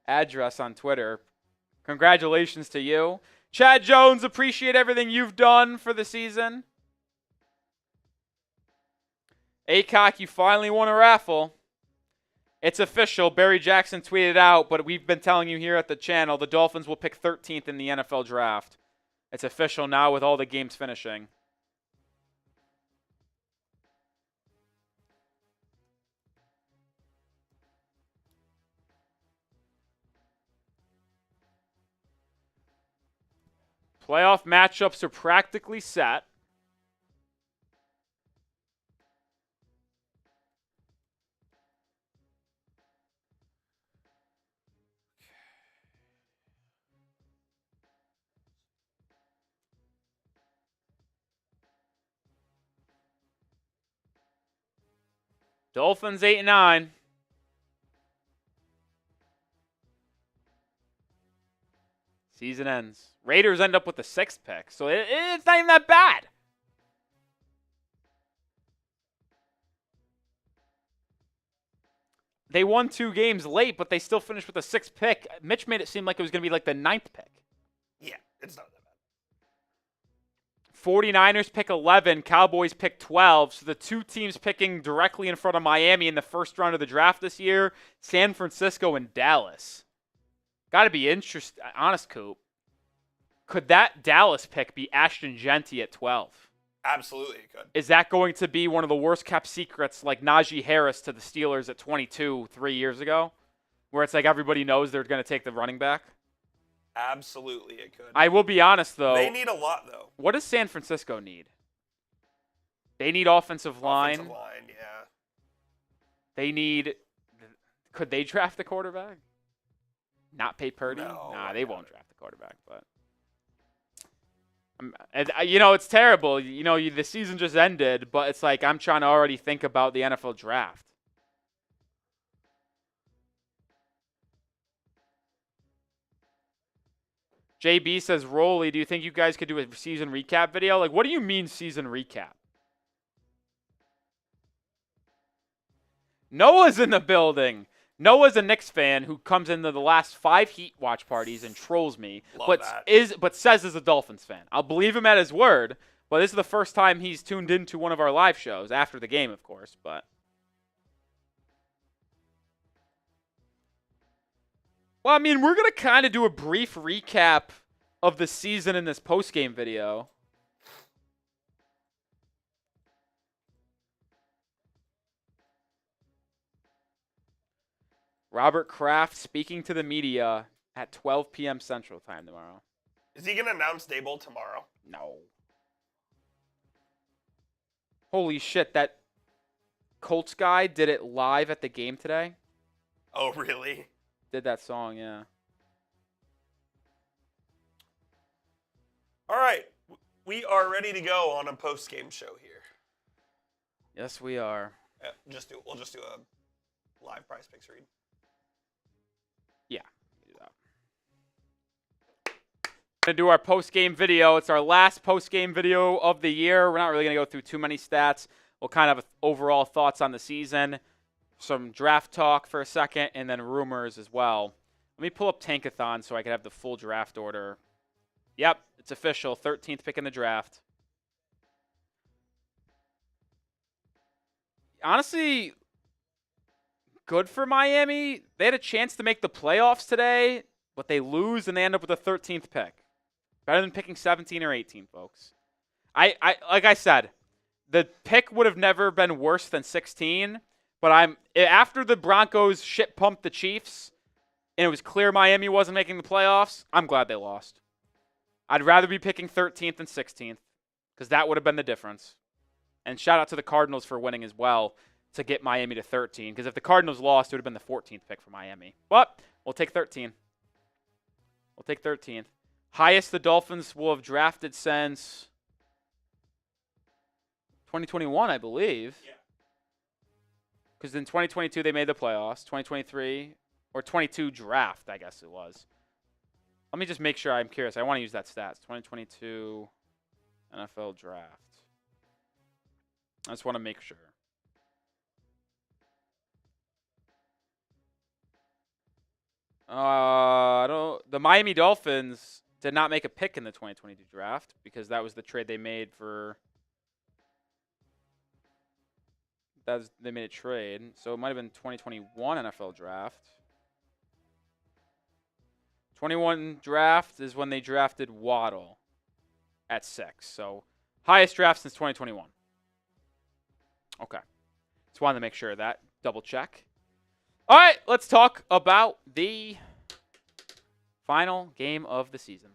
address on Twitter. Congratulations to you. Chad Jones, appreciate everything you've done for the season. Aycock, you finally won a raffle. It's official. Barry Jackson tweeted out, but we've been telling you here at the channel, the Dolphins will pick 13th in the NFL draft. It's official now with all the games finishing. Playoff matchups are practically set. Dolphins 8-9. Season ends. Raiders end up with the 6th pick, so it's not even that bad. They won 2 games late, but they still finished with the 6th pick. Mitch made it seem like it was going to be like the 9th pick. Yeah, it's not that bad. 49ers pick 11, Cowboys pick 12. So the 2 teams picking directly in front of Miami in the first round of the draft this year, San Francisco and Dallas. Got to be interesting. Honest, Coop. Could that Dallas pick be Ashton Genty at 12? Absolutely, it could. Is that going to be one of the worst kept secrets like Najee Harris to the Steelers at 22 3 years ago? Where it's like everybody knows they're going to take the running back? Absolutely, it could. I will be honest, though. They need a lot, though. What does San Francisco need? They need offensive line. Offensive line, yeah. They need... Could they draft the quarterback? Not pay Purdy? No, nah, they won't draft the quarterback, but... you know, it's terrible. You know, the season just ended, but it's like I'm trying to already think about the NFL draft. JB says, Rolly, do you think you guys could do a season recap video? Like, what do you mean season recap? Noah's in the building. Noah's a Knicks fan who comes into the last 5 Heat watch parties and trolls me, but says is a Dolphins fan. I'll believe him at his word, but this is the first time he's tuned into one of our live shows, after the game, of course. But well, I mean, we're going to kind of do a brief recap of the season in this post-game video. Robert Kraft speaking to the media at 12 p.m. Central Time tomorrow. Is he going to announce Dable tomorrow? No. Holy shit, that Colts guy did it live at the game today. Oh, really? Did that song, yeah. All right. We are ready to go on a post-game show here. Yes, we are. We'll just do a live Prize Picks read. Yeah, do that. Gonna do our post-game video. It's our last post-game video of the year. We're not really gonna go through too many stats. We'll kind of have overall thoughts on the season, some draft talk for a second, and then rumors as well. Let me pull up Tankathon so I can have the full draft order. Yep, it's official. 13th pick in the draft. Honestly, good for Miami. They had a chance to make the playoffs today, but they lose and they end up with the 13th pick. Better than picking 17 or 18, folks. I like I said, the pick would have never been worse than 16, but after the Broncos shit pumped the Chiefs and it was clear Miami wasn't making the playoffs, I'm glad they lost. I'd rather be picking 13th than 16th because that would have been the difference. And shout out to the Cardinals for winning as well to get Miami to 13. Because if the Cardinals lost, it would have been the 14th pick for Miami. But we'll take 13. We'll take 13th. Highest the Dolphins will have drafted since 2021, I believe. Yeah. Because in 2022, they made the playoffs. 2023, or 22 draft, I guess it was. Let me just make sure. I'm curious. I want to use that stats. 2022 NFL draft. I just want to make sure. The Miami Dolphins did not make a pick in the 2022 draft because that was the trade they made for. They made a trade, so it might have been 2021 NFL draft. 21 draft is when they drafted Waddle at 6. So highest draft since 2021. Okay. Just wanted to make sure of that. Double check. All right, let's talk about the final game of the season.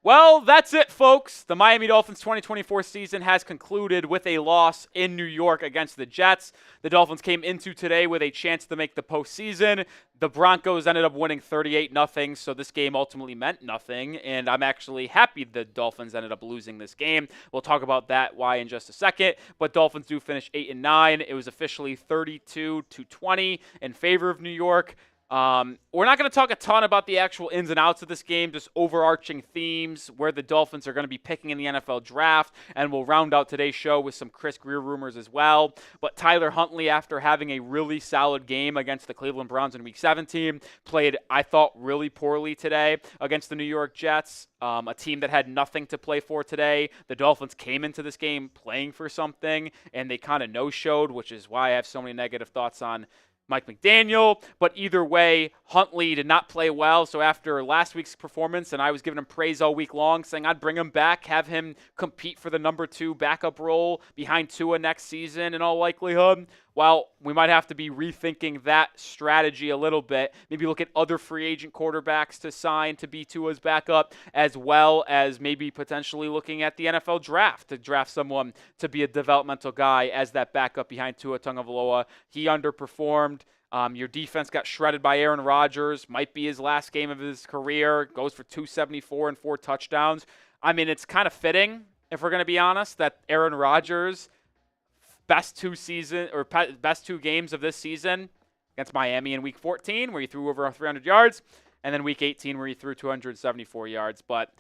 Well, that's it, folks. The Miami Dolphins 2024 season has concluded with a loss in New York against the Jets. The Dolphins came into today with a chance to make the postseason. The Broncos ended up winning 38-0, so this game ultimately meant nothing, and I'm actually happy the Dolphins ended up losing this game. We'll talk about why in just a second, but Dolphins do finish 8-9. It was officially 32-20 in favor of New York. We're not going to talk a ton about the actual ins and outs of this game, just overarching themes, where the Dolphins are going to be picking in the NFL draft, and we'll round out today's show with some Chris Grier rumors as well. But Tyler Huntley, after having a really solid game against the Cleveland Browns in Week 17, played, I thought, really poorly today against the New York Jets, a team that had nothing to play for today. The Dolphins came into this game playing for something, and they kind of no-showed, which is why I have so many negative thoughts on Mike McDaniel, but either way, Huntley did not play well. So after last week's performance, and I was giving him praise all week long, saying I'd bring him back, have him compete for the number 2 backup role behind Tua next season in all likelihood. Well, we might have to be rethinking that strategy a little bit. Maybe look at other free agent quarterbacks to sign to be Tua's backup, as well as maybe potentially looking at the NFL draft to draft someone to be a developmental guy as that backup behind Tua Tagovailoa. He underperformed. Your defense got shredded by Aaron Rodgers. Might be his last game of his career. Goes for 274 and 4 touchdowns. I mean, it's kind of fitting, if we're going to be honest, that Aaron Rodgers' best two games of this season against Miami in Week 14, where he threw over 300 yards, and then Week 18, where he threw 274 yards. But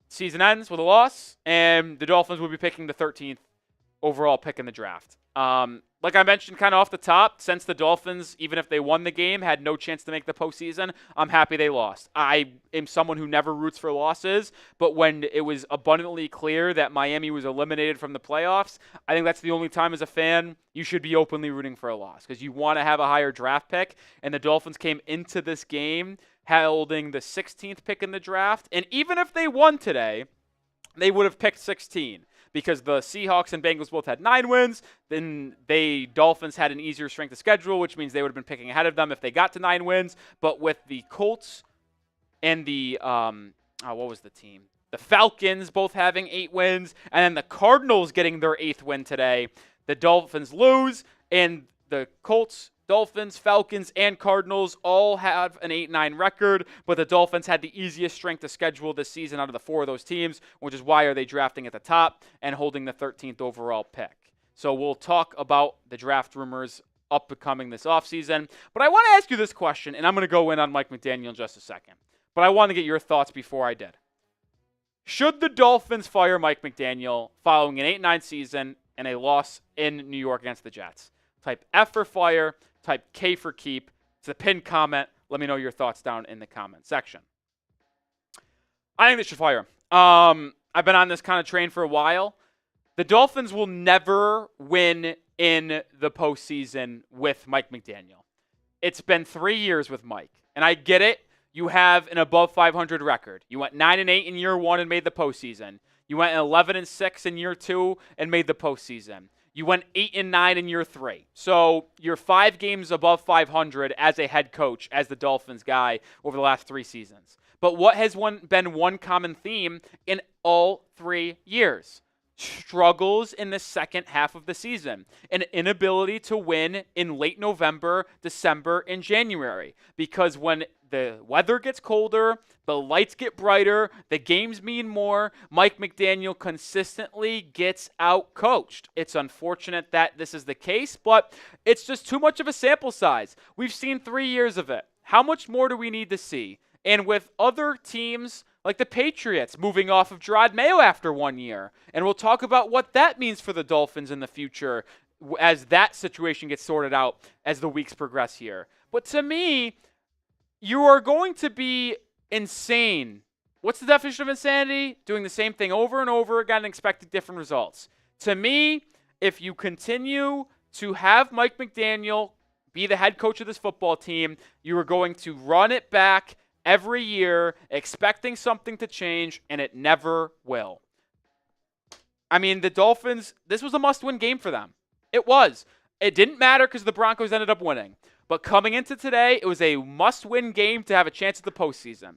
season ends with a loss, and the Dolphins will be picking the 13th overall pick in the draft. Like I mentioned kind of off the top, since the Dolphins, even if they won the game, had no chance to make the postseason, I'm happy they lost. I am someone who never roots for losses, but when it was abundantly clear that Miami was eliminated from the playoffs, I think that's the only time as a fan you should be openly rooting for a loss because you want to have a higher draft pick, and the Dolphins came into this game holding the 16th pick in the draft, and even if they won today, they would have picked 16. because the Seahawks and Bengals both had 9 wins. Then Dolphins had an easier strength of schedule, which means they would have been picking ahead of them if they got to 9 wins. But with the Colts and the what was the team? The Falcons both having 8 wins, and then the Cardinals getting their 8th win today. The Dolphins lose, and the Colts, Dolphins, Falcons, and Cardinals all have an 8-9 record, but the Dolphins had the easiest strength of schedule this season out of the 4 of those teams, which is why are they drafting at the top and holding the 13th overall pick. So we'll talk about the draft rumors upcoming this offseason. But I want to ask you this question, and I'm going to go in on Mike McDaniel in just a second. But I want to get your thoughts before I did. Should the Dolphins fire Mike McDaniel following an 8-9 season and a loss in New York against the Jets? Type F for fire, type K for keep. It's a pinned comment. Let me know your thoughts down in the comment section. I think they should fire him. I've been on this kind of train for a while. The Dolphins will never win in the postseason with Mike McDaniel. It's been 3 years with Mike, and I get it. You have an above 500 record. You went 9-8 in year 1 and made the postseason. You went 11-6 in year 2 and made the postseason. You went 8-9 in year 3. So you're 5 games above 500 as a head coach, as the Dolphins guy over the last 3 seasons. But what has been one common theme in all 3 years? Struggles in the second half of the season. An inability to win in late November, December, and January. Because when the weather gets colder, the lights get brighter, the games mean more, Mike McDaniel consistently gets out-coached. It's unfortunate that this is the case, but it's just too much of a sample size. We've seen 3 years of it. How much more do we need to see? And with other teams like the Patriots moving off of Gerard Mayo after 1 year, and we'll talk about what that means for the Dolphins in the future as that situation gets sorted out as the weeks progress here. But to me, you are going to be insane. What's the definition of insanity? Doing the same thing over and over again and expecting different results. To me, if you continue to have Mike McDaniel be the head coach of this football team, you are going to run it back every year expecting something to change, and it never will. I mean, the Dolphins, this was a must-win game for them. It was. It didn't matter because the Broncos ended up winning. But coming into today, it was a must-win game to have a chance at the postseason.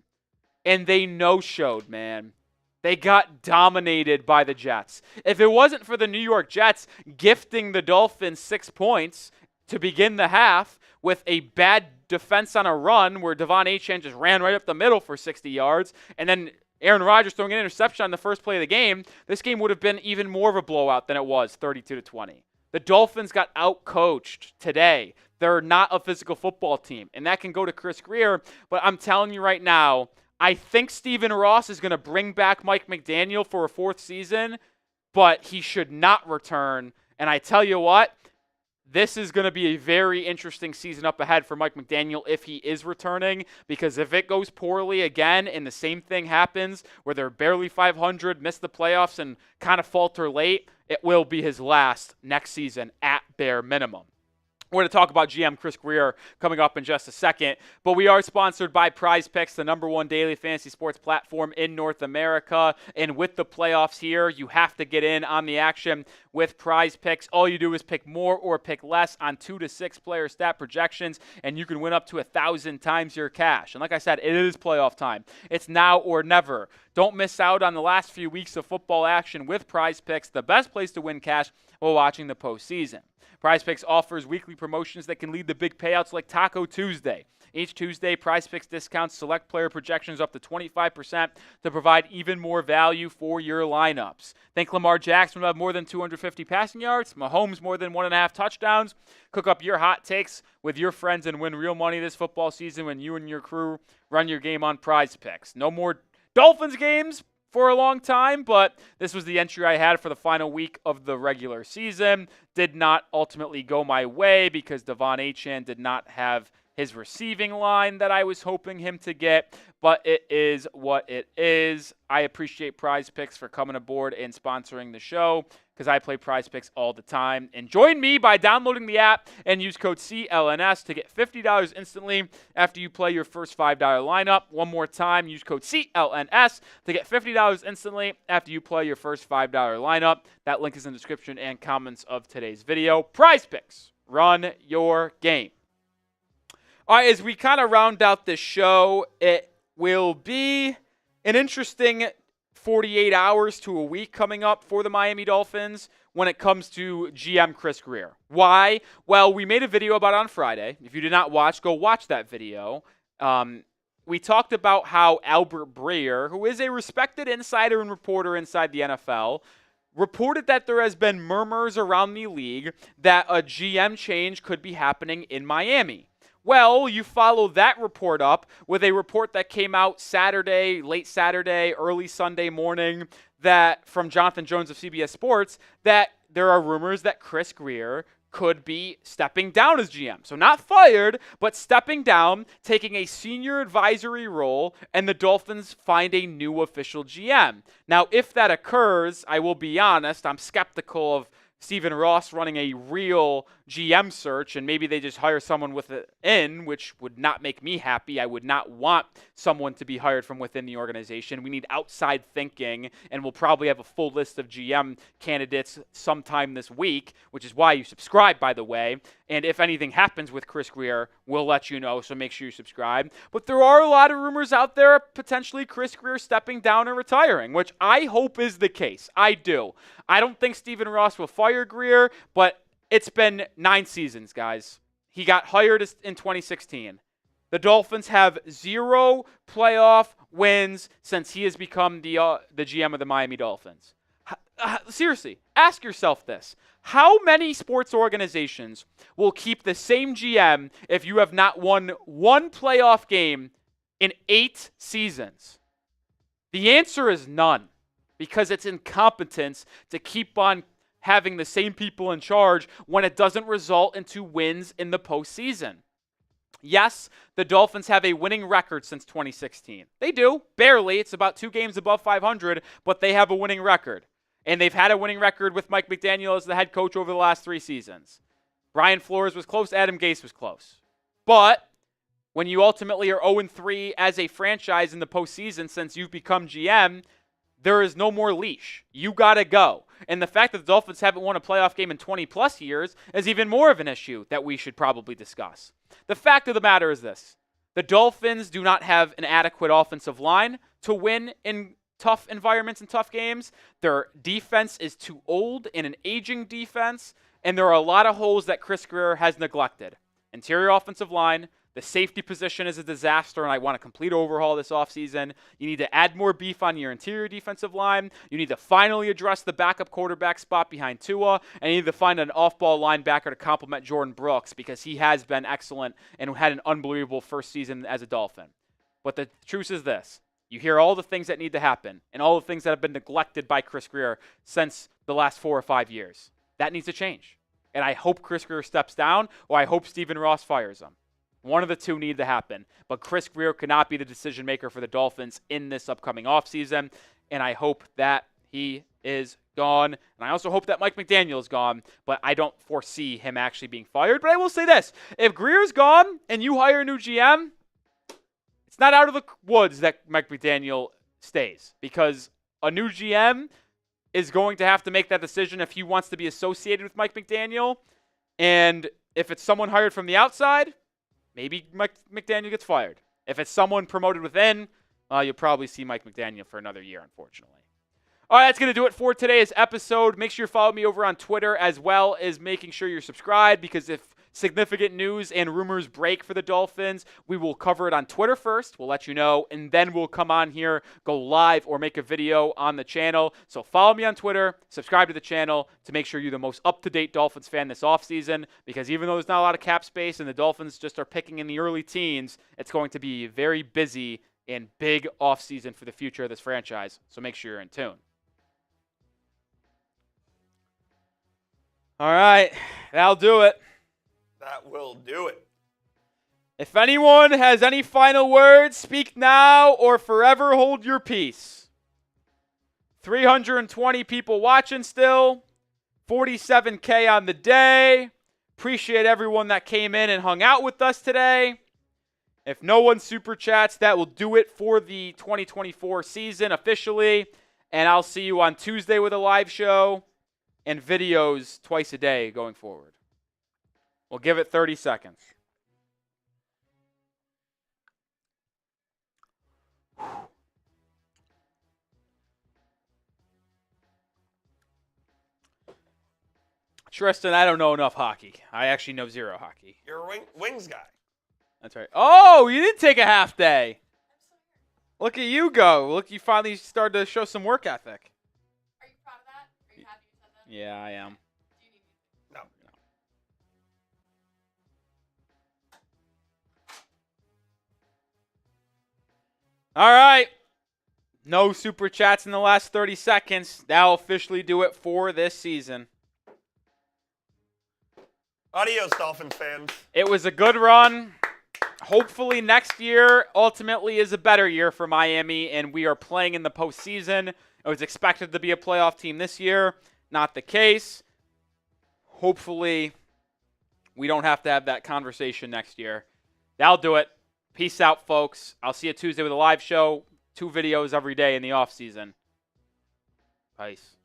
And they no-showed, man. They got dominated by the Jets. If it wasn't for the New York Jets gifting the Dolphins 6 points to begin the half with a bad defense on a run where Devon Achane just ran right up the middle for 60 yards, and then Aaron Rodgers throwing an interception on the first play of the game, this game would have been even more of a blowout than it was, 32-20. The Dolphins got out-coached today. They're not a physical football team, and that can go to Chris Grier, but I'm telling you right now, I think Stephen Ross is going to bring back Mike McDaniel for a 4th season, but he should not return, and I tell you what, this is going to be a very interesting season up ahead for Mike McDaniel if he is returning, because if it goes poorly again and the same thing happens where they're barely 500, miss the playoffs, and kind of falter late, it will be his last next season at bare minimum. We're going to talk about GM Chris Grier coming up in just a second, but we are sponsored by Prize Picks, the #1 daily fantasy sports platform in North America. And with the playoffs here, you have to get in on the action with Prize Picks. All you do is pick more or pick less on 2 to 6 player stat projections, and you can win up to 1,000 times your cash. And like I said, it is playoff time. It's now or never. Don't miss out on the last few weeks of football action with Prize Picks, the best place to win cash while watching the postseason. Prize Picks offers weekly promotions that can lead to big payouts like Taco Tuesday. Each Tuesday, Prize Picks discounts select player projections up to 25% to provide even more value for your lineups. Think Lamar Jackson will have more than 250 passing yards, Mahomes more than 1.5 touchdowns. Cook up your hot takes with your friends and win real money this football season when you and your crew run your game on Prize Picks. No more Dolphins games for a long time, but this was the entry I had for the final week of the regular season. Did not ultimately go my way because Devon Achane did not have his receiving line that I was hoping him to get, but it is what it is. I appreciate Prize Picks for coming aboard and sponsoring the show because I play Prize Picks all the time. And join me by downloading the app and use code CLNS to get $50 instantly after you play your first $5 lineup. One more time, use code CLNS to get $50 instantly after you play your first $5 lineup. That link is in the description and comments of today's video. Prize Picks, run your game. All right, as we kind of round out this show, it will be an interesting 48 hours to a week coming up for the Miami Dolphins when it comes to GM Chris Grier. Why? Well, we made a video about it on Friday. If you did not watch, go watch that video. We talked about how Albert Breer, who is a respected insider and reporter inside the NFL, reported that there has been murmurs around the league that a GM change could be happening in Miami. Well, you follow that report up with a report that came out Saturday, late Saturday, early Sunday morning, that from Jonathan Jones of CBS Sports, that there are rumors that Chris Grier could be stepping down as GM. So not fired, but stepping down, taking a senior advisory role, and the Dolphins find a new official GM. Now, if that occurs, I will be honest, I'm skeptical of Stephen Ross running a real GM search, and maybe they just hire someone within, which would not make me happy. I would not want someone to be hired from within the organization. We need outside thinking, and we'll probably have a full list of GM candidates sometime this week, which is why you subscribe, by the way. And if anything happens with Chris Grier, we'll let you know, so make sure you subscribe. But there are a lot of rumors out there, potentially Chris Grier stepping down and retiring, which I hope is the case. I do. I don't think Stephen Ross will fire Grier, but it's been 9 seasons, guys. He got hired in 2016. The Dolphins have 0 playoff wins since he has become the GM of the Miami Dolphins. Seriously, ask yourself this. How many sports organizations will keep the same GM if you have not won 1 playoff game in 8 seasons? The answer is none, because it's incompetence to keep on having the same people in charge when it doesn't result into wins in the postseason. Yes, the Dolphins have a winning record since 2016. They do, barely. It's about 2 games above 500, but they have a winning record. And they've had a winning record with Mike McDaniel as the head coach over the last 3 seasons. Brian Flores was close, Adam Gase was close. But when you ultimately are 0-3 as a franchise in the postseason since you've become GM, there is no more leash. You got to go. And the fact that the Dolphins haven't won a playoff game in 20-plus years is even more of an issue that we should probably discuss. The fact of the matter is this. The Dolphins do not have an adequate offensive line to win in tough environments and tough games. Their defense is too old in an aging defense, and there are a lot of holes that Chris Grier has neglected. Interior offensive line, the safety position is a disaster, and I want a complete overhaul this offseason. You need to add more beef on your interior defensive line. You need to finally address the backup quarterback spot behind Tua, and you need to find an off-ball linebacker to complement Jordan Brooks because he has been excellent and had an unbelievable first season as a Dolphin. But the truth is this. You hear all the things that need to happen and all the things that have been neglected by Chris Grier since the last 4 or 5 years. That needs to change. And I hope Chris Grier steps down, or I hope Stephen Ross fires him. One of the two need to happen. But Chris Grier cannot be the decision maker for the Dolphins in this upcoming offseason. And I hope that he is gone. And I also hope that Mike McDaniel is gone. But I don't foresee him actually being fired. But I will say this. If Grier's gone and you hire a new GM, it's not out of the woods that Mike McDaniel stays. Because a new GM is going to have to make that decision if he wants to be associated with Mike McDaniel. And if it's someone hired from the outside, maybe Mike McDaniel gets fired. If it's someone promoted within, you'll probably see Mike McDaniel for another year, unfortunately. All right, that's going to do it for today's episode. Make sure you follow me over on Twitter, as well as making sure you're subscribed, because if significant news and rumors break for the Dolphins, we will cover it on Twitter first. We'll let you know, and then we'll come on here, go live, or make a video on the channel. So follow me on Twitter, subscribe to the channel to make sure you're the most up-to-date Dolphins fan this offseason, because even though there's not a lot of cap space and the Dolphins just are picking in the early teens, it's going to be very busy and big offseason for the future of this franchise. So make sure you're in tune. All right, that'll do it. That will do it. If anyone has any final words, speak now or forever hold your peace. 320 people watching still. 47K on the day. Appreciate everyone that came in and hung out with us today. If no one super chats, that will do it for the 2024 season officially. And I'll see you on Tuesday with a live show and videos twice a day going forward. We'll give it 30 seconds. Tristan, I don't know enough hockey. I actually know zero hockey. You're a wings guy. That's right. Oh, you did take a half day. Look at you go. Look, you finally started to show some work ethic. Are you proud of that? Are you happy you said that? Yeah, I am. Do you need me? No. All right. No super chats in the last 30 seconds. That'll officially do it for this season. Adios, Dolphins fans. It was a good run. Hopefully next year ultimately is a better year for Miami, and we are playing in the postseason. It was expected to be a playoff team this year. Not the case. Hopefully we don't have to have that conversation next year. That'll do it. Peace out, folks. I'll see you Tuesday with a live show. 2 videos every day in the off season. Peace.